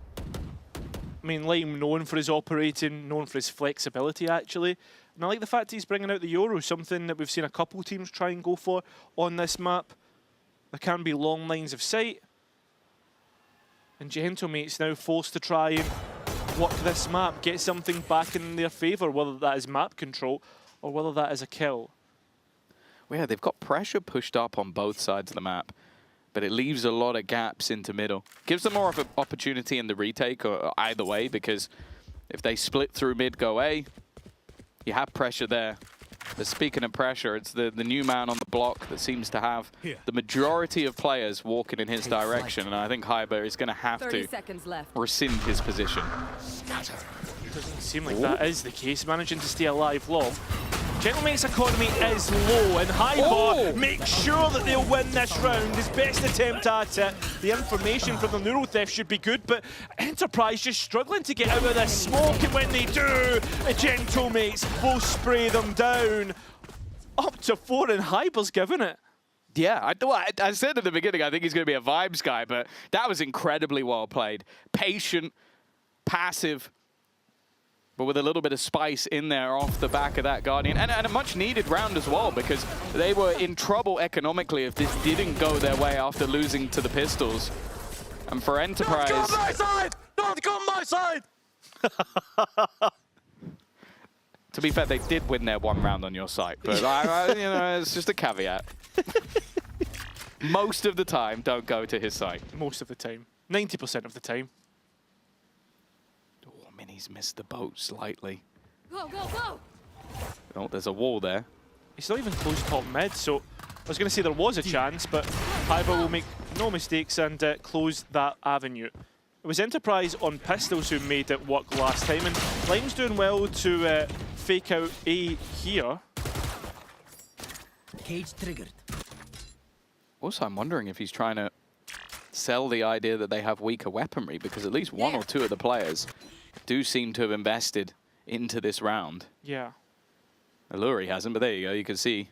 I mean, Lime known for his operating, known for his flexibility, actually. And I like the fact he's bringing out the Euro, something that we've seen a couple teams try and go for on this map. There can be long lines of sight. And Gentlemate's now forced to try and work this map, get something back in their favour, whether that is map control or whether that is a kill. Well, yeah, they've got pressure pushed up on both sides of the map, but it leaves a lot of gaps into middle. Gives them more of an opportunity in the retake, or either way, because if they split through mid, go A, you have pressure there. But speaking of pressure, it's the new man on the block that seems to have the majority of players walking in his direction, and I think Hyber is going to have to rescind his position. Doesn't seem like that is the case, managing to stay alive long. Gentlemate's economy is low, and Hyber makes sure that they'll win this round. His best attempt at it. The information from the neural theft should be good, but Enterprise just struggling to get out of this smoke, and when they do, Gentlemates will spray them down. Up to 4, and Hyber's given it. Yeah, I said at the beginning, I think he's going to be a vibes guy, but that was incredibly well played. Patient, passive, but with a little bit of spice in there off the back of that Guardian. And a much needed round as well, because they were in trouble economically if this didn't go their way after losing to the Pistols. And for Enterprise... Don't go on my side! Don't go on my side! To be fair, they did win their one round on your site, but you know, it's just a caveat. Most of the time, don't go to his site. Most of the time. 90% of the time. He's missed the boat slightly. Go, go, go! Oh, there's a wall there. He's not even close top mid, so I was going to say there was a chance, but Hyber will make no mistakes and close that avenue. It was Enterprise on Pistols who made it work last time, and Lime's doing well to fake out A here. Cage triggered. Also, I'm wondering if he's trying to sell the idea that they have weaker weaponry, because at least one or two of the players do seem to have invested into this round. Yeah. Alluri hasn't, but there you go. You can see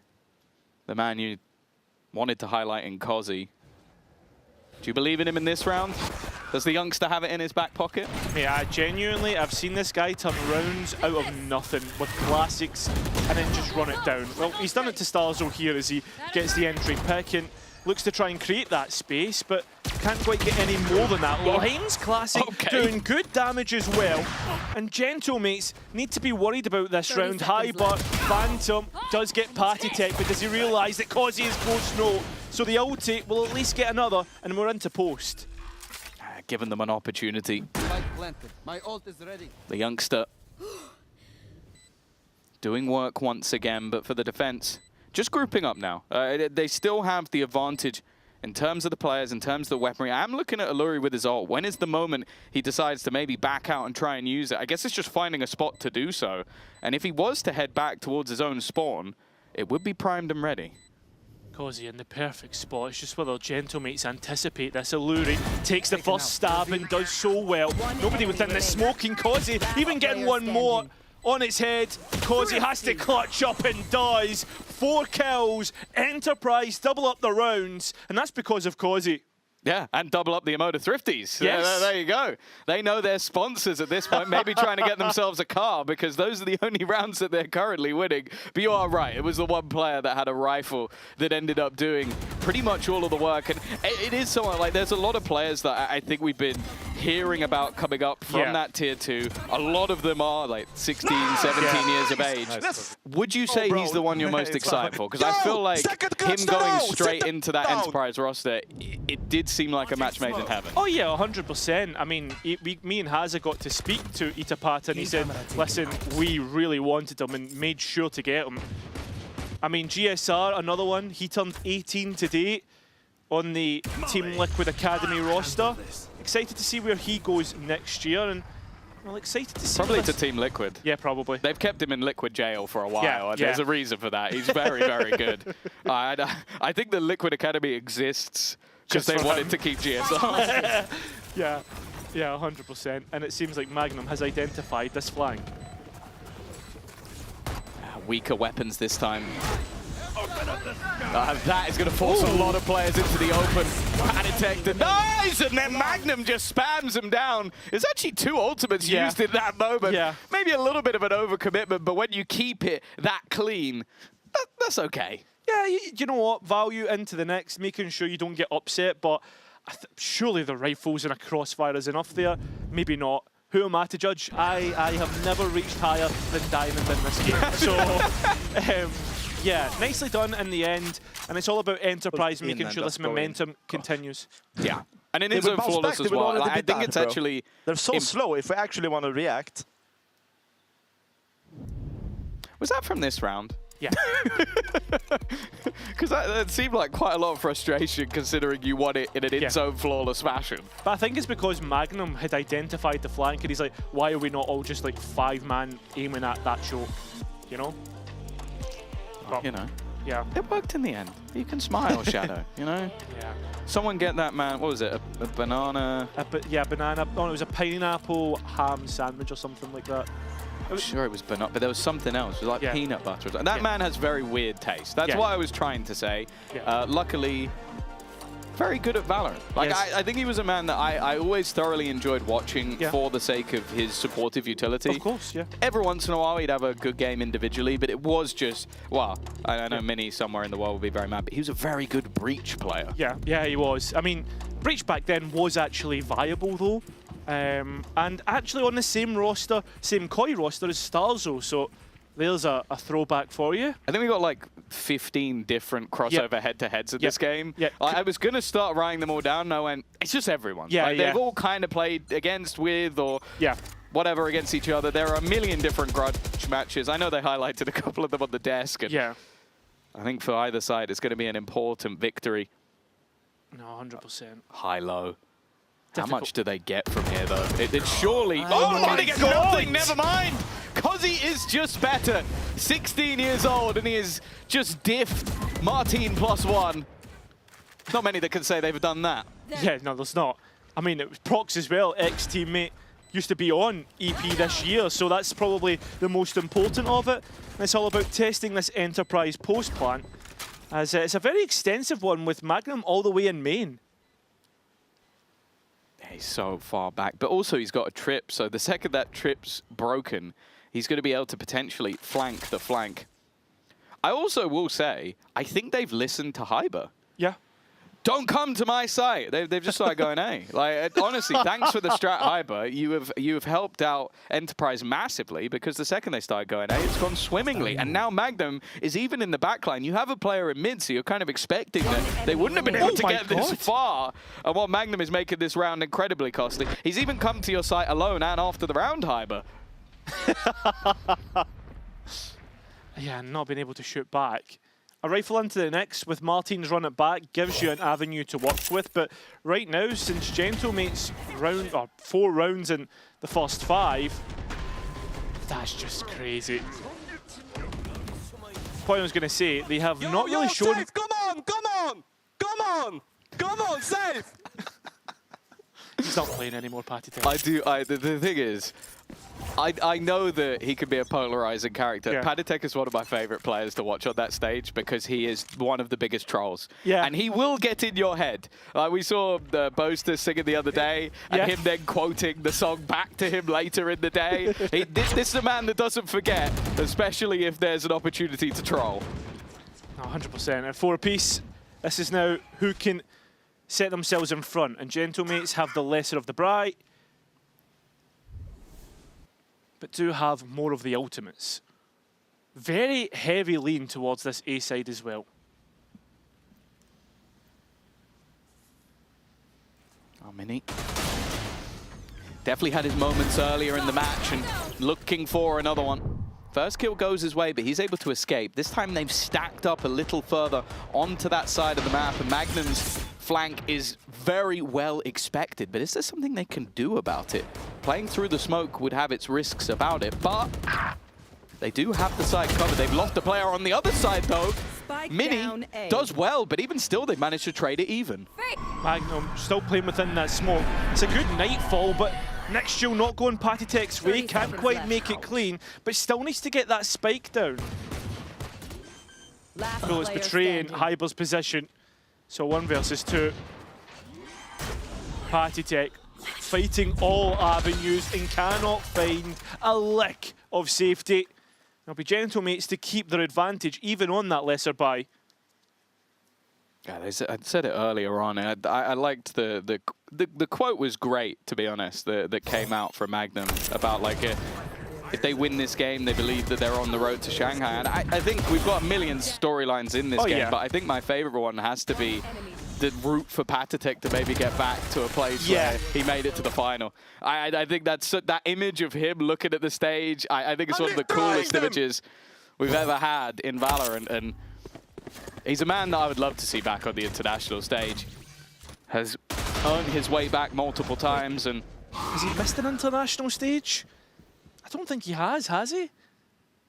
the man you wanted to highlight in Kozi. Do you believe in him in this round? Does the youngster have it in his back pocket? Yeah, genuinely, I've seen this guy turn rounds out of nothing with classics and then just run it down. Well, he's done it to Starzo here as he gets the entry pick and looks to try and create that space, but can't quite get any more than that. Lohane's classic doing good damage as well. And Gentlemates need to be worried about this round. Hyber, Phantom does get Patty Tech, but does he realise that Kozi is close? No. So the ulti will at least get another, and we're into post. Giving them an opportunity. My ult is ready. The youngster doing work once again, but for the defense, just grouping up now. They still have the advantage in terms of the players, in terms of the weaponry. I'm looking at Alluri with his ult. When is the moment he decides to maybe back out and try and use it? I guess it's just finding a spot to do so. And if he was to head back towards his own spawn, it would be primed and ready. Kozi in the perfect spot. It's just whether Gentlemates anticipate this. Alluri takes the first stab and does so well. Nobody within the smoking. Kozi even getting one more on its head. Kozi has to clutch up and does. 4 kills. Enterprise double up the rounds, and that's because of Kozi. Yeah, and double up the amount of Thrifties. Yes. There you go. They know their sponsors at this point, maybe trying to get themselves a car, because those are the only rounds that they're currently winning. But you are right, it was the one player that had a rifle that ended up doing pretty much all of the work. And it is somewhat like there's a lot of players that I think we've been hearing about coming up from that tier 2. A lot of them are like 16, 17 years of age. Would you say he's the one you're most excited for? Because I feel like him going straight into that Enterprise roster, it did seem like a match made in heaven. Oh yeah, 100%. I mean, me and Haza got to speak to Itapata and he said, listen, we really wanted him and made sure to get him. I mean, GSR, another one, he turned 18 today on the Team Liquid Academy roster. Excited to see where he goes next year, and well, excited to see. Probably to Team Liquid. Yeah, probably. They've kept him in Liquid jail for a while, and yeah. there's a reason for that. He's very, very good. I think the Liquid Academy exists because they wanted to keep GSR. Yeah, 100%. And it seems like Magnum has identified this flank. Weaker weapons this time. That is going to force a lot of players into the open. Panitek denies, and then Magnum just spams him down. There's actually 2 ultimates used in that moment. Maybe a little bit of an overcommitment, but when you keep it that clean, that's okay. Yeah, you know what? Value into the next, making sure you don't get upset, but surely the rifles and a crossfire is enough there. Maybe not. Who am I to judge? I have never reached higher than Diamond in this game. So, yeah, nicely done in the end. And it's all about Enterprise making sure this momentum continues. Yeah. And it is flawless as well. I think it's actually... They're so slow if we actually want to react. Was that from this round? Yeah. Because that seemed like quite a lot of frustration considering you won it in an in-zone flawless fashion. But I think it's because Magnum had identified the flank and he's like, why are we not all just like 5-man aiming at that choke? You know? You know. Yeah. It worked in the end. You can smile, Shadow, you know? Yeah. Someone get that man, what was it, a banana? Yeah, banana. Oh, it was a pineapple ham sandwich or something like that. I'm sure it was banana, but there was something else. It was like peanut butter. That man has very weird taste. That's what I was trying to say. Luckily, very good at Valorant. Like, I think he was a man that I always thoroughly enjoyed watching for the sake of his supportive utility. Of course, yeah. Every once in a while, he'd have a good game individually, but it was just, well, I know Mini somewhere in the world will be very mad, but he was a very good Breach player. Yeah, he was. I mean, Breach back then was actually viable, though. And actually on the same roster, same Koi roster as Starzo, so there's a throwback for you. I think we got like 15 different crossover head-to-heads in this game. I was going to start writing them all down, and I went, it's just everyone. They've all kind of played against, with, or whatever against each other. There are a million different grudge matches. I know they highlighted a couple of them on the desk. And I think for either side, it's going to be an important victory. No, 100%. High-low. How much do they get from here, though? It surely... Oh can they get nothing? Never mind! Cozzy is just better. 16 years old, and he is just diffed Martin +1. Not many that can say they've done that. Yeah, no, there's not. I mean, it was Prox as well, ex-teammate. Used to be on EP this year, so that's probably the most important of it. And it's all about testing this Enterprise post plan, as it's a very extensive one with Magnum all the way in main. He's so far back, but also he's got a trip, so the second that trip's broken, he's going to be able to potentially flank the flank. I also will say, I think they've listened to Hyber. Yeah. Don't come to my site. They've just started going, hey. Like, honestly, thanks for the strat, Hyber. You have helped out Enterprise massively, because the second they started going, hey, it's gone swimmingly. And now Magnum is even in the backline. You have a player in mid, so you're kind of expecting that they wouldn't have been able to get this far. And while Magnum is making this round incredibly costly, he's even come to your site alone and after the round, Hyber. Yeah, not being able to shoot back. A rifle into the next with Martin's run it back gives you an avenue to work with, but right now, since Gentlemate's 4 rounds in the first 5, that's just crazy. What I was going to say, they have not really shown... Safe. Come on, safe! He's not playing anymore, Panitek. The thing is, I know that he can be a polarizing character. Panitek is one of my favorite players to watch on that stage because he is one of the biggest trolls. And he will get in your head. We saw Boaster singing the other day and him then quoting the song back to him later in the day. This is a man that doesn't forget, especially if there's an opportunity to troll. 100%. And 4 apiece, this is now who can set themselves in front. And Gentlemates have the lesser of the bright, but do have more of the ultimates. Very heavy lean towards this A side as well. Oh, Mini. Definitely had his moments earlier in the match and looking for another one. First kill goes his way, but he's able to escape. This time they've stacked up a little further onto that side of the map, and Magnum's flank is very well expected, but is there something they can do about it? Playing through the smoke would have its risks about it, but they do have the side covered. They've lost a player on the other side, though. Mini does well, but even still, they've managed to trade it even. Magnum still playing within that smoke. It's a good nightfall, but next duel not going Panitek's way. Can't quite make it clean, but still needs to get that spike down. Bullets betraying Hyber's position. So 1 versus 2. Patitech fighting all avenues and cannot find a lick of safety. It'll be Gentlemates to keep their advantage, even on that lesser buy. Yeah, I said it earlier on. I liked the quote was great, to be honest, that came out from Magnum about like if they win this game, they believe that they're on the road to Shanghai. And I think we've got a million storylines in this game, but I think my favorite one has to be the route for Patitech to maybe get back to a place where he made it to the final. I think that's that image of him looking at the stage. I think it's one of the coolest images we've ever had in Valorant, and he's a man that I would love to see back on the international stage. Has earned his way back multiple times, and has he missed an international stage? I don't think he has he?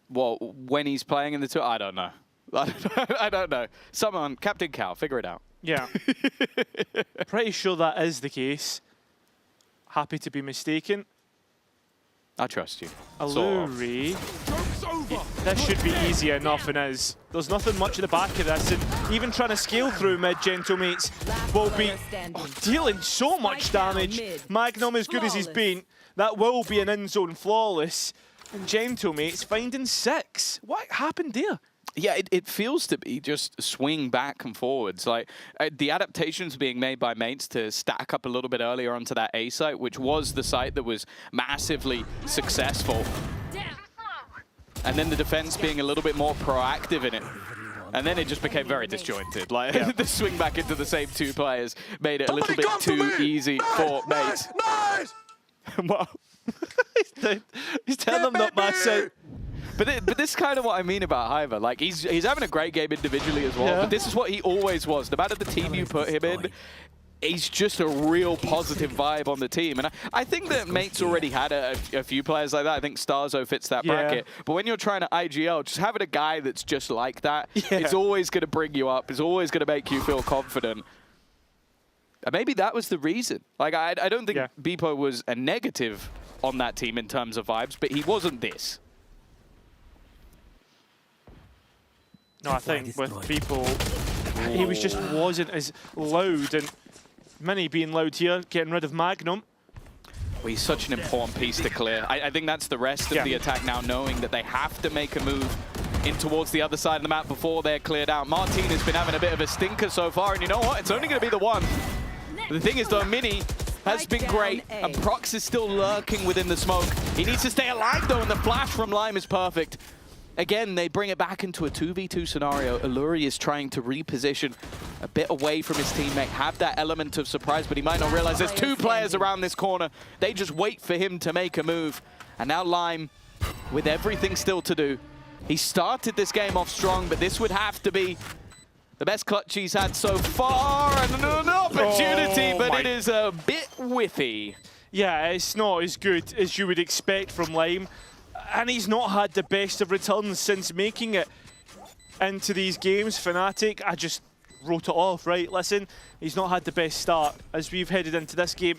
Well, when he's playing in the tour, I don't know. I don't know. Someone, Captain Cal, figure it out. Yeah. Pretty sure that is the case. Happy to be mistaken. I trust you. Alluri. This should be easy enough, and is. There's nothing much at the back of this, and even trying to scale through mid, Gentlemates will be dealing so much damage. Magnum, as good as he's been, that will be an in-zone flawless. And Gentlemates finding 6. What happened there? Yeah, it feels to be just swing back and forwards. Like the adaptations being made by mates to stack up a little bit earlier onto that A site, which was the site that was massively successful. And then the defense being a little bit more proactive in it. And then it just became very disjointed. Like the swing back into the same 2 players made it a little bit too easy for mates. Nice! Well, he's telling them not my side. But this is kind of what I mean about Hyber. Like, he's having a great game individually as well, but this is what he always was. No matter the team you put him in, he's just a real positive vibe on the team. And I think that Mates already had a few players like that. I think Starzo fits that bracket. But when you're trying to IGL, just having a guy that's just like that, it's always going to bring you up. It's always going to make you feel confident. And maybe that was the reason. Like, I don't think Beepo was a negative on that team in terms of vibes, but he wasn't this. No, I think with people, he just wasn't as loud, and Mini being loud here, getting rid of Magnum. Well, he's such an important piece to clear. I think that's the rest of the attack now, knowing that they have to make a move in towards the other side of the map before they're cleared out. Martin has been having a bit of a stinker so far, and you know what? It's only going to be the one. The thing is, though, Mini has been great, and Prox is still lurking within the smoke. He needs to stay alive, though, and the flash from Lime is perfect. Again, they bring it back into a 2v2 scenario. Alluri is trying to reposition a bit away from his teammate, have that element of surprise, but he might not realize there's 2 players around this corner. They just wait for him to make a move. And now Lime, with everything still to do, he started this game off strong, but this would have to be the best clutch he's had so far, and an opportunity, but it is a bit whiffy. Yeah, it's not as good as you would expect from Lime. And he's not had the best of returns since making it into these games. Fnatic, I just wrote it off, right? Listen, he's not had the best start. As we've headed into this game,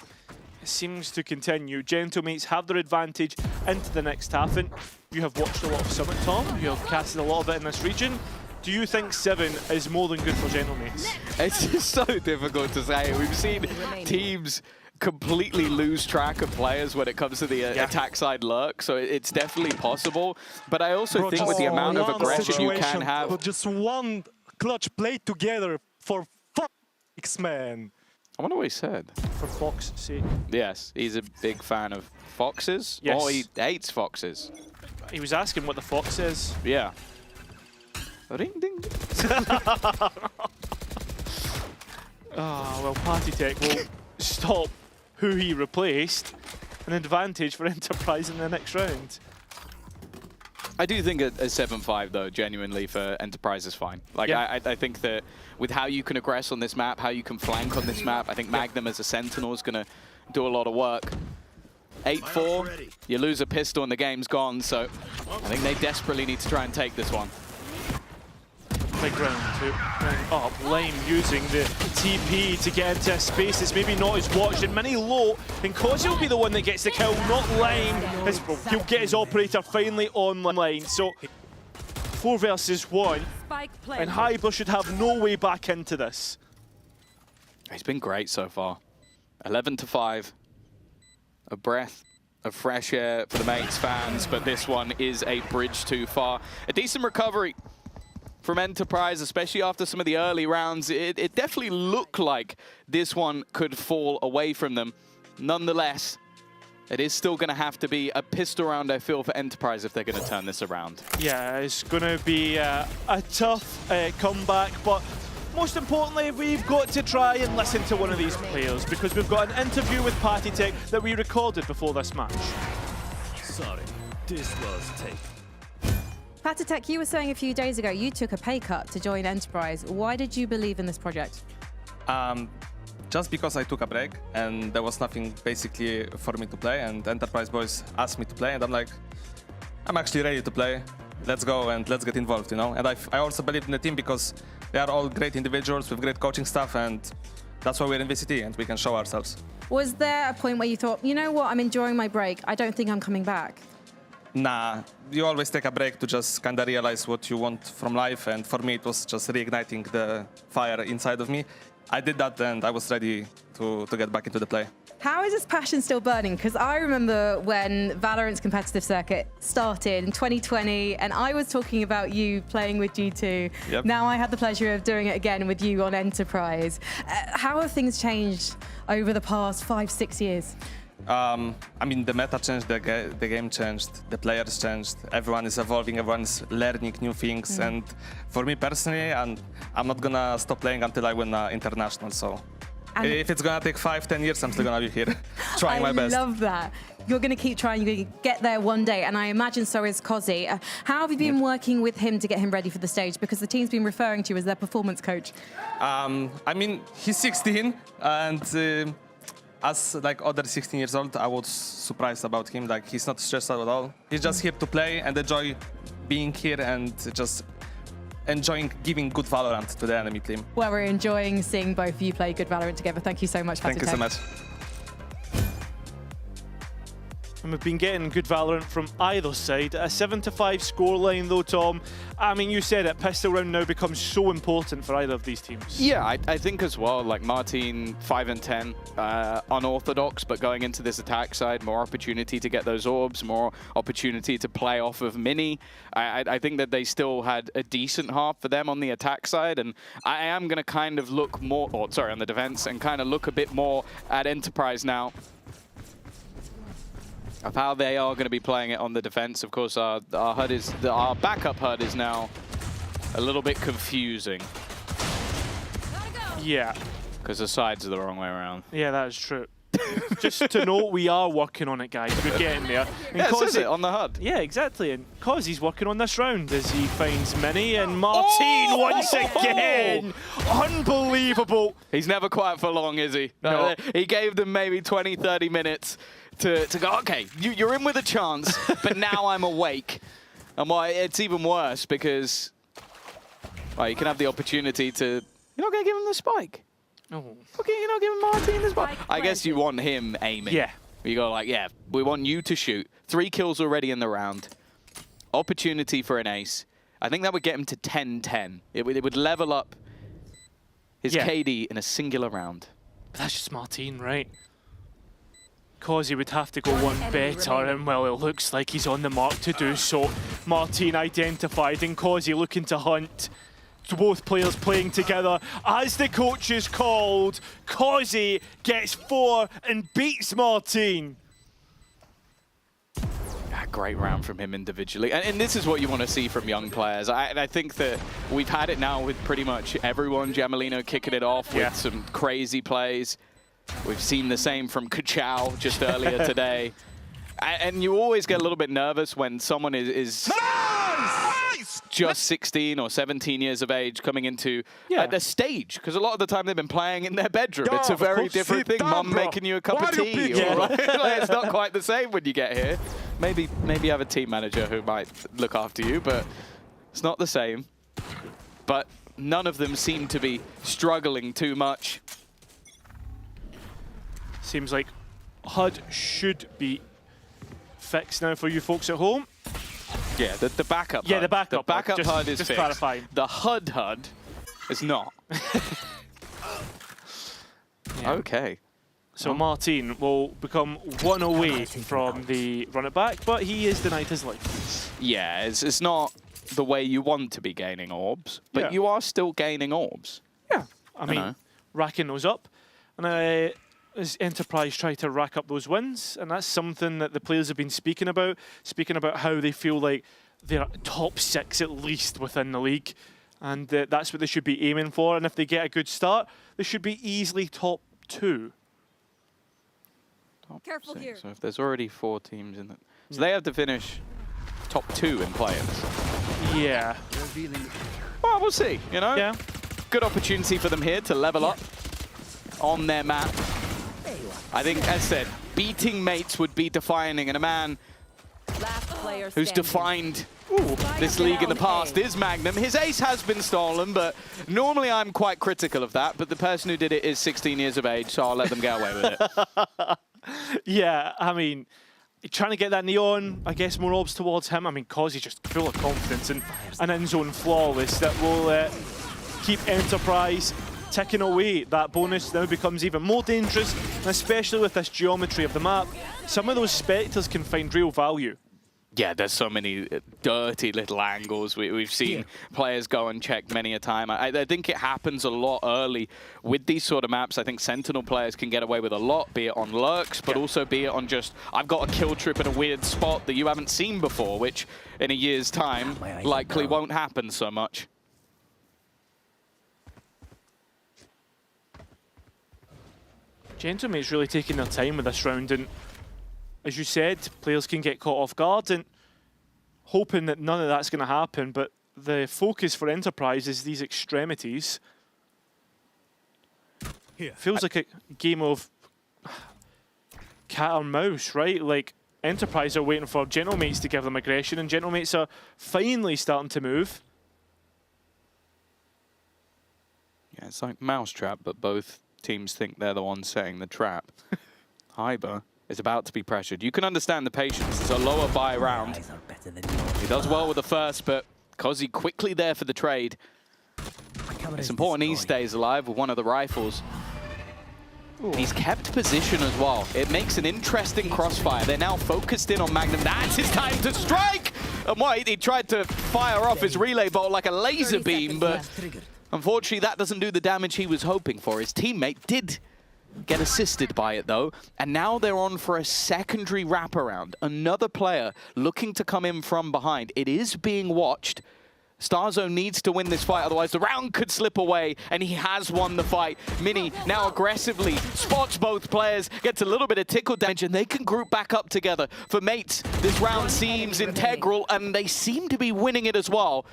it seems to continue. Gentlemates have their advantage into the next half. And you have watched a lot of Summit, Tom. You have casted a lot of it in this region. Do you think 7 is more than good for Gentlemates? It's just so difficult to say. We've seen teams completely lose track of players when it comes to the attack side lurk, so it's definitely possible. But I also think with the amount of aggression you can have... Just one clutch play together for Fox, man. I wonder what he said. For Fox's sake. Yes, he's a big fan of foxes. Yes. Or he hates foxes. He was asking what the fox is. Yeah. Ring ding. Well, Patitech will stop who he replaced. An advantage for Enterprise in the next round. I do think a 7-5, though, genuinely, for Enterprise is fine. Like, I think that with how you can aggress on this map, how you can flank on this map, I think Magnum as a Sentinel is going to do a lot of work. 8-4, you lose a pistol and the game's gone, so I think they desperately need to try and take this one. Big round to bring up. Lime using the TP to get into space. It's maybe not as watched, and Mini low, and Causey will be the one that gets the kill, not Lime. He'll get his operator finally online. So 4 versus 1, and Hyber should have no way back into this. He's been great so far. 11-5. A breath of fresh air for the mates fans, but this one is a bridge too far. A decent recovery from Enterprise, especially after some of the early rounds. It definitely looked like this one could fall away from them. Nonetheless, it is still going to have to be a pistol round, I feel, for Enterprise if they're going to turn this around. Yeah, it's going to be a tough comeback, but most importantly, we've got to try and listen to one of these players because we've got an interview with Patty Tech that we recorded before this match. Sorry, this was taken. Patatek, you were saying a few days ago you took a pay cut to join Enterprise. Why did you believe in this project? Just because I took a break and there was nothing basically for me to play, and Enterprise boys asked me to play, and I'm like, I'm actually ready to play. Let's go and let's get involved, you know? And I also believe in the team because they are all great individuals with great coaching staff, and that's why we're in VCT and we can show ourselves. Was there a point where you thought, you know what, I'm enjoying my break, I don't think I'm coming back? Nah, you always take a break to just kind of realize what you want from life, and for me it was just reigniting the fire inside of me. I did that and I was ready to get back into the play. How is this passion still burning? Because I remember when Valorant's competitive circuit started in 2020, and I was talking about you playing with G2. Yep. Now I had the pleasure of doing it again with you on Enterprise. How have things changed over the past 5-6 years? I mean, the meta changed, the game changed, the players changed, everyone is evolving, everyone's learning new things. And for me personally, I'm not gonna stop playing until I win international. So if it's gonna take 5-10 years, I'm still gonna be here trying my best. I love that. You're gonna keep trying, you're gonna get there one day, and I imagine so is Kozi. How have you been working with him to get him ready for the stage? Because the team's been referring to you as their performance coach. I mean, he's 16, and as like other 16 years old, I was surprised about him. Like, he's not stressed out at all. He's just here to play and enjoy being here and just enjoying giving good Valorant to the enemy team. Well, we're enjoying seeing both of you play good Valorant together. Thank you so much, Thank you so much. And we've been getting good Valorant from either side. A 7-5 scoreline though, Tom. I mean, you said it, pistol round now becomes so important for either of these teams. Yeah, I think as well, like Martin, 5-10, unorthodox, but going into this attack side, more opportunity to get those orbs, more opportunity to play off of Mini. I think that they still had a decent half for them on the attack side, and I am going to kind of look more, on the defense, and kind of look a bit more at Enterprise now, of how they are going to be playing it on the defense. Of course, our backup HUD is now a little bit confusing. Yeah. Because the sides are the wrong way around. Yeah, that is true. Just to note, we are working on it, guys. We're getting there. And yeah, it says it on the HUD. Yeah, exactly. And Kozi's working on this round as he finds Mini, and Martin once again. Unbelievable. He's never quiet for long, is he? No. He gave them maybe 20, 30 minutes to go, okay, you're in with a chance, but now I'm awake. And why it's even worse because you can have the opportunity to, you're not going to give him the spike. Oh. Okay, you're not giving Martin the spike. I guess you want him aiming. Yeah. You go like, yeah, we want you to shoot. 3 kills already in the round. Opportunity for an ace. I think that would get him to 10-10. It would level up his KD in a singular round. But that's just Martin, right? Kozi would have to go one better, and well, it looks like he's on the mark to do so. Martin identified, and Kozi looking to hunt. Both players playing together. As the coaches called, Kozi gets 4 and beats Martin. Great round from him individually. And this is what you want to see from young players. I think that we've had it now with pretty much everyone. Jamalino kicking it off with some crazy plays. We've seen the same from Kachao just earlier today. And you always get a little bit nervous when someone is just 16 or 17 years of age coming into the stage, because a lot of the time they've been playing in their bedroom. It's a very different thing. Mum making you a cup of tea. It's not quite the same when you get here. Maybe you have a team manager who might look after you, but it's not the same. But none of them seem to be struggling too much. Seems like HUD should be fixed now for you folks at home. Yeah, the backup HUD. Yeah, the backup HUD HUD, is just fixed. clarifying. The HUD is not. Okay. So Martin will become 1 away from the run it back, but he is denied his life. Yeah, it's not the way you want to be gaining orbs, but Yeah. you are still gaining orbs. Yeah, I mean, racking those up. And as Enterprise try to rack up those wins, and that's something that the players have been speaking about how they feel like they're top 6 at least within the league. And that's what they should be aiming for. And if they get a good start, they should be easily top 2. Careful here. So if there's already 4 teams in it, so they have to finish top 2 in play-ins. Yeah. Well, we'll see. You know. Yeah. Good opportunity for them here to level up on their map. I think, as said, beating mates would be defining, and a man who's defined this league in the past is Magnum. His ace has been stolen, but normally I'm quite critical of that, but the person who did it is 16 years of age, so I'll let them get away with it. Yeah, I mean, trying to get that neon, I guess more orbs towards him. I mean, Causey's just full of confidence and an in-zone flawless that will keep Enterprise ticking away. That bonus now becomes even more dangerous, and especially with this geometry of the map, some of those Spectres can find real value. Yeah, there's so many dirty little angles we've seen players go and check many a time. I think it happens a lot early with these sort of maps. I think Sentinel players can get away with a lot, be it on lurks, but also be it on just, I've got a kill trip in a weird spot that you haven't seen before, which in a year's time likely won't happen so much. Gentlemate's really taking their time with this round, and as you said, players can get caught off guard, and hoping that none of that's going to happen, but the focus for Enterprise is these extremities. Feels like a game of cat or mouse, right? Like, Enterprise are waiting for Gentlemates to give them aggression, and Gentlemates are finally starting to move. Yeah, it's like Mousetrap, but both teams think they're the ones setting the trap. Hyber is about to be pressured. You can understand the patience. It's a lower buy round. He does well with the first, but Cozy quickly there for the trade. It's important he stays alive with one of the rifles. He's kept position as well. It makes an interesting crossfire. They're now focused in on Magnum. That's his time to strike! And White, he tried to fire off his relay bolt like a laser beam, but unfortunately that doesn't do the damage he was hoping for. His teammate did get assisted by it though, and now they're on for a secondary wraparound. Another player looking to come in from behind. It is being watched. Starzo needs to win this fight, otherwise the round could slip away, and he has won the fight. Mini now aggressively spots both players, gets a little bit of tickle damage, and they can group back up together. For mates, this round seems integral, and they seem to be winning it as well.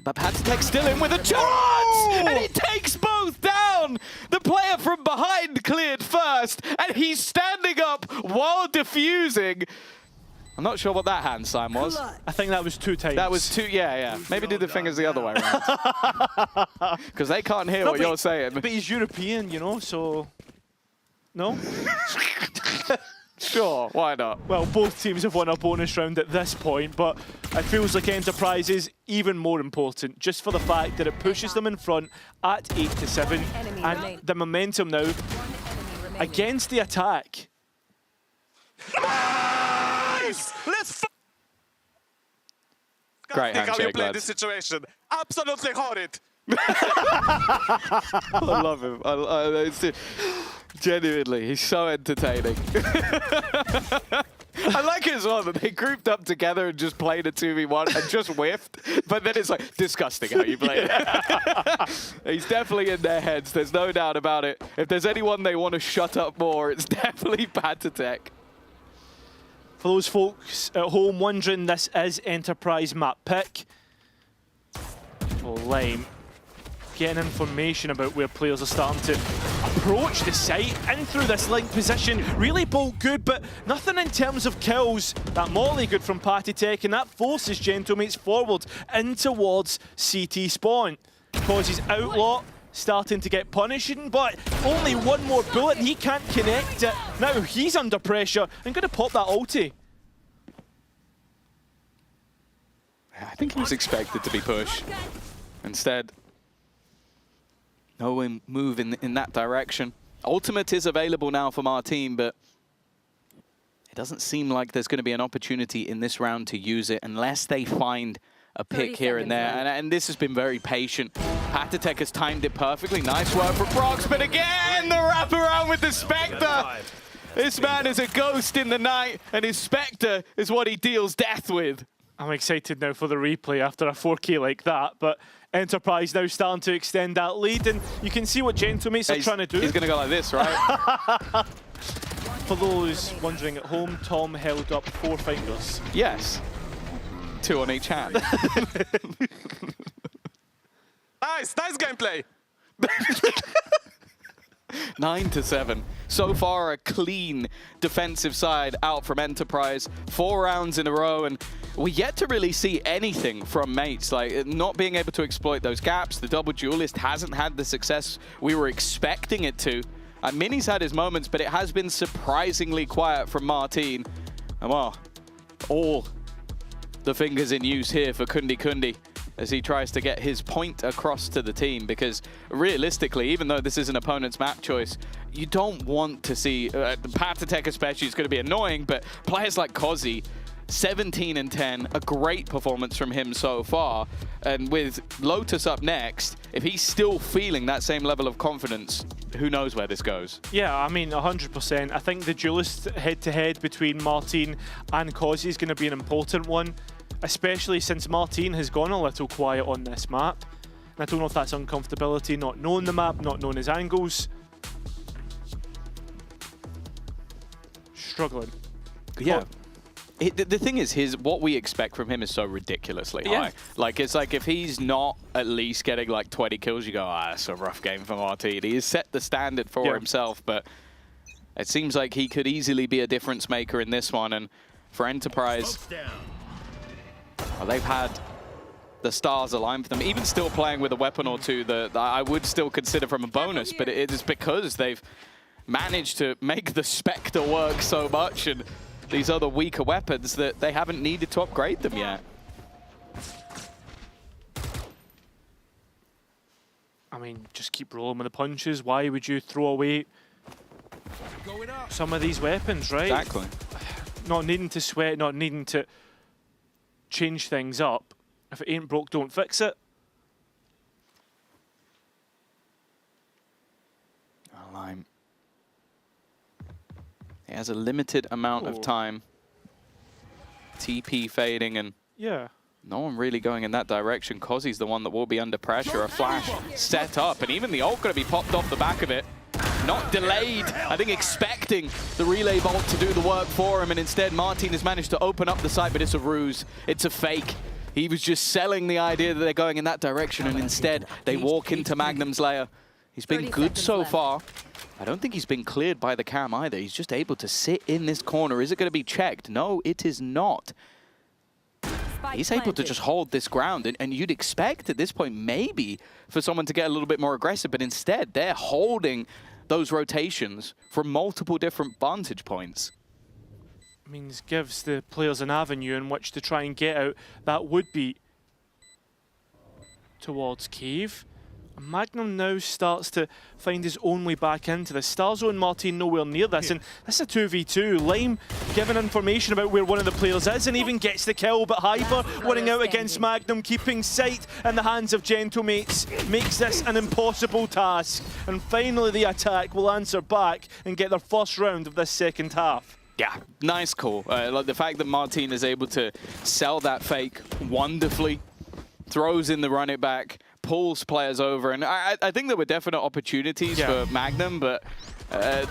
But Patek still in with a chance! And he takes both down! The player from behind cleared first, and he's standing up while defusing. I'm not sure what that hand sign was. I think that was 2 times. That was 2, yeah. Maybe do the fingers the other way around. Because they can't hear what you're saying. But he's European, you know, so... No? Sure, why not? Well, both teams have won a bonus round at this point, but it feels like Enterprise is even more important, just for the fact that it pushes them in front at 8-7, and the momentum now against the attack. Nice! Let's Great think how you handshake, play lads. this situation. Absolutely horrid. I love him. Genuinely, he's so entertaining. I like it as well that they grouped up together and just played a 2v1 and just whiffed, but then it's like, disgusting how you play it. He's definitely in their heads, there's no doubt about it. If there's anyone they want to shut up more, it's definitely Patek. For those folks at home wondering, this is Enterprise map pick. Oh, lame. Getting information about where players are starting to approach the site in through this link position. Really bolt good, but nothing in terms of kills. That molly good from Patek, and that forces Gentlemates forward in towards CT spawn. Causes Outlaw starting to get punished, but only one more bullet and he can't connect it. Now he's under pressure and going to pop that ulti. I think he was expected to be pushed. Instead, no move in that direction. Ultimate is available now for Martin, but it doesn't seem like there's going to be an opportunity in this round to use it unless they find a pick here and there. And this has been very patient. Patatek has timed it perfectly. Nice work from Prox, but again, the wraparound with the Spectre. This man is a ghost in the night, and his Spectre is what he deals death with. I'm excited now for the replay after a 4K like that, but Enterprise now starting to extend that lead, and you can see what Gentlemates are trying to do. He's going to go like this, right? For those wondering at home, Tom held up 4 fingers. Yes. 2 on each hand. Nice gameplay. 9-7. So far, a clean defensive side out from Enterprise. 4 rounds in a row, and we're yet to really see anything from Mates. Like, not being able to exploit those gaps. The double duelist hasn't had the success we were expecting it to. Mini's had his moments, but it has been surprisingly quiet from Martin. And well, all the fingers in use here for Kundi Kundi as he tries to get his point across to the team, because realistically, even though this is an opponent's map choice, you don't want to see, the Patatek especially is going to be annoying, but players like Kozi, 17 and 10, a great performance from him so far. And with Lotus up next, if he's still feeling that same level of confidence, who knows where this goes? Yeah, I mean, 100%. I think the duelist head-to-head between Martin and Kozi is going to be an important one, especially since Martin has gone a little quiet on this map. And I don't know if that's uncomfortability, not knowing the map, not knowing his angles. Struggling. Yeah. The thing is, what we expect from him is so ridiculously high. Like, it's like if he's not at least getting like 20 kills, you go, ah, that's a rough game for Martin. He has set the standard for himself, but it seems like he could easily be a difference maker in this one. And for Enterprise, well, they've had the stars align for them. Even still playing with a weapon or two that I would still consider from a bonus, but it is because they've managed to make the Spectre work so much and these other weaker weapons that they haven't needed to upgrade them yet. I mean, just keep rolling with the punches. Why would you throw away some of these weapons, right? Exactly. Not needing to sweat, not needing to change things up. If it ain't broke, don't fix it. Lime. He has a limited amount of time. TP fading and no one really going in that direction. Kozi's the one that will be under pressure. A flash set up, and even the ult going to be popped off the back of it. Not delayed, I think expecting the relay bolt to do the work for him, and instead Martin has managed to open up the site, but it's a ruse. It's a fake. He was just selling the idea that they're going in that direction, and instead they walk into Magnum's lair. He's been good so far. I don't think he's been cleared by the cam either. He's just able to sit in this corner. Is it going to be checked? No, it is not. He's able to just hold this ground, and you'd expect at this point maybe for someone to get a little bit more aggressive, but instead they're holding those rotations from multiple different vantage points. Means gives the players an avenue in which to try and get out. That would be towards Cave. Magnum now starts to find his own way back into this. Starzone and Martin nowhere near this, and this is a 2v2. Lime giving information about where one of the players is and even gets the kill, but Hyper winning out against Magnum, keeping sight in the hands of Gentlemates, makes this an impossible task. And finally the attack will answer back and get their first round of this second half. Yeah, nice call. Like the fact that Martin is able to sell that fake wonderfully, throws in the run it back, pulls players over, and I think there were definite opportunities for Magnum, but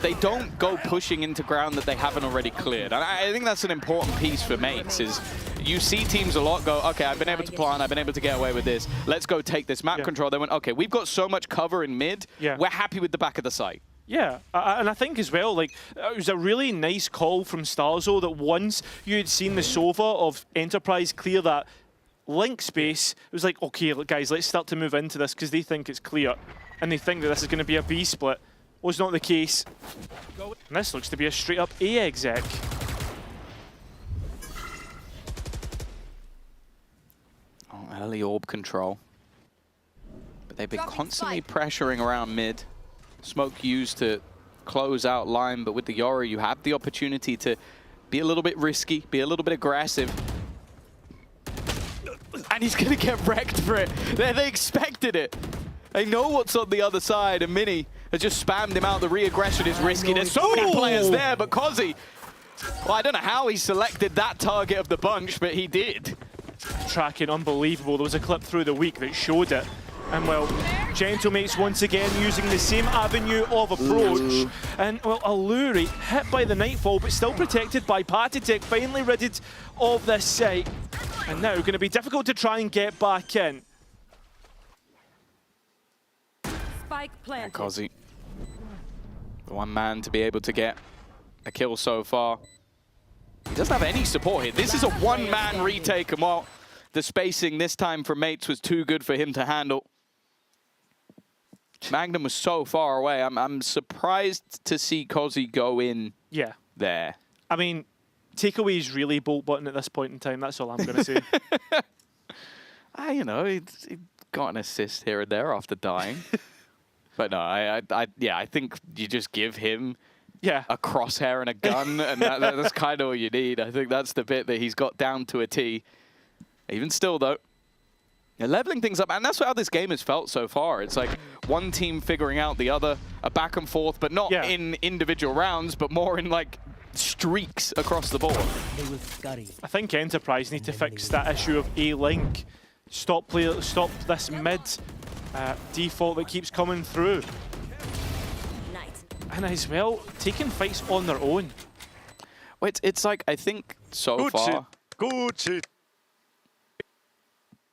they don't go pushing into ground that they haven't already cleared. And I think that's an important piece for Mates, is you see teams a lot go, okay, I've been able to plant, I've been able to get away with this, let's go take this map control. They went, okay, we've got so much cover in mid, we're happy with the back of the site. Yeah, and I think as well, like, it was a really nice call from Starzo that once you had seen the Sova of Enterprise clear that link space, it was like, okay, guys, let's start to move into this because they think it's clear and they think that this is going to be a B split. Was not the case. And this looks to be a straight up A exec. early orb control. But they've been constantly pressuring around mid. Smoke used to close out Lime, but with the Yori, you have the opportunity to be a little bit risky, be a little bit aggressive. And he's going to get wrecked for it. They expected it. They know what's on the other side, and Mini has just spammed him out. The re-aggression is risky. There's so many players there, but Kozi, well, I don't know how he selected that target of the bunch, but he did. Tracking unbelievable. There was a clip through the week that showed it. And well, Gentlemates once again using the same avenue of approach. And well, Alluri hit by the Nightfall, but still protected by Patitek, finally ridded of this site. And now going to be difficult to try and get back in. Spike planted. Kozi, the one man to be able to get a kill so far. He doesn't have any support here. This is a one-man retake, and while the spacing this time from Mates was too good for him to handle, Magnum was so far away. I'm surprised to see Kozi go in there. I mean, takeaway is really bolt button at this point in time. That's all I'm going to say. You know, he got an assist here and there after dying. But no, I think you just give him a crosshair and a gun, and that's kind of all you need. I think that's the bit that he's got down to a T. Even still, though, they're leveling things up, and that's how this game has felt so far. It's like one team figuring out the other, a back and forth, but not in individual rounds, but more in like streaks across the board. I think Enterprise need to fix that issue of A-Link. Stop this mid default that keeps coming through. And as well, taking fights on their own. Well, it's like, I think so far... Good shit.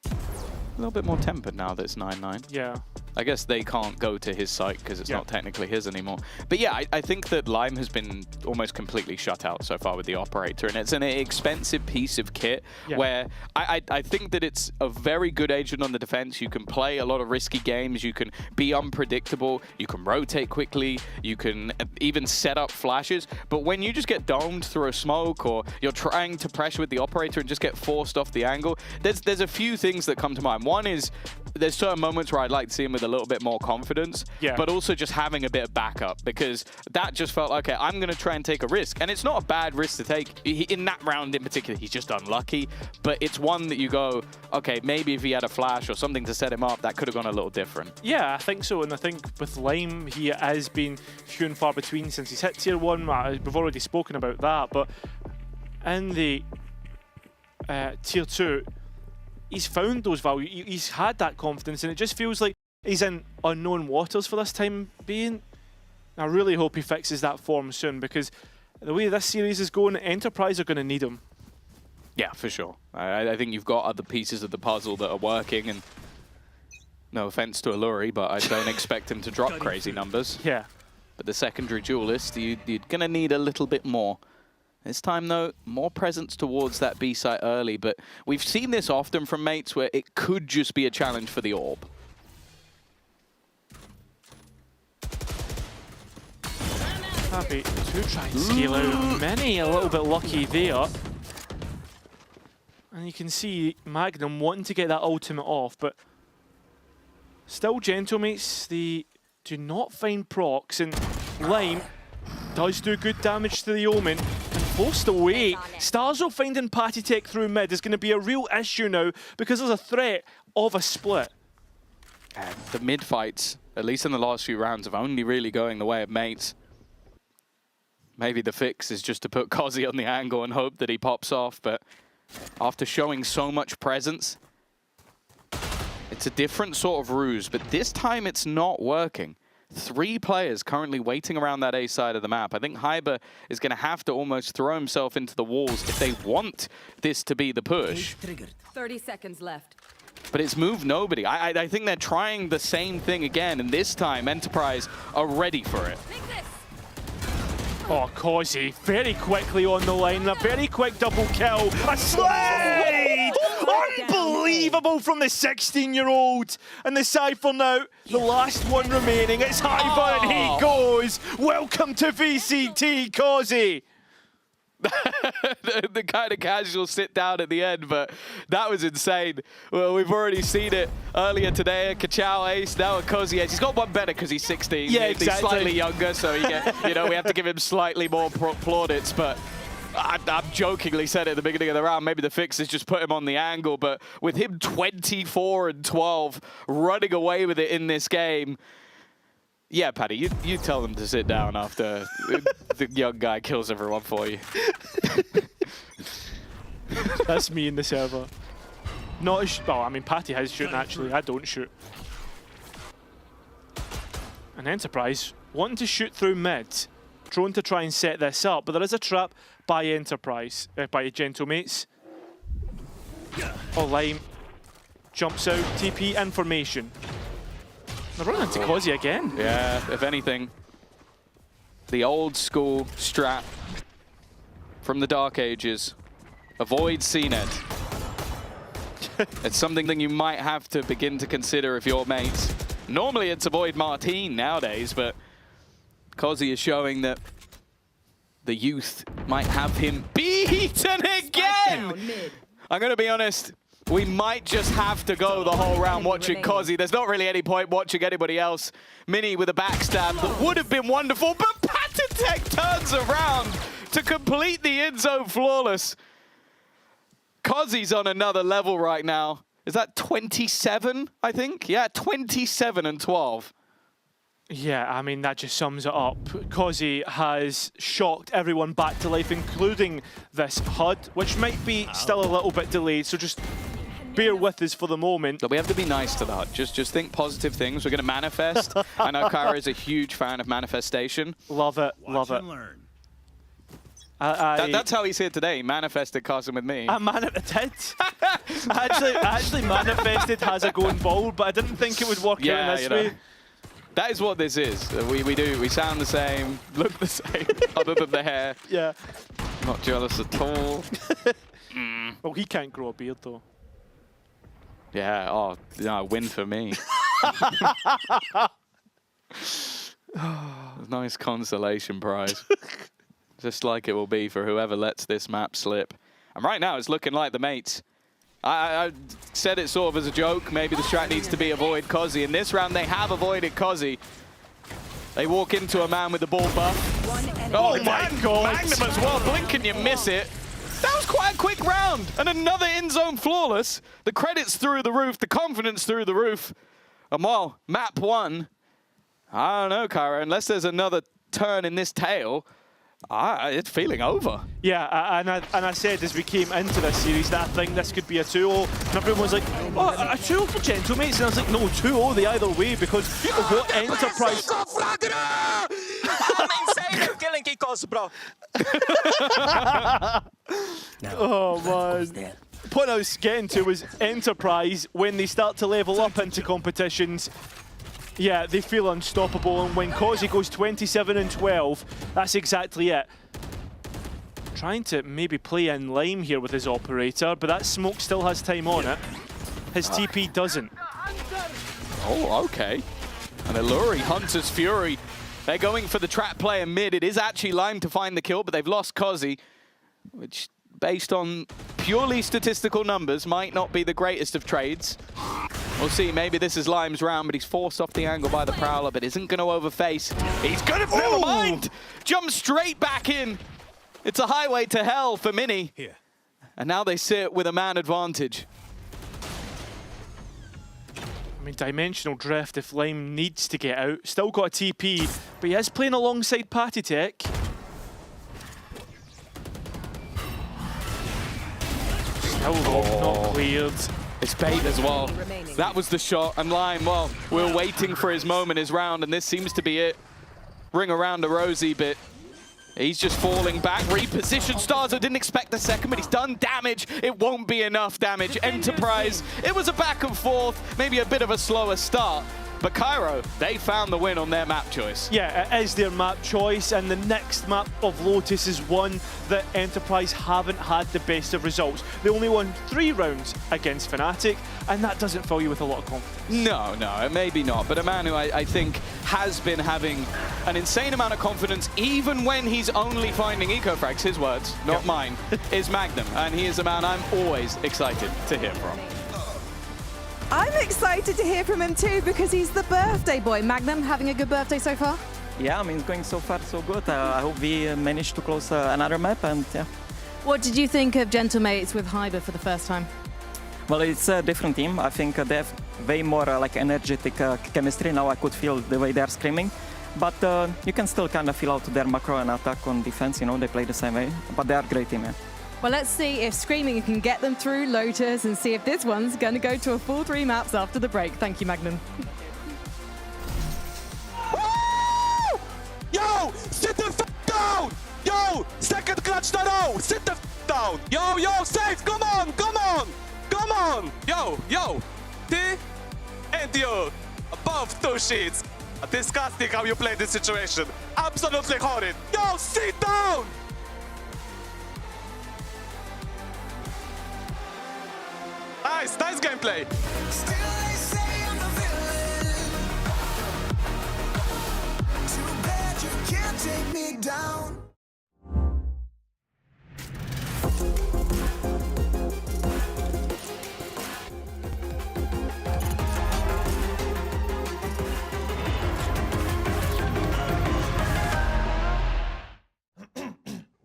A little bit more tempered now that it's 9-9. Yeah. I guess they can't go to his site because it's not technically his anymore. But yeah, I think that Lime has been almost completely shut out so far with the Operator, and it's an expensive piece of kit where I think that it's a very good agent on the defense. You can play a lot of risky games, you can be unpredictable, you can rotate quickly, you can even set up flashes, but when you just get domed through a smoke or you're trying to pressure with the Operator and just get forced off the angle, there's a few things that come to mind. One is, there's certain moments where I'd like to see him with a little bit more confidence, but also just having a bit of backup, because that just felt like, okay, I'm going to try and take a risk. And it's not a bad risk to take. In that round in particular, he's just unlucky, but it's one that you go, okay, maybe if he had a flash or something to set him up, that could have gone a little different. Yeah, I think so. And I think with Lime, he has been few and far between since he's hit tier 1. We've already spoken about that, but in the tier 2, he's found those values. He's had that confidence, and it just feels like he's in unknown waters for this time being. I really hope he fixes that form soon, because the way this series is going, Enterprise are going to need him. Yeah, for sure. I think you've got other pieces of the puzzle that are working, and no offense to Alluri, but I don't expect him to drop crazy numbers. Yeah. But the secondary duelist, you're going to need a little bit more. This time, though, more presence towards that B site early, but we've seen this often from Mates where it could just be a challenge for the orb. Happy to try and scale out. Many a little bit lucky there. And you can see Magnum wanting to get that ultimate off, but still Gentlemates, they do not find procs, and Lime does do good damage to the Omen, and forced away. Starzo finding Patitek through mid is going to be a real issue now, because there's a threat of a split. And the mid fights, at least in the last few rounds, have only really going the way of Mates. Maybe the fix is just to put Kozi on the angle and hope that he pops off, but after showing so much presence, it's a different sort of ruse, but this time it's not working. 3 players currently waiting around that A side of the map. I think Hyber is going to have to almost throw himself into the walls if they want this to be the push. 30 seconds left. But it's moved nobody. I think they're trying the same thing again, and this time Enterprise are ready for it. Oh, Kozi very quickly on the line. A very quick double kill. A slide! Unbelievable from the 16-year-old. And the Cypher now, the last one remaining. It's Hyper and he goes. Welcome to VCT, Kozi. the kind of casual sit down at the end, but that was insane. Well, we've already seen it earlier today. Kachao ace, now a Cozy ace. He's got one better because he's 16. Yeah, He's exactly. slightly younger, so he get, you know, we have to give him slightly more plaudits, but I jokingly said at the beginning of the round, maybe the fixes just put him on the angle, but with him 24-12 running away with it in this game, yeah, Paddy, you tell them to sit down after the young guy kills everyone for you. That's me in the server. Not as, well, I mean, Patty has shooting actually. I don't shoot. And Enterprise wanting to shoot through mid, trying to try and set this up, but there is a trap by Enterprise, by Gentlemates. Oh, Lime jumps out, TP information. They're running into Cozy again. Yeah, if anything, the old school strat from the Dark Ages, avoid CNET. It's something that you might have to begin to consider if you're mates. Normally it's avoid Martine nowadays, but Cozy is showing that the youth might have him beaten again! I'm going to be honest, we might just have to go the whole round watching Cozy. There's not really any point watching anybody else. Mini with a backstab that would have been wonderful, but Patatech turns around to complete the in-zone flawless. Cozy's on another level right now. Is that 27, I think? Yeah, 27-12. Yeah, I mean, that just sums it up. Cozy has shocked everyone back to life, including this HUD, which might be still a little bit delayed, so just bear with us for the moment. But we have to be nice to the HUD. Just think positive things. We're going to manifest. I know Kyra is a huge fan of manifestation. Love it, love it. That's how he's here today. He manifested casting with me. I actually manifested has a going ball, but I didn't think it would work out in this way. That is what this is. We sound the same, look the same, other than the hair. Yeah. Not jealous at all. Well, he can't grow a beard though. Yeah, oh, no, win for me. Nice consolation prize. Just like it will be for whoever lets this map slip. And right now, it's looking like the mates. I said it sort of as a joke. Maybe the strat needs to be avoid Cozy. In this round, they have avoided Cozy. They walk into a man with the ball buff. Oh my God! Magnum as well. Blink and you miss it. That was quite a quick round. And another in-zone flawless. The credits through the roof. The confidence through the roof. And well, map one. I don't know, Kyra. Unless there's another turn in this tail, it's feeling over. Yeah, and I said as we came into this series that I think this could be a 2-0. And everyone was like, oh, a 2-0 for Gentlemates. And I was like, no, 2-0 the either way because of what Enterprise... I'm insane at killing Kikos, bro. Oh, man. The point I was getting to was Enterprise, when they start to level up into competitions, yeah, they feel unstoppable, and when Cozy goes 27-12, that's exactly it. Trying to maybe play in Lime here with his operator, but that smoke still has time on it. His TP doesn't. Oh, okay. And Alluri, Hunter's Fury. They're going for the trap play in mid. It is actually Lime to find the kill, but they've lost Cozy, which, based on purely statistical numbers, might not be the greatest of trades. We'll see, maybe this is Lime's round, but he's forced off the angle by the Prowler, but isn't going to overface. He's going to, never mind! Jump straight back in. It's a highway to hell for Mini. Here. And now they sit with a man advantage. I mean, Dimensional Drift, if Lime needs to get out. Still got a TP, but he is playing alongside Patatech. Still not cleared. It's bait as well. That was the shot, and Lime, well, we're waiting for his moment, his round, and this seems to be it. Ring around a rosy bit. He's just falling back. Reposition Starzo, didn't expect the second, but he's done damage. It won't be enough damage. Enterprise, it was a back and forth, maybe a bit of a slower start. But Cairo, they found the win on their map choice. Yeah, it is their map choice, and the next map of Lotus is one that Enterprise haven't had the best of results. They only won 3 rounds against Fnatic, and that doesn't fill you with a lot of confidence. No, maybe not. But a man who I think has been having an insane amount of confidence, even when he's only finding eco-frags, his words, not mine, is Magnum. And he is a man I'm always excited to hear from. I'm excited to hear from him too because he's the birthday boy. Magnum, having a good birthday so far? Yeah, I mean, it's going so far so good. I hope we manage to close another map, and yeah. What did you think of Gentlemates with Hyber for the first time? Well, it's a different team. I think they have way more like energetic chemistry. Now I could feel the way they are screaming. But you can still kind of feel out their macro and attack on defense. You know, they play the same way. But they are a great team, yeah. Well, let's see if Screaming can get them through Lotus and see if this one's going to go to a full 3 maps after the break. Thank you, Magnum. Yo, sit the f down! Yo, second clutch to row, sit the f down! Yo, yo, safe, come on, come on! Come on! Yo, yo! T and you, above 2 sheets. Disgusting how you play this situation. Absolutely horrid. Yo, sit down! Nice, nice gameplay. Take me down.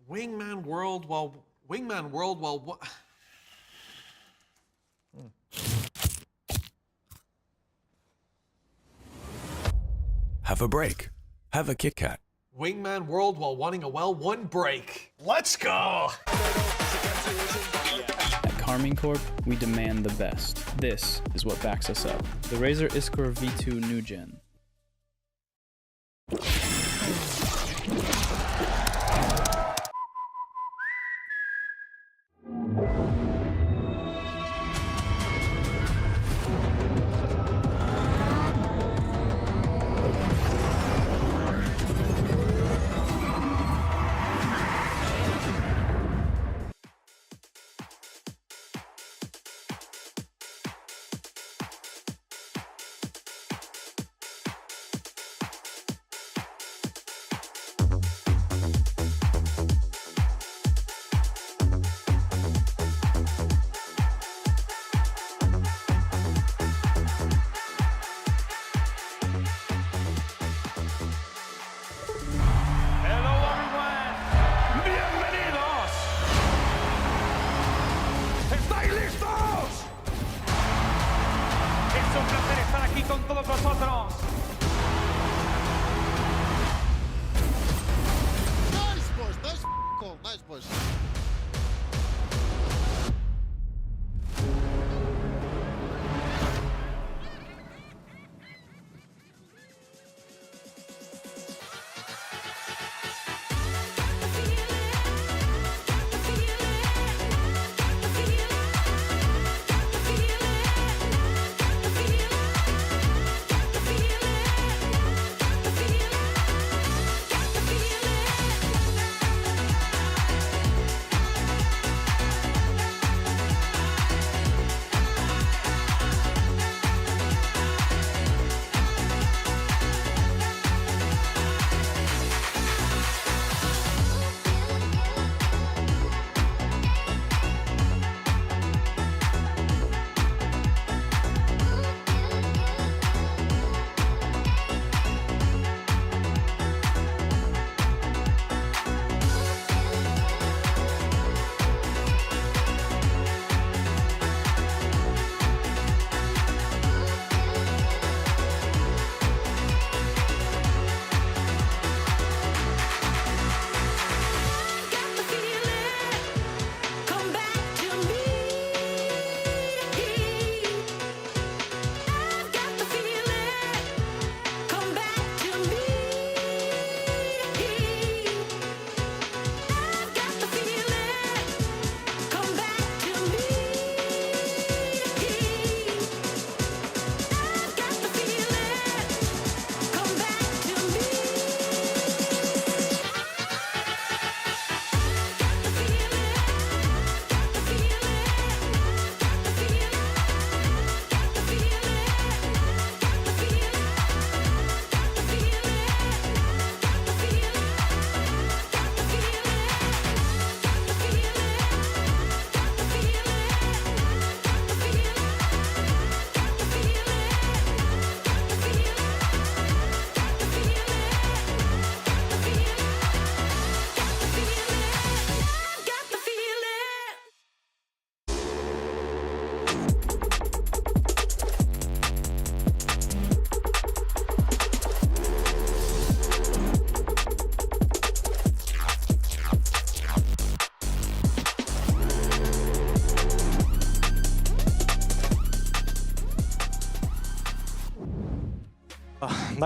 Wingman World while what? Have a break. Have a Kit Kat. Wingman World while wanting a well-won break. Let's go! At Carmine Corp, we demand the best. This is what backs us up. The Razer Iskor V2 New Gen.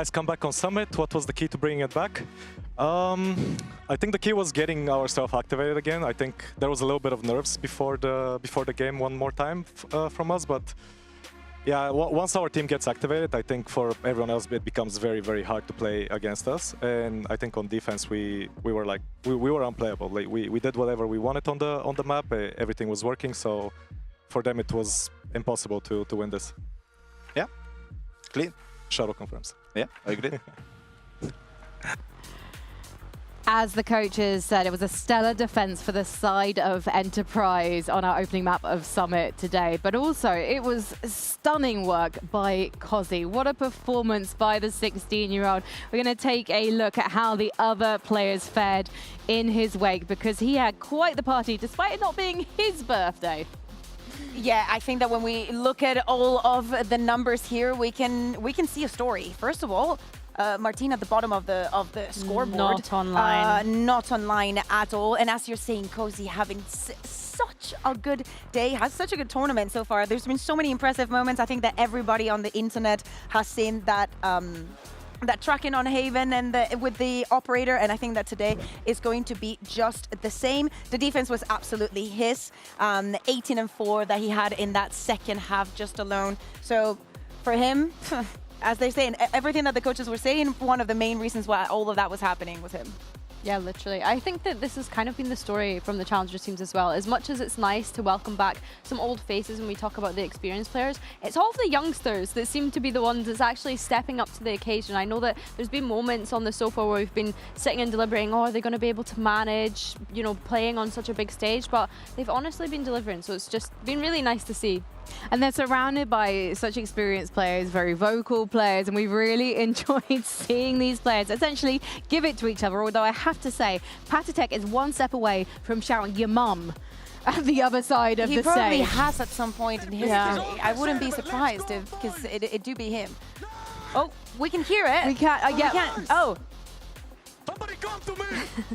nice comeback on Summit. What was the key to bringing it back? I think the key was getting ourselves activated again. I think there was a little bit of nerves before the game one more time from us, but yeah, once our team gets activated, I think for everyone else it becomes very, very hard to play against us. And I think on defense we were like we were unplayable. Like we did whatever we wanted on the map. Everything was working. So for them it was impossible to win this. Yeah, clean. Shadow confirms. Yeah, I agree. As the coaches said, it was a stellar defense for the side of Enterprise on our opening map of Summit today. But also, it was stunning work by Kozzy. What a performance by the 16-year-old. We're going to take a look at how the other players fared in his wake, because he had quite the party, despite it not being his birthday. Yeah, I think that when we look at all of the numbers here, we can see a story. First of all, Martin at the bottom of the scoreboard. Not online. Not online at all. And as you're saying, Kozzy having such a good day, has such a good tournament so far. There's been so many impressive moments. I think that everybody on the internet has seen that that tracking on Haven and with the operator, and I think that today is going to be just the same. The defense was absolutely his. 18-4 that he had in that second half just alone. So for him, as they say, and everything that the coaches were saying, one of the main reasons why all of that was happening was him. Yeah, literally. I think that this has kind of been the story from the Challengers teams as well. As much as it's nice to welcome back some old faces when we talk about the experienced players, it's all of the youngsters that seem to be the ones that's actually stepping up to the occasion. I know that there's been moments on the sofa where we've been sitting and deliberating, oh, are they going to be able to manage, you know, playing on such a big stage? But they've honestly been delivering, so it's just been really nice to see. And they're surrounded by such experienced players, very vocal players, and we've really enjoyed seeing these players essentially give it to each other. Although I have to say, Patatek is one step away from shouting "your mum" at the other side of the stage. He probably has at some point in history. Yeah. I wouldn't be surprised because it do be him. Oh, we can hear it. We can't. We can't. Oh. Somebody come to me!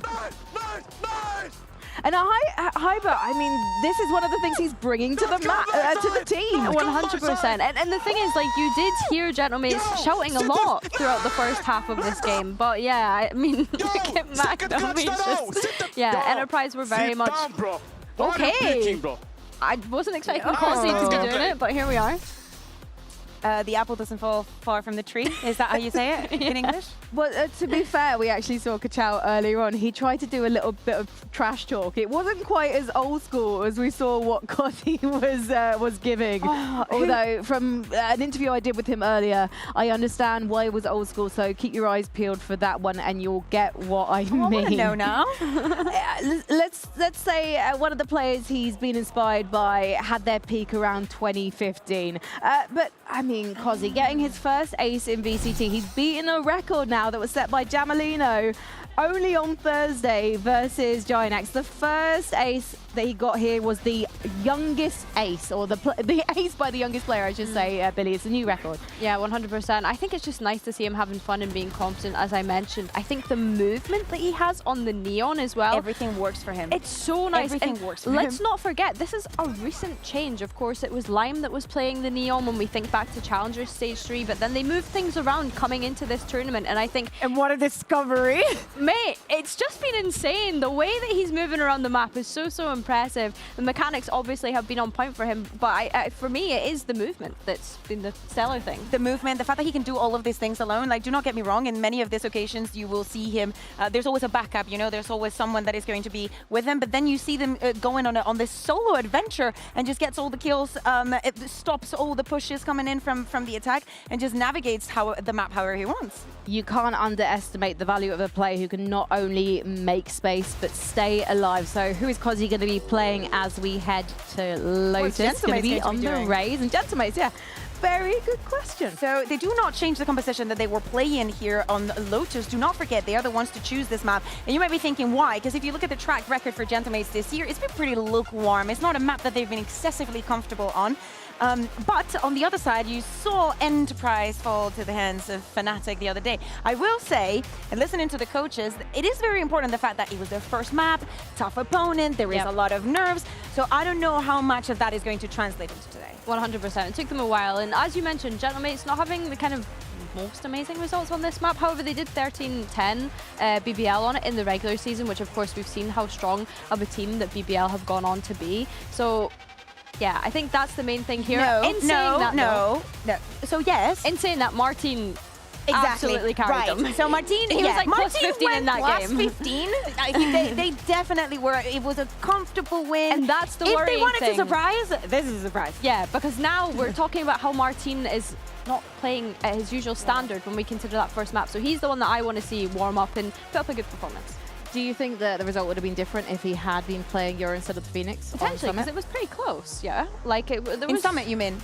Nice! And Hyber, I mean, this is one of the things he's bringing to the team. 100%. And the thing is, like, you did hear Gentlemates shouting a lot throughout the first half of this game. But yeah, I mean, look at Magnum. Yeah, Enterprise were very much... Okay. I wasn't expecting Kozzy to be doing it, but here we are. The apple doesn't fall far from the tree. Is that how you say it in English? Well, to be fair, we actually saw Kachao earlier on. He tried to do a little bit of trash talk. It wasn't quite as old school as we saw what Kozzy was giving. Oh, although from an interview I did with him earlier, I understand why it was old school. So keep your eyes peeled for that one, and you'll get what I mean. I want to know now. Let's say one of the players he's been inspired by had their peak around 2015. But I mean, Kozzy getting his first ace in VCT. He's beaten a record now that was set by Jamalino only on Thursday versus Giant. The first ace that he got here was the youngest ace, or the ace by the youngest player, I should say, Billy. It's a new record. Yeah, 100%. I think it's just nice to see him having fun and being confident, as I mentioned. I think the movement that he has on the Neon as well. Everything works for him. It's so nice. Everything works for him. Let's not forget, this is a recent change. Of course, it was Lime that was playing the Neon when we think back to Challengers Stage 3, but then they moved things around coming into this tournament, and I think... And what a discovery! Mate, it's just been insane. The way that he's moving around the map is so impressive. The mechanics obviously have been on point for him, but for me, it is the movement that's been the stellar thing. The movement, the fact that he can do all of these things alone, like, do not get me wrong, in many of these occasions, you will see him, there's always a backup, you know, there's always someone that is going to be with him, but then you see them going on this solo adventure and just gets all the kills, it stops all the pushes coming in from the attack, and just navigates the map however he wants. You can't underestimate the value of a player who can not only make space, but stay alive. So who is Kozzy going to be playing as we head to Lotus? What's Going to be on the doing? Rays and Gentlemates, yeah. Very good question. So they do not change the composition that they were playing here on Lotus. Do not forget, they are the ones to choose this map. And you might be thinking, why? Because if you look at the track record for Gentlemates this year, it's been pretty lukewarm. It's not a map that they've been excessively comfortable on. But on the other side, you saw Enterprise fall to the hands of Fnatic the other day. I will say, and listening to the coaches, it is very important the fact that it was their first map, tough opponent, there is a lot of nerves. So I don't know how much of that is going to translate into today. 100%. It took them a while, and as you mentioned, Gentlemates not having the kind of most amazing results on this map. However, they did 13-10 BBL on it in the regular season, which of course we've seen how strong of a team that BBL have gone on to be. So yeah, I think that's the main thing here. No. So yes. In saying that, Martin Exactly. absolutely carried right. them. So Martin, he was like plus 15 in that game. 15. They definitely were. It was a comfortable win. And that's the if worrying they wanted thing. to surprise, this is a surprise. Yeah, because now we're talking about how Martin is not playing at his usual standard when we consider that first map. So he's the one that I want to see warm up and put up a good performance. Do you think that the result would have been different if he had been playing Euro instead of the Phoenix? Potentially, because it was pretty close, yeah? Like, there In was... Summit, you mean?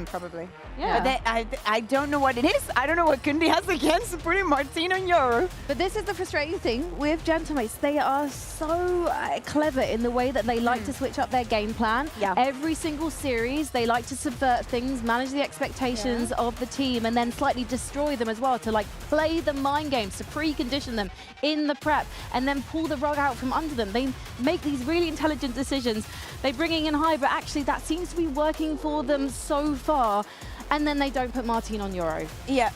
Probably. Yeah. But I don't know what it is. I don't know what Kundi has against putting Martin on Euro. But this is the frustrating thing with Gentlemates. They are so clever in the way that they like to switch up their game plan. Yeah. Every single series, they like to subvert things, manage the expectations of the team, and then slightly destroy them as well, to like play the mind games, to precondition them in the prep, and then pull the rug out from under them. They make these really intelligent decisions. They're bringing in high, but actually that seems to be working for them so far. And then they don't put Martin on Euro. Yeah.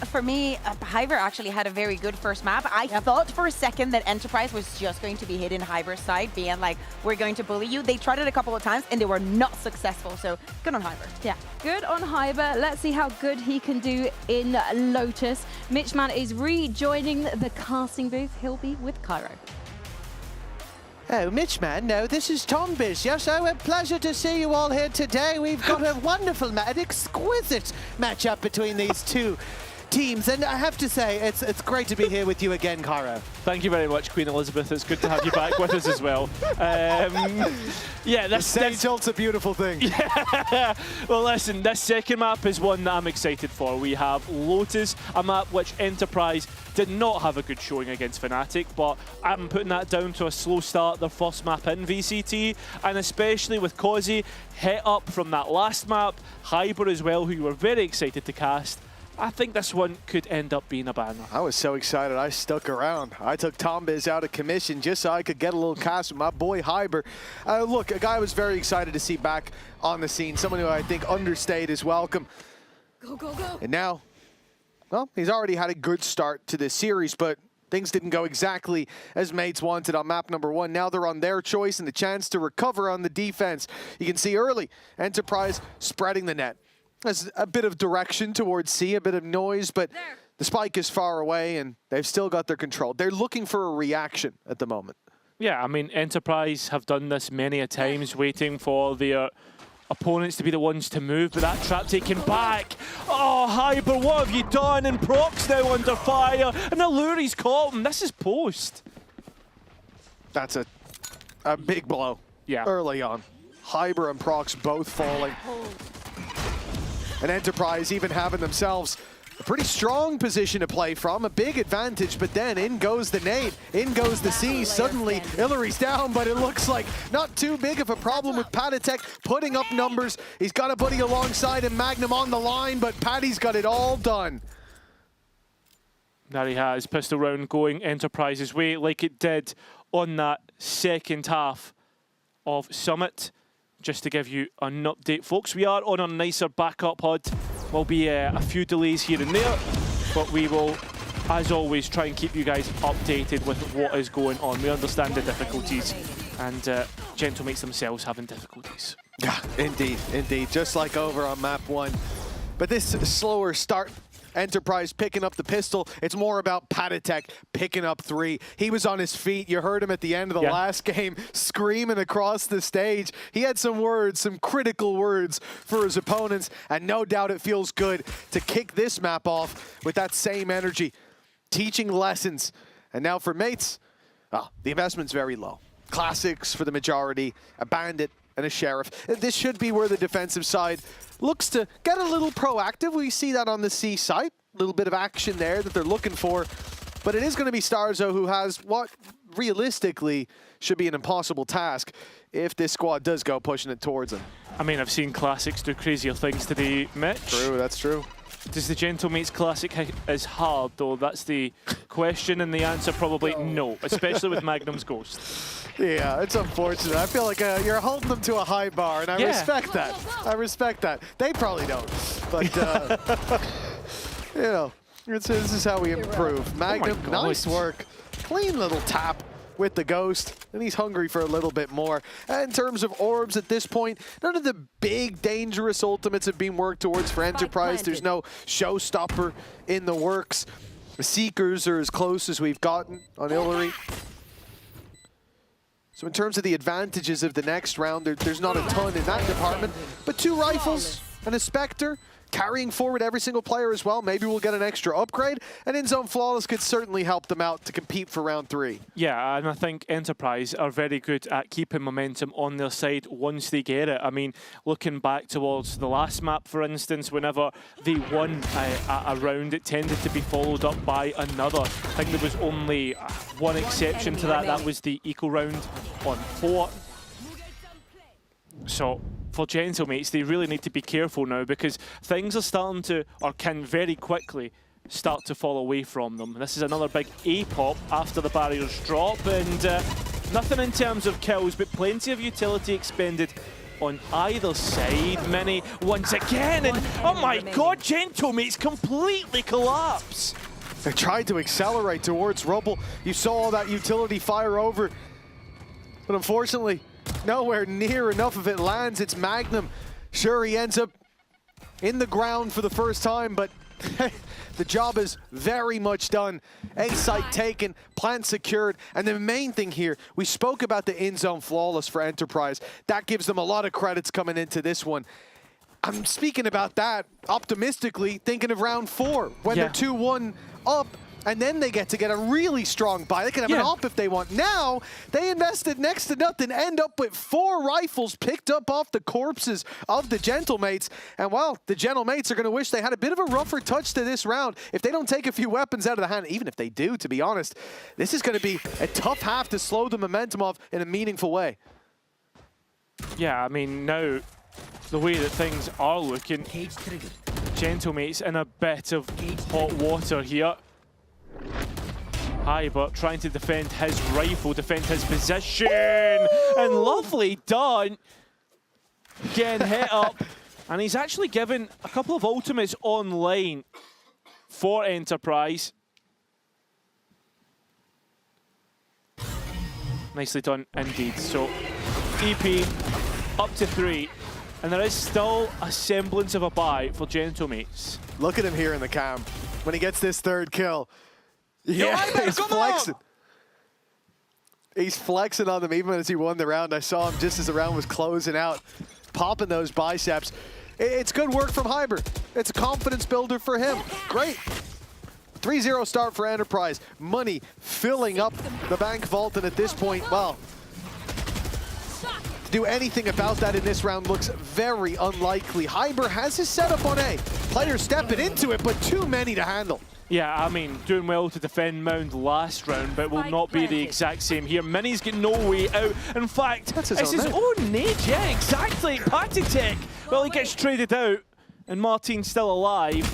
For me, Hyber actually had a very good first map. I thought for a second that Enterprise was just going to be hit in Hyber's side, being like, we're going to bully you. They tried it a couple of times and they were not successful. So good on Hyber. Yeah, good on Hyber. Let's see how good he can do in Lotus. Mitchman is rejoining the casting booth. He'll be with Cairo. Oh, Mitchman, no, this is Tom Biz. Yes, oh, a pleasure to see you all here today. We've got a wonderful, an exquisite matchup between these two teams. And I have to say, it's great to be here with you again, Cairo. Thank you very much, Queen Elizabeth. It's good to have you back with us as well. Yeah, the stage ult's a beautiful thing. Yeah. Well, listen, this second map is one that I'm excited for. We have Lotus, a map which Enterprise did not have a good showing against Fnatic, but I'm putting that down to a slow start, their first map in VCT, and especially with Causey hit up from that last map, Hyber as well, who you were very excited to cast. I think this one could end up being a banner. I was so excited, I stuck around. I took Tom Biz out of commission just so I could get a little cast with my boy Hyber. Look, a guy I was very excited to see back on the scene, someone who I think understayed his welcome. Go, go, go. And now, well, he's already had a good start to this series, but things didn't go exactly as mates wanted on map number 1. Now they're on their choice and the chance to recover on the defense. You can see early, Enterprise spreading the net. There's a bit of direction towards C, a bit of noise, but the spike is far away and they've still got their control. They're looking for a reaction at the moment. Yeah, I mean, Enterprise have done this many a times, waiting for their opponents to be the ones to move, but that trap taken back. Oh, Hyber, what have you done? And Proc's now under fire, and Alluri's caught him. This is post. That's a big blow early on. Hyber and Prox both falling. And Enterprise even having themselves a pretty strong position to play from, a big advantage, but then in goes the nade, in goes the C. Suddenly, Illyri's down, but it looks like not too big of a problem with Patatek putting up numbers. He's got a buddy alongside him, Magnum on the line, but Patty's got it all done. There he has, pistol round going Enterprise's way like it did on that second half of Summit. Just to give you an update, folks, we are on a nicer backup HUD. Will be a few delays here and there, but we will, as always, try and keep you guys updated with what is going on. We understand the difficulties, and Gentlemates themselves having difficulties. Yeah, indeed, indeed. Just like over on map 1. But this slower start, Enterprise picking up the pistol. It's more about Patatek picking up 3. He was on his feet. You heard him at the end of the last game screaming across the stage. He had some words, some critical words for his opponents, and no doubt it feels good to kick this map off with that same energy, teaching lessons. And now for mates, the investment's very low. Classics for the majority, a bandit and a sheriff. This should be where the defensive side looks to get a little proactive. We see that on the C side. A little bit of action there that they're looking for. But it is going to be Starzo who has what realistically should be an impossible task if this squad does go pushing it towards him. I mean, I've seen Classics do crazier things today, Mitch. True, that's true. Does the Gentlemates Classic as hard, though? That's the question, and the answer probably no, especially with Magnum's Ghost. Yeah, it's unfortunate. I feel like you're holding them to a high bar, and I respect that. I respect that. They probably don't, but You know, this is how we improve. Magnum, nice work. Clean little tap with the Ghost, and he's hungry for a little bit more. And in terms of orbs at this point, none of the big, dangerous ultimates have been worked towards for Enterprise. There's no showstopper in the works. The Seekers are as close as we've gotten on Illyri. So in terms of the advantages of the next round, there's not a ton in that department, but 2 rifles and a Spectre, carrying forward every single player as well. Maybe we'll get an extra upgrade, and In-Zone Flawless could certainly help them out to compete for round 3. Yeah, and I think Enterprise are very good at keeping momentum on their side once they get it. I mean, looking back towards the last map, for instance, whenever they won a round, it tended to be followed up by another. I think there was only one exception to that. That was the eco round on 4. So for Gentlemates, they really need to be careful now because things are starting to, or can very quickly start to fall away from them. This is another big A-pop after the barriers drop, and nothing in terms of kills, but plenty of utility expended on either side. Many once again, and oh my god, Gentlemates completely collapse. They tried to accelerate towards Rubble. You saw all that utility fire over, but unfortunately, nowhere near enough of it lands. It's Magnum. Sure, he ends up in the ground for the first time, but the job is very much done. A site taken, plant secured, and the main thing here, we spoke about the in-zone flawless for Enterprise. That gives them a lot of credits coming into this one. I'm speaking about that optimistically, thinking of round 4, when they're 2-1 up, and then they get a really strong buy. They can have an op if they want. Now, they invested next to nothing, end up with 4 rifles picked up off the corpses of the Gentlemates. And well, the Gentlemates are going to wish they had a bit of a rougher touch to this round if they don't take a few weapons out of the hand. Even if they do, to be honest, this is going to be a tough half to slow the momentum off in a meaningful way. Yeah, I mean, now, the way that things are looking, Gentlemates in a bit of hot water here. Hybert trying to defend his rifle, defend his position, and lovely done. Getting hit up, and he's actually given a couple of ultimates online for Enterprise. Nicely done indeed. So EP up to 3, and there is still a semblance of a buy for Gentlemates. Look at him here in the cam when he gets this 3rd kill. Yeah, he's flexing. He's flexing on them even as he won the round. I saw him just as the round was closing out, popping those biceps. It's good work from Hyber. It's a confidence builder for him. Great. 3-0 start for Enterprise. Money filling up the bank vault, and at this point, well, to do anything about that in this round looks very unlikely. Hyber has his setup on A. Players stepping into it, but too many to handle. Yeah, I mean, doing well to defend Mound last round, but will not be the exact same here. Mini's got no way out. In fact, it's his own nade. Yeah, exactly. Patitek. Well, he gets traded out, and Martin's still alive.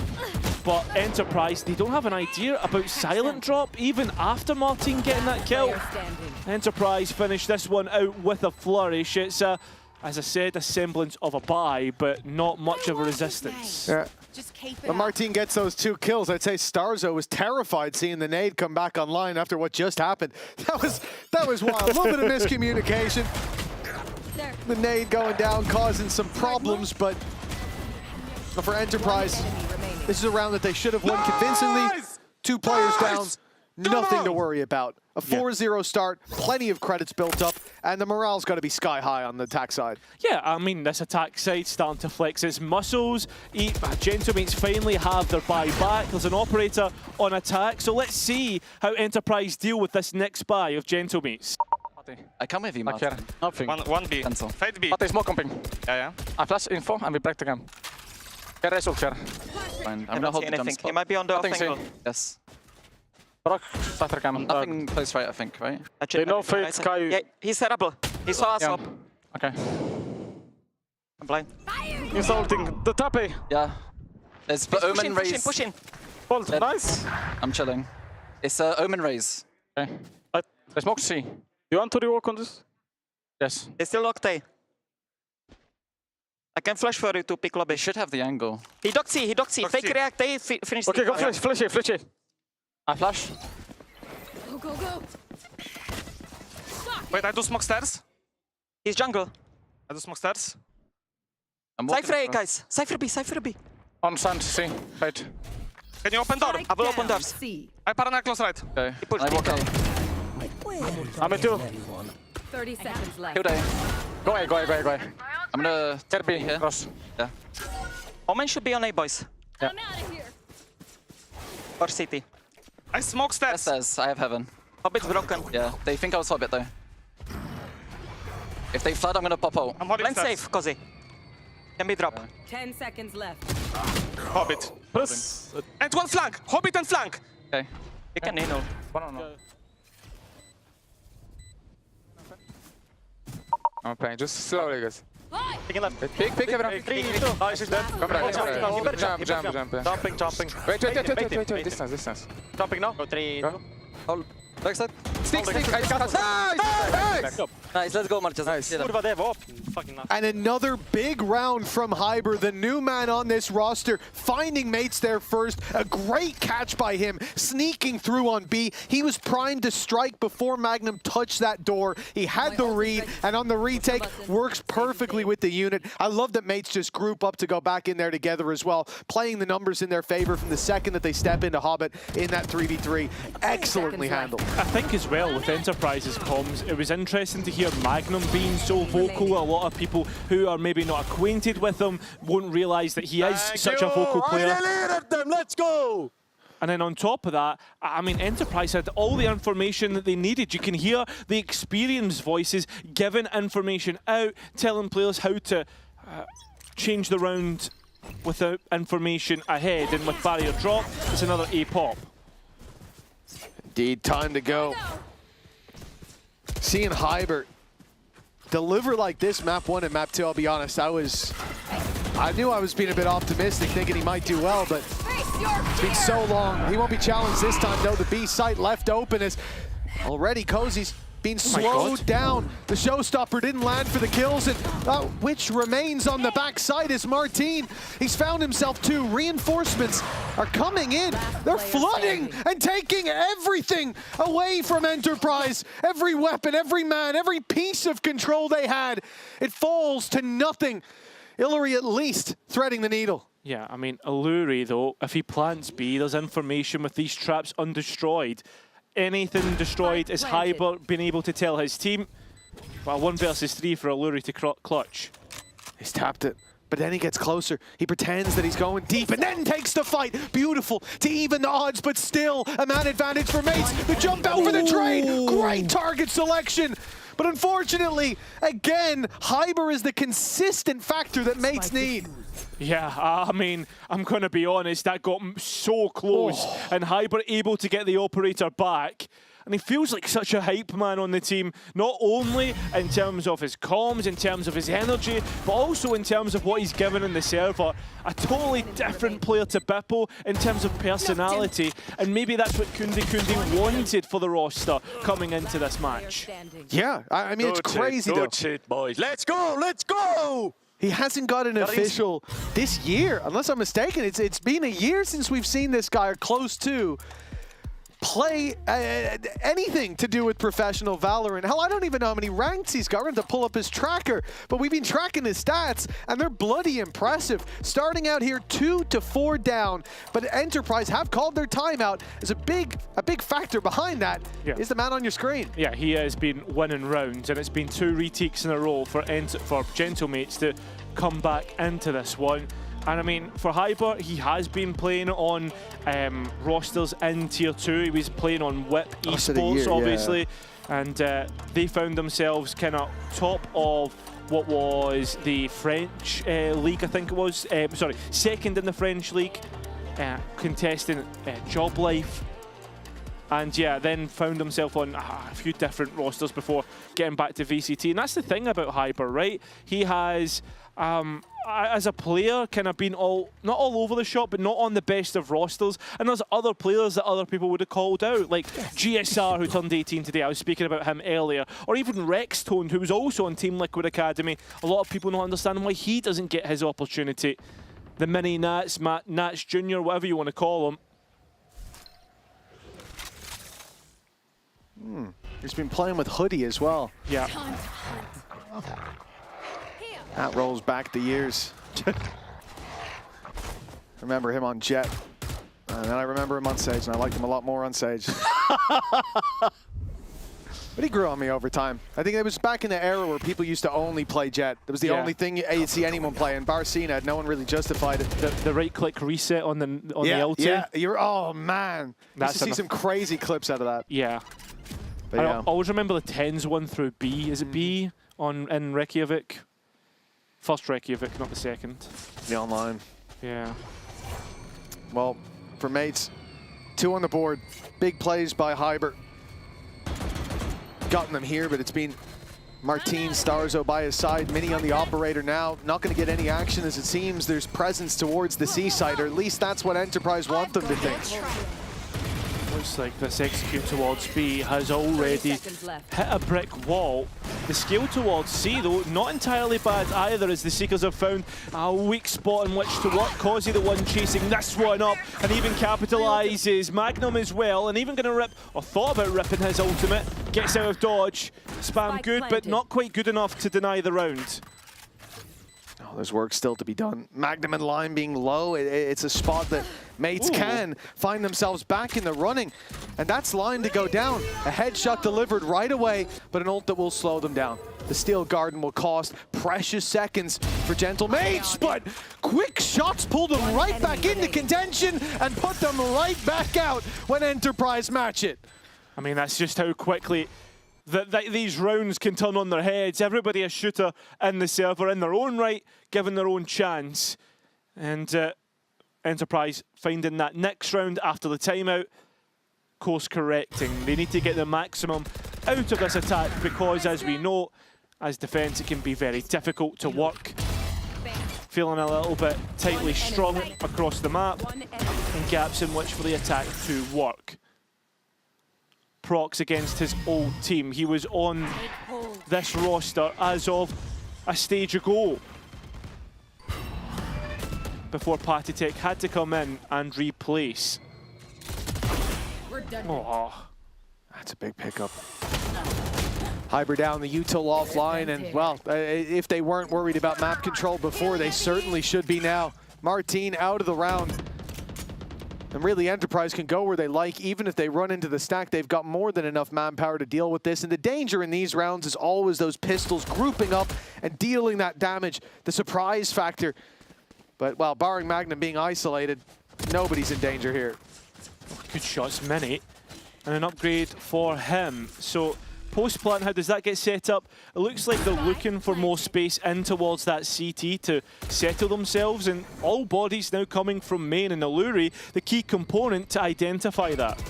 But Enterprise, they don't have an idea about silent drop, even after Martin getting that kill. Enterprise finished this one out with a flourish. It's, as I said, a semblance of a buy, but not much of a resistance. Yeah. When Martin gets those 2 kills, I'd say Starzo was terrified seeing the nade come back online after what just happened. That was wild. A little bit of miscommunication. The nade going down, causing some problems, but for Enterprise, this is a round that they should have won convincingly. 2 players down, nothing to worry about. A 4-0 start, plenty of credits built up, and the morale's got to be sky high on the attack side. Yeah, I mean, this attack side starting to flex its muscles. Gentlemates finally have their buy back. There's an operator on attack, so let's see how Enterprise deal with this next buy of Gentlemates. I come with you, Martin. Nothing. One B. Cancel. Fight B. But there's more comping. Yeah. I flash info and we break the game. Get result here. Fine. I'm gonna hold the jump spot. He might be on the offing. Yes. Brock, starter cam. Nothing close right, I think, right? They know Fate, Sky. Yeah, he's set up. He saw us up. Okay. I'm blind. He's ulting. The tappy. Yeah. There's Omen raise. Pushing. Hold, nice. I'm chilling. It's Omen raise. Okay. There's smoke C. You want to rework on this? Yes. They still locked A. I can flash for you to pick lobby. They should have the angle. He docked C, Fake react, they finish Okay, C. go flash here. I flash. Go, go, go. Wait, I do smoke stairs. He's jungle. I do smoke stairs. Cypher A, guys. Cypher B. On sand, see. Right. Can you open door? I will open doors. I paranoid close right. Okay. He pushed I walk out. I'm in 2. 30 seconds left. Kill day. Go away. I'm gonna get B here. Cross. Yeah. Omen should be on A, boys. Yeah. I'm out of here. Or City. I smoke stairs. I have heaven. Hobbit's broken. Yeah, they think I was Hobbit though. If they flood, I'm gonna pop out. I'm holding Land stairs. safe, Cozy. Can be drop. 10 seconds left. Hobbit. And one flank. Hobbit and flank. Okay. You can nano. I'm playing. Just slowly, guys. Picking left. Pick everyone. 3, 2. Nice, he's dead. Come back. Jump. Jumping. Wait. Distance. Jumping now. Go 3, 2. Hold. Backside. Stick. Nice, let's go, Marches. Nice. Kurva, det var fucking nice. And another big round from Hyber, the new man on this roster, finding mates there first. A great catch by him, sneaking through on B. He was primed to strike before Magnum touched that door. He had the read, and on the retake, works perfectly with the unit. I love that mates just group up to go back in there together as well, playing the numbers in their favor from the second that they step into Hobbit in that 3v3. Excellently handled. I think as well with Enterprise's comms, it was interesting to hear Magnum being so vocal. A lot of people who are maybe not acquainted with him won't realise that he is such a vocal player. Let's go! And then on top of that, I mean, Enterprise had all the information that they needed. You can hear the experienced voices giving information out, telling players how to change the round without information ahead. And with barrier drop, it's another A pop. Indeed, time to go. Seeing Hyber deliver like this map 1 and map 2, I'll be honest, I knew I was being a bit optimistic, thinking he might do well, but it's been so long. He won't be challenged this time, though. The B site left open as already Cozy's been slowed down. The showstopper didn't land for the kills, and which remains on the backside is Martin. He's found himself 2. Reinforcements are coming in. They're flooding and taking everything away from Enterprise. Every weapon, every man, every piece of control they had. It falls to nothing. Illury at least threading the needle. Yeah, I mean, Illury, though, if he plants B, there's information with these traps undestroyed. Anything destroyed is Hyber being able to tell his team. Well, 1 versus 3 for Illury to clutch. He's tapped it, but then he gets closer. He pretends that he's going deep and then takes the fight. Beautiful to even the odds, but still a man advantage for mates. The jump out for the trade. Great target selection. But unfortunately, again, Hyber is the consistent factor that mates need. Yeah, I mean, I'm going to be honest, that got so close. And Hyber able to get the operator back. And he feels like such a hype man on the team, not only in terms of his comms, in terms of his energy, but also in terms of what he's given in the server. A totally different player to Bippo in terms of personality, and maybe that's what Kundi wanted for the roster coming into this match. Yeah, I mean, it's crazy though. Good shit, boys. Let's go, let's go! He hasn't got an official this year, unless I'm mistaken. It's been a year since we've seen this guy, or close to, play anything to do with professional Valorant. Hell, I don't even know how many ranks he's got. We're going to pull up his tracker, but we've been tracking his stats, and they're bloody impressive. Starting out here 2 to 4 down, but Enterprise have called their timeout. As a big factor behind that is the man on your screen. Yeah, he has been winning rounds, and it's been 2 retakes in a row for Gentlemates to come back into this one. And I mean, for Hyber, he has been playing on rosters in Tier 2. He was playing on WIP Esports, obviously. Yeah. And they found themselves kind of top of what was the French league, I think it was. Sorry, second in the French league, contesting Job Life. And yeah, then found himself on a few different rosters before getting back to VCT. And that's the thing about Hyper, right? He has, as a player, kind of been not all over the shop, but not on the best of rosters. And there's other players that other people would have called out, like GSR, who turned 18 today. I was speaking about him earlier. Or even Rextone, who was also on Team Liquid Academy. A lot of people not understanding why he doesn't get his opportunity. The mini Nats, Nats Jr., whatever you want to call him. He's been playing with Hoodie as well. Yeah. That rolls back the years. Remember him on Jet. And then I remember him on Sage, and I liked him a lot more on Sage. But he grew on me over time. I think it was back in the era where people used to only play Jet. That was the only thing you'd see anyone play. And Barcina, no one really justified it. The right-click reset on the LT. Yeah, oh man. You used to see some crazy clips out of that. Yeah. But I always remember the TENS one through B. Is it B in Reykjavik? First Reykjavik, not the second. The online. Yeah. Well, for mates, 2 on the board. Big plays by Hyber. Gotten them here, but it's been Martin Starzo by his side. Mini on the operator now. Not going to get any action as it seems there's presence towards the C side, or at least that's what Enterprise want them to think. Looks like this execute towards B has already hit a brick wall. The skill towards C, though, not entirely bad either, as the Seekers have found a weak spot in which to work. Causey, the one chasing this one up, and even capitalizes. Magnum as well, and even going to rip, or thought about ripping his ultimate. Gets out of dodge. Spam good, but not quite good enough to deny the round. Oh, there's work still to be done. Magnum and Line being low, it's a spot that mates can find themselves back in the running. And that's Line to go down. A headshot delivered right away, but an ult that will slow them down. The Steel Garden will cost precious seconds for Gentle Mates, but quick shots pull them right back into contention and put them right back out when Enterprise match it. I mean, that's just how quickly that these rounds can turn on their heads. Everybody a shooter in the server in their own right, given their own chance. And Enterprise finding that next round after the timeout, course correcting. They need to get the maximum out of this attack because, as we know, as defense, it can be very difficult to work. Feeling a little bit tightly strung across the map and gaps in which for the attack to work. Prox against his old team. He was on this roster as of a stage ago before Patitech had to come in and replace. Oh, that's a big pickup. Hyber down, the util offline, and well, if they weren't worried about map control before, they certainly should be now. Martin out of the round. And really, Enterprise can go where they like. Even if they run into the stack, they've got more than enough manpower to deal with this. And the danger in these rounds is always those pistols grouping up and dealing that damage, the surprise factor. But, well, barring Magnum being isolated, nobody's in danger here. Good shots, Mini. And an upgrade for him. So, post-plant, how does that get set up? It looks like they're looking for more space in towards that CT to settle themselves, and all bodies now coming from main, and Alluri, the key component to identify that.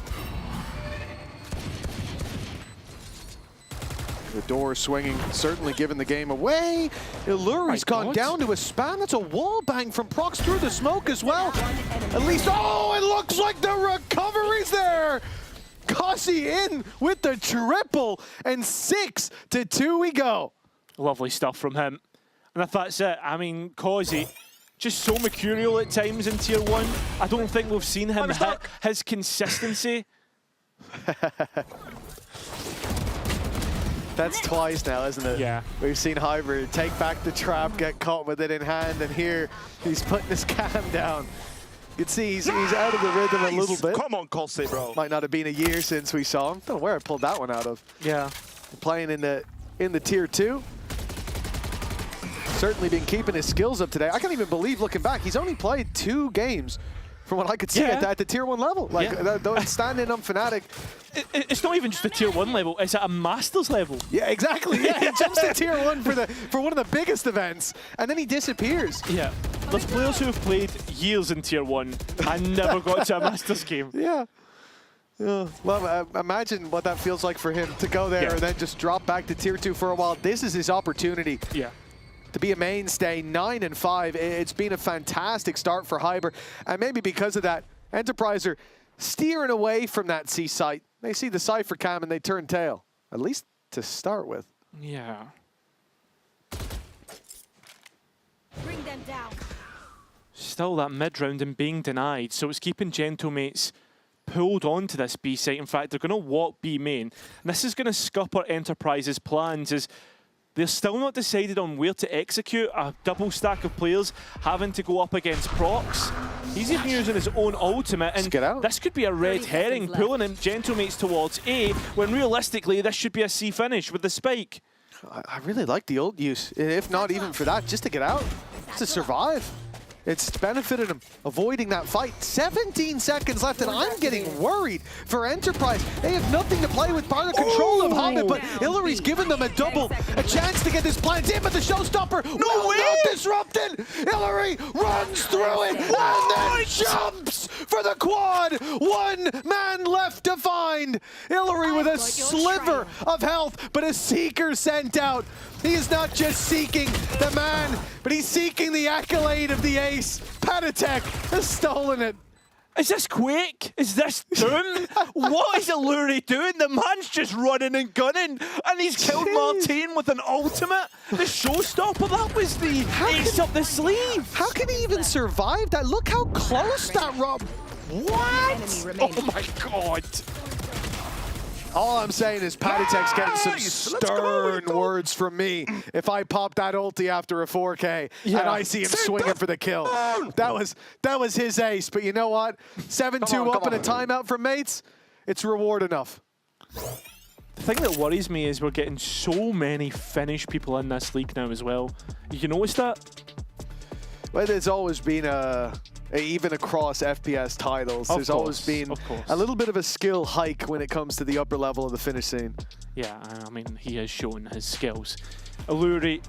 The door swinging, certainly giving the game away. Alluri's gone down to a spam. That's a wall bang from Prox through the smoke as well. At least, oh, it looks like the recovery's there. Causey in with the triple, and 6-2 we go. Lovely stuff from him. And if that's it, I mean, Causey, just so mercurial at times in Tier 1. I don't think we've seen him hit his consistency. That's twice now, isn't it? Yeah. We've seen Hyber take back the trap, get caught with it in hand, and here he's putting his cam down. You can see he's out of the rhythm a little bit. Come on, Causey, bro. Might not have been a year since we saw him. Don't know where I pulled that one out of. Yeah. Playing in the Tier 2. Certainly been keeping his skills up today. I can't even believe, looking back, he's only played 2 games from what I could see at the Tier 1 level. Like, standing on Fnatic. It's not even just the Tier 1 level, it's at a Masters level. Yeah, exactly. Yeah, he jumps to Tier 1 for one of the biggest events, and then he disappears. Yeah. There's players who have played years in Tier 1 and never got to a Masters game. Yeah. Well, imagine what that feels like for him to go there and then just drop back to Tier 2 for a while. This is his opportunity to be a mainstay. 9-5. It's been a fantastic start for Hyber. And maybe because of that, Enterprise are steering away from that C site. They see the Cypher cam and they turn tail, at least to start with. Yeah. Bring them down. Still that mid-round and being denied, so it's keeping Gentlemates pulled onto this B site. In fact, they're going to walk B main. And this is going to scupper Enterprise's plans as they're still not decided on where to execute. A double stack of players having to go up against Prox. He's even using his own ultimate, and this could be a red herring, pulling in Gentlemates towards A, when realistically this should be a C finish with the spike. I really like the ult use, if not even for that, just to get out, to survive. It's benefited him, avoiding that fight. 17 seconds left, and I'm getting worried for Enterprise. They have nothing to play with, part of control of Hobbit, but Hillary's given them a double, a chance to get this plant in, but the showstopper will not disrupted. Hillary runs through it, and then jumps for the quad. One man left to find. Hillary with a sliver of health, but a Seeker sent out. He is not just seeking the man, but he's seeking the accolade of the ace. Patatek has stolen it. Is this Quake? Is this Doom? What is Illuri doing? The man's just running and gunning, and he's killed Martine with an ultimate. The showstopper, that was the ace up the sleeve. How can he even survive that? Look how close that Rob. What? Oh my god. All I'm saying is Patatek's getting some stern words from me if I pop that ulti after a 4K and I see him swinging for the kill. That was his ace, but you know what? 7-2 up in a timeout from mates, it's reward enough. The thing that worries me is we're getting so many Finnish people in this league now as well. You notice that? Well, there's always been even across FPS titles, there's always been a little bit of a skill hike when it comes to the upper level of the Finnish scene. Yeah, I mean, he has shown his skills. Illuri,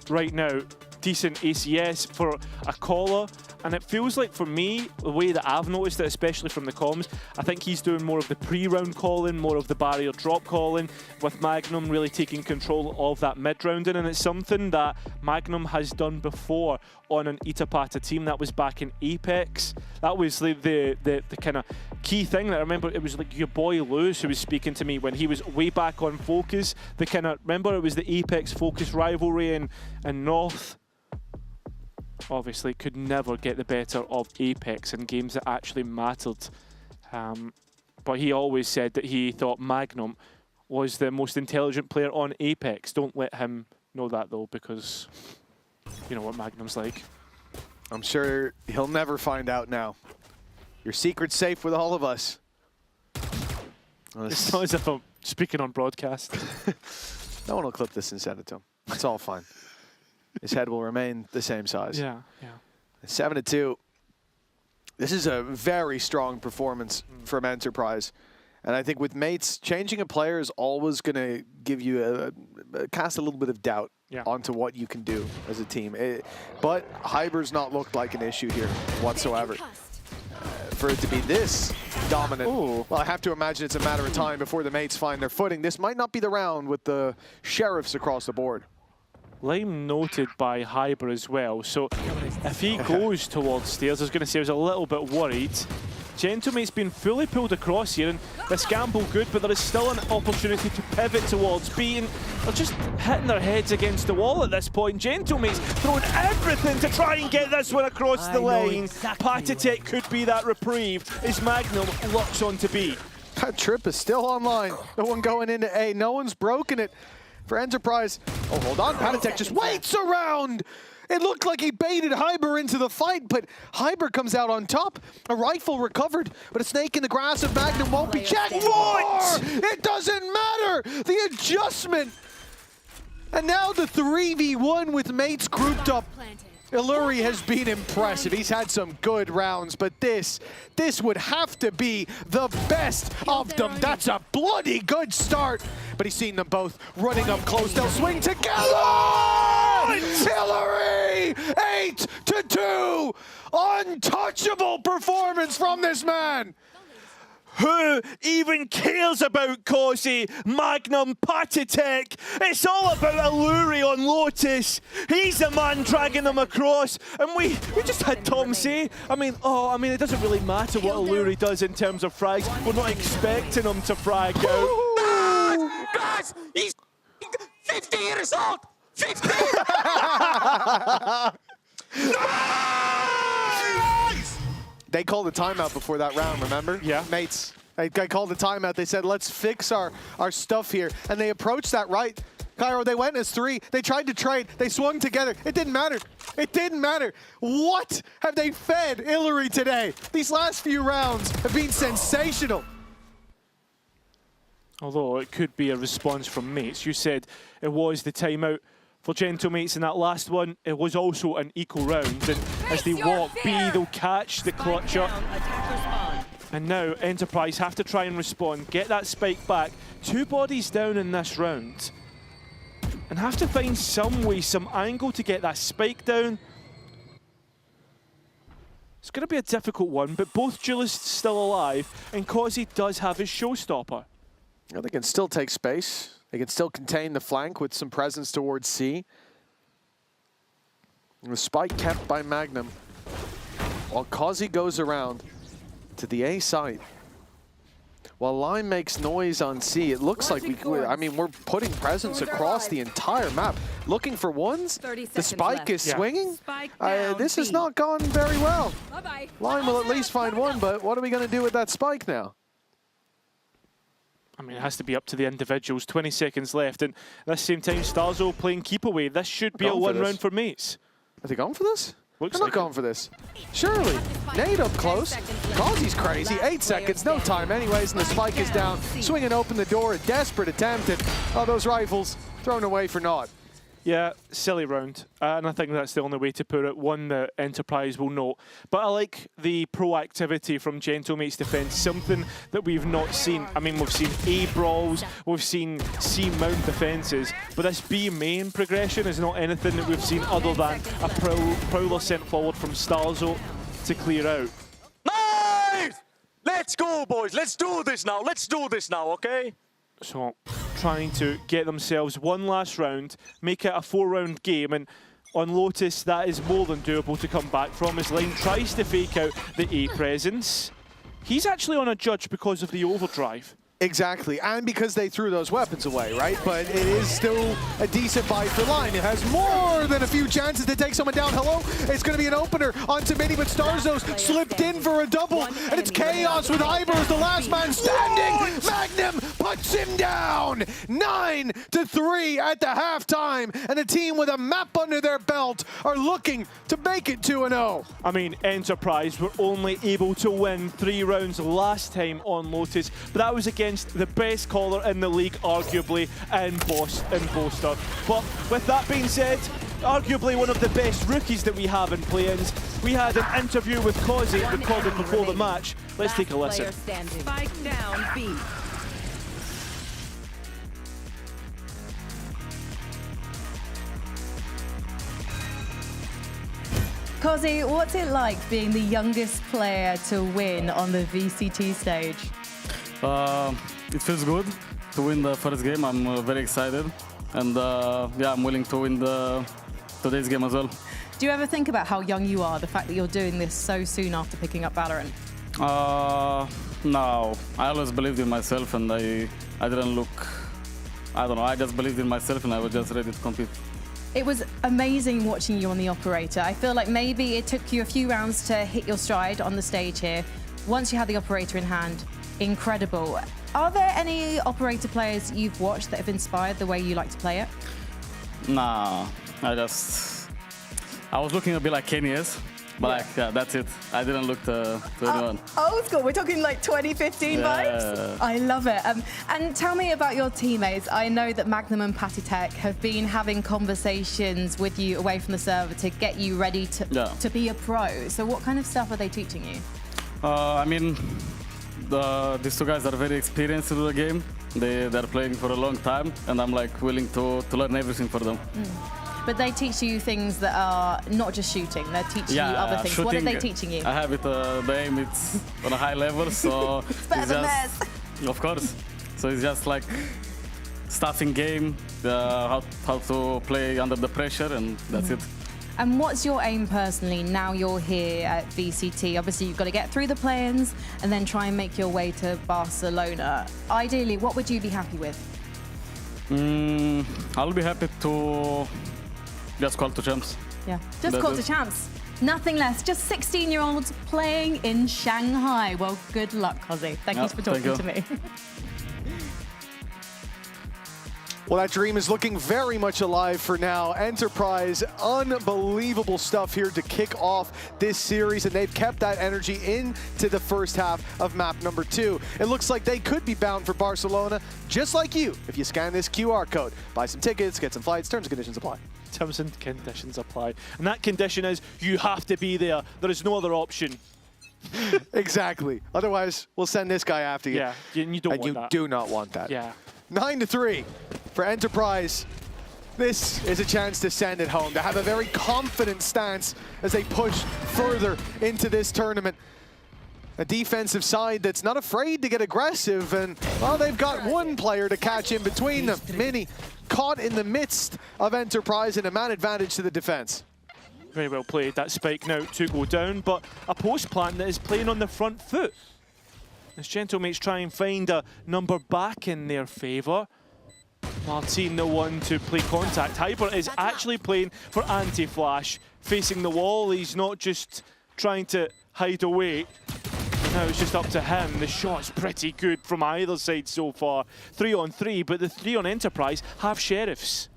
right now, decent ACS for a caller, and it feels like for me, the way that I've noticed it, especially from the comms, I think he's doing more of the pre-round calling, more of the barrier drop calling, with Magnum really taking control of that mid-rounding, and it's something that Magnum has done before on an Itapata team. That was back in Apex. That was the kind of key thing that I remember. It was like your boy Lewis who was speaking to me when he was way back on Focus. The kind of, remember it was the Apex Focus rivalry in North. Obviously could never get the better of Apex in games that actually mattered. But he always said that he thought Magnum was the most intelligent player on Apex. Don't let him know that though, because you know what Magnum's like. I'm sure he'll never find out now. Your secret's safe with all of us. It's not as if I'm speaking on broadcast. No one will clip this and send it to him. It's all fine. His head will remain the same size. Yeah, yeah. 7-2. This is a very strong performance from Enterprise. And I think with mates, changing a player is always going to give you cast a little bit of doubt onto what you can do as a team. But Hyber's not looked like an issue here whatsoever. For it to be this dominant, well, I have to imagine it's a matter of time before the mates find their footing. This might not be the round with the sheriffs across the board. Lime noted by Hyber as well, so if he goes towards stairs, I was going to say I was a little bit worried. Gentlemate's been fully pulled across here, and this gamble good, but there is still an opportunity to pivot towards B, and they're just hitting their heads against the wall at this point. Gentlemate's throwing everything to try and get this one across the lane. Patatek could be that reprieve as Magnum locks onto B. That trip is still online. No one going into A. No one's broken it. For Enterprise, oh, hold on, Patatek just waits around. It looked like he baited Hyber into the fight, but Hyber comes out on top. A rifle recovered, but a snake in the grass of Magnum won't be checked for! It doesn't matter! The adjustment! And now the 3v1 with mates grouped up. Illuri has been impressive. He's had some good rounds, but this would have to be the best of them. That's a bloody good start. But he's seen them both running up close. They'll swing together! Illuri! 8-2! Untouchable performance from this man! Who even cares about Causey, Magnum, Patitek? It's all about Alluri on Lotus. He's the man dragging them across. And we just had Tom say, I mean, it doesn't really matter what Alluri does in terms of frags. We're not expecting him to frag out. Guys, he's 50 years old! 50! Nice! They called a timeout before that round, remember? Yeah. Mates, they called a timeout. They said, let's fix our stuff here. And they approached that right. Cairo, they went as 3. They tried to trade. They swung together. It didn't matter. It didn't matter. What have they fed Alluri today? These last few rounds have been sensational. Although it could be a response from Mates. You said it was the timeout for Gentlemates in that last one. It was also an equal round. And as they walk B, they'll catch the clutch up. And now Enterprise have to try and respond, get that spike back. 2 bodies down in this round. And have to find some way, some angle to get that spike down. It's going to be a difficult one, but both duelists still alive, and Causey does have his showstopper. Yeah, they can still take space. They can still contain the flank with some presence towards C. And the spike kept by Magnum. While Causey goes around to the A site. While Lime makes noise on C, it looks like we're putting presence across the entire map. Looking for ones. The spike is swinging. This has not gone very well. Lime will at least find one, but what are we going to do with that spike now? I mean, it has to be up to the individuals. 20 seconds left, and at the same time, Starzo playing keep away. This should be a 1 round for Mates. Are they going for this? Looks They're like not going for this. Surely. Nade up close. Causey's crazy. 8 seconds, no time anyways, and the spike is down. Swinging open the door, a desperate attempt, and those rifles thrown away for naught. Yeah, silly round, and I think that's the only way to put it. One that Enterprise will note. But I like the proactivity from Gentlemates defense, something that we've not seen. I mean, we've seen A brawls, we've seen C mount defenses, but this B main progression is not anything that we've seen other than a prowler sent forward from Starzo to clear out. Nice! Let's go, boys. Let's do this now. Let's do this now, okay? So trying to get themselves one last round, make it a 4-round game, and on Lotus that is more than doable to come back from as Lime tries to fake out the A presence. He's actually on a judge because of the overdrive. Exactly, and because they threw those weapons away, right? But it is still a decent buy for Line. It has more than a few chances to take someone down. Hello, it's going to be an opener onto Mini, but Starzo's slipped in for a double, and it's Chaos with Iber as the last man standing. Magnum puts him down. 9-3 at the halftime, and a team with a map under their belt are looking to make it 2-0. I mean, Enterprise were only able to win 3 rounds last time on Lotus, but that was against the best caller in the league, arguably, in Boaster. But with that being said, arguably one of the best rookies that we have in play-ins. We had an interview with Causey recorded before the match. Let's take a listen. Spike down B. Causey, what's it like being the youngest player to win on the VCT stage? It feels good to win the first game. I'm very excited, and yeah, I'm willing to win today's game as well. Do you ever think about how young you are, the fact that you're doing this so soon after picking up VALORANT? No, I always believed in myself, and I didn't look, I don't know, I just believed in myself and I was just ready to compete. It was amazing watching you on the operator. I feel like maybe it took you a few rounds to hit your stride on the stage here. Once you had the operator in hand, incredible. Are there any operator players you've watched that have inspired the way you like to play it? Nah, I was looking a bit like Kenya's, but like, yeah, that's it. I didn't look to anyone. Old school, we're talking like 2015 vibes? I love it. And tell me about your teammates. I know that Magnum and Patitek have been having conversations with you away from the server to get you ready to be a pro. So what kind of stuff are they teaching you? I mean, these two guys are very experienced in the game. They're playing for a long time, and I'm like willing to learn everything for them. But they teach you things that are not just shooting, they're teaching you other things. Shooting, what are they teaching you? I have it, the aim, it's on a high level, so Of course. So it's just like stuffing game, how to play under the pressure, and that's it. And what's your aim personally now you're here at VCT? Obviously, you've got to get through the play-ins and then try and make your way to Barcelona. Ideally, what would you be happy with? I'll be happy to just call to champs. Yeah, just call to champs. Nothing less. Just 16-year-olds playing in Shanghai. Well, good luck, Jose. Thank you for talking to me. Well, that dream is looking very much alive for now. Enterprise, unbelievable stuff here to kick off this series, and they've kept that energy into the first half of map number 2. It looks like they could be bound for Barcelona, just like you, if you scan this QR code. Buy some tickets, get some flights, terms and conditions apply. Terms and conditions apply. And that condition is you have to be there. There is no other option. Exactly. Otherwise, we'll send this guy after you. Yeah, you don't want that. And you do not want that. Yeah. 9-3 for Enterprise. This is a chance to send it home, to have a very confident stance as they push further into this tournament. A defensive side that's not afraid to get aggressive, and well, they've got one player to catch in between them. Mini caught in the midst of Enterprise, and a man advantage to the defense. Very well played. That spike now to go down, but a post plant that is playing on the front foot. As Gentlemates try and find a number back in their favour. Martin, the one to play contact. Hyper is actually playing for anti-flash, facing the wall. He's not just trying to hide away. Now it's just up to him. The shot's pretty good from either side so far. 3-on-3, but the 3 on Enterprise have sheriffs.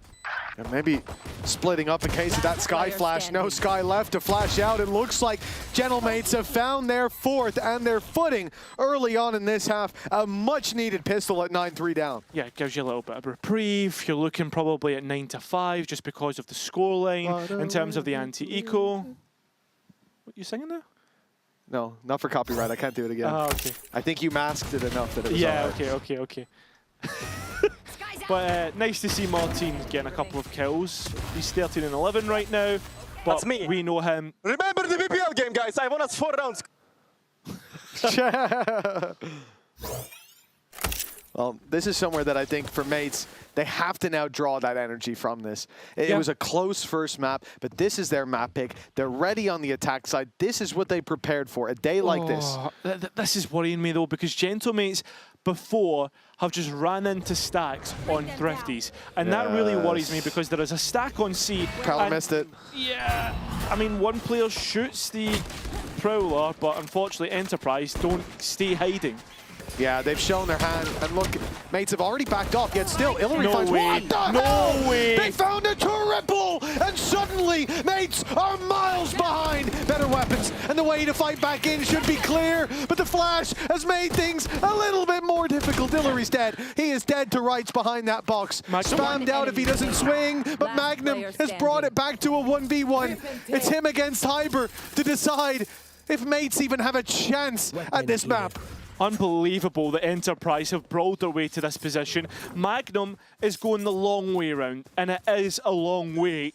And maybe splitting up in case of that Sky Flash. No Sky left to flash out. It looks like Gentlemates have found their fourth and their footing early on in this half. A much-needed pistol at 9-3 down. Yeah, it gives you a little bit of reprieve. You're looking probably at 9-5 just because of the scoreline in terms of the anti-eco. What, you singing there? No, not for copyright. I can't do it again. Oh, okay. I think you masked it enough that it was yeah, all right. okay. But nice to see Martin getting a couple of kills. He's 13-11 right now, but That's me. We know him. Remember the BPL game, guys. I won us 4 rounds. Well, this is somewhere that I think for mates, they have to now draw that energy from this. It was a close first map, but this is their map pick. They're ready on the attack side. This is what they prepared for, a day like this. This is worrying me though, because Gentlemates before have just ran into stacks on Thrifties. And that really worries me because there is a stack on C. Prowler missed it. Yeah, I mean, one player shoots the Prowler, but unfortunately Enterprise don't stay hiding. Yeah, they've shown their hand, and look, mates have already backed off, yet still, Hillary No finds, way. what the No hell? way. They found a triple, and suddenly, mates are miles behind. Better weapons, and the way to fight back in should be clear, but the flash has made things a little bit more difficult. Hillary's dead. He is dead to rights behind that box. Spammed out if he doesn't swing, but Magnum has brought it back to a 1v1. It's him against Hyper to decide if mates even have a chance at this map. Unbelievable that Enterprise have brawled their way to this position. Magnum is going the long way around, and it is a long way.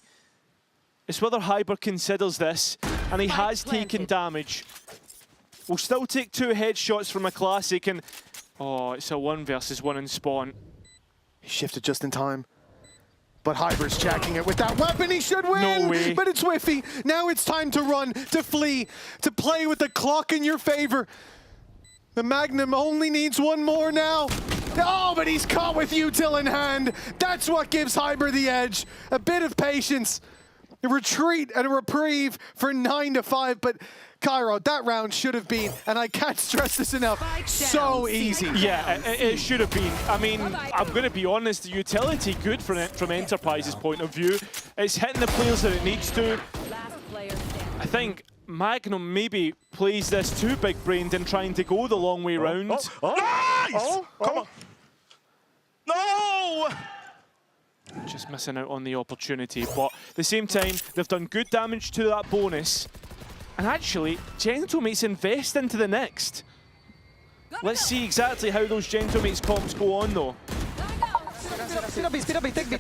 It's whether Hyper considers this, and he has taken damage. We'll still take 2 headshots from a classic, and oh, it's a 1 versus 1 in spawn. He shifted just in time. But Hyper's checking it with that weapon. He should win. No way. But it's whiffy. Now it's time to run, to flee, to play with the clock in your favor. The Magnum only needs one more now. Oh, but he's caught with util in hand. That's what gives Hyper the edge. A bit of patience, a retreat and a reprieve for 9-5. But Cairo, that round should have been, and I can't stress this enough, so easy. Yeah, it should have been. I mean, I'm going to be honest, the utility good from Enterprise's point of view. It's hitting the players that it needs to. I think Magnum maybe plays this too big-brained and trying to go the long way round. Nice! Come on. No! Just missing out on the opportunity, but at the same time, they've done good damage to that bonus. And actually, Gentlemates invest into the next. Let's see exactly how those Gentlemates comps go on, though. Speed up B, take B.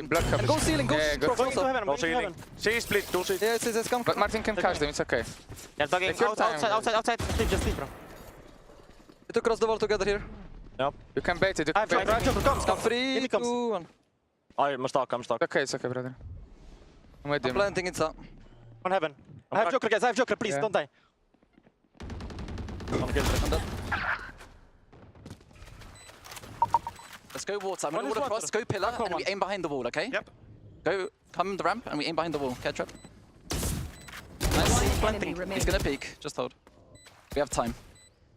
Block coverage. Go ceiling, go to heaven. Go ceiling. C split, go C. Yes, come. But Martin can catch them, it's okay. Yeah, talking outside. Just leave, bro. to cross the wall together here. Yep. You can bait it. You can bait it. Come 3, 2, 1. I'm stuck, I'm stuck. Okay, it's okay, brother. I'm with you. I'm planting it. On heaven. I have Joker, guys. I have Joker. Please, don't die. I'm good. Let's go water. I'm gonna wall across, go pillar, and we aim behind the wall, okay? Yep. Go, come the ramp, and we aim behind the wall. Catch up. Nice. Planting. He's gonna peek. Just hold. We have time.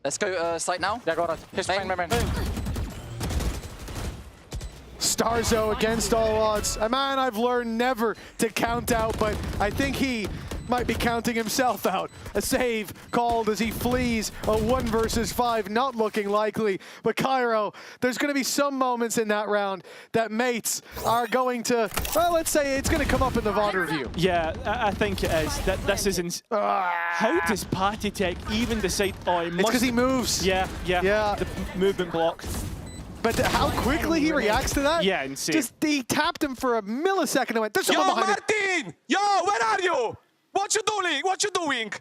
Let's go site now. Yeah, got it. He's main. Starzo against all odds. A man I've learned never to count out, but I think he might be counting himself out. A save called as he flees. A 1 versus 5, not looking likely. But Cairo, there's going to be some moments in that round that mates are going to, well, let's say it's going to come up in the VOD review. Yeah, I think it is. This is how does Patty Tech even decide? Oh, he must. It's because he moves. Yeah. The movement block. But how quickly he reacts to that? Yeah, insane. Just he tapped him for a millisecond and went, there's someone behind Martin! Yo, where are you? What you doing? What you doing?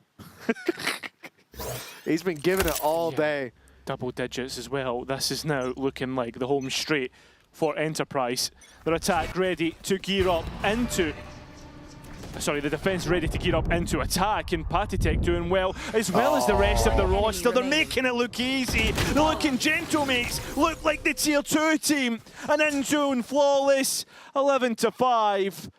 He's been giving it all day. Double digits as well. This is now looking like the home straight for Enterprise. Their attack ready to gear up into... Sorry, the defense ready to gear up into attack, and Patitech doing well, as well as the rest of the roster. They're making it look easy. They're looking gentle, mates. Look like the tier 2 team. An in-zone flawless, 11-5.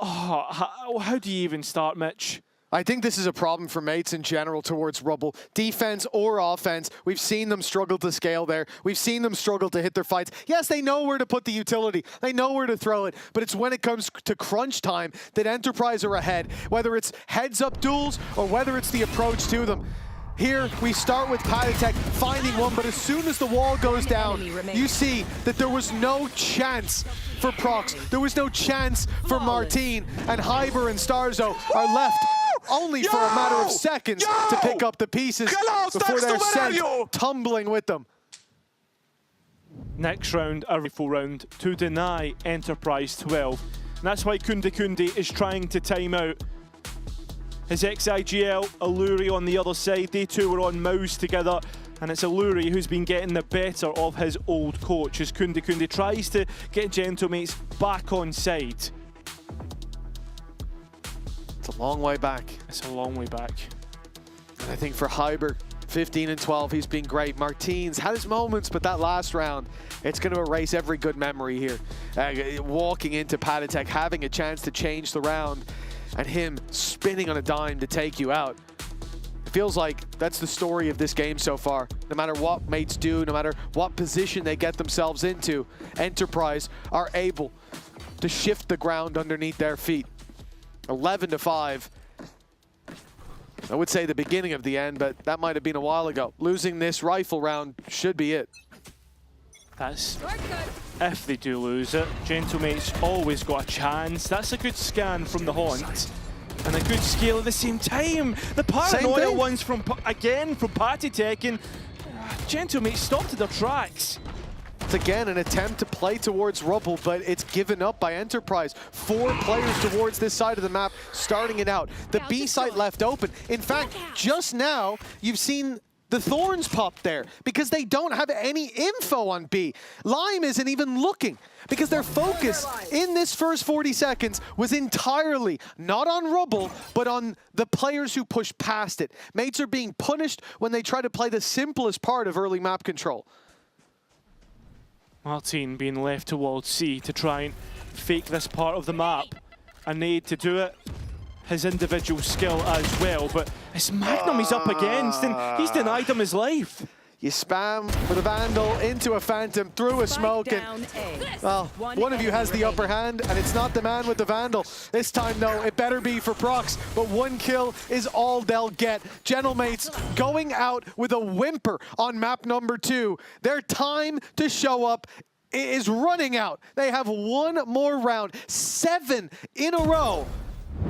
Oh, how do you even start, Mitch? I think this is a problem for mates in general towards Rubble. Defense or offense, we've seen them struggle to scale there. We've seen them struggle to hit their fights. Yes, they know where to put the utility. They know where to throw it. But it's when it comes to crunch time that Enterprise are ahead, whether it's heads-up duels or whether it's the approach to them. Here, we start with Patitech finding one, but as soon as the wall goes down, you see that there was no chance for Prox. There was no chance for Martine, and Hyber and Starzo are left only for a matter of seconds to pick up the pieces before they're sent tumbling with them. Next round, a rifle round to deny Enterprise 12. And that's why Kunde Kunde is trying to time out his ex-IGL, Alluri on the other side. They two were on Mouse together, and it's Alluri who's been getting the better of his old coach as Kunde Kunde tries to get Gentlemates back on side. It's a long way back. It's a long way back. And I think for Hyber, 15 and 12, he's been great. Martine's had his moments, but that last round, it's going to erase every good memory here. Walking into Patitech, having a chance to change the round, and him spinning on a dime to take you out. It feels like that's the story of this game so far. No matter what mates do, no matter what position they get themselves into, Enterprise are able to shift the ground underneath their feet. 11-5. I would say the beginning of the end, but that might have been a while ago. Losing this rifle round should be it. That's if they do lose it. Gentlemate's always got a chance. That's a good scan from the Haunt. And a good scale at the same time. The paranoia ones from Patitech, and Gentlemate stopped at their tracks. It's again an attempt to play towards Rubble, but it's given up by Enterprise. 4 players towards this side of the map, starting it out. The B site left open. In fact, just now, you've seen the Thorns pop there because they don't have any info on B. Lime isn't even looking because their focus in this first 40 seconds was entirely not on Rubble, but on the players who push past it. Mates are being punished when they try to play the simplest part of early map control. Martine being left towards C to try and fake this part of the map. A nade to do it. His individual skill as well, but it's Magnum he's up against, and he's denied him his life. You spam with a Vandal into a Phantom, through a smoke, and well, one of you has the upper hand, and it's not the man with the Vandal. This time, though, it better be for Prox, but 1 kill is all they'll get. Gentlemates going out with a whimper on map number 2. Their time to show up is running out. They have 1 more round, 7 in a row,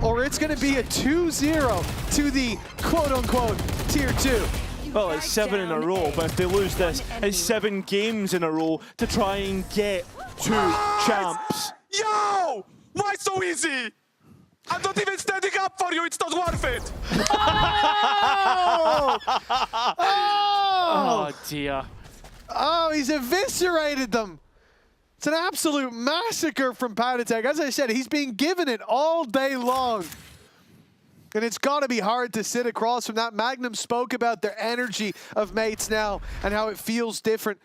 or it's going to be a 2-0 to the quote-unquote tier 2. Well, it's 7 in a row, but if they lose this, it's 7 games in a row to try and get 2 champs. Yo! Why so easy? I'm not even standing up for you. It's not worth it. Oh! Oh dear. Oh, he's eviscerated them. It's an absolute massacre from Patatek. As I said, he's been given it all day long. And it's got to be hard to sit across from that. Magnum spoke about their energy of mates now and how it feels different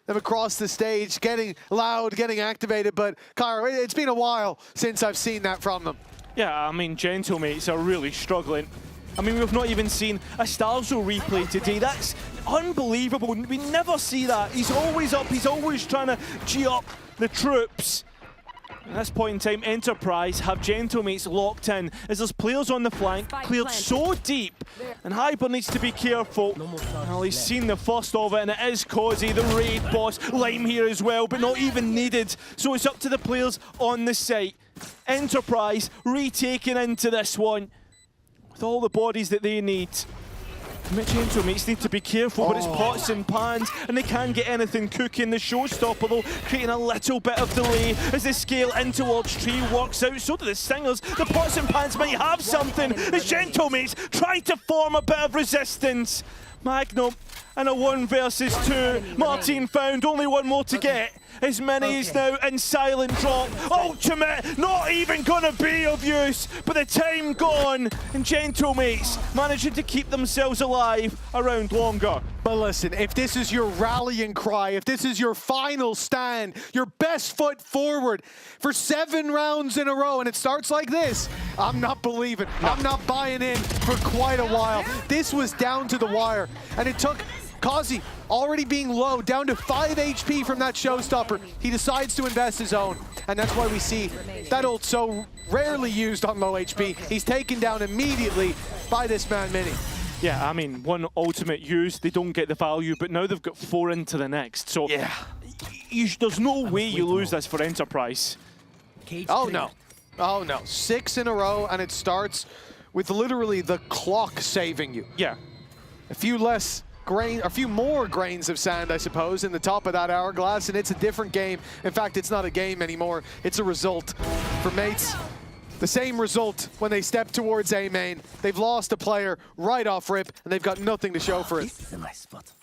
them across the stage, getting loud, getting activated. But, Kyra, it's been a while since I've seen that from them. Yeah, I mean, Gentlemates are really struggling. I mean, we've not even seen a Starzo replay today. That's unbelievable. We never see that. He's always up. He's always trying to G up the troops. At this point in time, Enterprise have Gentlemates locked in as there's players on the flank, cleared so deep, and Hyper needs to be careful. Well, he's seen the first of it, and it is Causey, the raid boss. Lime here as well, but not even needed. So it's up to the players on the site. Enterprise retaking into this one with all the bodies that they need. Gentlemates need to be careful, but it's pots and pans, and they can't get anything cooking. The showstopper, though, creating a little bit of delay as they scale in towards Tree, works out. So do the Stingers. The pots and pans might have something as Gentlemates try to form a bit of resistance. Magnum and a 1 versus 2. Martin found only one more to get. As many is now in silent drop. Ultimate not even gonna be of use, but the time gone, and Gentlemates managing to keep themselves alive around longer. But listen, if this is your rallying cry, if this is your final stand, your best foot forward for 7 rounds in a row, and it starts like this, I'm not believing. I'm not buying in for quite a while. This was down to the wire, and it took Causey already being low, down to 5 HP from that showstopper. He decides to invest his own, and that's why we see that ult so rarely used on low HP. He's taken down immediately by this man, Mini. Yeah, I mean, one ultimate used, they don't get the value, but now they've got 4 into the next. So yeah, there's no way you lose this for Enterprise. Oh no, oh no. 6 in a row, and it starts with literally the clock saving you. Yeah. A few more grains of sand, I suppose, in the top of that hourglass, and it's a different game. In fact, it's not a game anymore. It's a result for mates. The same result when they step towards A main. They've lost a player right off rip, and they've got nothing to show for it.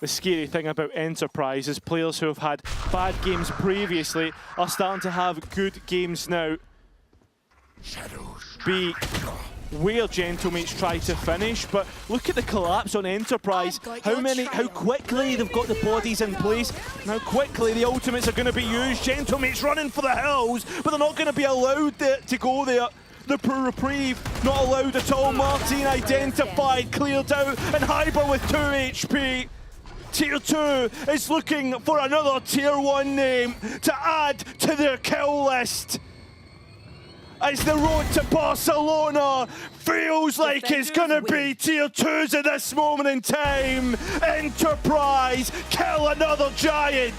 The scary thing about Enterprise is players who have had bad games previously are starting to have good games now. Be where Gentlemates try to finish, but look at the collapse on Enterprise. How quickly they've got the bodies in place, and how quickly the ultimates are going to be used. Gentlemates running for the hills, but they're not going to be allowed to go there. The reprieve not allowed at all. Martin identified, cleared out, and Hyper with 2 HP. Tier 2 is looking for another Tier 1 name to add to their kill list. As the road to Barcelona feels like it's gonna be Tier 2s at this moment in time. Enterprise kill another giant.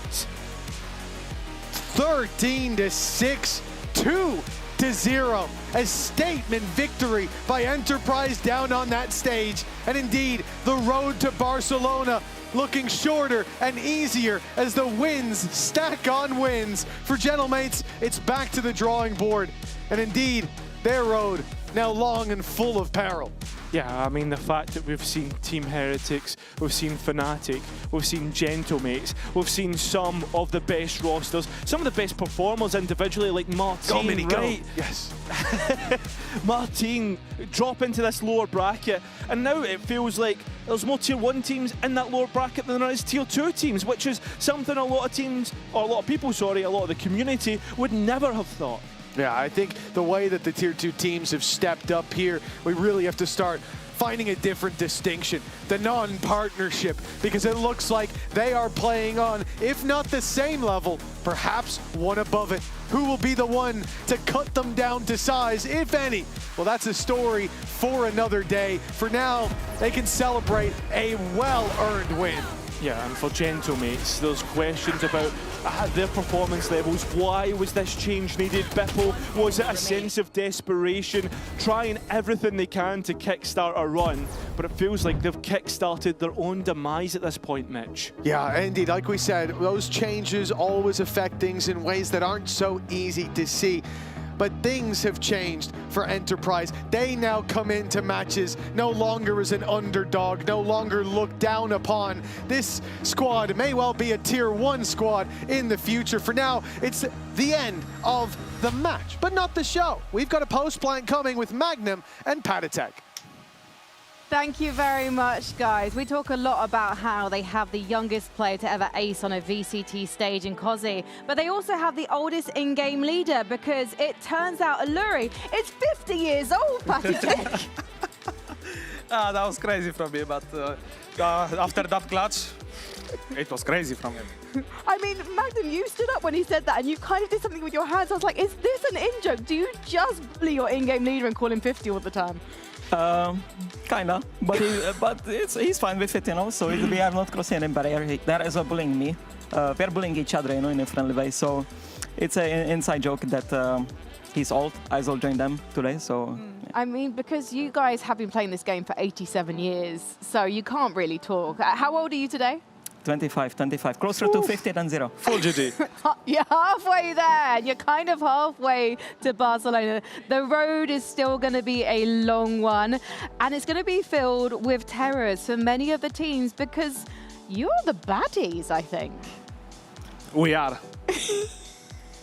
13-6, 2-0. A statement victory by Enterprise down on that stage. And indeed, the road to Barcelona looking shorter and easier as the wins stack on wins. For Gentlemates, it's back to the drawing board. And indeed, their road now long and full of peril. Yeah, I mean, the fact that we've seen Team Heretics, we've seen Fnatic, we've seen Gentlemates, we've seen some of the best rosters, some of the best performers individually, like Martin, right? Yes. Martin drop into this lower bracket, and now it feels like there's more Tier 1 teams in that lower bracket than there is Tier 2 teams, which is something a lot of teams, or a lot of people, sorry, a lot of the community would never have thought. Yeah, I think the way that the Tier 2 teams have stepped up here, we really have to start finding a different distinction, the non-partnership, because it looks like they are playing on, if not the same level, perhaps one above it. Who will be the one to cut them down to size, if any? Well, that's a story for another day. For now, they can celebrate a well-earned win. Yeah, and for Gentlemates, there's questions about their performance levels. Why was this change needed? Bipple, was it a sense of desperation, trying everything they can to kickstart a run? But it feels like they've kickstarted their own demise at this point, Mitch. Yeah, indeed, like we said, those changes always affect things in ways that aren't so easy to see. but things have changed for Enterprise. They now come into matches no longer as an underdog, no longer looked down upon. This squad may well be a tier 1 squad in the future. For now, it's the end of the match, but not the show. We've got a post-plant coming with Magnum and Patatek. Thank you very much, guys. We talk a lot about how they have the youngest player to ever ace on a VCT stage in Kozi, but they also have the oldest in-game leader, because it turns out Alluri is 50 years old, Patatek. That was crazy from me, but after that clutch, it was crazy from him. I mean, Magnum, you stood up when he said that, and you kind of did something with your hands. I was like, is this an in-joke? Do you just bully your in-game leader and call him 50 all the time? Kinda, but he's fine with it, you know. So we are not crossing any barrier. They're as well bullying me. We're bullying each other, you know, in a friendly way. So it's an inside joke that he's old. I will join them today. So I mean, because you guys have been playing this game for 87 years, so you can't really talk. How old are you today? 25, closer to 50 than 0. Full GG. You're halfway there. You're kind of halfway to Barcelona. The road is still going to be a long one, and it's going to be filled with terrors for many of the teams, because you're the baddies, I think. We are.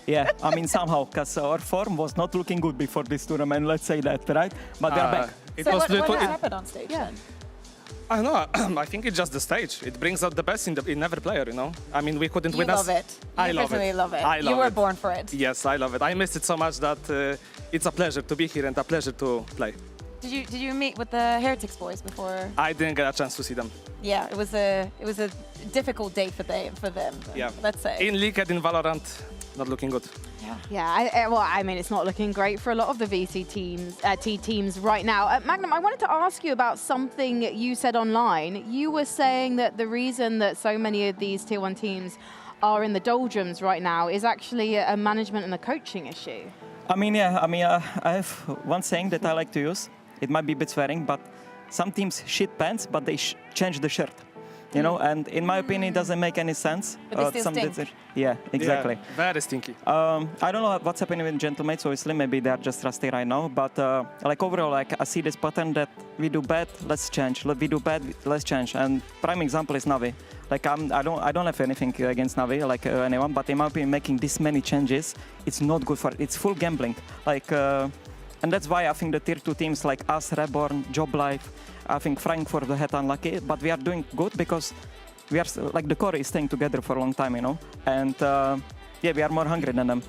Yeah, I mean, somehow, because our form was not looking good before this tournament, let's say that, right? But they're back. What happened on stage then? I don't know. I think it's just the stage. It brings out the best in every player, you know. I mean, we couldn't win us. You love it. I love it. Love it. I love you were it. born for it. Yes, I love it. I missed it so much that it's a pleasure to be here and a pleasure to play. Did you meet with the Heretics boys before? I didn't get a chance to see them. Yeah, it was a difficult day for them. Yeah. Let's say. In League and in Valorant, not looking good. Yeah, well, I mean, it's not looking great for a lot of the VCT teams right now. Magnum, I wanted to ask you about something you said online. You were saying that the reason that so many of these tier 1 teams are in the doldrums right now is actually a management and a coaching issue. I mean, yeah, I have one saying that I like to use. It might be a bit swearing, but some teams shit pants, but they change the shirt. You know, and in my opinion, it doesn't make any sense. But they still stink. Yeah, exactly. Yeah, very stinky. I don't know what's happening with Gentlemates, obviously. Maybe they're just rusty right now. But like overall, like I see this pattern that we do bad, let's change. We do bad, let's change. And prime example is Navi. Like I don't have anything against Navi, like anyone. But in my opinion, making this many changes, it's not good for it. It's full gambling. Like, and that's why I think the tier 2 teams like us, Reborn, Job Life, I think Frankfurt had unlucky, but we are doing good because we are like the core is staying together for a long time, you know, and yeah, we are more hungry than them.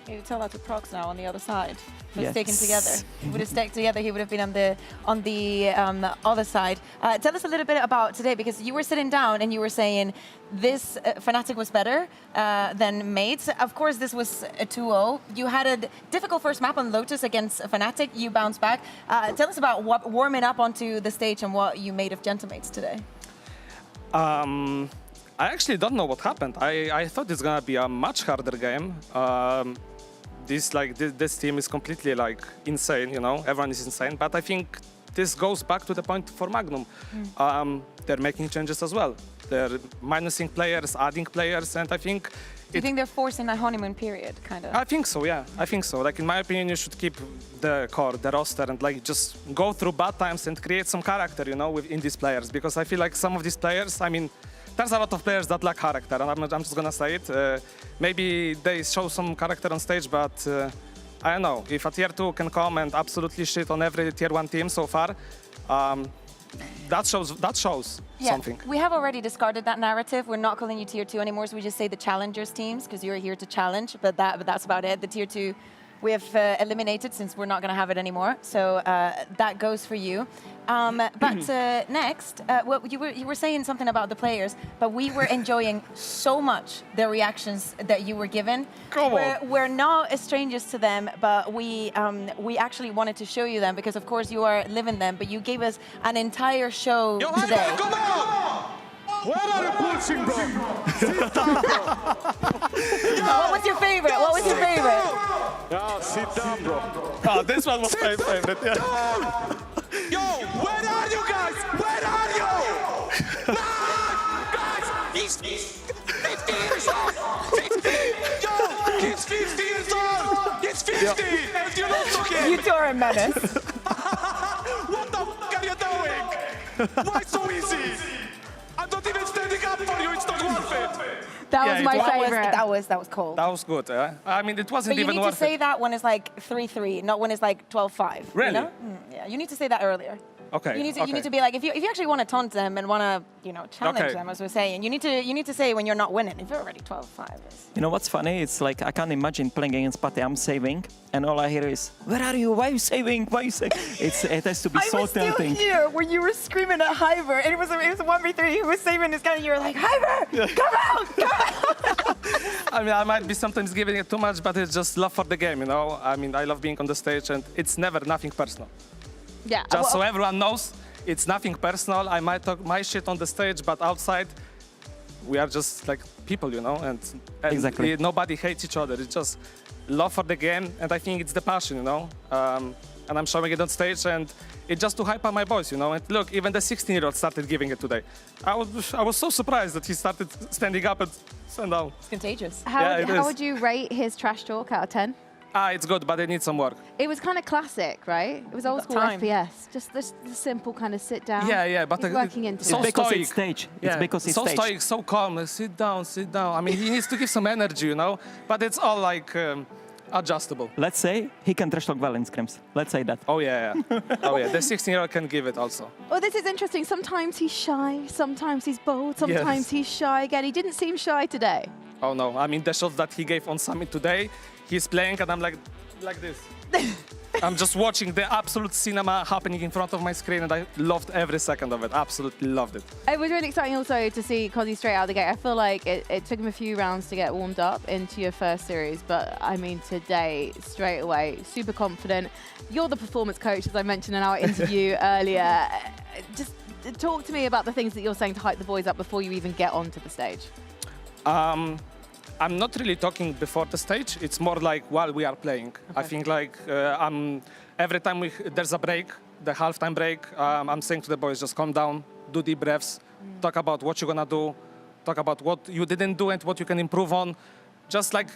You tell that to Prox now on the other side. Yes. Sticking together. He would have stuck together. He would have been on the other side. Tell us a little bit about today, because you were sitting down and you were saying this Fnatic was better than Mates. Of course, this was a 2-0. You had a difficult first map on Lotus against Fnatic. You bounced back. Tell us about what warming up onto the stage and what you made of Gentlemates today. I actually don't know what happened. I thought it's gonna be a much harder game. This team is completely like insane, you know. Everyone is insane, but I think this goes back to the point for Magnum. They're making changes as well. They're minusing players, adding players, and I think. Do you think they're forcing that honeymoon period, kind of? I think so, yeah. I think so. Like in my opinion, you should keep the core, the roster, and like just go through bad times and create some character, you know, in these players. Because I feel like some of these players, I mean, there's a lot of players that lack character, and I'm just gonna say it. Maybe they show some character on stage, but I don't know. If a tier 2 can come and absolutely shit on every tier 1 team so far, that shows something. We have already discarded that narrative. We're not calling you tier 2 anymore, so we just say the challengers teams, because you're here to challenge, but that's about it. The tier 2 we have eliminated, since we're not going to have it anymore. So that goes for you. But next, well, you were saying something about the players, but we were enjoying so much the reactions that you were given. We're not strangers to them, but we actually wanted to show you them, because of course you are living them, but you gave us an entire show today. Come on! Where are you pushing, bro? Sit down, bro. What was your favorite? What was your favorite? Yeah, sit down, bro. Oh, this one was my favorite. Yeah. Yo, where are you guys? Where are you? Guys, he's 50 years old. 50. Yo, he's 50 years old. He's 50 and you lose to him. You two are a menace. What the fuck are you doing? Why so easy? I'm not even standing up for you. It's not worth it. That Yeah, was it my was- favorite. That was cold. That was good. I mean, it wasn't But you even need to worth say it. that when it's like 3-3, not when it's like 12-5. Really? You know? Yeah, you need to say that earlier. Okay. You need to okay. be like, if you actually want to taunt them and want to challenge Okay. them, as we're saying, you need to say when you're not winning. If you're already 12-5. You know what's funny? It's like I can't imagine playing against Pate. I'm saving, and all I hear is, "Where are you? Why are you saving? Why are you saving?" It has to be I so was tempting. still here when you were screaming at Hyver, and it was a 1v3. He was saving this guy, and you were like, Hyver, come out, come out. I mean, I might be sometimes giving it too much, but it's just love for the game, you know? I mean, I love being on the stage, and it's never nothing personal. Yeah. Just so everyone knows, it's nothing personal. I might talk my shit on the stage, but outside, we are just like people, you know? And Exactly. Nobody hates each other. It's just love for the game, and I think it's the passion, you know? And I'm showing it on stage, and it's just to hype up my boys, you know? And look, even the 16-year-old started giving it today. I was so surprised that he started standing up and stand down. It's contagious. How would you rate his trash talk out of 10? It's good, but it needs some work. It was kind of classic, right? It was old school time. FPS. Just the simple kind of sit down. Yeah, but He's working into so it. because stoic. it's stage. Yeah, It's because it's so stage. stoic, so calm. Sit down, sit down. I mean, he needs to give some energy, you know. But it's all like adjustable. Let's say he can trash talk well in scrims. Let's say that. Oh yeah. Oh yeah. The 16-year-old can give it also. Well, this is interesting. Sometimes he's shy, sometimes he's bold, sometimes Yes. he's shy again. He didn't seem shy today. Oh no. I mean, the shots that he gave on Summit today, he's playing, and I'm like this. I'm just watching the absolute cinema happening in front of my screen, and I loved every second of it. Absolutely loved it. It was really exciting also to see Cozzy straight out of the gate. I feel like it took him a few rounds to get warmed up into your first series, but I mean today, straight away, super confident. You're the performance coach, as I mentioned in our interview earlier. Just talk to me about the things that you're saying to hype the boys up before you even get onto the stage. I'm not really talking before the stage. It's more like while we are playing. I think like every time there's a break, the halftime break, I'm saying to the boys, just calm down, do deep breaths, talk about what you're gonna do, talk about what you didn't do and what you can improve on. Just like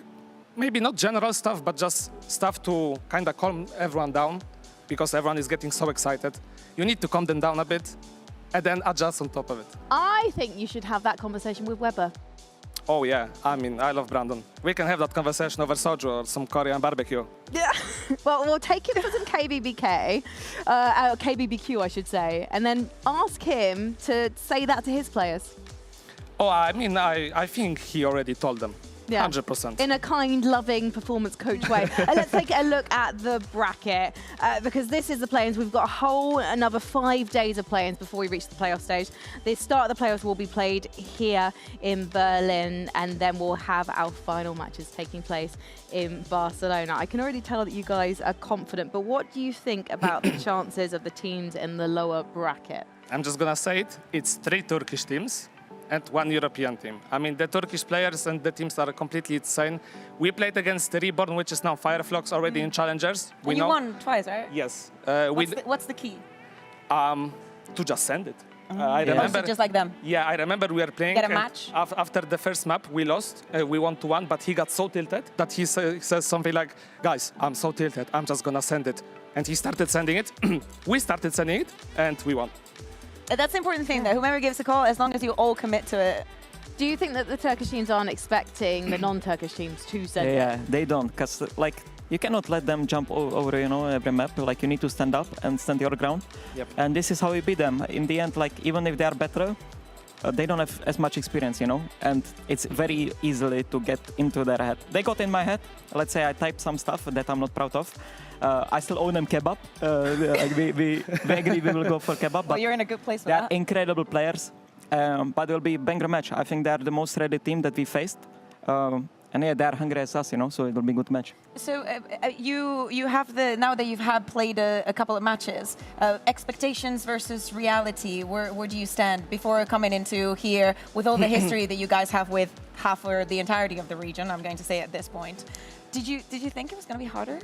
maybe not general stuff, but just stuff to kind of calm everyone down because everyone is getting so excited. You need to calm them down a bit and then adjust on top of it. I think you should have that conversation with Weber. Oh yeah, I mean, I love Brandon. We can have that conversation over soju or some Korean barbecue. Yeah. Well, we'll take it for some KBBK, KBBQ, I should say, and then ask him to say that to his players. Oh, I mean, I think he already told them. Yeah. 100%. In a kind, loving performance coach way. Let's take a look at the bracket because this is the play-ins. We've got another 5 days of play-ins before we reach the playoff stage. The start of the playoffs will be played here in Berlin, and then we'll have our final matches taking place in Barcelona. I can already tell that you guys are confident, but what do you think about the chances of the teams in the lower bracket? I'm just gonna say it. It's 3 Turkish teams and 1 European team. I mean, the Turkish players and the teams are completely insane. We played against the Reborn, which is now Fireflux, already in Challengers. And you won twice, right? Yes. What's the key? To just send it. I Yeah. remember. Just like them. Yeah, I remember we were playing. Get a and match? After the first map, we lost. We won 2-1, but he got so tilted that he says something like, "Guys, I'm so tilted. I'm just gonna send it." And he started sending it. We started sending it, and we won. That's the important thing, though. Whoever gives a call, as long as you all commit to it. Do you think that the Turkish teams aren't expecting the non-Turkish teams to send it? Yeah, they don't, because like you cannot let them jump over, every map. Like you need to stand up and stand your ground. Yep. And this is how we beat them. In the end, like even if they are better, they don't have as much experience, and it's very easily to get into their head. They got in my head. Let's say I typed some stuff that I'm not proud of. I still owe them kebab. We agree we will go for kebab. Well, you're in a good place for they are that. incredible players, but it will be a banger match. I think they are the most ready team that we faced. And yeah, they are hungry as us, so it will be a good match. So you have now that you've played a couple of matches, expectations versus reality. Where do you stand before coming into here with all the history that you guys have with half or the entirety of the region? I'm going to say at this point. Did you think it was going to be harder?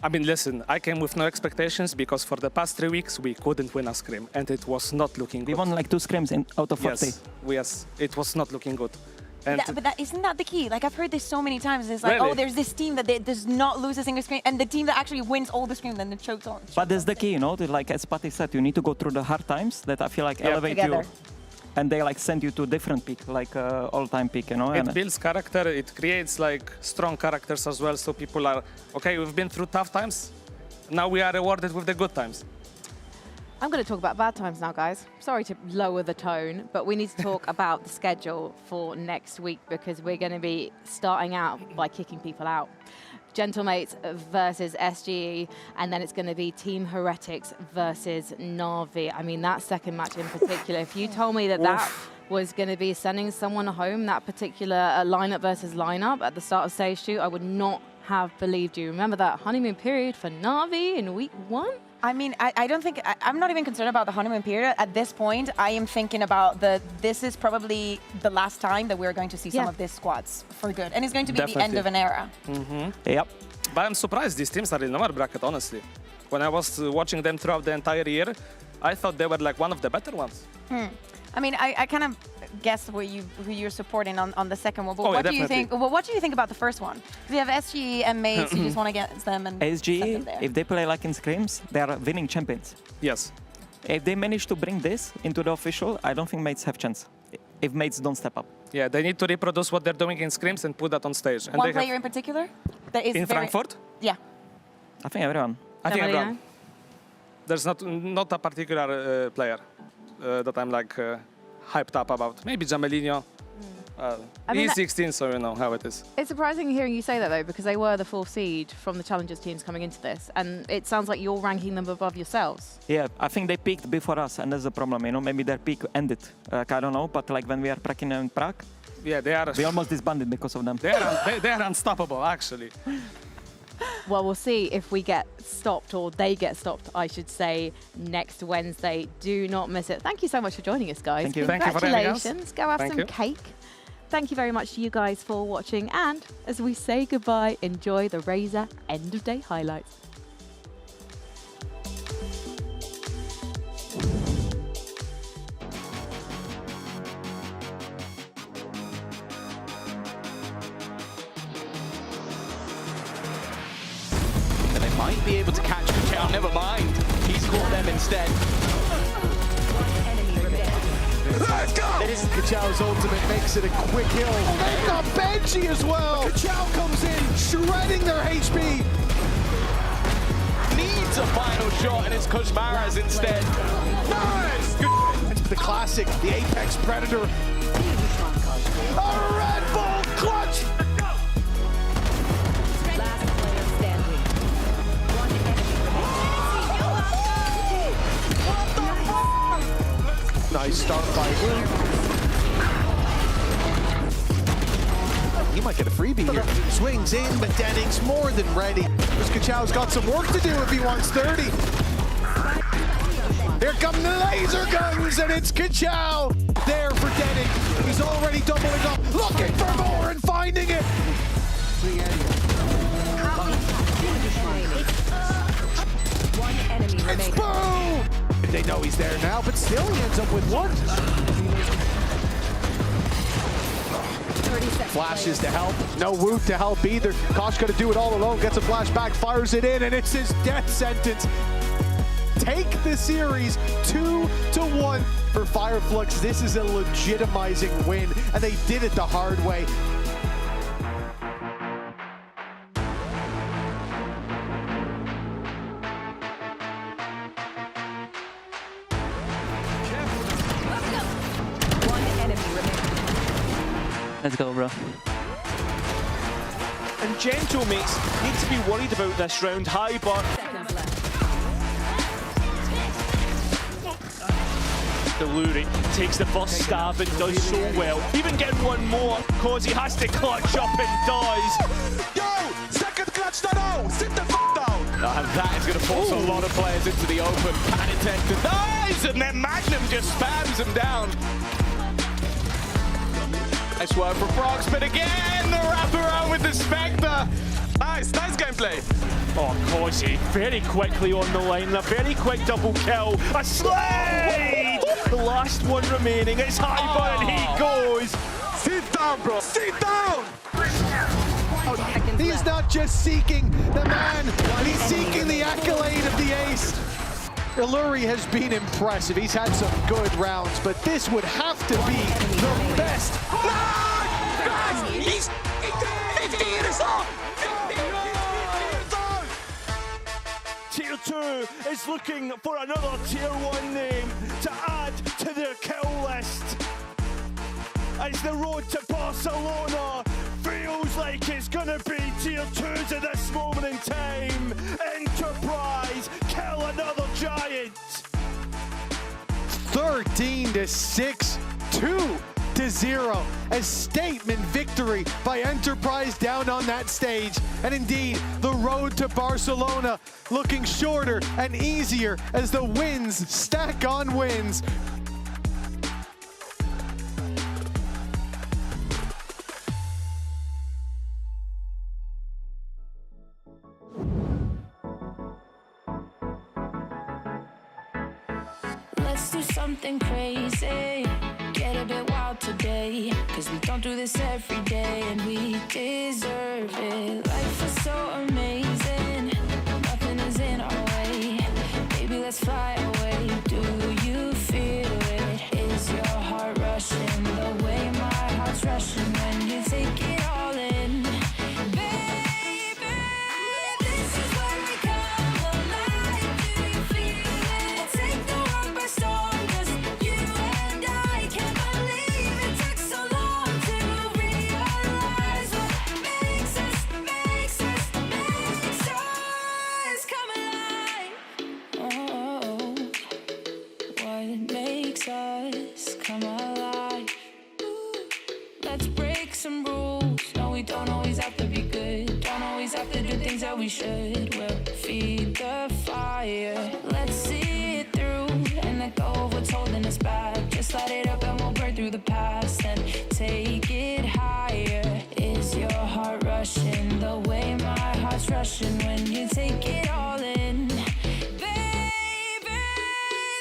I mean, listen, I came with no expectations because for the past 3 weeks we couldn't win a scrim, and it was not looking good. We won like 2 scrims out of 40. Yes, it was not looking good. And Isn't that the key? Like, I've heard this so many times. It's like, Really? oh, there's this team that does not lose a single screen, and the team that actually wins all the screens, then it chokes on. But that's the key, you know, like as Patty said, you need to go through the hard times that I feel like elevate Together. you. And they like send you to different peak, like all-time peak, you know. it builds character, it creates like strong characters as well, so people are, okay, we've been through tough times, now we are rewarded with the good times. I'm going to talk about bad times now, guys. Sorry to lower the tone, but we need to talk about the schedule for next week because we're going to be starting out by kicking people out. Gentlemates versus SGE, and then it's going to be Team Heretics versus Na'Vi. I mean, that second match in particular, if you told me that that was going to be sending someone home, that particular lineup versus lineup at the start of Stage 2, I would not have believed you. Remember that honeymoon period for Na'Vi in week 1? I mean, I don't think, I'm not even concerned about the honeymoon period. At this point, I am thinking about this is probably the last time that we're going to see some of these squads for good. And it's going to be the end of an era. Yep. But I'm surprised these teams are in lower bracket, honestly. When I was watching them throughout the entire year, I thought they were like one of the better ones. I mean, I kind of guess who you're supporting on the second one. But Oh, what yeah, do you think? Well, what do you think about the first one? We have SGE and Mates. You just want to get them and set them SGE, there. if they play like in scrims, they are winning champions. Yes. If they manage to bring this into the official, I don't think Mates have chance. If Mates don't step up. Yeah, they need to reproduce what they're doing in scrims and put that on stage. And One they player in particular that is in very, Frankfurt? Yeah. I think everyone. I think everyone. There's not a particular player that I'm like hyped up about. Maybe Jamelinho. I mean, He's 16, so you know how it is. It's surprising hearing you say that, though, because they were the 4th seed from the Challengers teams coming into this, and it sounds like you're ranking them above yourselves. Yeah, I think they peaked before us, and that's the problem, you know, maybe their peak ended. I don't know, but like when we are packing in Prague, yeah, they are. We almost disbanded because of them. They are unstoppable, actually. Well, we'll see if we get stopped, or they get stopped, I should say, next Wednesday. Do not miss it. Thank you so much for joining us, guys. Thank you. Thank you for having us. Congratulations. Go have some cake. Thank you very much to you guys for watching. And as we say goodbye, enjoy the Razor end of day highlights. They might be able to catch Kachao, never mind. He's caught them instead. Let's go! This is Kachao's ultimate, makes it a quick kill. Oh, they've got Benji as well! Kachao comes in, shredding their HP. Needs a final shot, and it's Kushmaras instead. Nice! It's the classic, the Apex Predator. A Red Bull clutch! Last player standing. One enemy. Nice start by Wu. He might get a freebie here. Swings in, but Denning's more than ready. Because Kachao's got some work to do if he wants 30. Here come the laser guns, and it's Kachao there for Denning. He's already doubling up, looking for more and finding it. One enemy It's remaining. Boo! They know he's there now, but still he ends up with one. 30 seconds. Flashes to help. No Woot to help either. Kosh gonna do it all alone, gets a flashback, fires it in, and it's his death sentence. Take the series 2-1 for Fireflux. This is a legitimizing win, and they did it the hard way. One enemy remaining. Let's go, bro. And Gentlemates need to be worried about this round. High bar. Seconds left. Deluri takes the first stab and does so well. Even getting one more, cause he has to clutch up and does. Yo! Second clutch down! Sit the f down! And that is going to force a lot of players into the open. Pan intended. Nice! And then Magnum just spams him down. Nice work for Frogs, but again, the wraparound with the Spectre. Nice gameplay. Oh, Causey very quickly on the line. A very quick double kill. A slide! The last one remaining. It's High bar and he goes. Sit down, bro. Sit down. He's not just seeking the man, he's seeking the accolade of the ace. Iluri has been impressive. He's had some good rounds, but this would have to be the best. Guys, he's 50 years old. Tier 2 is looking for another Tier 1 name to add to their kill list. As the road to Barcelona feels like it's gonna be Tier 2s at this moment in time. Enterprise kill another giant. 13-6, 2-0. A statement victory by Enterprise down on that stage. And indeed, the road to Barcelona looking shorter and easier as the wins stack on wins. Let's do something crazy, get a bit wild today, cause we don't do this every day and we deserve it. Life is so amazing, nothing is in our way. Baby, let's fly away. Do you feel it? Is your heart rushing the way my heart's rushing when you take it all in? Baby, this is where we come alive. Do you feel it? Take the world by storm, just you and I. Can't believe it took so long to realize what makes us come alive. Oh, what makes us come alive? Let's break some rules. No, we don't always have to be good. Don't always have to do things that we should. We'll feed the fire. Let's see it through and let go of what's holding us back. Just light it up and we'll burn through the past and take it higher. Is your heart rushing the way my heart's rushing when you take it all in? Baby,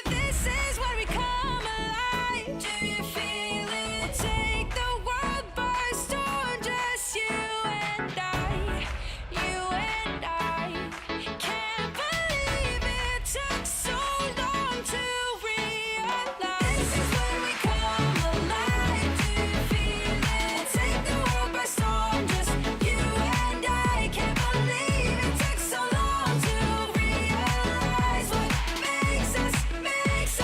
this is where we come alive. Do you feel it? Take the world by storm, just you and I. You and I. Can't believe it took so long to realize. This is where we come alive. Do you feel it? Take the world by storm, just you and I. Can't believe it took so long to realize what makes us. This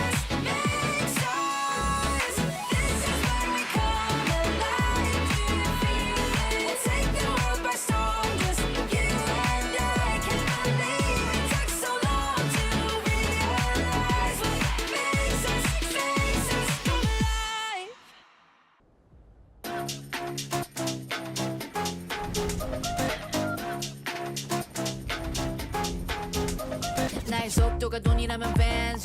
is where we come alive. Do you feel it? Take the world by storm, just you and I. Can't believe it took so long to realize what makes us come alive. 나의 속도가 돈이라면 Vans